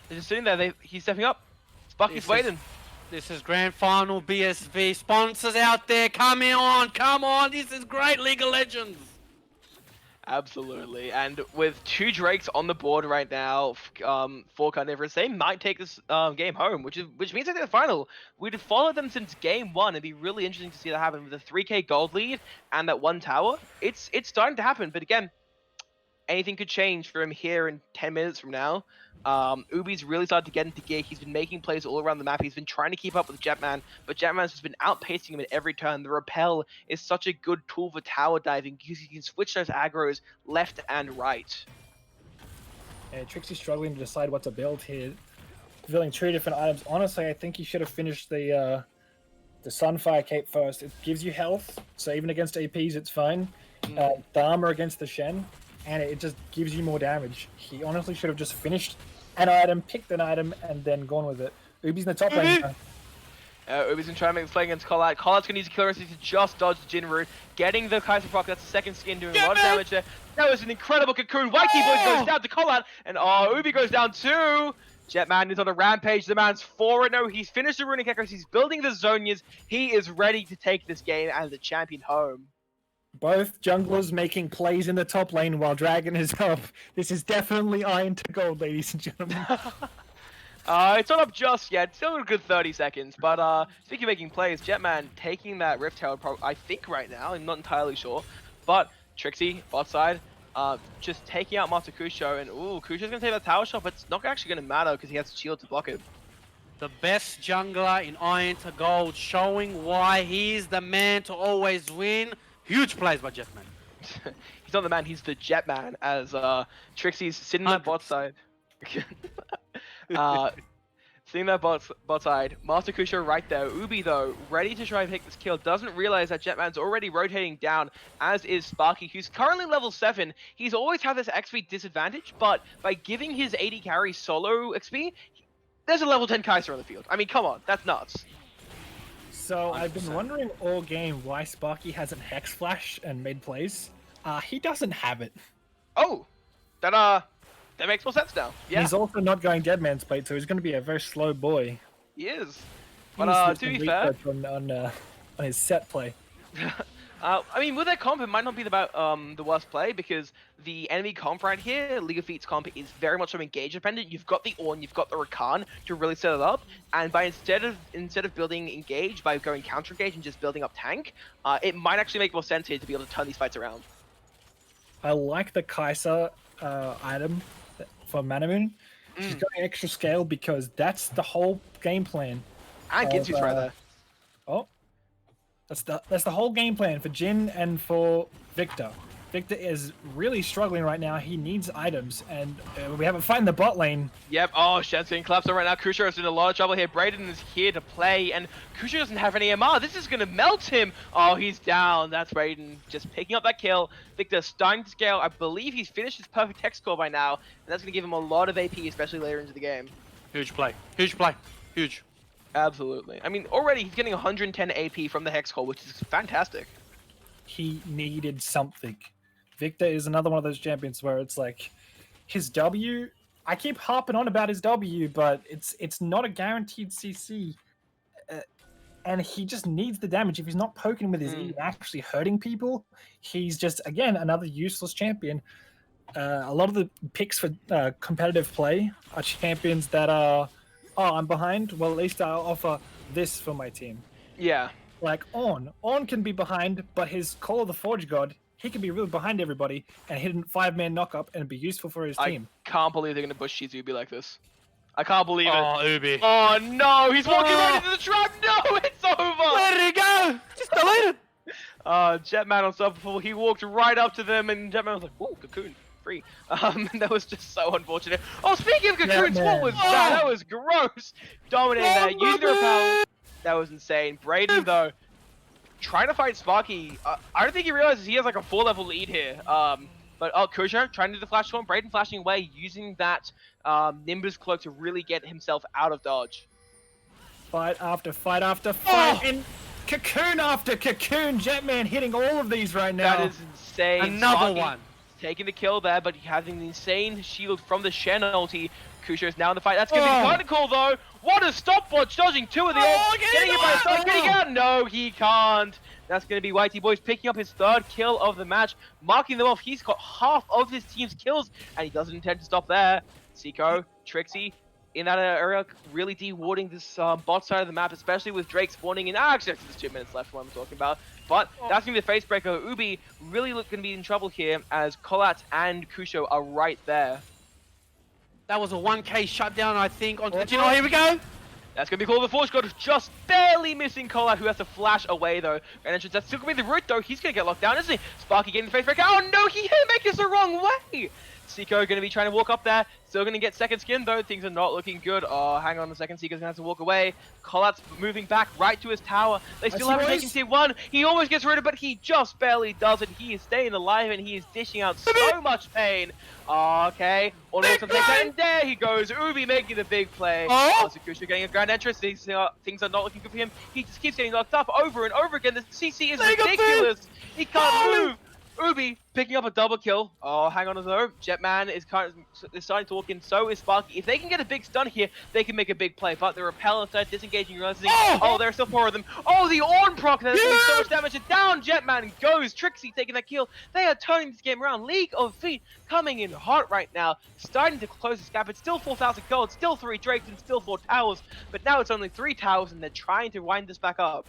They're just sitting there. He's stepping up. Sparky's waiting.
This is grand final BSV. Sponsors out there, come on. This is great League of Legends.
Absolutely. And with 2 Drakes on the board right now for Carnivorous, they might take this game home, which means they're the final. We'd followed them since game 1. It'd be really interesting to see that happen with a 3k gold lead and that 1 tower. It's starting to happen, but again, anything could change for him here in 10 minutes from now. Ubi's really started to get into gear. He's been making plays all around the map. He's been trying to keep up with Jetman, but Jetman's just been outpacing him at every turn. The repel is such a good tool for tower diving because you can switch those aggros left and right.
Yeah, Trixie's struggling to decide what to build here. Building 2 different items. Honestly, I think he should have finished the Sunfire Cape first. It gives you health, so even against APs, it's fine. The armor against the Shen, and it just gives you more damage. He honestly should have just finished an item, picked an item, and then gone with it. Ubi's in the top lane.
Ubi's been trying to make the play against Collat. Collat's going to use the killer instinct to just dodge the Jin route. Getting the Kaiser proc, that's the second skin, doing a lot of damage there. That was an incredible cocoon. Whitey Boys goes down to Collat, and Ubi goes down too. Jetman is on a rampage. The man's 4-0. He's finished the Runic Echoes. He's building the Zonias. He is ready to take this game and the champion home.
Both junglers making plays in the top lane while Dragon is up. This is definitely iron to gold, ladies and gentlemen.
It's not up just yet. Still a good 30 seconds. But speaking of making plays, Jetman taking that Rift Herald, I think right now. I'm not entirely sure. But Trixie, bot side, just taking out Master Kusho. And ooh, Kusho's going to take that tower shot, but it's not actually going to matter because he has a shield to block it.
The best jungler in Iron to Gold, showing why he's the man to always win. Huge plays by Jetman.
He's not the man, he's the Jetman, as Trixie's sitting on the bot side. Seeing that bot side, Master Kusho right there. Ubi though, ready to try and take this kill, doesn't realize that Jetman's already rotating down, as is Sparky, who's currently level 7. He's always had this XP disadvantage, but by giving his AD carry solo XP, there's a level 10 Kaiser on the field. I mean, come on, that's nuts.
So I've been wondering all game why Sparky hasn't Hex Flash and made plays. He doesn't have it.
Oh, that makes more sense now. Yeah,
He's also not going Deadman's Plate, so he's going to be a very slow boy.
he is.
He
But
needs
to
do
be
some
fair,
research on his set play.
I mean, with their comp, it might not be the worst play because the enemy comp right here, League of Feats comp, is very much engage dependent. You've got the Ornn, you've got the Rakan to really set it up, and by instead of building engage by going counter engage and just building up tank, it might actually make more sense here to be able to turn these fights around.
I like the Kaiser item for Manamoon. She's going extra scale because that's the whole game plan.
And Ginsu's right there.
Oh, that's the whole game plan for Jin and for Victor. Victor is really struggling right now. He needs items, and we have a fight in the bot lane.
Yep. Oh, Shen's getting collapsed right now. Kusho is in a lot of trouble here. Brayden is here to play, and Kusho doesn't have any MR. This is going to melt him. Oh, he's down. That's Brayden just picking up that kill. Victor starting to scale. I believe he's finished his perfect hex score by now, and that's going to give him a lot of AP, especially later into the game.
Huge play. Huge play. Huge.
Absolutely. I mean, already he's getting 110 AP from the hex core, which is fantastic.
He needed something. Victor is another one of those champions where it's like his W. I keep harping on about his W, but it's not a guaranteed CC, and he just needs the damage. If he's not poking with his E and actually hurting people, he's just again another useless champion. A lot of the picks for competitive play are champions that are, oh, I'm behind. Well, at least I'll offer this for my team.
Yeah.
Like Ornn. Ornn can be behind, but his Call of the Forge God, he can be really behind everybody and hit a 5-man knock-up and be useful for his team.
I can't believe they're going to push Shizubi like this. I can't believe it.
Oh, Ubi.
Oh, no. He's walking right into the trap. No, it's over.
Where did he go? Just deleted.
Jetman unstoppable. He walked right up to them, and Jetman was like, "Ooh, cocoon, free." That was just so unfortunate. Oh, speaking of cocoons, what was that? That was gross. Dominating that, using the repel. That was insane. Brayden though, trying to fight Sparky. I don't think he realizes he has like a 4-level lead here. But Kusho trying to do the flash storm. Brayden flashing away, using that Nimbus cloak to really get himself out of dodge.
Fight after fight after fight, and cocoon after cocoon. Jetman hitting all of these right now.
That is insane.
Another
Sparky
one.
Taking the kill there, but having the insane shield from the Shen ulti. Kusho is now in the fight. That's going to be kind of cool though. What a stopwatch, dodging 2 of the ults. Getting it by himself, getting out. No, he can't. That's going to be Whitey Boys picking up his 3rd kill of the match, marking them off. He's got half of his team's kills, and he doesn't intend to stop there. Seiko, Trixie, in that area, really de-warding this bot side of the map, especially with Drake spawning in. Actually, there's 2 minutes left, what I'm talking about. But that's going to be the face breaker. Ubi really going to be in trouble here, as Collat and Kusho are right there.
That was a 1K shutdown, I think, onto the Jin. Oh, here we go.
That's going to be called the Force God, just barely missing Collat, who has to flash away, though. And entrance, that's still going to be the root, though. He's going to get locked down, isn't he? Sparky getting the face breaker. Oh, no, he hit Makers the wrong way. Seiko going to be trying to walk up there. Still going to get second skin, though. Things are not looking good. Oh, hang on a second. Seiko's going to have to walk away. Collat's moving back right to his tower. They still haven't taken tier 1. He almost gets rid of it, but he just barely does it. He is staying alive, and he is dishing out so much pain. Okay. Almost take that, and there he goes. Ubi making the big play. Oh, Sakusha getting a grand entrance. Things are not looking good for him. He just keeps getting knocked up over and over again. The CC is ridiculous. He can't move. Ubi picking up a double kill. Oh, hang on though. Jetman is starting to walk in. So is Sparky. If they can get a big stun here, they can make a big play. But the repel instead disengaging, realizing, oh, there are still 4 of them. Oh, the Orn proc that's doing so much damage. And down Jetman goes. Trixie taking that kill. They are turning this game around. League of Feet coming in hot right now. Starting to close this gap. It's still 4,000 gold. Still 3 Drakes and still 4 towers. But now it's only 3 towers and they're trying to wind this back up.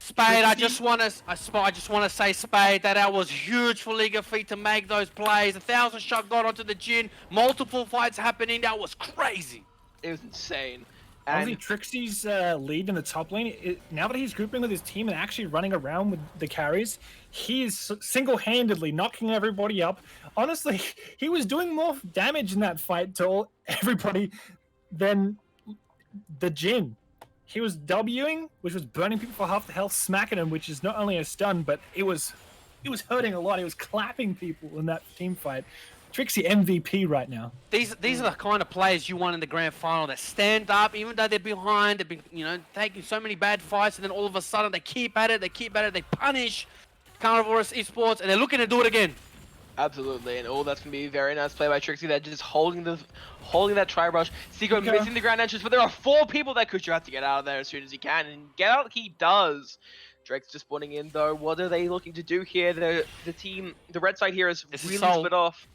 Spade, I just want to say, Spade, that was huge for League of Feet to make those plays. 1,000 shot got onto the Jin, multiple fights happening. That was crazy.
It was insane.
Honestly, Trixie's lead in the top lane, now that he's grouping with his team and actually running around with the carries, he is single-handedly knocking everybody up. Honestly, he was doing more damage in that fight to everybody than the Jin. He was Wing, which was burning people for half the health, smacking them, which is not only a stun, but it was hurting a lot. He was clapping people in that team fight. Trixie MVP right now.
These are the kind of players you want in the grand final that stand up, even though they're behind. They've been taking so many bad fights, and then all of a sudden they keep at it. They punish Carnivorous Esports, and they're looking to do it again.
Absolutely, and that's gonna be a very nice play by Trixie. They're just holding that tri-brush. Seiko missing the grand entrance, but there are 4 people that Kucher has to get out of there as soon as he can, and get out he does. Drake's just spawning in though. What are they looking to do here? The red side here is really split off.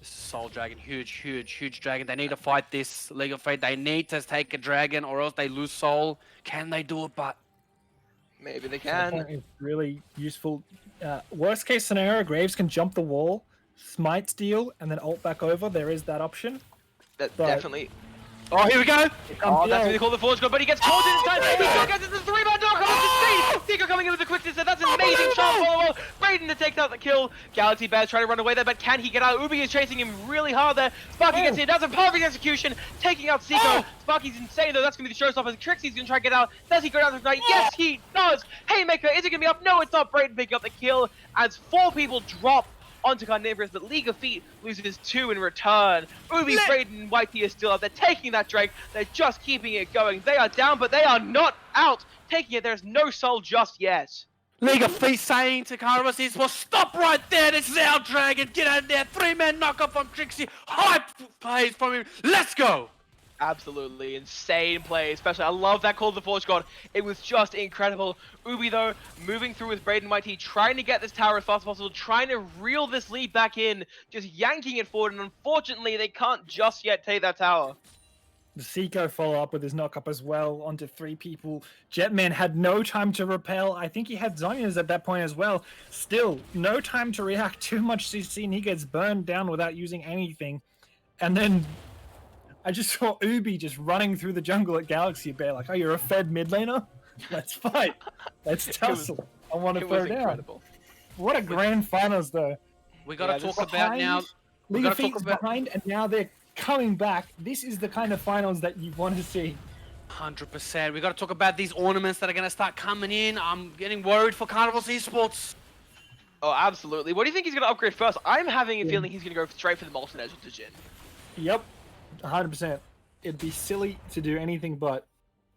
This is Soul Dragon, huge dragon. They need to fight this League of Fate. They need to take a dragon, or else they lose Soul. Can they do it? But
maybe they can.
It's really useful. Worst case scenario, Graves can jump the wall, smite steal, and then ult back over. There is that option.
Definitely.
Oh, here we go!
Oh, that's what they call the Forge God, but he gets caught in time. He still gets it. There's a 3-man knock on Seiko coming in with the quickness. That's an amazing shot follow. Brayden to take out the kill. Galaxy Bear's trying to run away there, but can he get out? Ubi is chasing him really hard there. Sparky gets in. That's a perfect execution, taking out Seiko. Sparky's insane though. That's going to be the showstopper. Trixie's going to try to get out. Does he go down to the night? Yes, he does. Haymaker, is it going to be up? No, it's not. Brayden picking up the kill as 4 people drop onto Carnivorous, but League of Feet loses 2 in return. Ubi, Brayden, and Whitey are still up. They're taking that Drake. They're just keeping it going. They are down, but they are not out. Taking it. There's no soul just yet.
League of Feet saying to Carnivorous Esports, stop right there. This is our dragon. Get out of there. 3-man knockoff from Trixie. Hype plays from him. Let's go.
Absolutely insane play, especially I love that call to the Forge God. It was just incredible. Ubi though, moving through with Brayden Whitey, trying to get this tower as fast as possible, trying to reel this lead back in, just yanking it forward, and unfortunately they can't just yet take that tower.
The Seiko follow up with his knock up as well onto 3 people. Jetman had no time to repel. I think he had Zonya's at that point as well. Still, no time to react, too much CC, and he gets burned down without using anything. And then I just saw Ubi just running through the jungle at Galaxy Bear, like, oh, you're a fed mid laner? Let's fight. Let's tussle. I want to throw down.
Incredible.
What a grand finals, though.
We got to talk about now.
League of Feet's behind, and now they're coming back. This is the kind of finals that you want to see.
100%. We got to talk about these ornaments that are going to start coming in. I'm getting worried for Carnivorous Esports.
Oh, absolutely. What do you think he's going to upgrade first? I'm having a feeling he's going to go straight for the Molten Edge with the Jin.
Yep. 100%. It'd be silly to do anything but.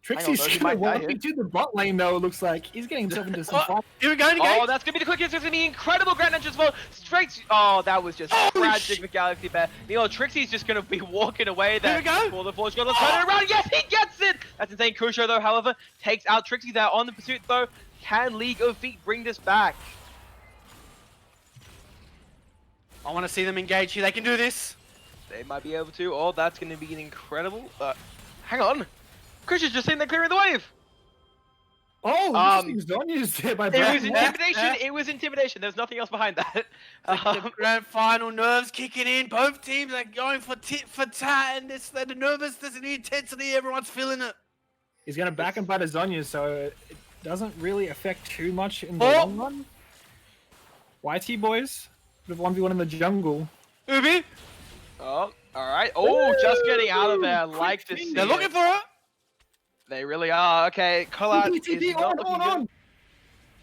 Trixie's going to want to do the bot lane, though, it looks like. He's getting himself into some fight.
Here we go,
Oh, that's going to be the quickest. It's going to be incredible grand entrance for straight. Oh, that was just tragic with Galaxy Bear. Trixie's just going to be walking away there.
Here we go.
For the Forge God. Let's turn it around. Yes, he gets it. That's insane. Kusho, though, however, takes out Trixie there on the pursuit, though. Can League of Feet bring this back?
I want to see them engage here. They can do this.
They might be able to. Oh, that's going to be an incredible. Hang on. Kusho's just sitting there clearing the wave.
Oh, Zonya's there by
It was intimidation. It was intimidation. There's nothing else behind that.
The grand final, nerves kicking in. Both teams are going for tit for tat, and the nervousness and the intensity. Everyone's feeling it.
He's going to back him by the Zonya, so it doesn't really affect too much in the long run. YT boys. Bit of 1v1 in the jungle.
Ubi,
Oh, all right. Oh, just getting out of there. Like to see
they're looking
it.
for her.
They really are. Okay, Collat
TP,
is not looking good.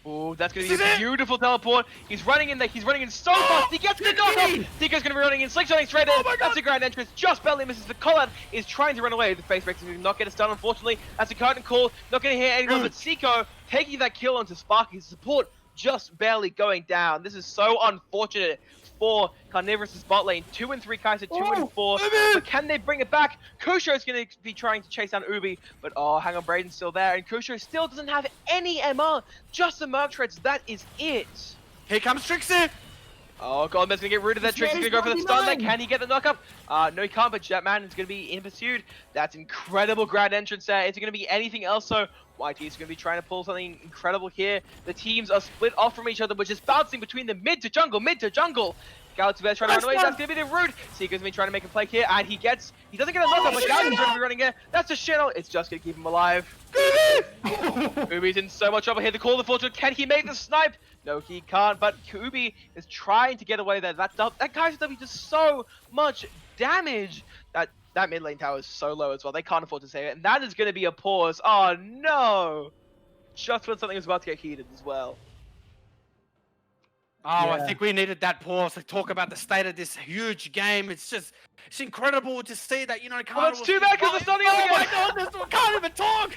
Oh, that's going to be
This is
a
it.
beautiful teleport. He's running in there. He's running in so fast. He gets the knock up. Diko's going to be running in. Slingshotting straight in. That's a grand entrance. Just barely misses. The Collat is trying to run away. The face breaks did not get it done, unfortunately. That's a curtain call. Not going to hit anyone but Seiko taking that kill onto Sparky's support. Just barely going down. This is so unfortunate for Carnivorous' bot lane. 2 and 3 Kaiser, 2 and 4. But can they bring it back? Kusho's going to be trying to chase down Ubi, but oh, hang on, Brayden's still there, and Kusho still doesn't have any MR. Just the Merc Treads, that is it.
Here comes Trixie.
Oh, Goldman's going to get rid of that. Trixie's going to go for the stun there. Can he get the knockup? No, he can't, but Jetman is going to be in pursuit. That's incredible grand entrance there. Is it going to be anything else, though? YT is going to be trying to pull something incredible here. The teams are split off from each other, but just bouncing between the mid to jungle. Galaxy Bear's trying to run away. That's going to be the root. Seeker's going to be trying to make a play here, and he doesn't get a knockup, but Galaxy's going to be running here. That's a channel. It's just going to keep him alive. Ubi's in so much trouble here. The call of the fortune. Can he make the snipe? No, he can't, but Ubi is trying to get away there. That guy's W does so much damage. That mid lane tower is so low as well. They can't afford to save it, and that is going to be a pause. Oh, no. Just when something is about to get heated as well.
Oh, I think we needed that pause to talk about the state of this huge game. It's incredible to see that,
Oh, that's too bad because the stunning up again.
Oh my goodness, we can't even talk.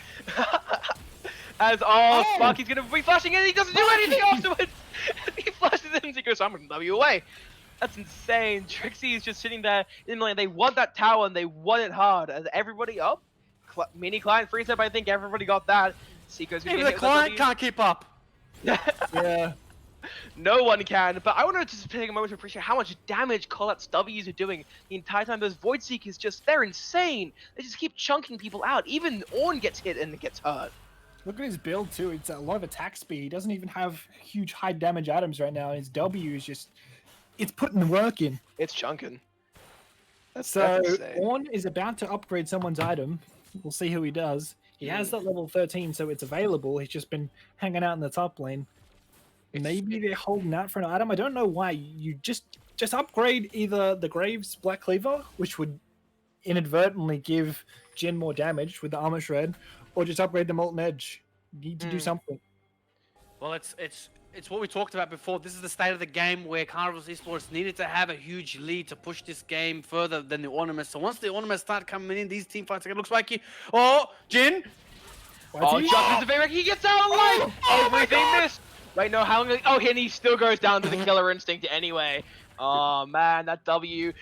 Sparky's going to be flashing in, he doesn't do anything afterwards. He flashes in and he goes, I'm going to W away. That's insane. Trixie is just sitting there in the lane. They want that tower and they want it hard. As everybody up, mini client freeze up, I think everybody got that. Seeko's going to
Even the client can't keep up.
Yeah.
No one can, but I want to just take a moment to appreciate how much damage Collat's W's are doing the entire time. Those Void Seekers they're insane. They just keep chunking people out. Even Ornn gets hit and gets hurt.
Look at his build too. It's a lot of attack speed. He doesn't even have huge high damage items right now. His W is it's putting the work in.
It's chunking.
So
insane.
Ornn is about to upgrade someone's item. We'll see who he does. He has that level 13, so it's available. He's just been hanging out in the top lane. Maybe they're holding out for an item. I don't know why. You just upgrade either the Graves Black Cleaver, which would inadvertently give Jin more damage with the Armor Shred, or just upgrade the Molten Edge. You need to do something.
Well, it's what we talked about before. This is the state of the game where Carnivorous Esports needed to have a huge lead to push this game further than the Ornaments. So once the Ornaments start coming in, these team fights are going to look spiky. Oh, Jin!
Oh, Justin's a he gets out alive! Everything missed! Wait, no, how long? Oh, and he still goes down to the Killer Instinct anyway. Oh, man, that W.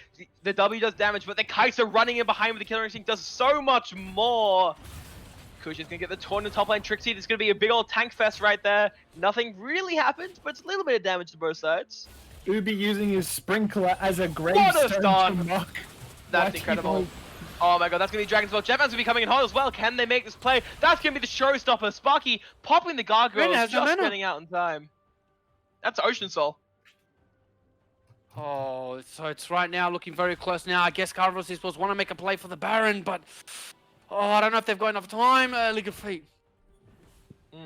The W does damage, but the Kaiser running in behind with the Killer Instinct does so much more. Kush is going to get the torn in the top lane. Trixie, there's going to be a big old tank fest right there. Nothing really happens, but it's a little bit of damage to both sides.
Ubi using his Sprinkler as a
What a
gravestone
stun!
to mock.
That's incredible. Oh my god, that's going to be Dragon's Belt. Jetman's going to be coming in hot as well. Can they make this play? That's going to be the showstopper. Sparky popping the gargoyles, just getting out in time. That's Ocean Soul.
Oh, so it's right now looking very close now. I guess Carnivorous Esports want to make a play for the Baron, but I don't know if they've got enough time. League of Feet.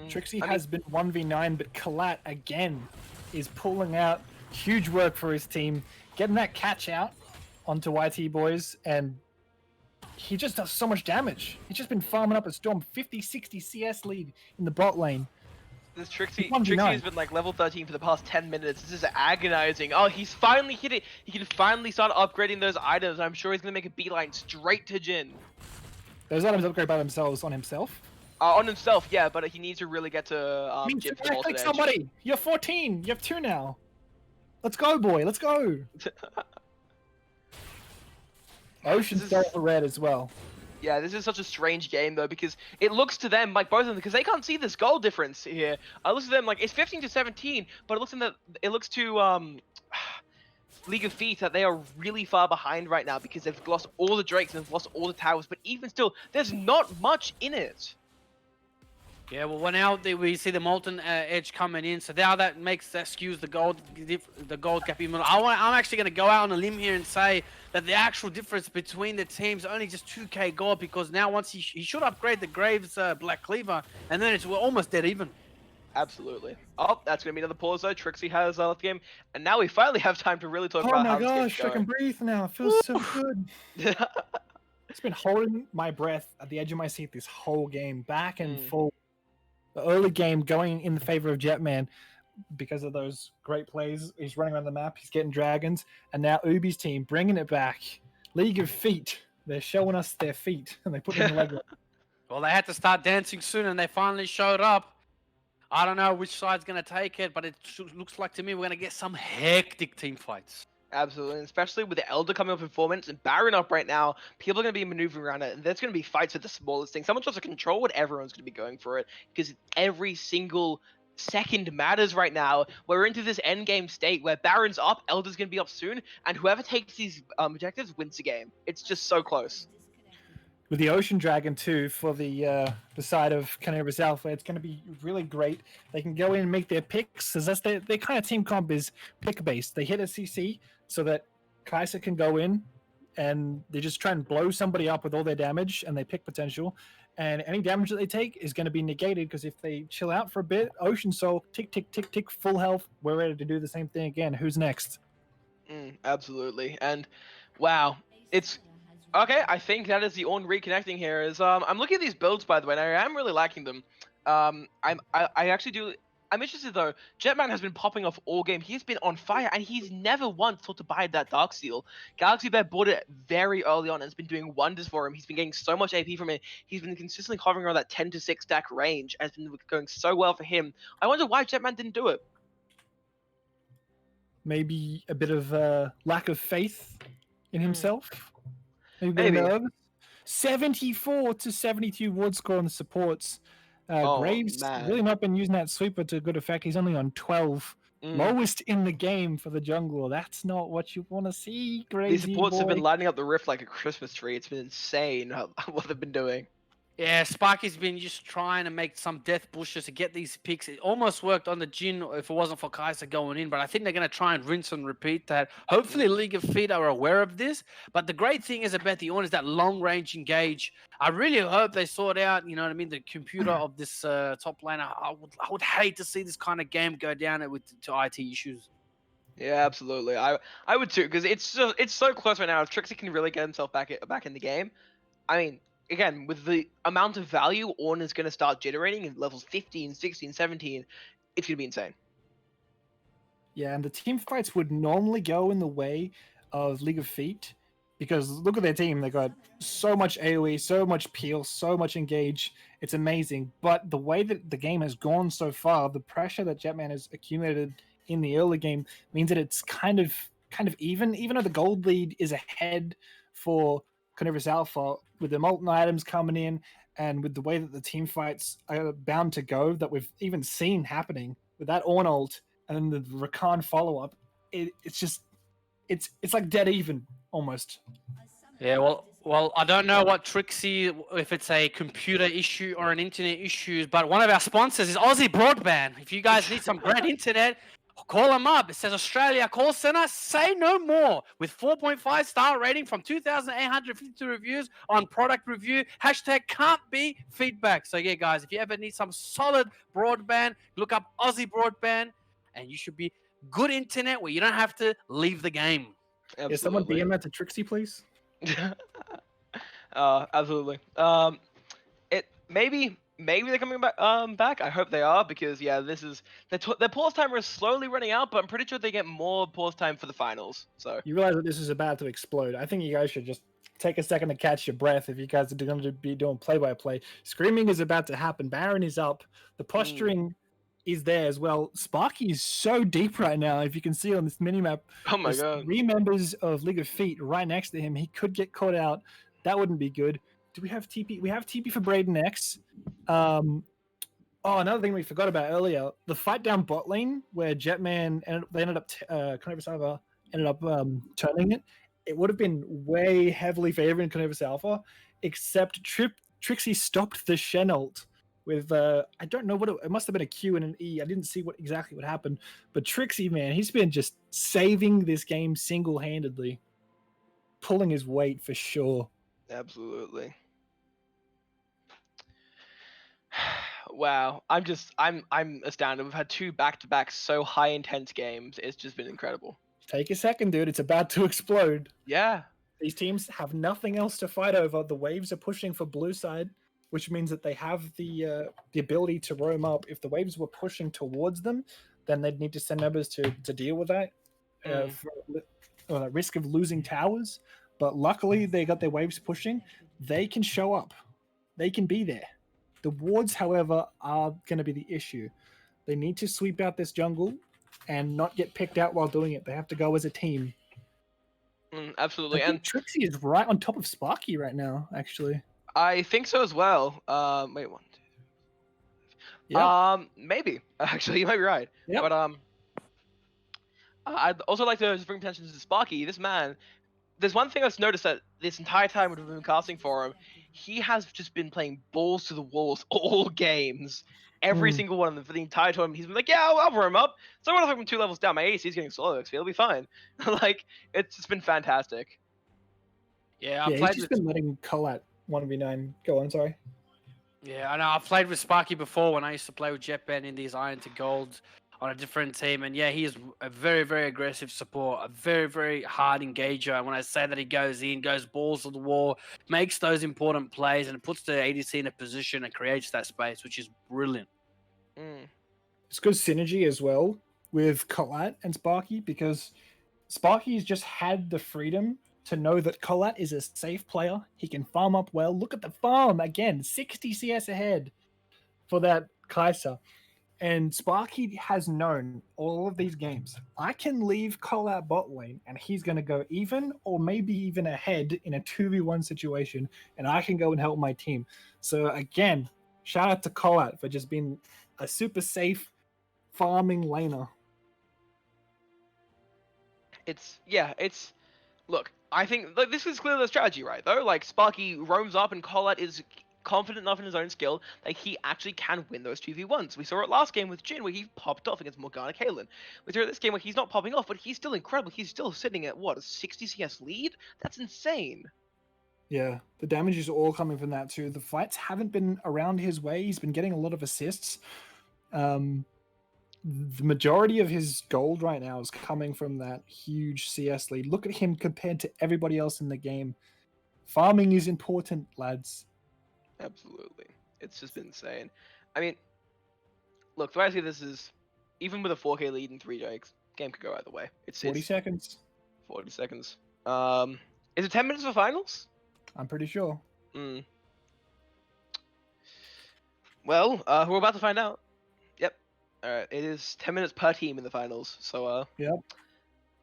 Trixie has been 1v9, but Collat again is pulling out huge work for his team, getting that catch out onto YT boys, and he just does so much damage. He's just been farming up a Storm 50-60 CS lead in the bot lane.
This Trixie has been like level 13 for the past 10 minutes. This is agonizing. Oh, he's finally hit it. He can finally start upgrading those items. I'm sure he's going to make a beeline straight to Jin.
Those items upgrade by themselves on himself?
On himself, yeah, but he needs to really get to Jin for the
Click
ultimate
somebody! You're 14! You have 2 now! Let's go, boy! Let's go! Ocean's still red as well.
Yeah, this is such a strange game though, because it looks to them like both of them, because they can't see this goal difference here. I look to them like it's 15-17, but it looks to League of Feet that they are really far behind right now because they've lost all the Drakes and they've lost all the towers. But even still, there's not much in it.
Yeah, well, now we see the Molten Edge coming in, so now that skews the gold gap even. I'm actually going to go out on a limb here and say that the actual difference between the teams only just 2k gold, because now once he should upgrade the Graves Black Cleaver, and then we're almost dead even.
Absolutely. Oh, that's going to be another pause though. Trixie has left the game. And now we finally have time to really talk
Oh
about
my
how this game's
gosh, I can
going.
breathe now. It feels so good. It's been holding my breath at the edge of my seat this whole game, back and forth. The early game going in the favor of Jetman because of those great plays. He's running around the map, he's getting dragons, and now Ubi's team bringing it back. League of Feet. They're showing us their feet, and they put in the leg.
Well, they had to start dancing soon, and they finally showed up. I don't know which side's going to take it, but it looks like to me we're going to get some hectic team fights.
Absolutely, and especially with the Elder coming up in 4 minutes and Baron up right now, people are going to be maneuvering around it, and there's going to be fights with the smallest thing. Someone tries to control it, everyone's going to be going for it, because every single second matters right now. We're into this end game state where Baron's up, Elder's going to be up soon, and whoever takes these objectives wins the game. It's just so close.
With the Ocean Dragon too for the side of Carnivorous Alpha, it's going to be really great. They can go in and make their picks, as that's their kind of team comp is pick based. They hit a CC so that Kai'Sa can go in and they just try and blow somebody up with all their damage, and they pick potential. And any damage that they take is going to be negated, because if they chill out for a bit, Ocean Soul, tick, tick, tick, tick, full health, we're ready to do the same thing again. Who's next?
Absolutely. And wow, it's okay. I think that is the Ornn reconnecting here. Is I'm looking at these builds, by the way, and I am really liking them. I actually do. I'm interested though. Jetman has been popping off all game. He's been on fire, and he's never once thought to buy that Darksteel. Galaxy Bear bought it very early on, and it's been doing wonders for him. He's been getting so much AP from it. He's been consistently hovering around that 10 to 6 stack range, and it's been going so well for him. I wonder why Jetman didn't do it.
Maybe a bit of lack of faith in himself.
Maybe.
Nervous. 74 to 72 ward score on the supports. Graves
man.
really not been using that sweeper to good effect. He's only on 12. Lowest in the game for the jungler. That's not what you want to see, Graves.
These supports have been lighting up the rift like a Christmas tree. It's been insane what they've been doing.
Yeah, Sparky's been just trying to make some death bushes to get these picks. It almost worked on the Jhin if it wasn't for Kai'Sa going in, but I think they're going to try and rinse and repeat that. Hopefully League of Feet are aware of this, but the great thing is about the Ornn is that long-range engage. I really hope they sort out, you know what I mean, the computer of this top laner. I would hate to see this kind of game go down to IT issues.
Yeah, absolutely. I would too, because it's so close right now. If Trixie can really get himself back in the game, I mean, again, with the amount of value Ornn is going to start generating in levels 15, 16, 17, it's going to be insane.
Yeah, and the team fights would normally go in the way of League of Feet, because look at their team. They got so much AoE, so much peel, so much engage. It's amazing. But the way that the game has gone so far, the pressure that Jetman has accumulated in the early game means that it's kind of even though the gold lead is ahead for Carnivorous Alpha, with the molten items coming in, and with the way that the team fights are bound to go, that we've even seen happening with that Ornn ult and then the Rakan follow-up, it's like dead even almost.
Yeah, well, I don't know what Trixie, if it's a computer issue or an internet issue, but one of our sponsors is Aussie Broadband. If you guys need some great internet, call them up. It says Australia call center. Say no more. With 4.5 star rating from 2,852 reviews on product review. Hashtag can't be feedback. So yeah, guys, if you ever need some solid broadband, look up Aussie Broadband, and you should be good internet where you don't have to leave the game.
Absolutely.
Is someone DM that to Trixie, please?
Absolutely. Maybe they're coming back. I hope they are, because yeah, this is their pause timer is slowly running out, but I'm pretty sure they get more pause time for the finals. So
you realize that this is about to explode. I think you guys should just take a second to catch your breath if you guys are going to be doing play-by-play. Screaming is about to happen. Baron is up. The posturing is there as well. Sparky is so deep right now. If you can see on this minimap,
oh my god,
3 members of League of Feet right next to him. He could get caught out. That wouldn't be good. Do we have TP? We have TP for Braden X. Another thing we forgot about earlier, the fight down bot lane where Jetman ended up Carnivorous Alpha ended up turning it. It would have been way heavily favoring Carnivorous Alpha, except Trixie stopped the Shen ult with I don't know what it must have been a Q and an E. I didn't see exactly what happened, but Trixie, man, he's been just saving this game single-handedly, pulling his weight for sure.
Absolutely. Wow, I'm astounded. We've had 2 back-to-back so high intense games. It's just been incredible.
Take a second, dude. It's about to explode.
Yeah.
These teams have nothing else to fight over. The waves are pushing for blue side, which means that they have the ability to roam up. If the waves were pushing towards them, then they'd need to send members to deal with that for the risk of losing towers. But luckily, they got their waves pushing. They can show up. They can be there. The wards, however, are going to be the issue. They need to sweep out this jungle and not get picked out while doing it. They have to go as a team.
Absolutely,
I think
and
Trixie is right on top of Sparky right now, actually.
I think so as well. Wait, 1, 2.
Yep.
Maybe actually, you might be right.
Yep.
But I'd also like to just bring attention to Sparky. This man, there's one thing I've noticed that this entire time we've been casting for him, he has just been playing balls to the walls all games. Every single one of them for the entire tournament. He's been like, yeah, I'll roam up. So what if I'm 2 levels down? My AC is getting solo XP. It'll be fine. Like, it's just been fantastic.
Yeah, I
He's
played
just
with,
been letting Collat 1v9 go on, sorry.
yeah, I know. I've played with Sparky before when I used to play with Jetman in these Iron to Gold on a different team, and yeah, he is a very, very aggressive support, a very, very hard engager. And when I say that, he goes in, goes balls to the wall, makes those important plays, and puts the ADC in a position and creates that space, which is brilliant.
It's good synergy as well with Collat and Sparky because Sparky's just had the freedom to know that Collat is a safe player. He can farm up well. Look at the farm again, 60 CS ahead for that Kai'Sa. And Sparky has known all of these games. I can leave Collat bot lane and he's going to go even or maybe even ahead in a 2v1 situation, and I can go and help my team. So again, shout out to Collat for just being a super safe farming laner.
Look, I think like, this is clearly the strategy, right? Though, like Sparky roams up and Collat is confident enough in his own skill that he actually can win those 2v1s. We saw it last game with Jhin where he popped off against Morgana Kaelin. We saw it this game where he's not popping off, but he's still incredible. He's still sitting at what, a 60 CS lead? That's insane.
Yeah, the damage is all coming from that too. The fights haven't been around his way. He's been getting a lot of assists. The majority of his gold right now is coming from that huge CS lead. Look at him compared to everybody else in the game. Farming is important, lads.
Absolutely. It's just been insane. I mean, look, the way I see this is, even with a 4K lead and 3 jakes, game could go either way. It's
40 seconds.
40 seconds. Is it 10 minutes for finals?
I'm pretty sure.
Well, we're about to find out. Yep. Alright, it is 10 minutes per team in the finals. So,
Yep.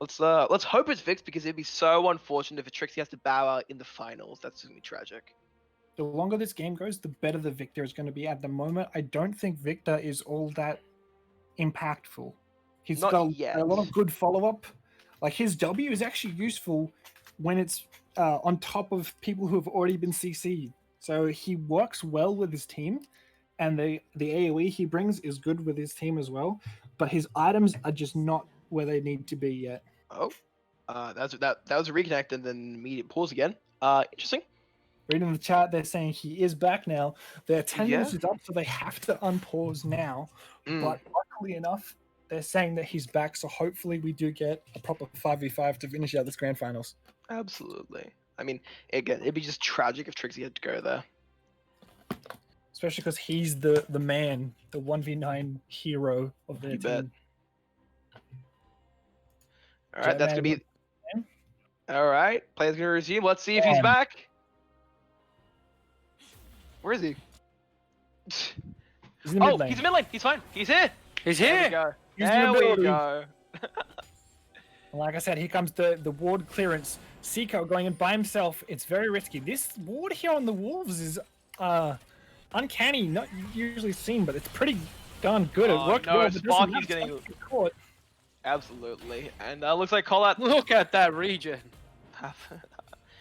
let's hope it's fixed because it'd be so unfortunate if Trixie has to bow out in the finals. That's just gonna be tragic.
The longer this game goes, the better the Victor is going to be. At the moment, I don't think Victor is all that impactful. He's
Not
got
yet.
a lot of good follow-up. Like, his W is actually useful when it's on top of people who have already been CC'd. So he works well with his team, and the AoE he brings is good with his team as well. But his items are just not where they need to be yet.
Oh, that was a reconnect and then immediate pause again. Interesting.
Reading the chat, they're saying he is back now. Their 10
Yeah.
minutes is up, so they have to unpause now. But luckily enough, they're saying that he's back, so hopefully we do get a proper 5v5 to finish out this grand finals.
Absolutely. I mean, again, it'd be just tragic if Trixie had to go there.
Especially because he's the man, the 1v9 hero of their
You
team.
bet. All right, that's gonna be. All right, play's gonna resume. Let's see if he's back. Where is he?
He's in the mid lane.
He's in mid lane. He's fine. He's here.
He's
There we
here.
go.
He's
There
the
we
ability.
go.
Like I said, here comes the ward clearance. Seiko going in by himself. It's very risky. This ward here on the Wolves is uncanny, not usually seen, but it's pretty darn good. It
Oh,
worked
no,
well. but doesn't
Sparky's
matter.
getting-
Sparky gets caught.
Absolutely. And looks like Collat.
Look at that region.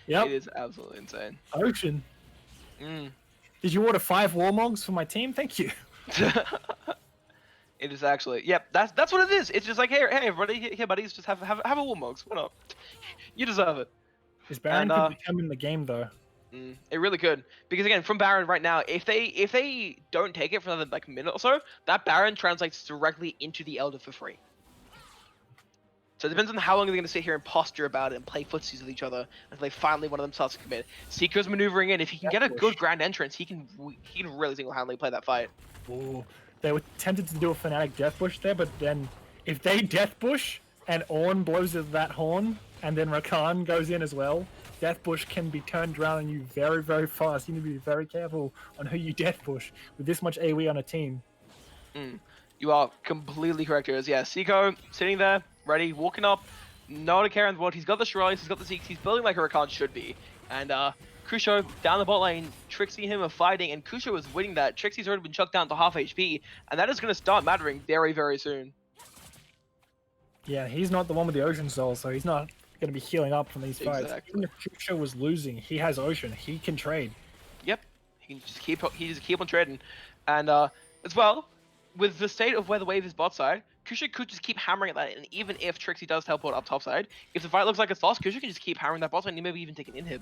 Yep,
It is absolutely insane.
Ocean.
Mm.
Did you order 5 Warmogs for my team? Thank you.
It is actually. Yep. That's what it is. It's just like, hey, everybody, here, buddies, just have a Warmogs. Why not? You deserve it.
His Baron
And,
could become in the game though.
It really could, because again, from Baron right now, if they don't take it for another like minute or so, that Baron translates directly into the Elder for free. So it depends on how long they're going to sit here and posture about it and play footsies with each other until they finally one of them starts to commit. Seeker's maneuvering in. If he can get a good grand entrance, he can really single-handedly play that fight.
Ooh, they were tempted to do a Fnatic Death Bush there, but then if they Death Bush and Ornn blows that horn, and then Rakan goes in as well, Death Bush can be turned around on you very, very fast. You need to be very careful on who you Death Bush with this much AoE on a team.
You are completely correct, here. Yeah, Seiko sitting there, ready, walking up, not a care in the world. He's got the Shirelles, he's got the Zeeks, he's building like a Rakan should be. And Kusho down the bot lane, Trixie and him are fighting, and Kusho is winning that. Trixie's already been chucked down to half HP, and that is going to start mattering very, very soon.
Yeah, he's not the one with the Ocean Soul, so he's not going to be healing up from these fights.
Exactly.
Even if Kusho was losing, he has Ocean. He can trade.
Yep, he can just keep on trading. And as well, with the state of where the wave is bot side, Kusho could just keep hammering at that, and even if Trixie does teleport up top side, if the fight looks like it's lost, Kusho can just keep hammering that bot side and maybe even take an inhib.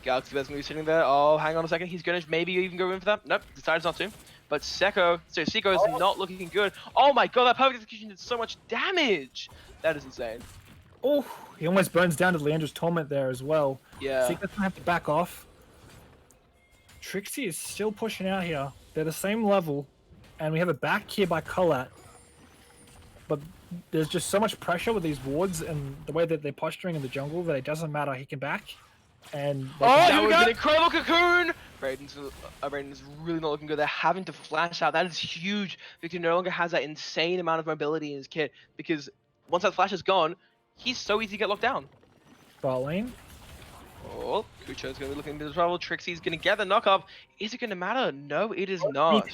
Galaxy Bear's gonna be sitting there. Oh, hang on a second. He's gonna maybe even go in for that. Nope, decides not to. But Seiko is not looking good. Oh my god, that perfect execution did so much damage. That is insane.
Oh, he almost burns down to Leandra's Torment there as well.
Yeah.
Seiko's gonna have to back off. Trixie is still pushing out here. They're the same level, and we have a back here by Collat. But there's just so much pressure with these wards and the way that they're posturing in the jungle that it doesn't matter. He can back. And
that was an incredible cocoon! Brayden's really not looking good. They're having to flash out. That is huge because he no longer has that insane amount of mobility in his kit, because once that flash is gone, he's so easy to get locked down.
bot lane.
Oh, Kucho's going to be looking into trouble. Trixie's going to get the knock up. Is it going to matter? No, it is not.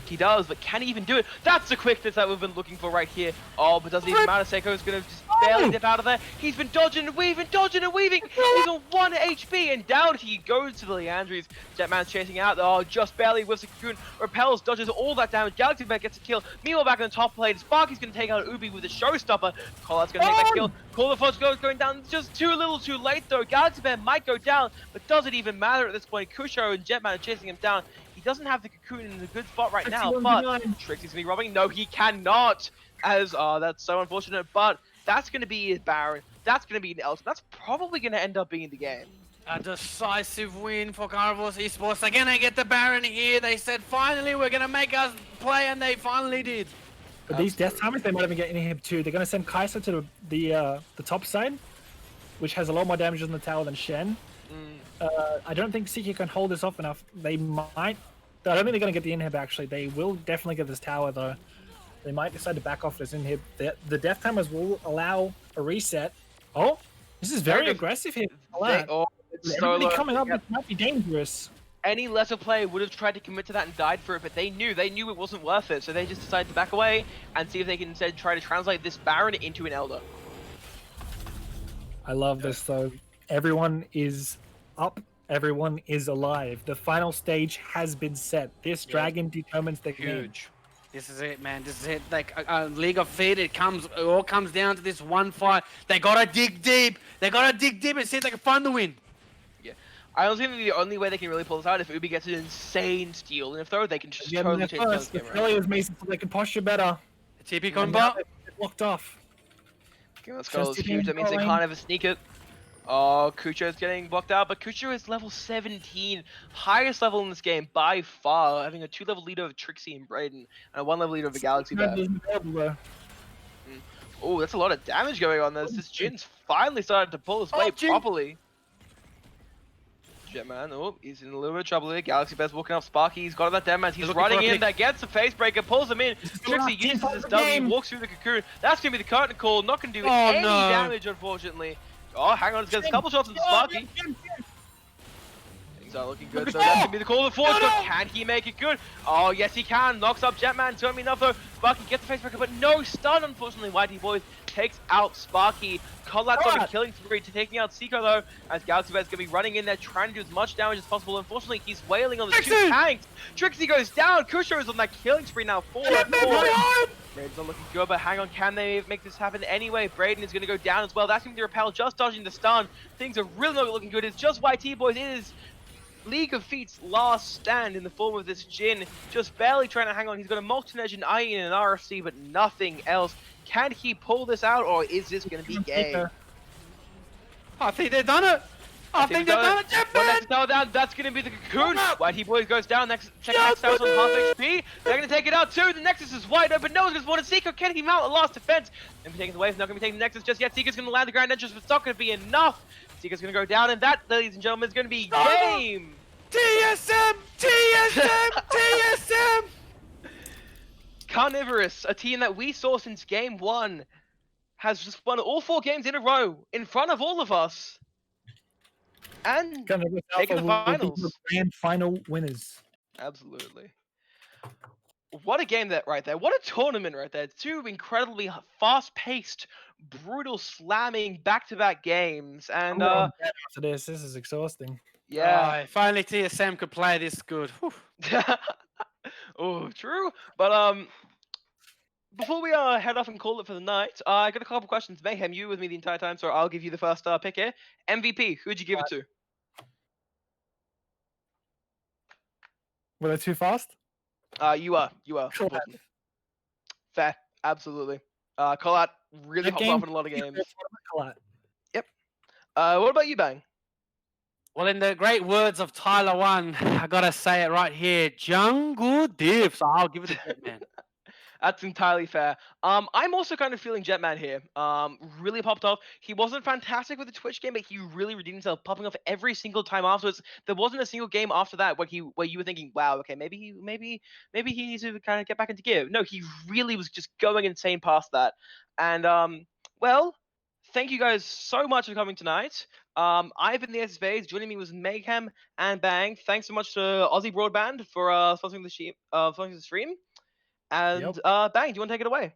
He does, but can he even do it? That's the quickness that we've been looking for right here. Oh, but doesn't even matter. Seiko's going to just barely dip out of there. He's been dodging and weaving, dodging and weaving. He's on 1 HP, and down he goes to the Leandries. Jetman's chasing out. Oh, just barely whiffs a cocoon. Repels, dodges all that damage. Galaxy Bear gets a kill. Meanwhile, back in the top lane, Sparky's going to take out Ubi with a showstopper. Collat's going to take that kill. Call the Fudge going down just too little too late, though. Galaxy Bear might go down, but does it even matter at this point? Kusho and Jetman are chasing him down. He doesn't have the cocoon in a good spot right now, but Trixie's gonna be robbing. No, he cannot. As that's so unfortunate. But that's gonna be his Baron. That's gonna be an Elton. That's probably gonna end up being the game.
A decisive win for Carnivores Esports. They're gonna get the Baron here. They said finally we're gonna make us play, and they finally did.
But these death timers, they might even get in here too. They're gonna send Kai'Sa to the top side, which has a lot more damage on the tower than Shen. I don't think Seeker can hold this off enough. They might. I don't think they're going to get the inhib, actually. They will definitely get this tower, though. They might decide to back off this inhib. The death timers will allow a reset. Oh, this is very aggressive here. Everybody coming up, it might be dangerous.
Any lesser player would have tried to commit to that and died for it, but they knew it wasn't worth it, so they just decided to back away and see if they can instead try to translate this Baron into an Elder.
I love this, though. Everyone is up. Everyone is alive. The final stage has been set. This dragon determines the game.
This is it, man. This is it. Like League of Feet, it all comes down to this one fight. They gotta dig deep. They gotta dig deep and see if they can find the win.
Yeah, I honestly think the only way they can really pull this out if Ubi gets an insane steal, and if though they can just totally change the game around.
Mason, so they can posture better.
The TP combo.
Blocked off.
Okay, let's go. It's huge. That means they can't ever sneak it. Oh, Kucho is getting blocked out, but Kucho is level 17, highest level in this game by far, having a 2-level leader of Trixie and Brayden, and a 1-level leader of the Galaxy Bear. Oh, that's a lot of damage going on. This Jin's finally started to pull his weight properly. Jetman, oh, he's in a little bit of trouble here. Galaxy Bear's walking up Sparky. He's got that damage. He's running in. That gets the face breaker, pulls him in. Trixie uses his W, walks through the cocoon. That's going to be the curtain call. Not going to do any damage, unfortunately. Oh, hang on, gets a couple shots into Sparky. Things are looking good, so that's going to be the call of the force, but can he make it good? Oh, yes he can. Knocks up Jetman, it's going to be enough though. Sparky gets the facebreaker, but no stun, unfortunately. Whitey Boys takes out Sparky. Collat's on a killing spree to taking out Seiko though, as Galaxy Bear's going to be running in there, trying to do as much damage as possible. Unfortunately, he's wailing on the two tanks. Trixie goes down. Kusho is on that killing spree now, 4-4. Brayden's It's not looking good, but hang on, can they make this happen anyway? Braden is going to go down as well. That's going to be the repel, just dodging the stun. Things are really not looking good. It's just YT, boys. It is League of Feet's last stand in the form of this Jin. Just barely trying to hang on. He's got a multi-edge, an IE, and an RFC, but nothing else. Can he pull this out, or is this going to be game?
I think they've done it. I think they've done it,
One
Jetman!
next tower down, that's going to be the cocoon. YT Boys goes down, next next tower's on half HP. They're going to take it out too. The Nexus is wide open. No one's going to spawn a Seeker. Can he mount a last defense? Going to be taken away. He's not going to be taking the Nexus just yet. Seeker's going to land the ground entrance, but it's not going to be enough. Seeker's going to go down, and that, ladies and gentlemen, is going to be game.
TSM! TSM! TSM!
Carnivorous, a team that we saw since game 1, has just won all 4 games in a row in front of all of us. And taking the finals.
Grand final winners.
Absolutely. What a game that right there. What a tournament right there. 2 incredibly fast-paced, brutal, slamming back-to-back games. And
after this is exhausting.
yeah.
If only TSM could play this good. Whew.
Oh, true. But before we head off and call it for the night, I got a couple questions. Mayhem, you with me the entire time, so I'll give you the first pick here. MVP, who'd you give it to?
Were they too fast?
You are.
Collat.
Fair, absolutely. Collat really
That
hopped
game-
off in a lot of games.
Collat.
What about you, Bang?
Well, in the great words of Tyler One, I gotta say it right here, Jungle Div. So I'll give it to Jetman.
That's entirely fair. I'm also kind of feeling Jetman here. Really popped off. He wasn't fantastic with the Twitch game, but he really redeemed himself, popping off every single time afterwards. There wasn't a single game after that where you were thinking, wow, okay, maybe he needs to kind of get back into gear. No, he really was just going insane past that. And well, thank you guys so much for coming tonight. I've been the SSBs. Joining me was Mayhem and Bang. Thanks so much to Aussie Broadband for sponsoring the stream. And Bang, do you want to take it away?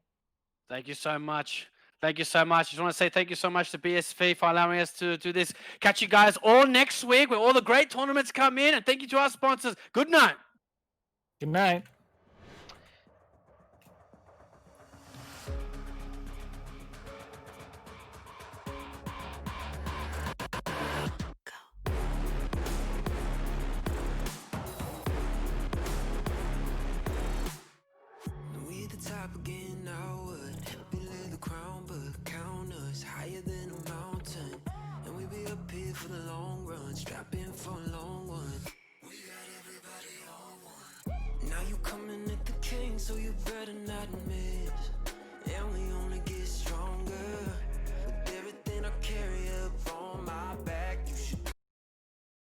Thank you so much. Thank you so much. I just want to say thank you so much to BSV for allowing us to do this. Catch you guys all next week where all the great tournaments come in. And thank you to our sponsors. Good night.
Good night.
We at the top again, now would help you lay the crown, but count us higher than a mountain. And we be up here for the long run, strap in for a long one. We got everybody on one. Now you coming at the king, so you better not miss. And we only get